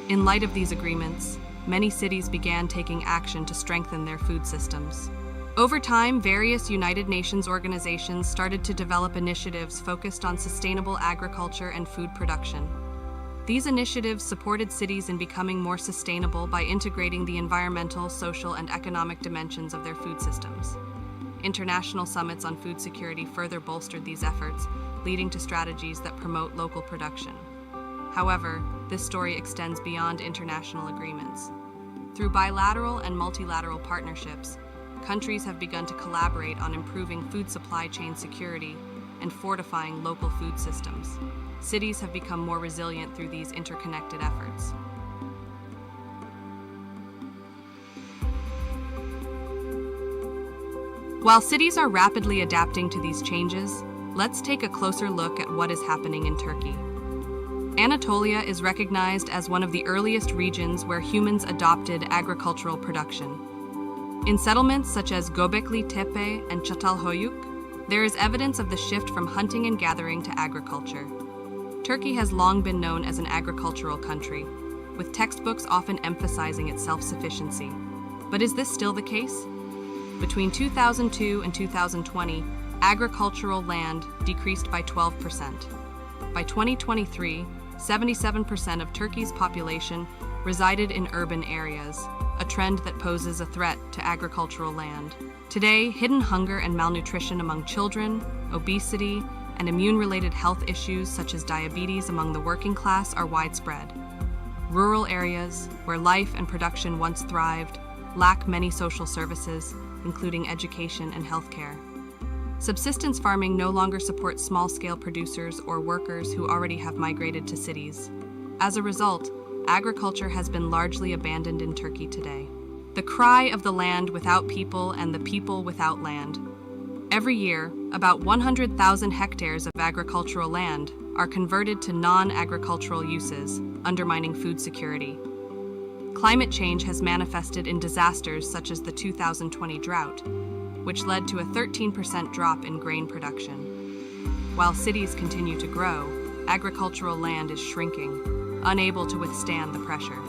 In light of these agreements, many cities began taking action to strengthen their food systems. Over time, various United Nations organizations started to develop initiatives focused on sustainable agriculture and food production. These initiatives supported cities in becoming more sustainable by integrating the environmental, social, and economic dimensions of their food systems. International summits on food security further bolstered these efforts, leading to strategies that promote local production. However, this story extends beyond international agreements. Through bilateral and multilateral partnerships, countries have begun to collaborate on improving food supply chain security and fortifying local food systems. Cities have become more resilient through these interconnected efforts. While cities are rapidly adapting to these changes, let's take a closer look at what is happening in Turkey. Anatolia is recognized as one of the earliest regions where humans adopted agricultural production. In settlements such as Göbekli Tepe and Çatalhöyük, there is evidence of the shift from hunting and gathering to agriculture. Turkey has long been known as an agricultural country, with textbooks often emphasizing its self-sufficiency. But is this still the case? Between 2002 and 2020, agricultural land decreased by 12%. By 2023, 77% of Turkey's population resided in urban areas, a trend that poses a threat to agricultural land. Today, hidden hunger and malnutrition among children, obesity, and immune-related health issues such as diabetes among the working class are widespread. Rural areas, where life and production once thrived, lack many social services, including education and healthcare. Subsistence farming no longer supports small-scale producers or workers who already have migrated to cities. As a result, agriculture has been largely abandoned in Turkey today. The cry of the land without people and the people without land. Every year, about 100,000 hectares of agricultural land are converted to non-agricultural uses, undermining food security. Climate change has manifested in disasters such as the 2020 drought, which led to a 13% drop in grain production. While cities continue to grow, agricultural land is shrinking, unable to withstand the pressure.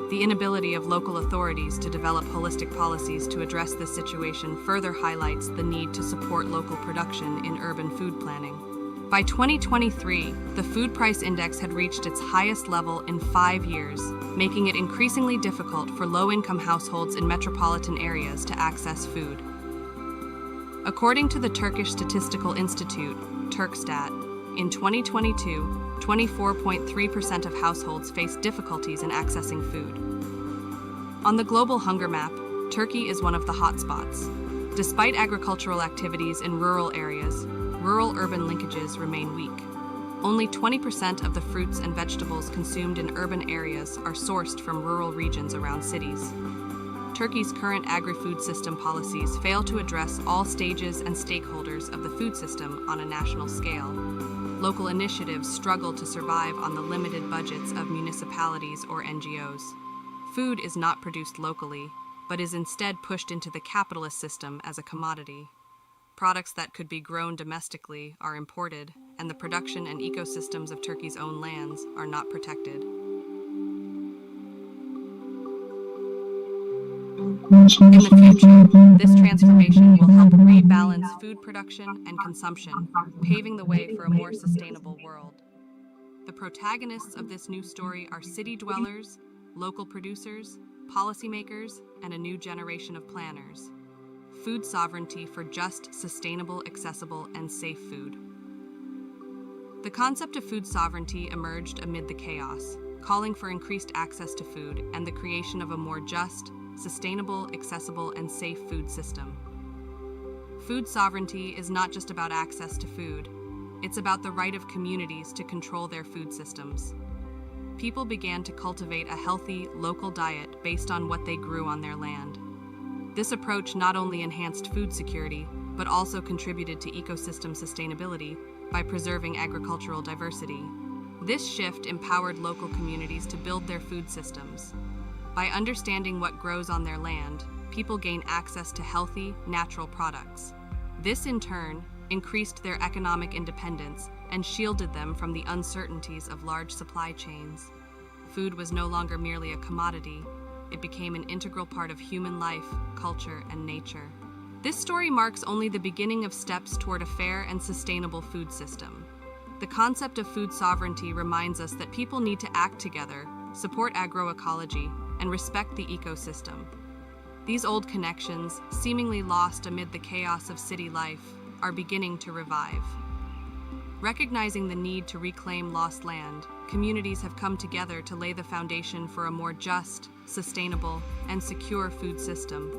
The inability of local authorities to develop holistic policies to address this situation further highlights the need to support local production in urban food planning. By 2023, the food price index had reached its highest level in 5 years, making it increasingly difficult for low-income households in metropolitan areas to access food. According to the Turkish Statistical Institute, Turkstat, in 2022, 24.3% of households faced difficulties in accessing food. On the global hunger map, Turkey is one of the hotspots. Despite agricultural activities in rural areas, rural-urban linkages remain weak. Only 20% of the fruits and vegetables consumed in urban areas are sourced from rural regions around cities. Turkey's current agri-food system policies fail to address all stages and stakeholders of the food system on a national scale. Local initiatives struggle to survive on the limited budgets of municipalities or NGOs. Food is not produced locally, but is instead pushed into the capitalist system as a commodity. Products that could be grown domestically are imported, and the production and ecosystems of Turkey's own lands are not protected. In the future, this transformation will help rebalance food production and consumption, paving the way for a more sustainable world. The protagonists of this new story are city dwellers, local producers, policymakers, and a new generation of planners. Food sovereignty for just, sustainable, accessible, and safe food. The concept of food sovereignty emerged amid the chaos, calling for increased access to food and the creation of a more just, sustainable, accessible, and safe food system. Food sovereignty is not just about access to food, it's about the right of communities to control their food systems. People began to cultivate a healthy, local diet based on what they grew on their land. This approach not only enhanced food security, but also contributed to ecosystem sustainability by preserving agricultural diversity. This shift empowered local communities to build their food systems. By understanding what grows on their land, people gain access to healthy, natural products. This, in turn, increased their economic independence and shielded them from the uncertainties of large supply chains. Food was no longer merely a commodity. It became an integral part of human life, culture, and nature. This story marks only the beginning of steps toward a fair and sustainable food system. The concept of food sovereignty reminds us that people need to act together, support agroecology, and respect the ecosystem. These old connections, seemingly lost amid the chaos of city life, are beginning to revive. Recognizing the need to reclaim lost land, communities have come together to lay the foundation for a more just, sustainable, and secure food system.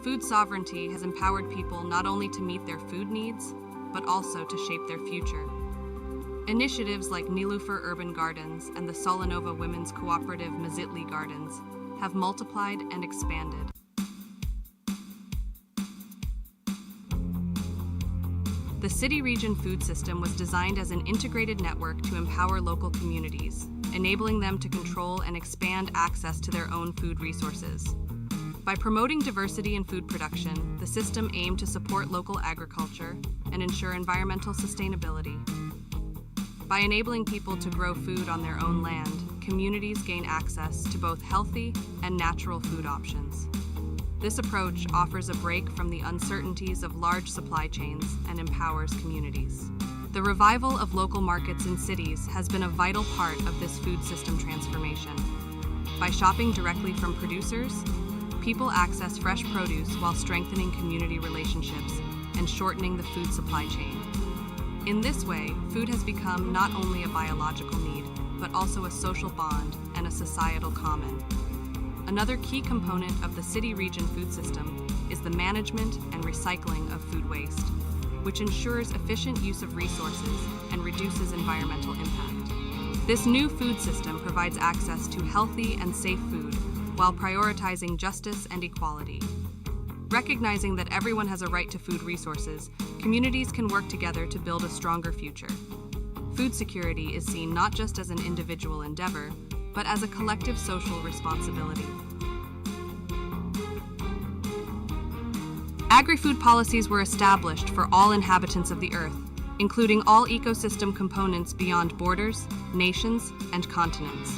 Food sovereignty has empowered people not only to meet their food needs, but also to shape their future. Initiatives like Nilüfer Urban Gardens and the Solanova Women's Cooperative Mazitli Gardens have multiplied and expanded. The city-region food system was designed as an integrated network to empower local communities, enabling them to control and expand access to their own food resources. By promoting diversity in food production, the system aimed to support local agriculture and ensure environmental sustainability. By enabling people to grow food on their own land, communities gain access to both healthy and natural food options. This approach offers a break from the uncertainties of large supply chains and empowers communities. The revival of local markets in cities has been a vital part of this food system transformation. By shopping directly from producers, people access fresh produce while strengthening community relationships and shortening the food supply chain. In this way, food has become not only a biological need, but also a social bond and a societal common. Another key component of the city-region food system is the management and recycling of food waste, which ensures efficient use of resources and reduces environmental impact. This new food system provides access to healthy and safe food while prioritizing justice and equality. Recognizing that everyone has a right to food resources, communities can work together to build a stronger future. Food security is seen not just as an individual endeavor, but as a collective social responsibility. Agri-food policies were established for all inhabitants of the earth, including all ecosystem components beyond borders, nations, and continents.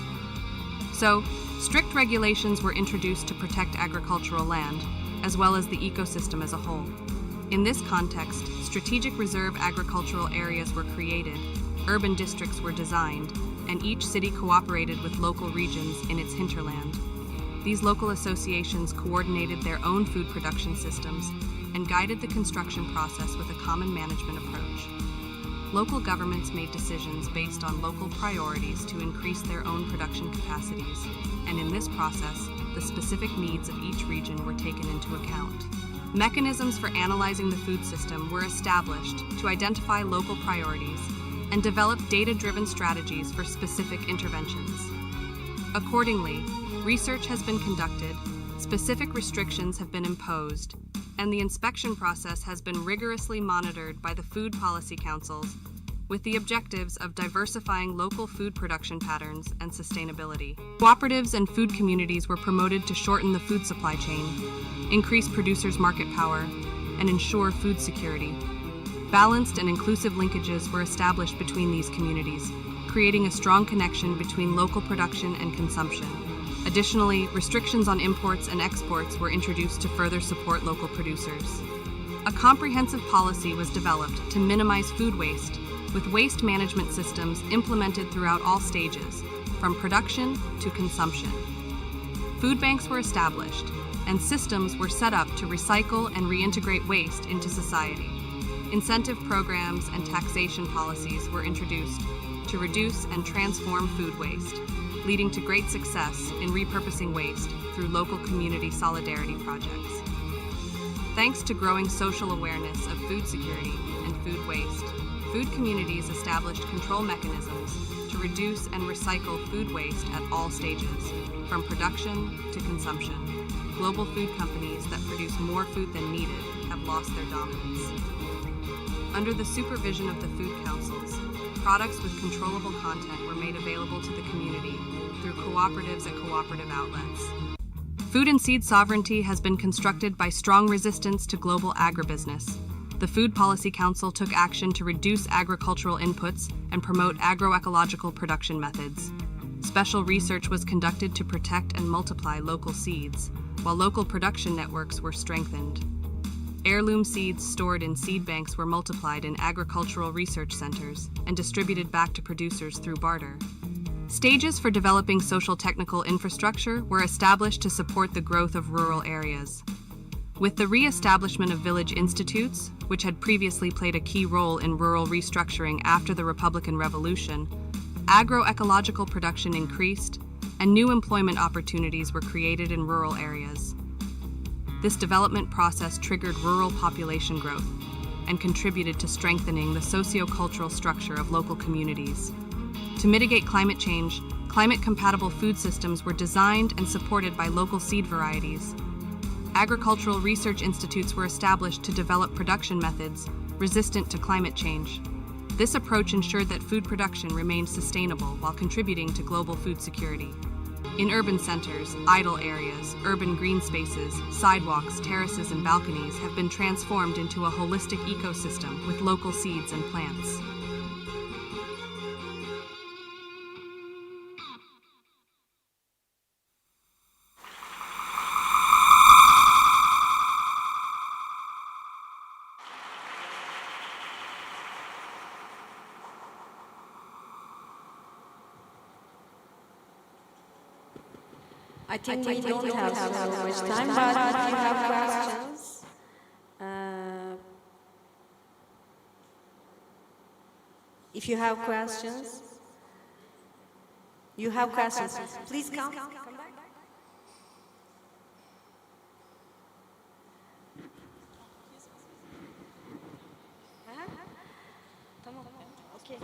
So, strict regulations were introduced to protect agricultural land, as well as the ecosystem as a whole. In this context, strategic reserve agricultural areas were created, urban districts were designed, and each city cooperated with local regions in its hinterland. These local associations coordinated their own food production systems and guided the construction process with a common management approach. Local governments made decisions based on local priorities to increase their own production capacities, and in this process, the specific needs of each region were taken into account. Mechanisms for analyzing the food system were established to identify local priorities and develop data-driven strategies for specific interventions. Accordingly, research has been conducted, specific restrictions have been imposed, and the inspection process has been rigorously monitored by the food policy councils with the objectives of diversifying local food production patterns and sustainability. Cooperatives and food communities were promoted to shorten the food supply chain, increase producers' market power, and ensure food security. Balanced and inclusive linkages were established between these communities, creating a strong connection between local production and consumption. Additionally, restrictions on imports and exports were introduced to further support local producers. A comprehensive policy was developed to minimize food waste, with waste management systems implemented throughout all stages, from production to consumption. Food banks were established, and systems were set up to recycle and reintegrate waste into society. Incentive programs and taxation policies were introduced to reduce and transform food waste, leading to great success in repurposing waste through local community solidarity projects. Thanks to growing social awareness of food security and food waste, food communities established control mechanisms to reduce and recycle food waste at all stages, from production to consumption. Global food companies that produce more food than needed have lost their dominance. Under the supervision of the food councils, products with controllable content were made available to the community through cooperatives and cooperative outlets. Food and seed sovereignty has been constructed by strong resistance to global agribusiness. The Food Policy Council took action to reduce agricultural inputs and promote agroecological production methods. Special research was conducted to protect and multiply local seeds, while local production networks were strengthened. Heirloom seeds stored in seed banks were multiplied in agricultural research centers and distributed back to producers through barter. Stages for developing social technical infrastructure were established to support the growth of rural areas. With the re-establishment of village institutes, which had previously played a key role in rural restructuring after the Republican Revolution, agroecological production increased, and new employment opportunities were created in rural areas. This development process triggered rural population growth and contributed to strengthening the socio-cultural structure of local communities. To mitigate climate change, climate-compatible food systems were designed and supported by local seed varieties. Agricultural research institutes were established to develop production methods resistant to climate change. This approach ensured that food production remained sustainable while contributing to global food security. In urban centers, idle areas, urban green spaces, sidewalks, terraces, and balconies have been transformed into a holistic ecosystem with local seeds and plants. I think we don't have so much time, but if you have questions, please come back. Okay.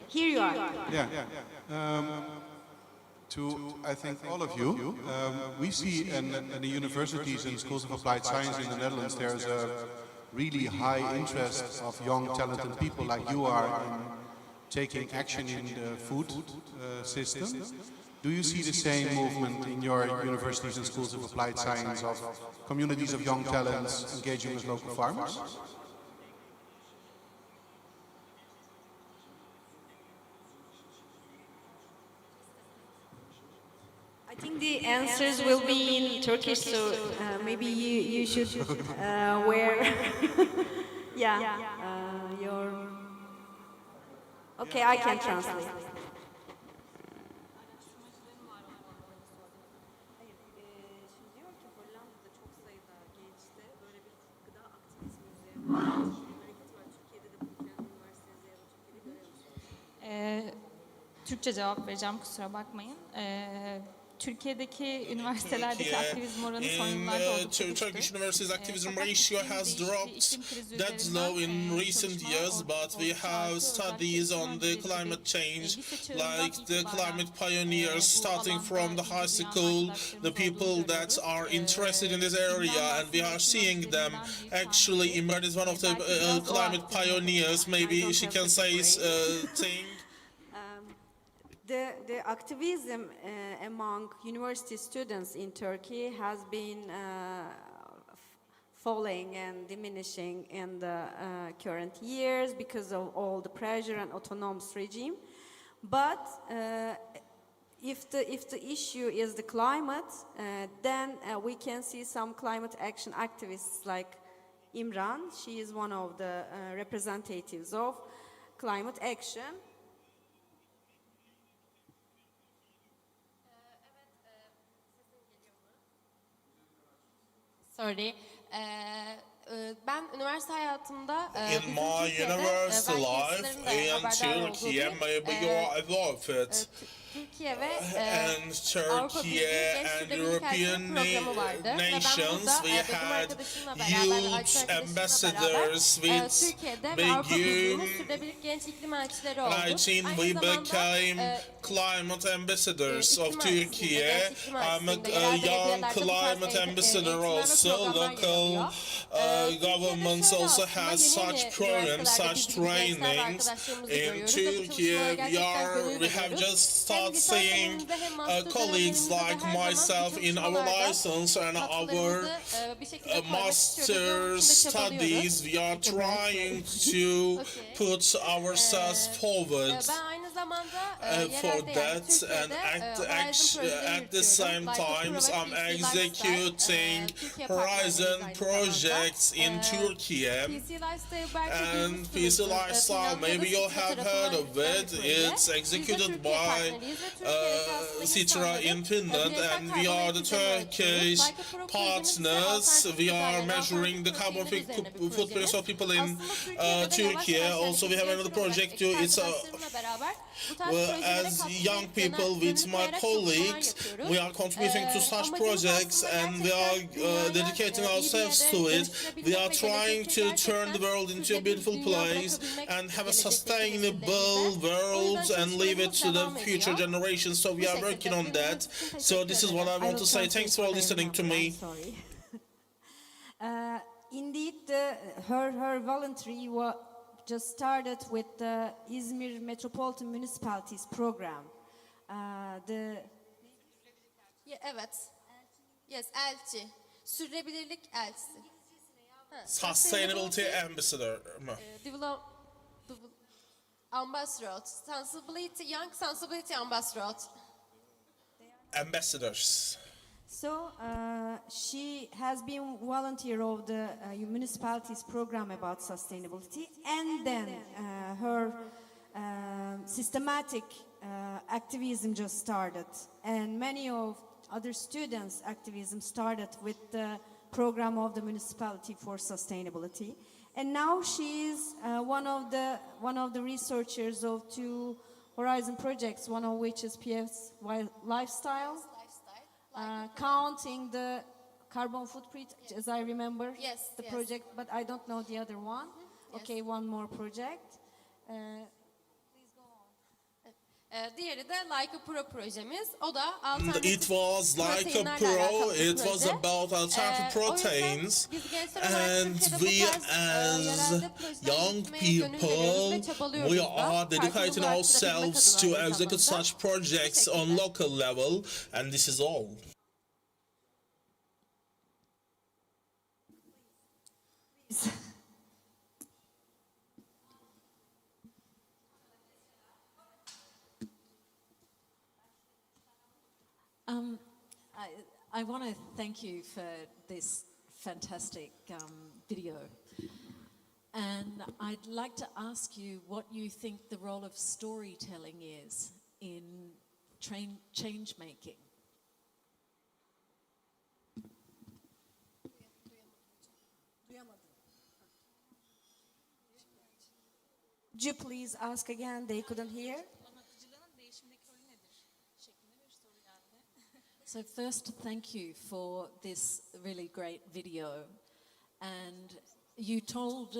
Here you are. To, I think, all of you, we see in the universities and schools of applied science in the Netherlands, there's a really high interest of young, talented people like you are in taking action in the food system. Do you see the same movement in your universities and schools of applied science of communities of young talents engaging with local farmers? I think the answers will be in Turkish, so maybe you should wear your... Okay, I can translate. Türkçe cevap vereceğim, kusura bakmayın. Türkiye'deki üniversitelerdeki aktivizm oranı son yıllarda oldukça düştü. Turkish universities activism ratio has dropped that low in recent years, but we have studies on the climate change, like the climate pioneers starting from the high school, the people that are interested in this area, and we are seeing them. Actually, Imran is one of the climate pioneers. Maybe she can say thing. the activism among university students in Turkey has been falling and diminishing in the current years because of all the pressure and autonomous regime. But if the issue is the climate, then we can see some climate action activists like Imran. She is one of the representatives of climate action. Sorry. Ben üniversite hayatımda In my university life in Turkey, maybe you are aware of it. Türkiye ve And Avrupa Turkey Birliği and Gençlik European programı vardı. Ve ben nations, burada we takım had arkadaşımla beraber, youth arkadaşımla ambassadors beraber with Türkiye'de ve Avrupa Birliği'nin Begüm. sürdürülebilir genç iklim elçileri oldu. And I think Aynı we zamanda became climate ambassadors of iklim Turkey. elçisinde, I'm a genç iklim elçisinde, young yerel belediyelerde bu tarz climate ambassador eğitimler ve also. programlar Local yapılıyor. governments şöyle also aslında has yeni such programs, üniversitelerdeki such bizim gençler ve trainings. arkadaşlarımızı In görüyoruz ve bu Turkey, çalışmalara gerçekten gönül we have veriyoruz. just Hem started lisans seeing dönemimizde hem master colleagues dönemlerimizde like her zaman myself bu in our çalışmalarda license and our katkılarımızı bir şekilde koymak istiyoruz ve onun master için de çabalıyoruz. studies. We are trying to put ourselves forward Ben aynı zamanda for yerelde yani that, and Türkiye'de at the same times I'm executing Horizon projects in Turkey. And PC Lifestyle, maybe you have heard of it. It's executed by Citra in Finland, and we are the Turkish partners. We are measuring the carbon footprints of people in Turkey. Also, we have another project too. It's as young people with my colleagues, we are contributing to such projects, and we are dedicating ourselves to it. We are trying to turn the world into a beautiful place and have a sustainable world and leave it to the future generations. So we are working on that. So this is what I want to say. Thanks for listening to me. Indeed, her voluntary just started with the Izmir Metropolitan Municipalities program. Evet. Yes, elçi. Sürdürülebilirlik elçisi. Sustainability ambassador. Ambassador. Young Sensibility Ambassador. Ambassadors. So she has been volunteer of the municipalities program about sustainability, and then her systematic activism just started, and many of other students' activism started with the program of the municipality for sustainability, and now she is one of the researchers of two Horizon projects, one of which is PS Lifestyle. Counting the carbon footprint, as I remember, the project, but I don't know the other one. Okay, one more project. Diğeri de Like a Pro projemiz. O da alternatif It was like a pro. It was about alternative proteins, and we as young people, we are dedicating ourselves to execute such projects on local level, and this is all. I want to thank you for this fantastic video. And I'd like to ask you what you think the role of storytelling is in change making. Could you please ask again? They couldn't hear. So first, thank you for this really great video. And you told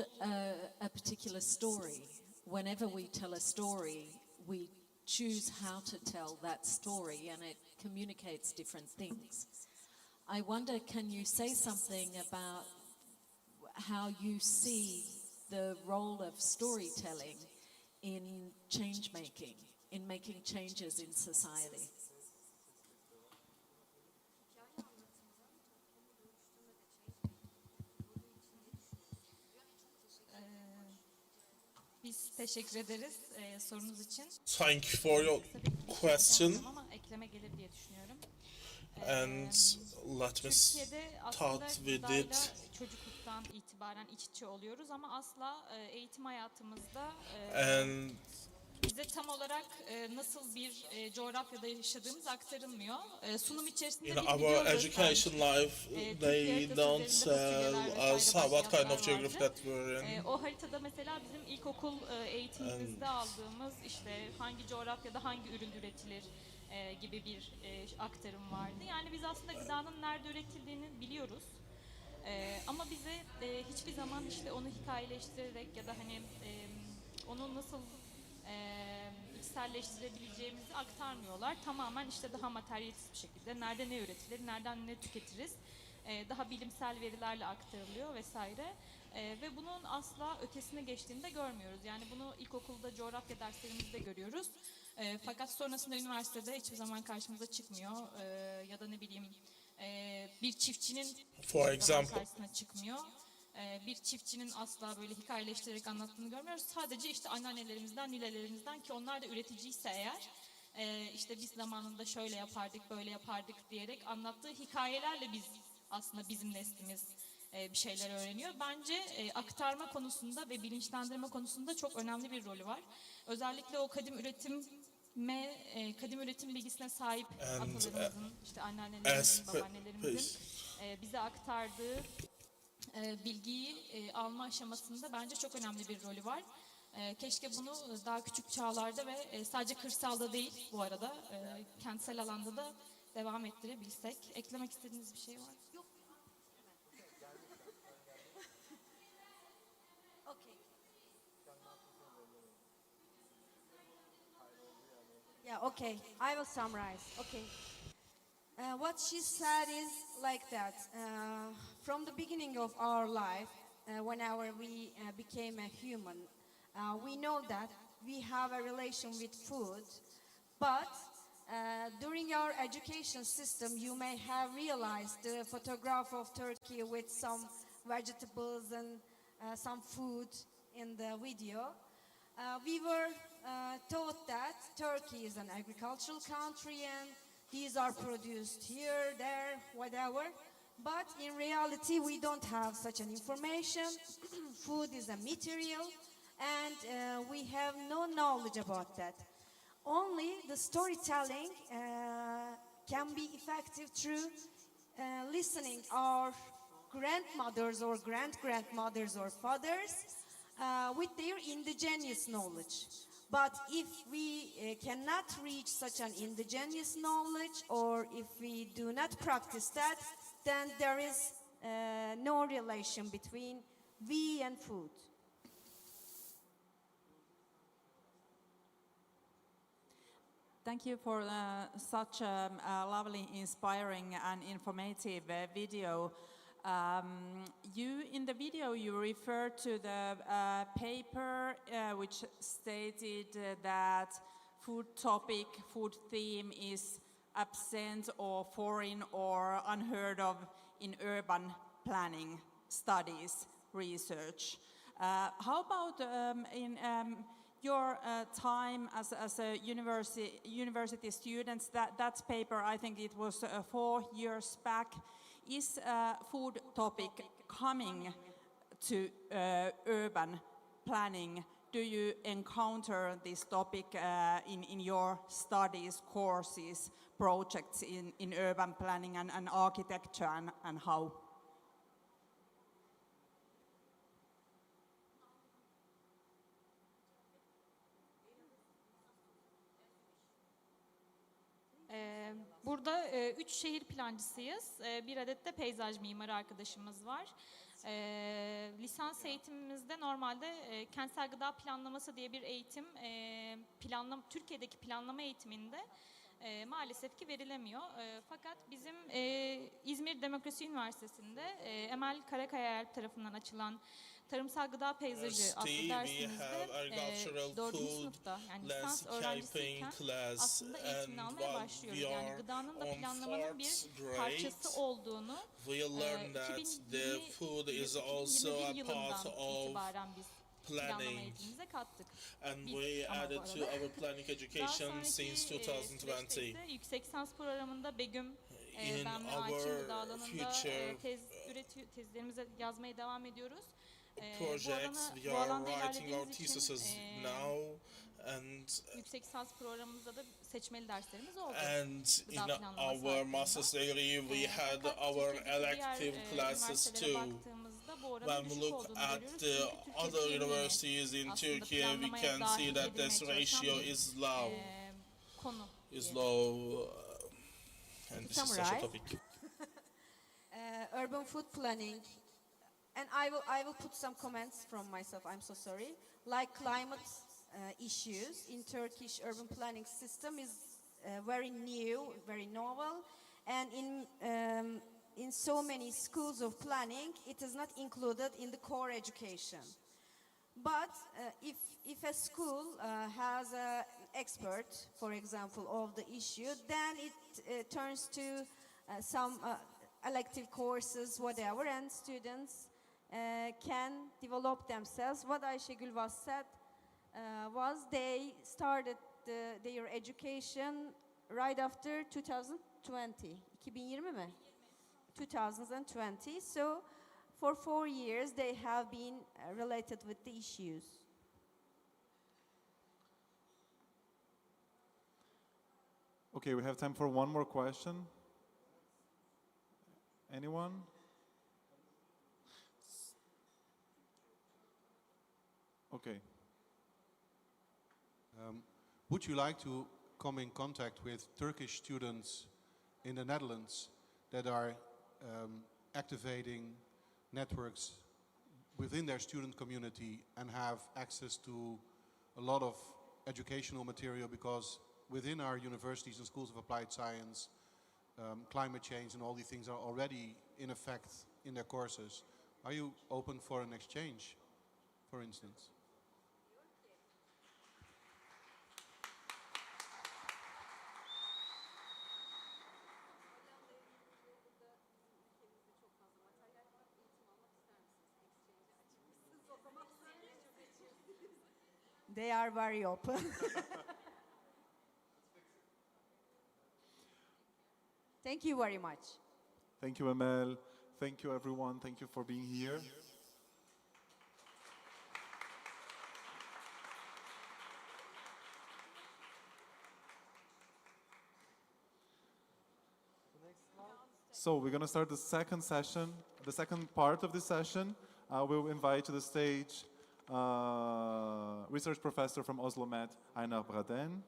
a particular story. Whenever we tell a story, we choose how to tell that story, and it communicates different things. I wonder, can you say something about how you see the role of storytelling in change making? in making changes in society. Biz teşekkür ederiz sorunuz için. Thank you for your question. Ama ekleme gelir diye düşünüyorum. And let me Türkiye'de aslında start with gıdayla it. çocukluktan itibaren iç içe oluyoruz ama asla eğitim hayatımızda And bize tam olarak nasıl bir coğrafyada yaşadığımız aktarılmıyor. Sunum içerisinde in bir our video education life, they don't tell us what kind of geography that we're in. O haritada mesela bizim ilkokul eğitimimizde aldığımız işte hangi coğrafyada hangi ürün üretilir gibi bir aktarım vardı. Yani biz aslında gıdanın nerede üretildiğini biliyoruz. Ama bize hiçbir zaman işte onu hikayeleştirerek ya da hani onu nasıl içselleştirebileceğimizi aktarmıyorlar. Tamamen işte daha materyalist bir şekilde nerede ne üretilir, nereden ne tüketiriz daha bilimsel verilerle aktarılıyor vesaire. Ve bunun asla ötesine geçtiğini de görmüyoruz. Yani bunu ilkokulda coğrafya derslerimizde görüyoruz. Fakat sonrasında üniversitede hiçbir zaman karşımıza çıkmıyor. Ya da ne bileyim bir çiftçinin karşısına çıkmıyor. Bir çiftçinin asla böyle hikayeleştirerek anlattığını görmüyoruz. Sadece işte anneannelerimizden, nilelerimizden ki onlar da üreticiyse eğer işte biz zamanında şöyle yapardık, böyle yapardık diyerek anlattığı hikayelerle biz aslında bizim neslimiz bir şeyler öğreniyor. Bence aktarma konusunda ve bilinçlendirme konusunda çok önemli bir rolü var. Özellikle o kadim üretim bilgisine sahip atalarımızın, işte anneannelerimizin, babaannelerimizin bize aktardığı bilgiyi alma aşamasında bence çok önemli bir rolü var. Keşke bunu daha küçük çağlarda ve sadece kırsalda değil bu arada kentsel alanda da devam ettirebilsek. Eklemek istediğiniz bir şey var mı? Yok. Okay. Yeah, okay. I will summarize. Okay. What she said is like that. From the beginning of our life, whenever we became a human, we know that we have a relation with food, but during our education system, you may have realized the photograph of Turkey with some vegetables and some food in the video. We were taught that Turkey is an agricultural country and these are produced here, there, whatever. But in reality, we don't have such an information. Food is a material and we have no knowledge about that. Only the storytelling can be effective through listening our grandmothers or grand-grandmothers or fathers with their indigenous knowledge. But if we cannot reach such an indigenous knowledge or if we do not practice that, then there is no relation between we and food. Thank you for such a lovely, inspiring and informative video. You, in the video, you referred to the paper which stated that food topic, food theme is absent or foreign or unheard of in urban planning studies, research. How about in your time as a university students, that paper, I think it was 4 years back, is food topic coming to urban planning? Do you encounter this topic in your studies, courses, projects in urban planning and architecture, and how? Burada 3 şehir plancısıyız. Bir adet de peyzaj mimarı arkadaşımız var. Lisans eğitimimizde normalde kentsel gıda planlaması diye bir eğitim, Türkiye'deki planlama eğitiminde maalesef ki verilemiyor. Fakat bizim İzmir Demokrasi Üniversitesi'nde Emel Karakayar tarafından açılan Tarımsal Gıda Peyzajı adlı dersimizde 4. sınıfta yani lisans öğrencisiyken aslında eğitimini almaya başlıyoruz. Yani gıdanın da planlamanın bir parçası olduğunu 2021 yılından itibaren biz planlama eğitimimize kattık. And we added to our planning education since 2020. Yüksek lisans programında Begüm In ben ve Ayçin our gıda alanında tezlerimize yazmaya devam ediyoruz. Projects, we are writing our theses now, and yüksek lisans programımızda da seçmeli derslerimiz oldu. And in our master's degree, we had our elective classes too. When we look at the other universities in Turkey, we can see that this ratio is low. And this is such a topic. Urban food planning, and I will put some comments from myself. I'm so sorry. Like climate issues in Turkish urban planning system is very new, very novel, and in so many schools of planning, it is not included in the core education. But if a school has an expert, for example, of the issue, then it turns to some elective courses, whatever, and students can develop themselves. What Ayşegül was said was they started their education right after 2020. 2020 mi? 2020. So for 4 years they have been related with the issues. Okay, we have time for one more question. Anyone? Okay. Would you like to come in contact with Turkish students in the Netherlands that are activating networks within their student community and have access to a lot of educational material, because within our universities and schools of applied science, climate change and all these things are already in effect in their courses. Are you open for an exchange, for instance? They are very open. Thank you very much. Thank you, Emel. Thank you, everyone. Thank you for being here. So we're going to start the second session, the second part of this session. We'll invite to the stage research professor from Oslo Met, Einar Braden,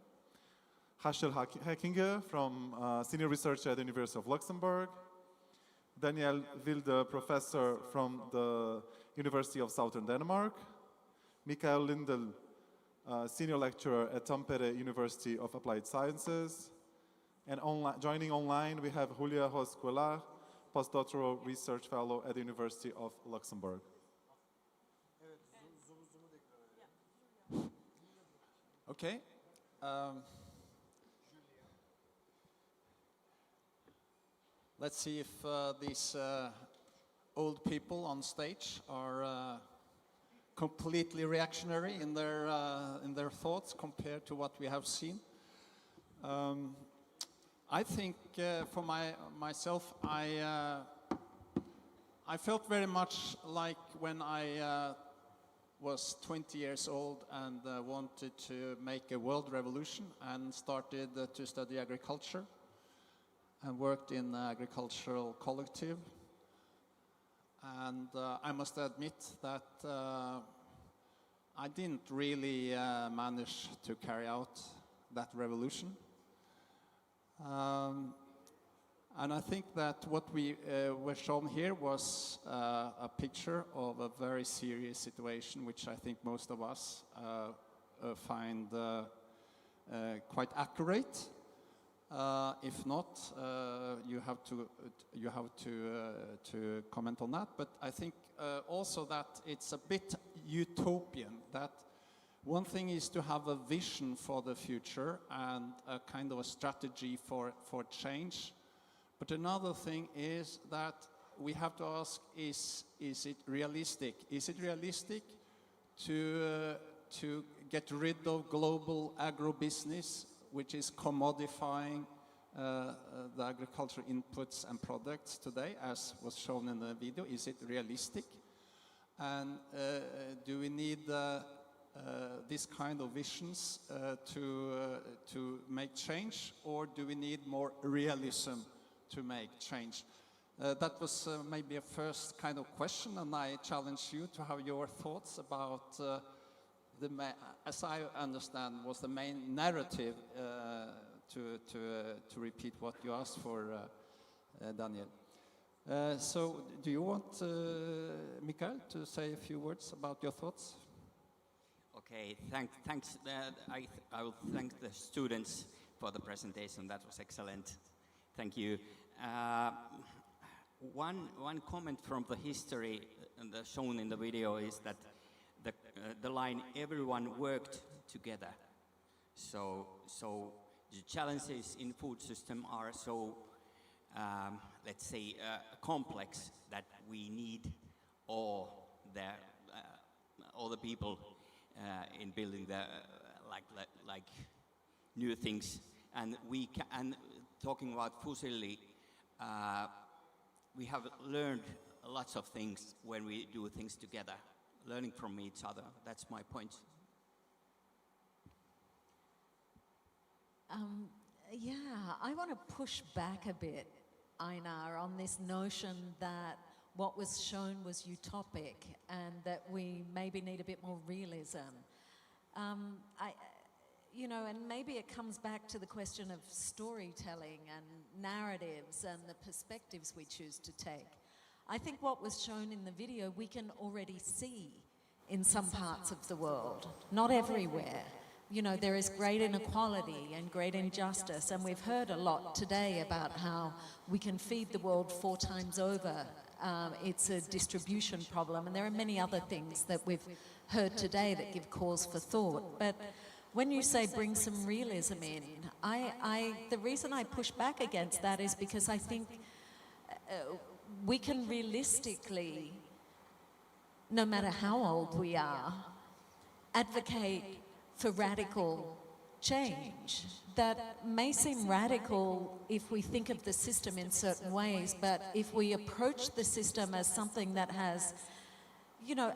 Rachel Heckinger from senior researcher at the University of Luxembourg, Daniel Wilde, professor from the University of Southern Denmark, Mikael Lindel, senior lecturer at Tampere University of Applied Sciences, and joining online we have Julia Hosquelar, postdoctoral research fellow at the University of Luxembourg. Okay. Let's see if these old people on stage are completely reactionary in their thoughts compared to what we have seen. I think for myself, I felt very much like when I was 20 years old and wanted to make a world revolution and started to study agriculture and worked in an agricultural collective. And I must admit that I didn't really manage to carry out that revolution. And I think that what we were shown here was a picture of a very serious situation, which I think most of us find quite accurate. If not, you have to comment on that. But I think also that it's a bit utopian. That one thing is to have a vision for the future and a kind of a strategy for change. But another thing is that we have to ask: is it realistic? Is it realistic to get rid of global agribusiness, which is commodifying the agricultural inputs and products today, as was shown in the video? Is it realistic? And do we need this kind of visions to make change, or do we need more realism to make change? That was maybe a first kind of question, and I challenge you to have your thoughts about as I understand, was the main narrative, to repeat what you asked for, Daniel. So do you want, Mikael, to say a few words about your thoughts? Okay, thanks. I will thank the students for the presentation. That was excellent. Thank you. One comment from the history shown in the video is that the line "everyone worked together." So the challenges in food system are so, let's say, complex that we need all the people in building the like new things. And talking about FUSILLI, we have learned lots of things when we do things together, learning from each other. That's my point. Yeah, I want to push back a bit, Einar, on this notion that what was shown was utopic and that we maybe need a bit more realism. And maybe it comes back to the question of storytelling and narratives and the perspectives we choose to take. I think what was shown in the video we can already see in some parts of the world, not everywhere. There is great inequality and great injustice, and we've heard a lot today about how we can feed the world 4 times over. It's a distribution problem, and there are many other things that we've heard today that give cause for thought. But when you say bring some realism in, the reason I push back against that is because I think we can realistically, no matter how old we are, advocate for radical change. That may seem radical if we think of the system in certain ways, but if we approach the system as something that has,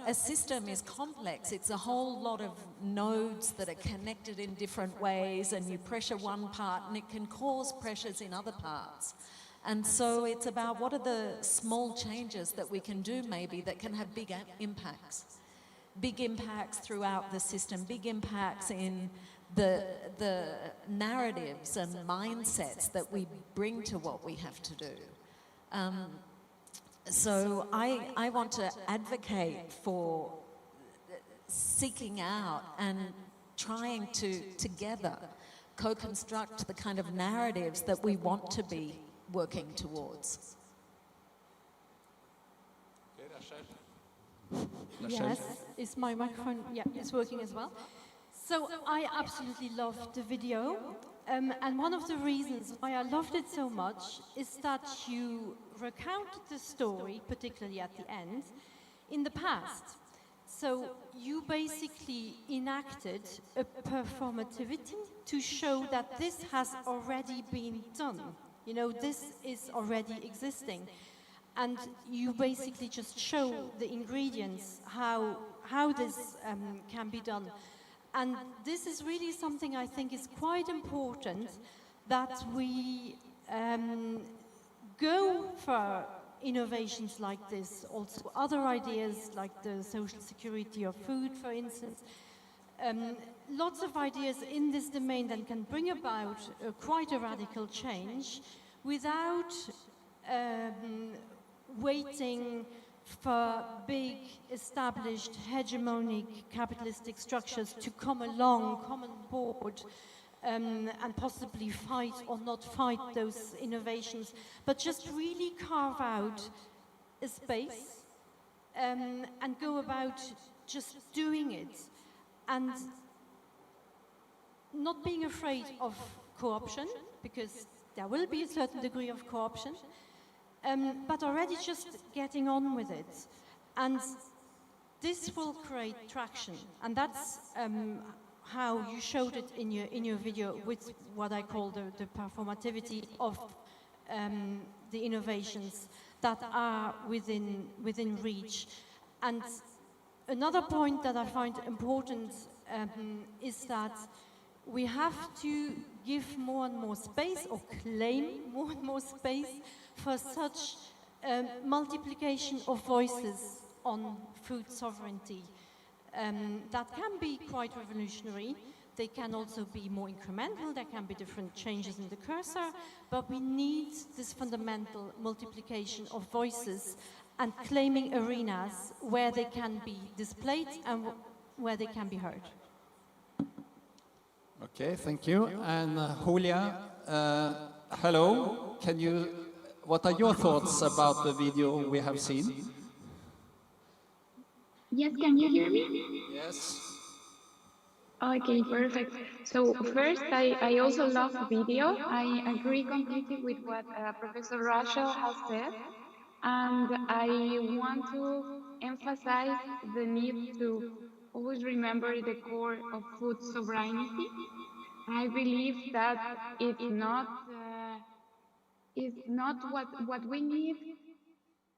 a system is complex. It's a whole lot of nodes that are connected in different ways, and you pressure one part and it can cause pressures in other parts. And so it's about what are the small changes that we can do maybe that can have big impacts. Big impacts throughout the system, big impacts in the narratives and mindsets that we bring to what we have to do. So I want to advocate for seeking out and trying to together co-construct the kind of narratives that we want to be working towards. Yes, is my microphone, yeah, it's working as well. So I absolutely loved the video, and one of the reasons why I loved it so much is that you recounted the story, particularly at the end, in the past. So you basically enacted a performativity to show that this has already been done. This is already existing. And you basically just show the ingredients, how this can be done. And this is really something I think is quite important, that we go for innovations like this, also other ideas like the social security of food, for instance. Lots of ideas in this domain that can bring about quite a radical change without waiting for big, established, hegemonic capitalistic structures to come along, come on board, and possibly fight or not fight those innovations, but just really carve out a space and go about just doing it and not being afraid of co-option, because there will be a certain degree of co-option, but already just getting on with it. And this will create traction, and that's how you showed it in your video with what I call the performativity of the innovations that are within reach. And another point that I find important is that we have to give more and more space, or claim more and more space, for such multiplication of voices on food sovereignty. That can be quite revolutionary. They can also be more incremental. There can be different changes in the cursor, but we need this fundamental multiplication of voices and claiming arenas where they can be displayed and where they can be heard. Okay, thank you. And Julia, hello. What are your thoughts about the video we have seen? Yes, can you hear me? Yes. Okay, perfect. So first, I also love the video. I agree completely with what Professor Rachel has said. And I want to emphasize the need to always remember the core of food sovereignty. I believe that it's not what we need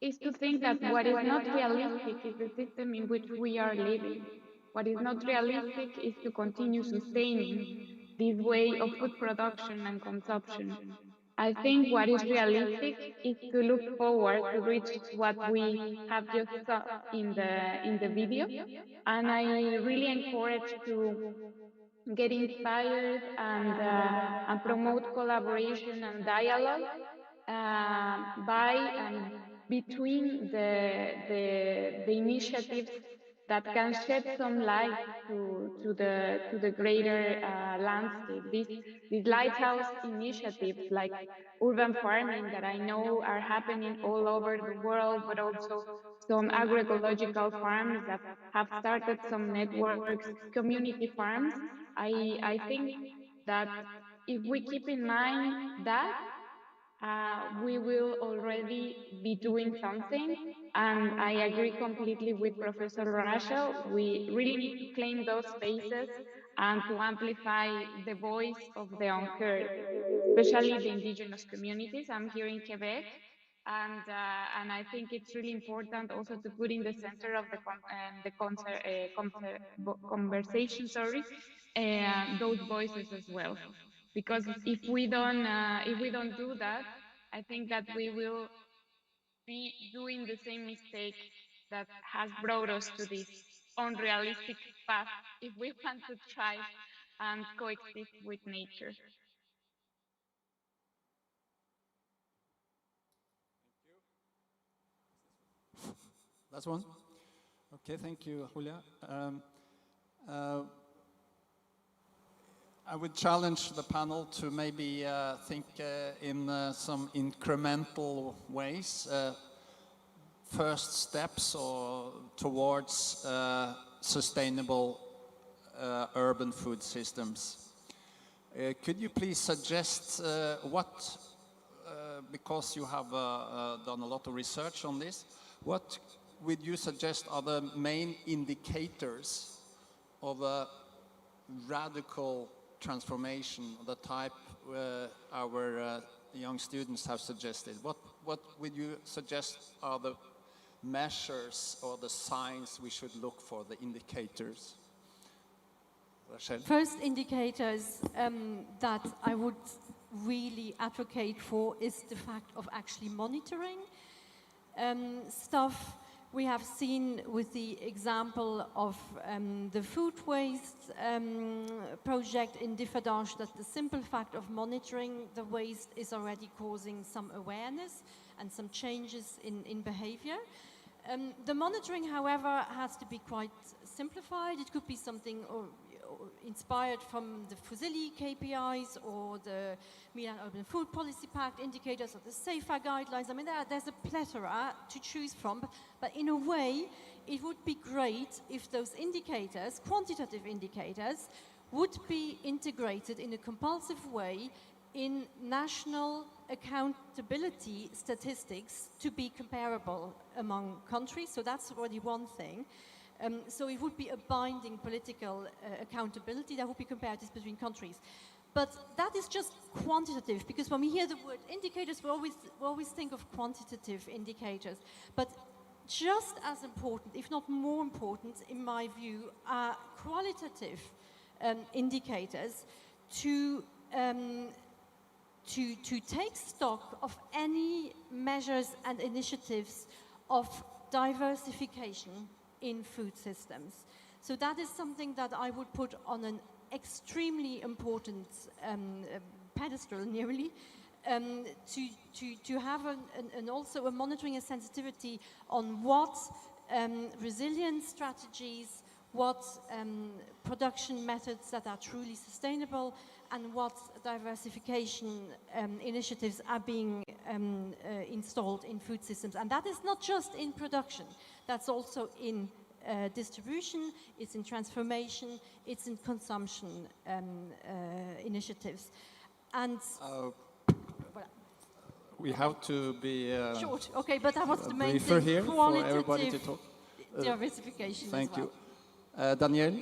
is to think that what is not realistic is the system in which we are living. What is not realistic is to continue sustaining this way of food production and consumption. I think what is realistic is to look forward to reach what we have just saw in the video. And I really encourage to get inspired and promote collaboration and dialogue by and between the initiatives that can shed some light to the greater landscape. These lighthouse initiatives like urban farming that I know are happening all over the world, but also some agroecological farms that have started some networks, community farms. I think that if we keep in mind that, we will already be doing something. And I agree completely with Professor Rachel. We really need to claim those spaces and to amplify the voice of the unheard, especially the indigenous communities. I'm here in Quebec. And I think it's really important also to put in the center of the conversation, those voices as well. Because if we don't do that, I think that we will be doing the same mistake that has brought us to this unrealistic path if we want to thrive and coexist with nature. Last one. Okay, thank you, Julia. I would challenge the panel to maybe think in some incremental ways, first steps or towards sustainable urban food systems. Could you please suggest what, because you have done a lot of research on this, what would you suggest are the main indicators of a radical transformation, the type our young students have suggested? What would you suggest are the measures or the signs we should look for, the indicators? Rachel? First indicators that I would really advocate for is the fact of actually monitoring stuff. We have seen with the example of the food waste project in Differdange that the simple fact of monitoring the waste is already causing some awareness and some changes in behavior. The monitoring, however, has to be quite simplified. It could be something inspired from the FUSILLI KPIs or the Milan Urban Food Policy Pact indicators or the SAFER guidelines. I mean, there's a plethora to choose from, but in a way, it would be great if those indicators, quantitative indicators, would be integrated in a compulsive way in national accountability statistics to be comparable among countries. So that's already one thing. So it would be a binding political accountability that would be comparative between countries. But that is just quantitative, because when we hear the word indicators, we always think of quantitative indicators. But just as important, if not more important, in my view, are qualitative indicators to take stock of any measures and initiatives of diversification in food systems. So that is something that I would put on an extremely important pedestal, nearly, to have also a monitoring and sensitivity on what resilience strategies, what production methods that are truly sustainable, and what diversification initiatives are being installed in food systems. And that is not just in production, that's also in distribution, it's in transformation, it's in consumption initiatives. And we have to be short, okay, but that was the main briefer thing. here for everybody to talk. Diversification Thank as well. you. Danielle?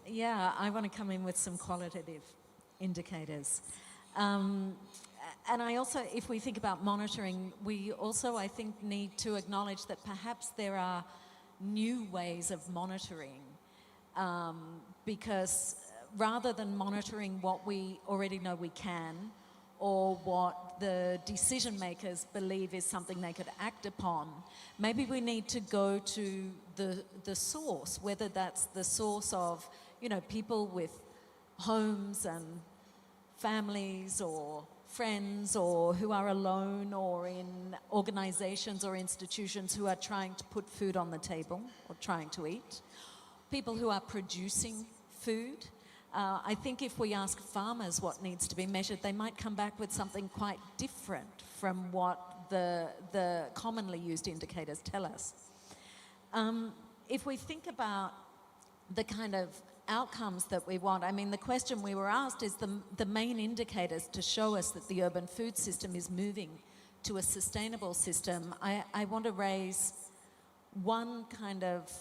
Yeah, I want to come in with some qualitative indicators. And I also, if we think about monitoring, we also, I think, need to acknowledge that perhaps there are new ways of monitoring, because rather than monitoring what we already know we can, or what the decision makers believe is something they could act upon, maybe we need to go to the source, whether that's the source of, you know, people with homes and families or friends, or who are alone, or in organizations or institutions who are trying to put food on the table or trying to eat, people who are producing food. I think if we ask farmers what needs to be measured, they might come back with something quite different from what the commonly used indicators tell us. If we think about the kind of outcomes that we want, I mean, the question we were asked is the main indicators to show us that the urban food system is moving to a sustainable system. I want to raise one kind of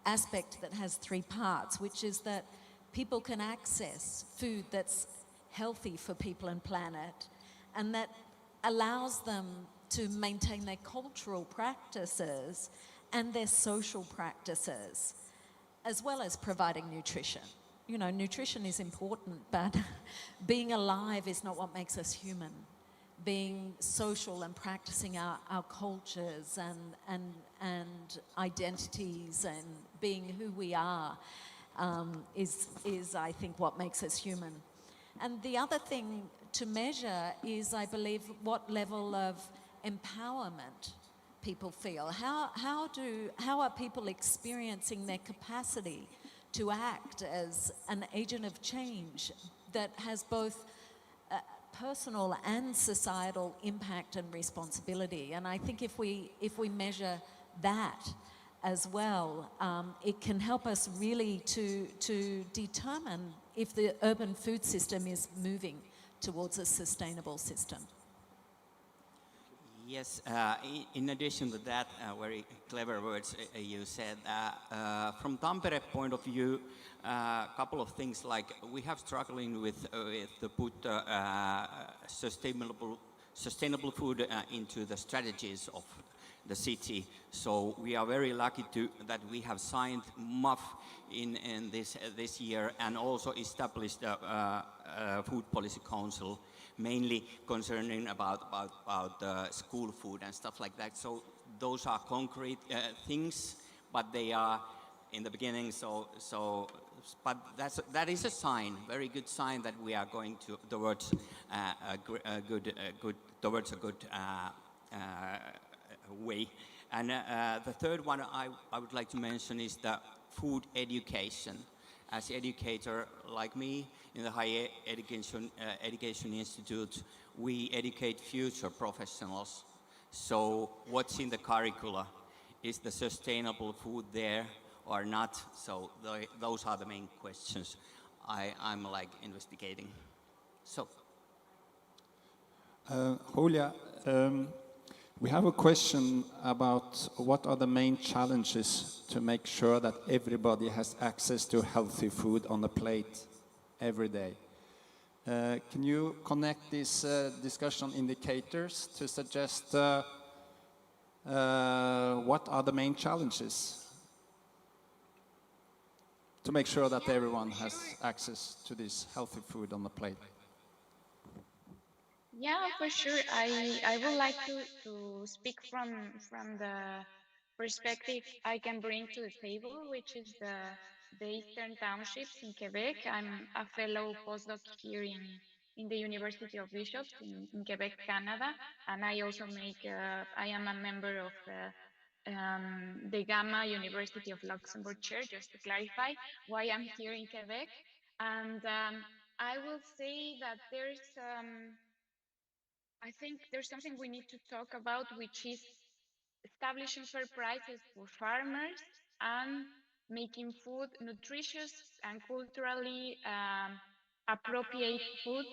aspect that has three parts, which is that people can access food that's healthy for people and planet, and that allows them to maintain their cultural practices and their social practices, as well as providing nutrition. You know, nutrition is important, but being alive is not what makes us human. Being social and practicing our cultures and identities and being who we are is, I think, what makes us human. And the other thing to measure is, I believe, what level of empowerment people feel. How are people experiencing their capacity to act as an agent of change that has both personal and societal impact and responsibility? And I think if we measure that as well, it can help us really to determine if the urban food system is moving towards a sustainable system. Yes, in addition to that, very clever words you said. From Tampere point of view, a couple of things, like we have struggling with to put sustainable food into the strategies of the city. So we are very lucky that we have signed MUF in this year, and also established a food policy council, mainly concerning about school food and stuff like that. So those are concrete things, but they are in the beginning. But that is a sign, very good sign, that we are going towards a good way. And the third one I would like to mention is the food education. as educator like me in the higher education institute, we educate future professionals. So what's in the curricula? Is the sustainable food there or not? So those are the main questions I'm like investigating. So. Julia, we have a question about what are the main challenges to make sure that everybody has access to healthy food on the plate every day. Can you connect these discussion indicators to suggest what are the main challenges to make sure that everyone has access to this healthy food on the plate? Yeah, for sure. I would like to speak from the perspective I can bring to the table, which is the Eastern Townships in Quebec. I'm a fellow postdoc here in the University of Bishops in Quebec, Canada, and I also I am a member of the Gamma University of Luxembourg Chair, just to clarify why I'm here in Quebec. And I will say that I think there's something we need to talk about, which is establishing fair prices for farmers and making food nutritious and culturally appropriate food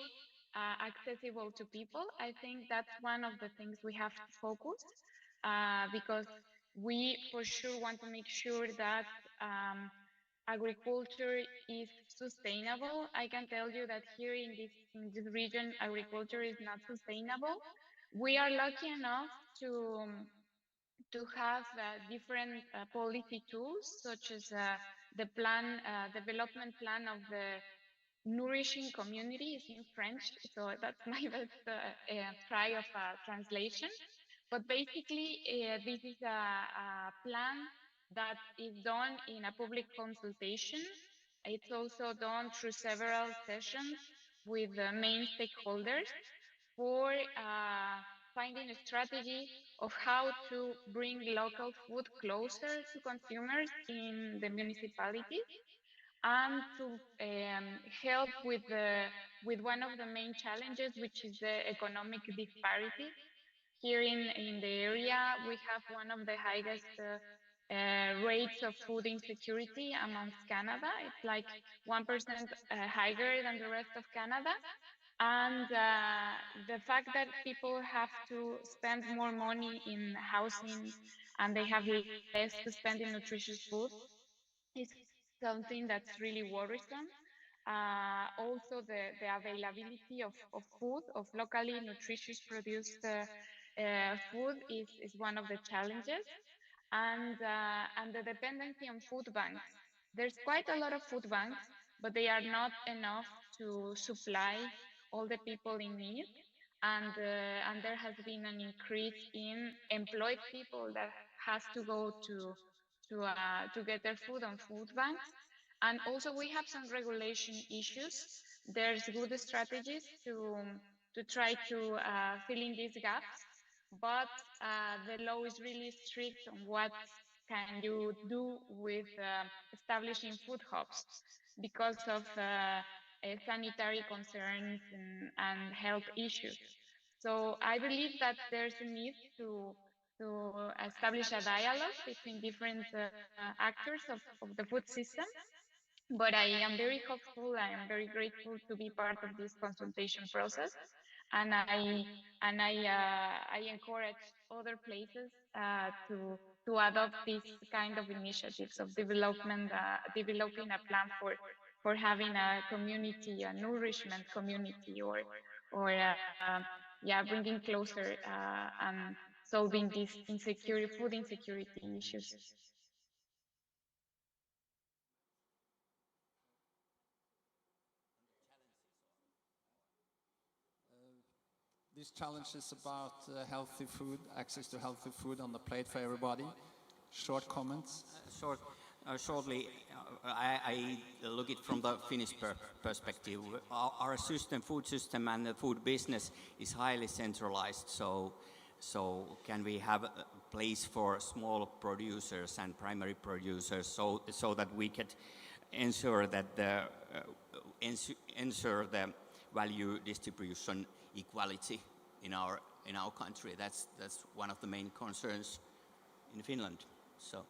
accessible to people. I think that's one of the things we have to focus because we for sure want to make sure that agriculture is sustainable. I can tell you that here in this region, agriculture is not sustainable. We are lucky enough to have different policy tools, such as the development plan of the nourishing community is in French, so that's my best try of translation. But basically, this is a plan that is done in a public consultation. It's also done through several sessions with the main stakeholders for finding a strategy of how to bring local food closer to consumers in the municipalities and to help with one of the main challenges, which is the economic disparities. Here in the area, we have one of the highest rates of food insecurity amongst Canada. It's like 1% higher than the rest of Canada. And the fact that people have to spend more money in housing and they have less to spend in nutritious food is something that's really worrisome. Also, the availability of food, of locally nutritious produced food is one of the challenges. And the dependency on food banks. There's quite a lot of food banks, but they are not enough to supply all the people in need. And there has been an increase in employed people that has to go to get their food on food banks. And also we have some regulation issues. There's good strategies to try to fill in these gaps, but the law is really strict on what can you do with establishing food hubs because of sanitary concerns and health issues. So I believe that there's a need to establish a dialogue between different actors of the food system. But I am very hopeful. I am very grateful to be part of this consultation process, and I encourage other places to adopt these kind of initiatives of development, developing a plan for having a community, a nourishment community, or yeah, bringing closer and solving these food insecurity issues. These challenges about healthy food, access to healthy food on the plate for everybody. Short comments? Shortly, I look it from the Finnish perspective. Our system, food system and the food business is highly centralized, so can we have a place for small producers and primary producers so that we ensure that ensure the value distribution equality in our country. That's one of the main concerns in Finland. So.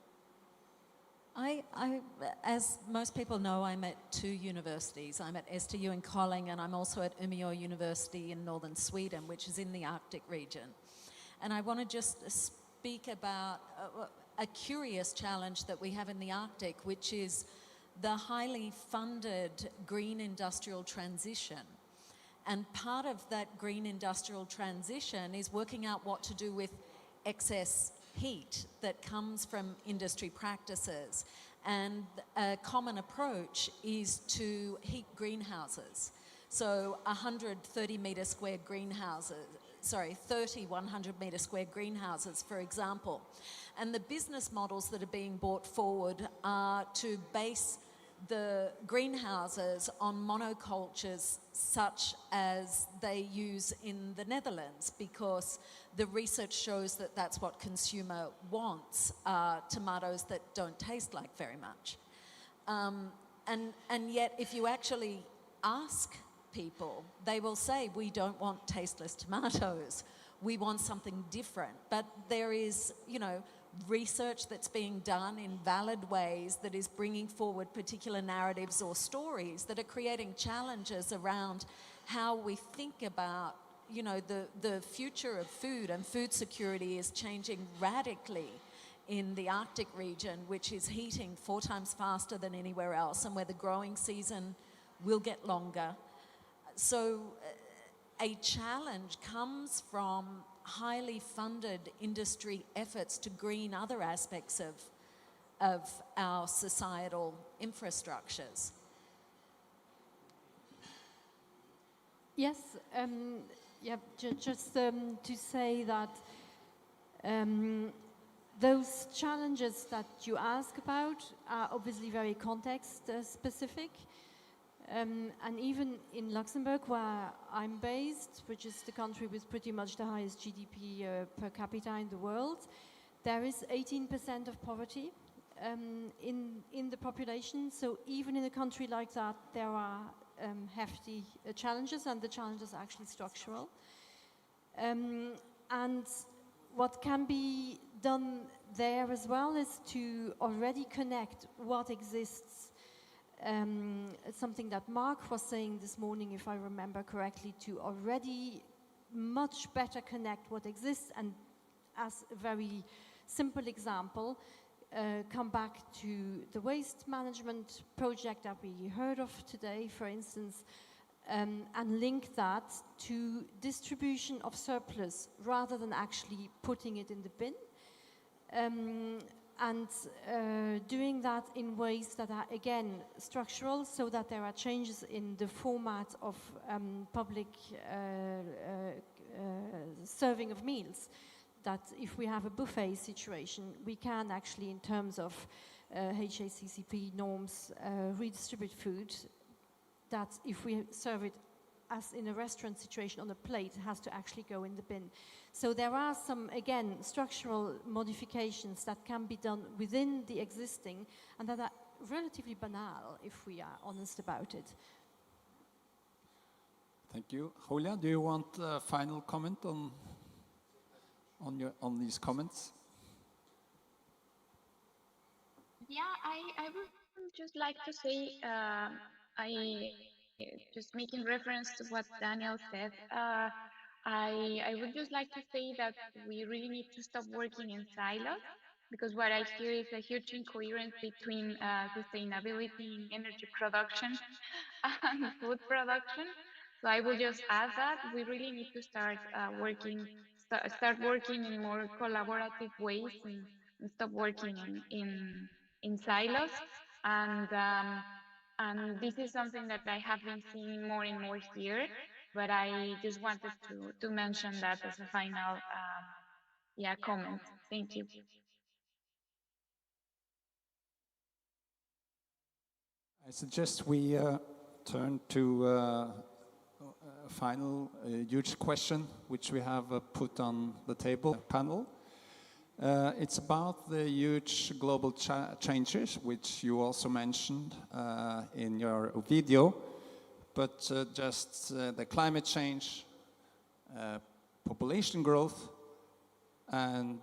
As most people know, I'm at 2 universities. I'm at STU in Kolding, and I'm also at Umeå University in northern Sweden, which is in the Arctic region. And I want to just speak about a curious challenge that we have in the Arctic, which is the highly funded green industrial transition. And part of that green industrial transition is working out what to do with excess heat that comes from industry practices. And a common approach is to heat greenhouses. So 130 metre square greenhouses, 30 100 metre square greenhouses, for example. And the business models that are being brought forward are to base the greenhouses on monocultures such as they use in the Netherlands, because the research shows that that's what consumer wants, tomatoes that don't taste like very much. And yet if you actually ask people, they will say, we don't want tasteless tomatoes, we want something different. But there is, research that's being done in valid ways that is bringing forward particular narratives or stories that are creating challenges around how we think about, the future of food, and food security is changing radically in the Arctic region, which is heating 4 times faster than anywhere else, and where the growing season will get longer. So a challenge comes from highly funded industry efforts to green other aspects of our societal infrastructures. Yes, just to say that those challenges that you ask about are obviously very context specific. And even in Luxembourg, where I'm based, which is the country with pretty much the highest GDP per capita in the world, there is 18% of poverty in the population. So even in a country like that, there are hefty challenges, and the challenges are actually structural. And what can be done there as well is to already connect what exists. Something that Mark was saying this morning, if I remember correctly, to already much better connect what exists, and as a very simple example, come back to the waste management project that we heard of today, for instance, and link that to distribution of surplus rather than actually putting it in the bin. And doing that in ways that are, again, structural, so that there are changes in the format of public serving of meals. That if we have a buffet situation, we can actually, in terms of HACCP norms, redistribute food. That if we serve it as in a restaurant situation on a plate, it has to actually go in the bin. So there are some, again, structural modifications that can be done within the existing, and that are relatively banal if we are honest about it. Thank you. Julia, do you want a final comment on these comments? Yeah, I would just like to say, just making reference to what Daniel said, I would just like to say that we really need to stop working in silos, because what I hear is a huge incoherence between sustainability in energy production and food production. So I will just add that we really need to start working in more collaborative ways, and stop working in silos. And this is something that I have been seeing more and more here, but I just wanted to mention that as a final comment. Thank you. I suggest we turn to a final huge question which we have put on the table panel. It's about the huge global changes, which you also mentioned in your video, but just the climate change, population growth, and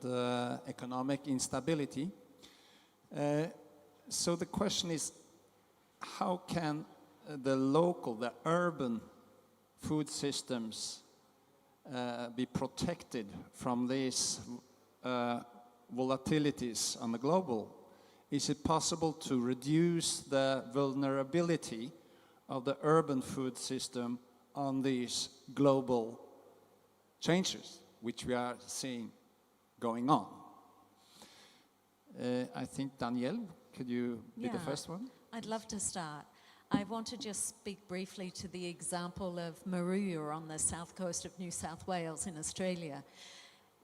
economic instability. So the question is, how can the local, the urban food systems be protected from these volatilities on the global? Is it possible to reduce the vulnerability of the urban food system on these global changes, which we are seeing going on? I think, Danielle, could you be the first one? I'd love to start. I want to just speak briefly to the example of Maruya on the south coast of New South Wales in Australia.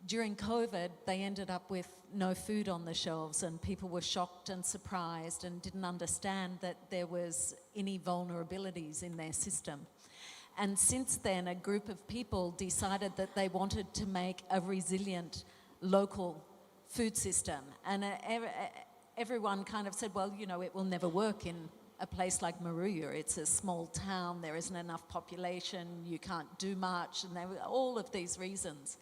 During COVID, they ended up with no food on the shelves, and people were shocked and surprised and didn't understand that there was any vulnerabilities in their system. And since then, a group of people decided that they wanted to make a resilient local food system. And everyone kind of said, well, you know, it will never work in a place like Maruya. It's a small town, there isn't enough population, you can't do much, and there were all of these reasons.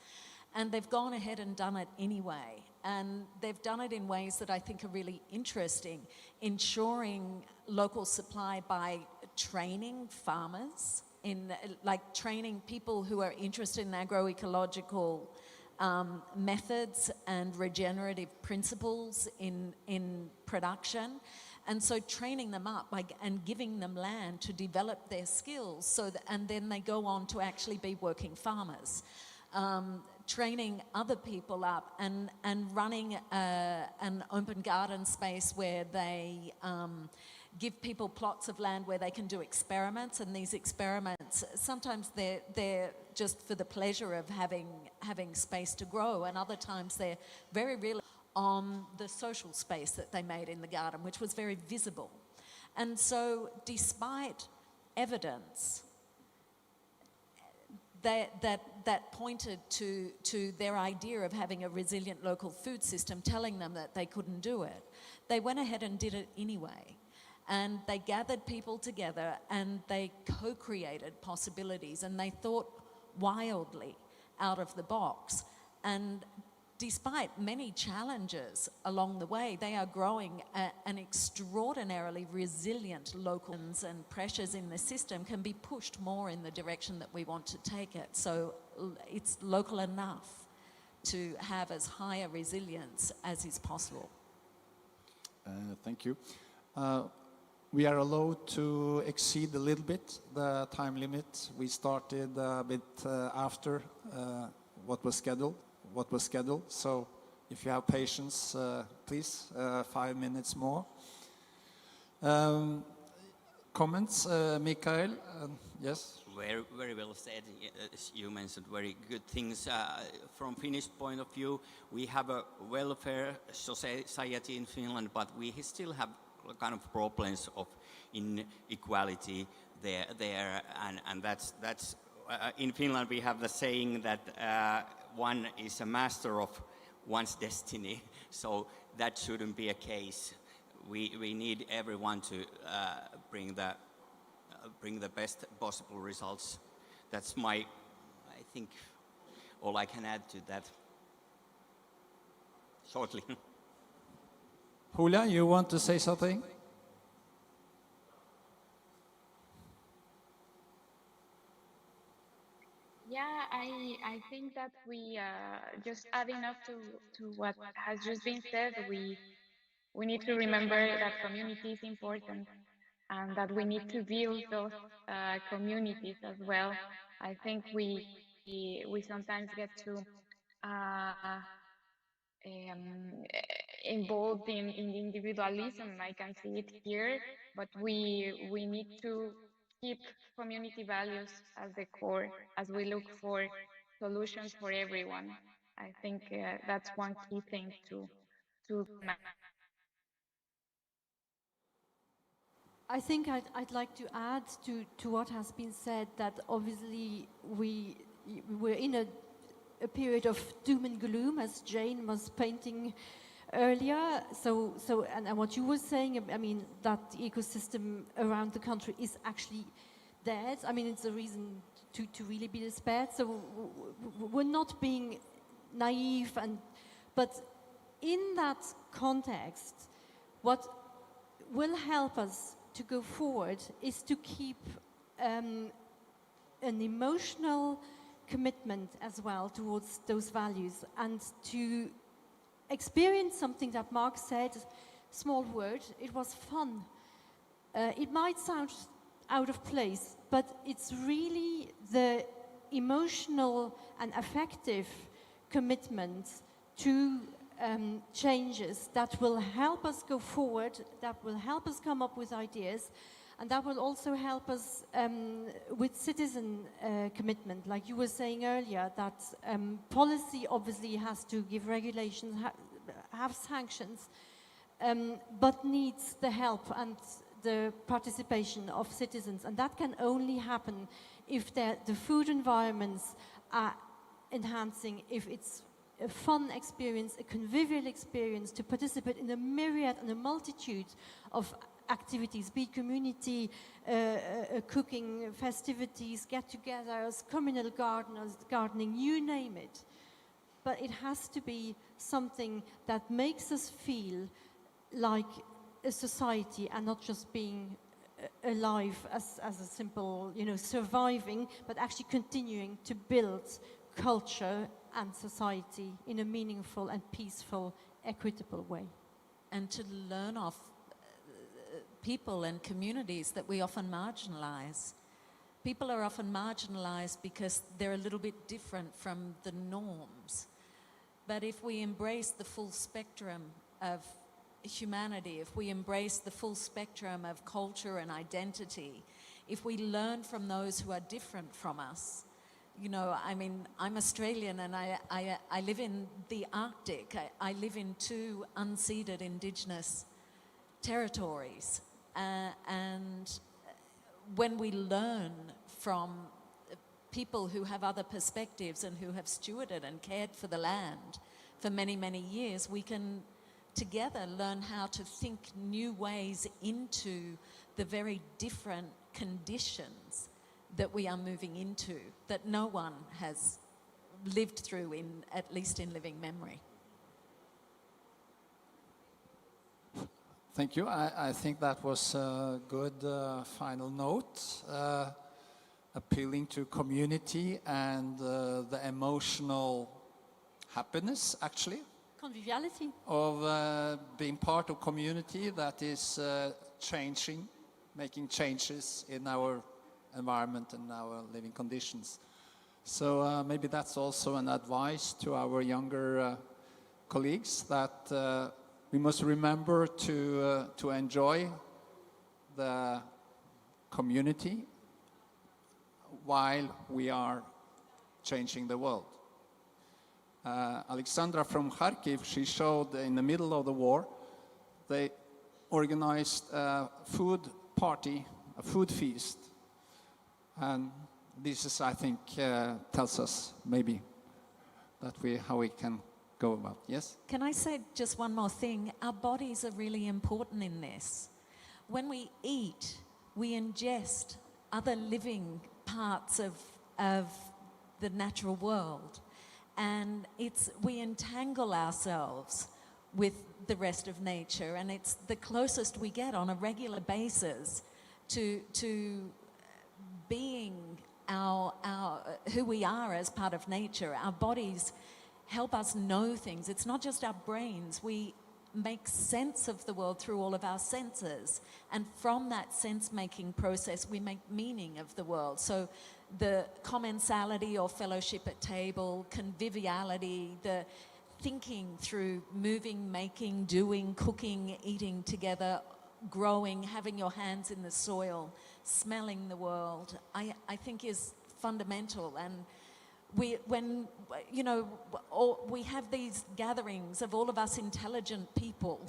And they've gone ahead and done it anyway. And they've done it in ways that I think are really interesting, ensuring local supply by training farmers, like training people who are interested in agroecological methods and regenerative principles in production. And so training them up and giving them land to develop their skills, so that, and then they go on to actually be working farmers. Training other people up and running an open garden space where they give people plots of land where they can do experiments, and these experiments, sometimes they're just for the pleasure of having space to grow, and other times they're very real on the social space that they made in the garden, which was very visible. And so despite evidence that pointed to their idea of having a resilient local food system, telling them that they couldn't do it, they went ahead and did it anyway. And they gathered people together and they co-created possibilities, and they thought wildly out of the box. And despite many challenges along the way, they are growing an extraordinarily resilient local, and pressures in the system can be pushed more in the direction that we want to take it. So it's local enough to have as high a resilience as is possible. Thank you. We are allowed to exceed a little bit the time limit. We started a bit after what was scheduled. So if you have patience, please, 5 minutes more. Comments, Mikael? Yes? Very, very well said. As you mentioned very good things. From Finnish point of view, we have a welfare society in Finland, but we still have kind of problems of inequality there, and that's in Finland we have the saying that one is a master of one's destiny, so that shouldn't be a case. We need everyone to bring the best possible results. That's I think, all I can add to that shortly. Julia, you want to say something? Yeah, I think that we just adding up to what has just been said, we need to remember that community is important and that we need to build those communities as well. I think we sometimes get too involved in individualism. I can see it here, but we need to keep community values as the core as we look for solutions for everyone. I think that's one key thing to I think I'd like to add to what has been said, that obviously we're in a a period of doom and gloom, as Jane was painting earlier. And what you were saying, I mean, that the ecosystem around the country is actually dead. I mean, it's a reason to really be despaired. So we're not being naive, but in that context, what will help us to go forward is to keep an emotional commitment as well towards those values, and to experience something that Mark said, small word, it was fun. It might sound out of place, but it's really the emotional and affective commitment to changes that will help us go forward, that will help us come up with ideas, and that will also help us with citizen commitment. Like you were saying earlier, that policy obviously has to give regulations, have sanctions, but needs the help and the participation of citizens. And that can only happen if the food environments are enhancing, if it's a fun experience, a convivial experience, to participate in a myriad and a multitude of activities, be it community, cooking, festivities, get-togethers, communal gardening, you name it. But it has to be something that makes us feel like a society and not just being alive as a simple, surviving, but actually continuing to build culture and society in a meaningful and peaceful, equitable way. And to learn off people and communities that we often marginalize. People are often marginalized because they're a little bit different from the norms. But if we embrace the full spectrum of humanity, if we embrace the full spectrum of culture and identity, if we learn from those who are different from us, I mean, I'm Australian and I live in the Arctic. I live in 2 unceded Indigenous territories. And when we learn from people who have other perspectives and who have stewarded and cared for the land for many, many years, we can together learn how to think new ways into the very different conditions that we are moving into, that no one has lived through, at least in living memory. Thank you. I think that was a good final note, appealing to community and the emotional happiness, actually, conviviality of being part of community that is changing, making changes in our environment and our living conditions. So maybe that's also an advice to our younger colleagues, that we must remember to enjoy the community while we are changing the world. Alexandra from Kharkiv, she showed in the middle of the war, they organized a food party, a food feast. And this is, I think, tells us maybe that how we can go about. Yes? Can I say just one more thing? Our bodies are really important in this. When we eat, we ingest other living parts of the natural world. And we entangle ourselves with the rest of nature, and it's the closest we get on a regular basis to being our who we are as part of nature. Our bodies help us know things. It's not just our brains. We make sense of the world through all of our senses, and from that sense-making process, we make meaning of the world. So the commensality or fellowship at table, conviviality, the thinking through moving, making, doing, cooking, eating together, growing, having your hands in the soil, smelling the world, I think is fundamental. And we have these gatherings of all of us intelligent people.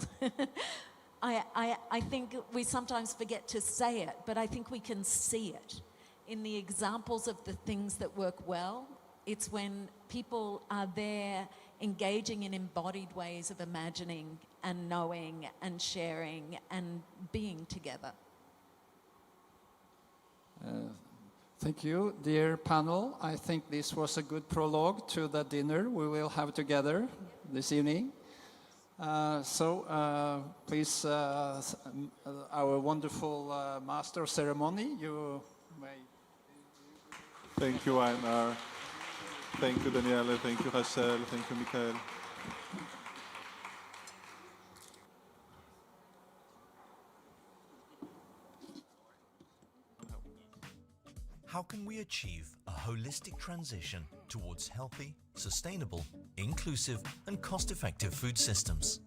I think we sometimes forget to say it, but I think we can see it in the examples of the things that work well It's when people are there engaging in embodied ways of imagining and knowing and sharing and being together. Thank you, dear panel. I think this was a good prologue to the dinner we will have together this evening. Please, our wonderful master of ceremony, you may. Thank you, Einar. Thank you, Daniele. Thank you, Rachel. Thank you, Michael. How can we achieve a holistic transition towards healthy, sustainable, inclusive, and cost-effective food systems?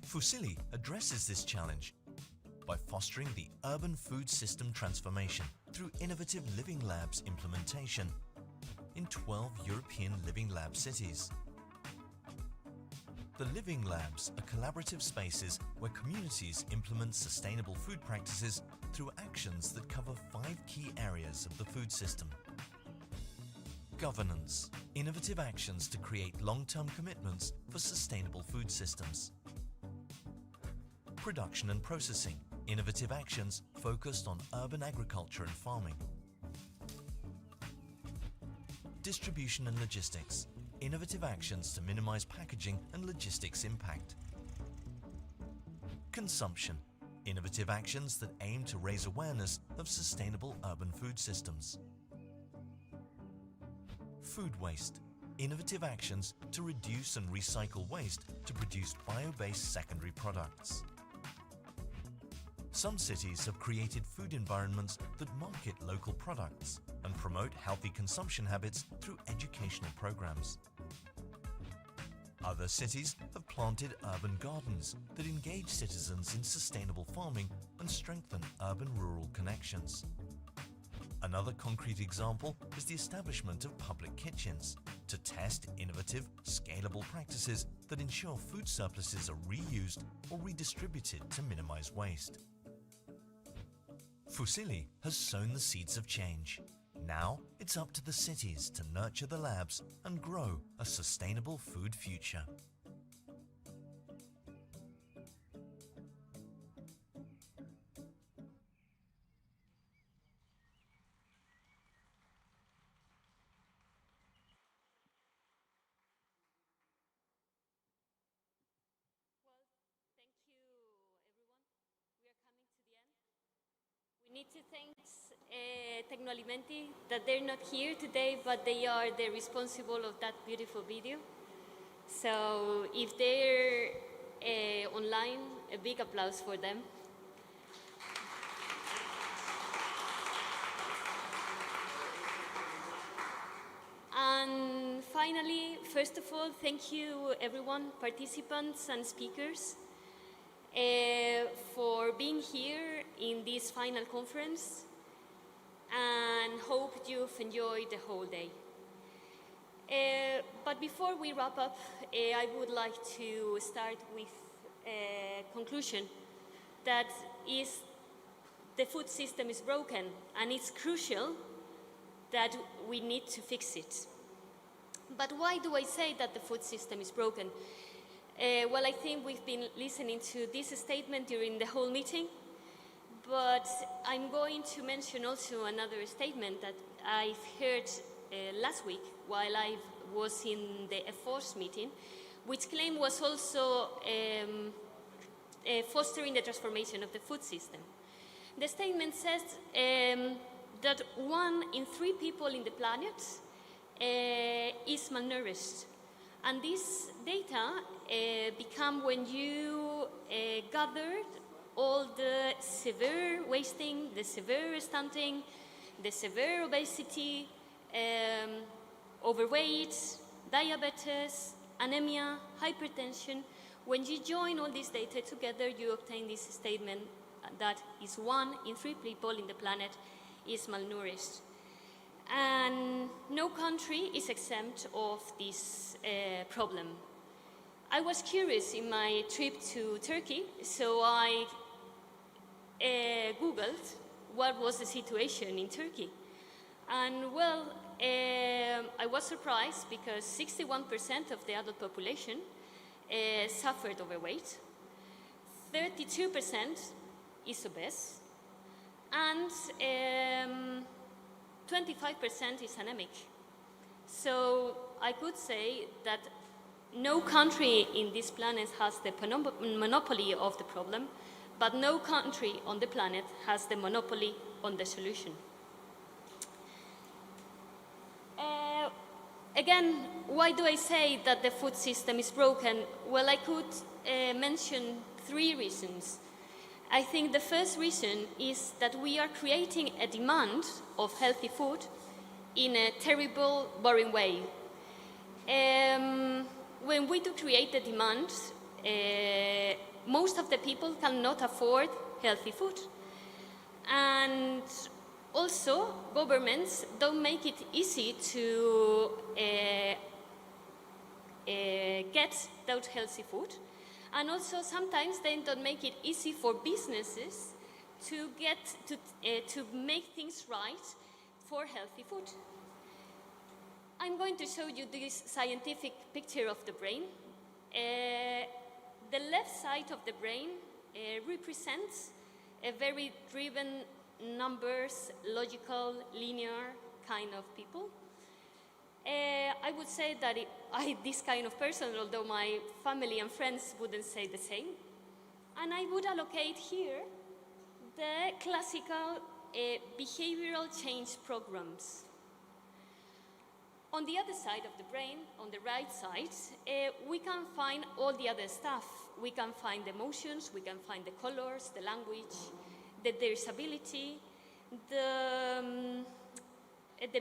FUSILLI addresses this challenge by fostering the urban food system transformation through innovative living labs implementation in 12 European living lab cities. The living labs are collaborative spaces where communities implement sustainable food practices through actions that cover 5 key areas of the food system. Governance, innovative actions to create long-term commitments for sustainable food systems. Production and processing, innovative actions focused on urban agriculture and farming. Distribution and logistics, innovative actions to minimize packaging and logistics impact. Consumption, innovative actions that aim to raise awareness of sustainable urban food systems. Food waste, innovative actions to reduce and recycle waste to produce bio-based secondary products. Some cities have created food environments that market local products and promote healthy consumption habits through educational programs. Other cities have planted urban gardens that engage citizens in sustainable farming and strengthen urban-rural connections. Another concrete example is the establishment of public kitchens to test innovative, scalable practices that ensure food surpluses are reused or redistributed to minimize waste. FUSILLI has sown the seeds of change. Now it's up to the cities to nurture the labs and grow a sustainable food future. Thank you, everyone. We are coming to the end. We need to thank Tecnoalimenti that they're not here today, but they are the responsible of that beautiful video. So if they're online, a big applause for them. And finally, first of all, thank you everyone, participants and speakers, for being here in this final conference, and hope you've enjoyed the whole day. But before we wrap up, I would like to start with a conclusion that is the food system is broken, and it's crucial that we need to fix it. But why do I say that the food system is broken? Well, I think we've been listening to this statement during the whole meeting, but I'm going to mention also another statement that I've heard last week while I was in the F4's meeting, which claim was also fostering the transformation of the food system. The statement says that 1 in 3 people in the planet is malnourished. And this data become when you gathered all the severe wasting, the severe stunting, the severe obesity, overweight, diabetes, anemia, hypertension. When you join all this data together, you obtain this statement that is 1 in 3 people in the planet is malnourished. And no country is exempt of this problem. I was curious in my trip to Turkey, so I Googled what was the situation in Turkey. And well, I was surprised because 61% of the adult population suffered overweight, 32% is obese, and 25% is anemic. So I could say that no country in this planet has the monopoly of the problem, but no country on the planet has the monopoly on the solution. Again, why do I say that the food system is broken? Well, I could mention 3 reasons. I think the first reason is that we are creating a demand of healthy food in a terrible, boring way. When we do create the demand, most of the people cannot afford healthy food. And also, governments don't make it easy to get that healthy food. And also, sometimes they don't make it easy for businesses to make things right for healthy food. I'm going to show you this scientific picture of the brain. The left side of the brain represents a very driven, numbers, logical, linear kind of people. I would say that I'm this kind of person, although my family and friends wouldn't say the same. And I would allocate here the classical behavioral change programs. On the other side of the brain, on the right side, we can find all the other stuff. We can find the emotions, we can find the colors, the language, the disability, the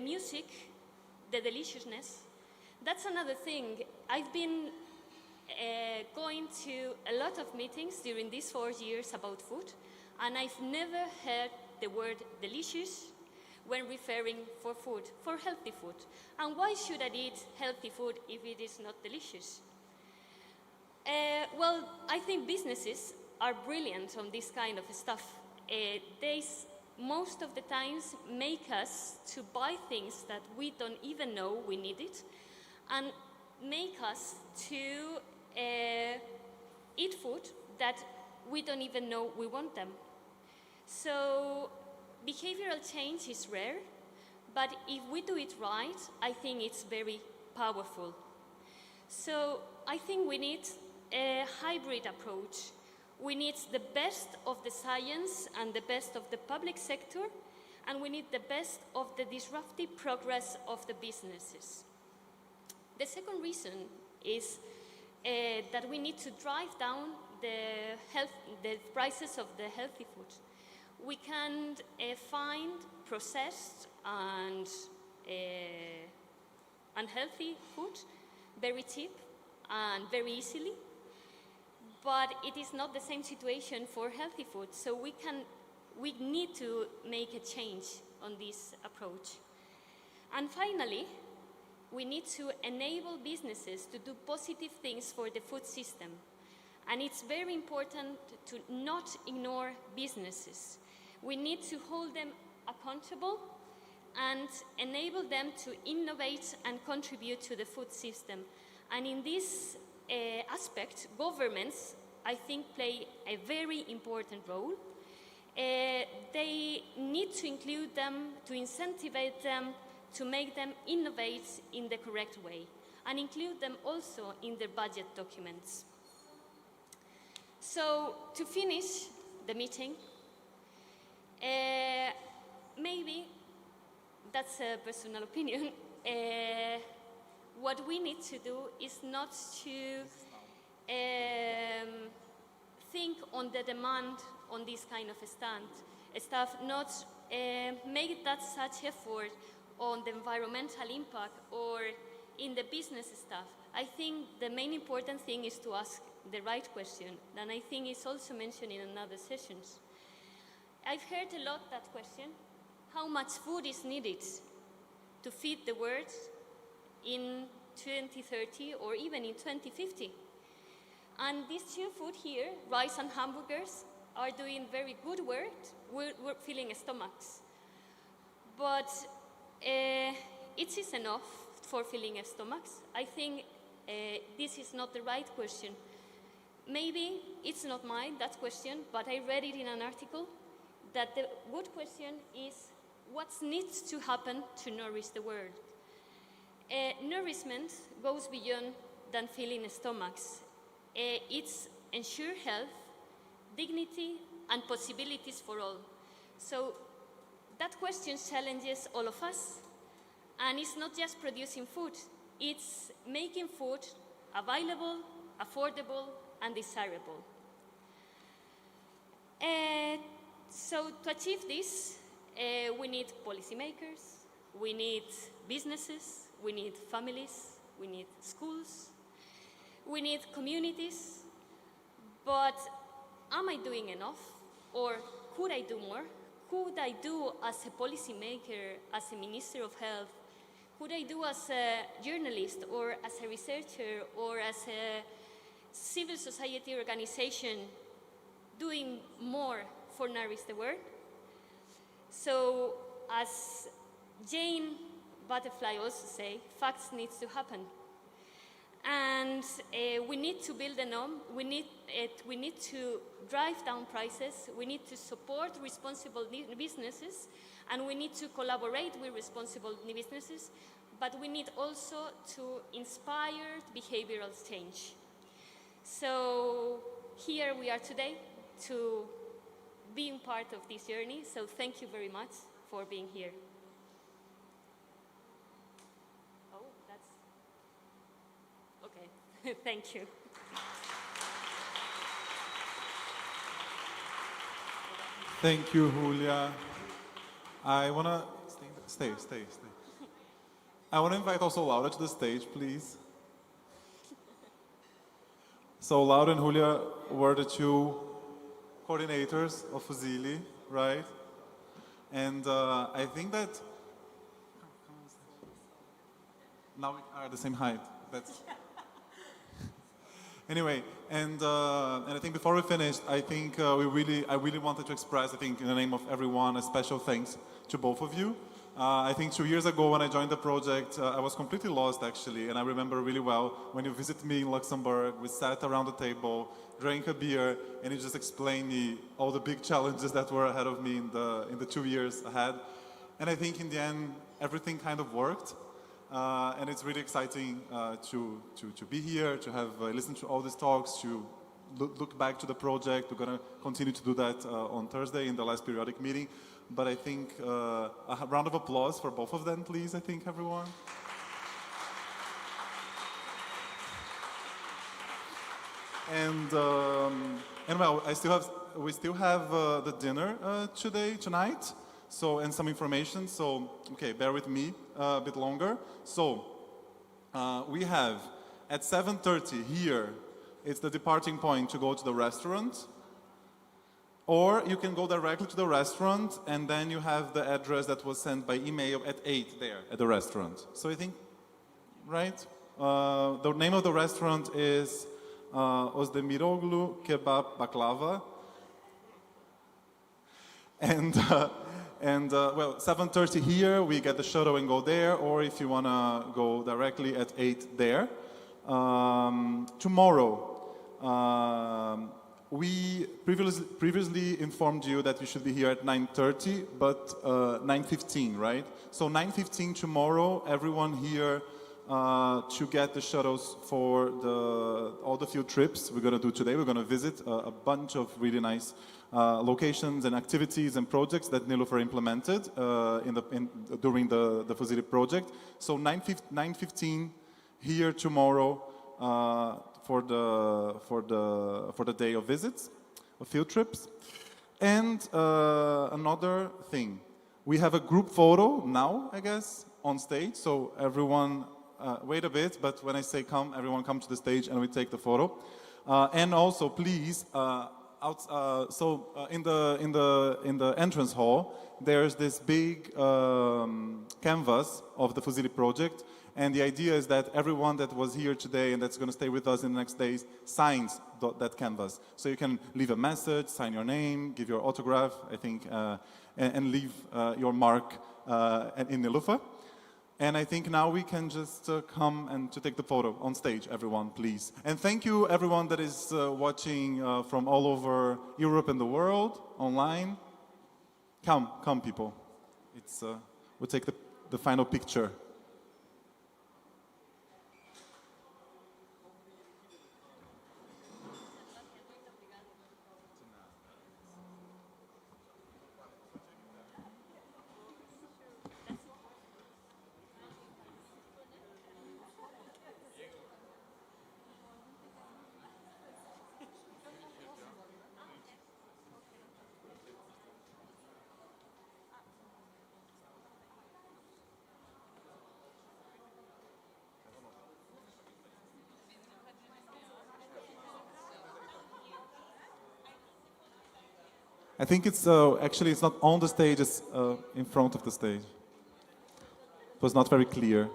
music, the deliciousness. That's another thing. I've been going to a lot of meetings during these 4 years about food, and I've never heard the word delicious when referring for food, for healthy food. And why should I eat healthy food if it is not delicious? Well, I think businesses are brilliant on this kind of stuff. They most of the times make us to buy things that we don't even know we need it, and make us to eat food that we don't even know we want them. So behavioral change is rare, but if we do it right, I think it's very powerful. So I think we need a hybrid approach. We need the best of the science and the best of the public sector, and we need the best of the disruptive progress of the businesses. The second reason is that we need to drive down the prices of the healthy food. We can find processed and unhealthy food very cheap and very easily. But it is not the same situation for healthy food, so we need to make a change on this approach. And finally, we need to enable businesses to do positive things for the food system. And it's very important to not ignore businesses. We need to hold them accountable and enable them to innovate and contribute to the food system. And in this aspect, governments, I think, play a very important role. They need to include them, to incentivize them, to make them innovate in the correct way, and include them also in their budget documents. So, to finish the meeting, maybe, that's a personal opinion, what we need to do is not to think on the demand on this kind of stuff, not make that such effort on the environmental impact or in the business stuff. I think the main important thing is to ask the right question, and I think it's also mentioned in another sessions. I've heard a lot that question, how much food is needed to feed the world in 2030 or even in 2050? And these two food here, rice and hamburgers, are doing very good work. We're filling stomachs. But it is enough for filling stomachs. I think this is not the right question. Maybe it's not mine, that question, but I read it in an article that the good question is what needs to happen to nourish the world. Nourishment goes beyond than filling stomachs. It's ensure health, dignity, and possibilities for all. So that question challenges all of us. And it's not just producing food, it's making food available, affordable, and desirable. So to achieve this, we need policymakers, we need businesses, we need families, we need schools, we need communities. But am I doing enough? Or could I do more? Could I do as a policymaker, as a Minister of Health? Could I do as a journalist or as a researcher or as a civil society organization doing more for Nourish the World? So as Jane Butterfly also say, facts need to happen. And we need to build a norm, we need to drive down prices, we need to support responsible businesses, and we need to collaborate with responsible businesses, but we need also to inspire behavioral change. So here we are today to being part of this journey, so thank you very much for being here. Oh, that's... okay, thank you. Thank you, Julia. I want to stay. I want to invite also Laura to the stage, please. So Laura and Julia were the two coordinators of FUSILLI, right? And I think that now we are the same height. That's anyway. And I think before we finish, I think I really wanted to express, I think in the name of everyone, a special thanks to both of you. I think 2 years ago when I joined the project, I was completely lost actually, and I remember really well when you visited me in Luxembourg, we sat around the table, drank a beer, and you just explained me all the big challenges that were ahead of me in the 2 years ahead. And I think in the end, everything kind of worked. And it's really exciting to be here, to have listened to all these talks, to look back to the project. We're going to continue to do that on Thursday in the last periodic meeting. But I think a round of applause for both of them, please, I think, everyone. And well, we still have the dinner tonight. So, and some information, so, okay, bear with me a bit longer. So, we have at 7:30 here, it's the departing point to go to the restaurant. Or you can go directly to the restaurant and then you have the address that was sent by email at 8 there at the restaurant. So I think, right? The name of the restaurant is Özdemiroglu Kebab Baklava. And well, 7:30 here, we get the shuttle and go there, or if you want to go directly at 8 there. Tomorrow, we previously informed you that we should be here at 9:30, but 9:15, right? So 9:15 tomorrow, everyone here to get the shuttles for all the field trips we're going to do today. We're going to visit a bunch of really nice locations and activities and projects that Nilüfer implemented during the FUSILLI project. So 9:15 here tomorrow for the day of visits, of field trips. And another thing, we have a group photo now, I guess, on stage. So everyone, wait a bit, but when I say come, everyone come to the stage and we take the photo. And also, please, in the entrance hall, there's this big canvas of the FUSILLI project, and the idea is that everyone that was here today and that's going to stay with us in the next days signs that canvas. So you can leave a message, sign your name, give your autograph, I think, and leave your mark in Nilüfer. And I think now we can just come and to take the photo on stage, everyone, please. And thank you, everyone that is watching from all over Europe and the world, online. Come, people. We'll take the final picture. I think it's actually it's not on the stage, it's in front of the stage. It was not very clear.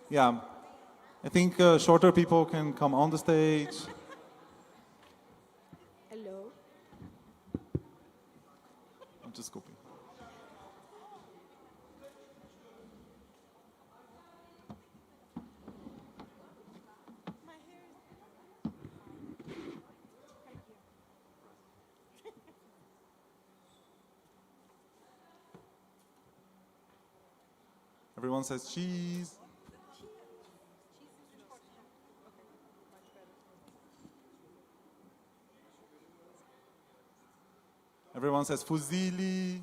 Yeah, I think shorter people can come on the stage. Hello. I'm just copying. Everyone says cheese. Everyone says fusilli.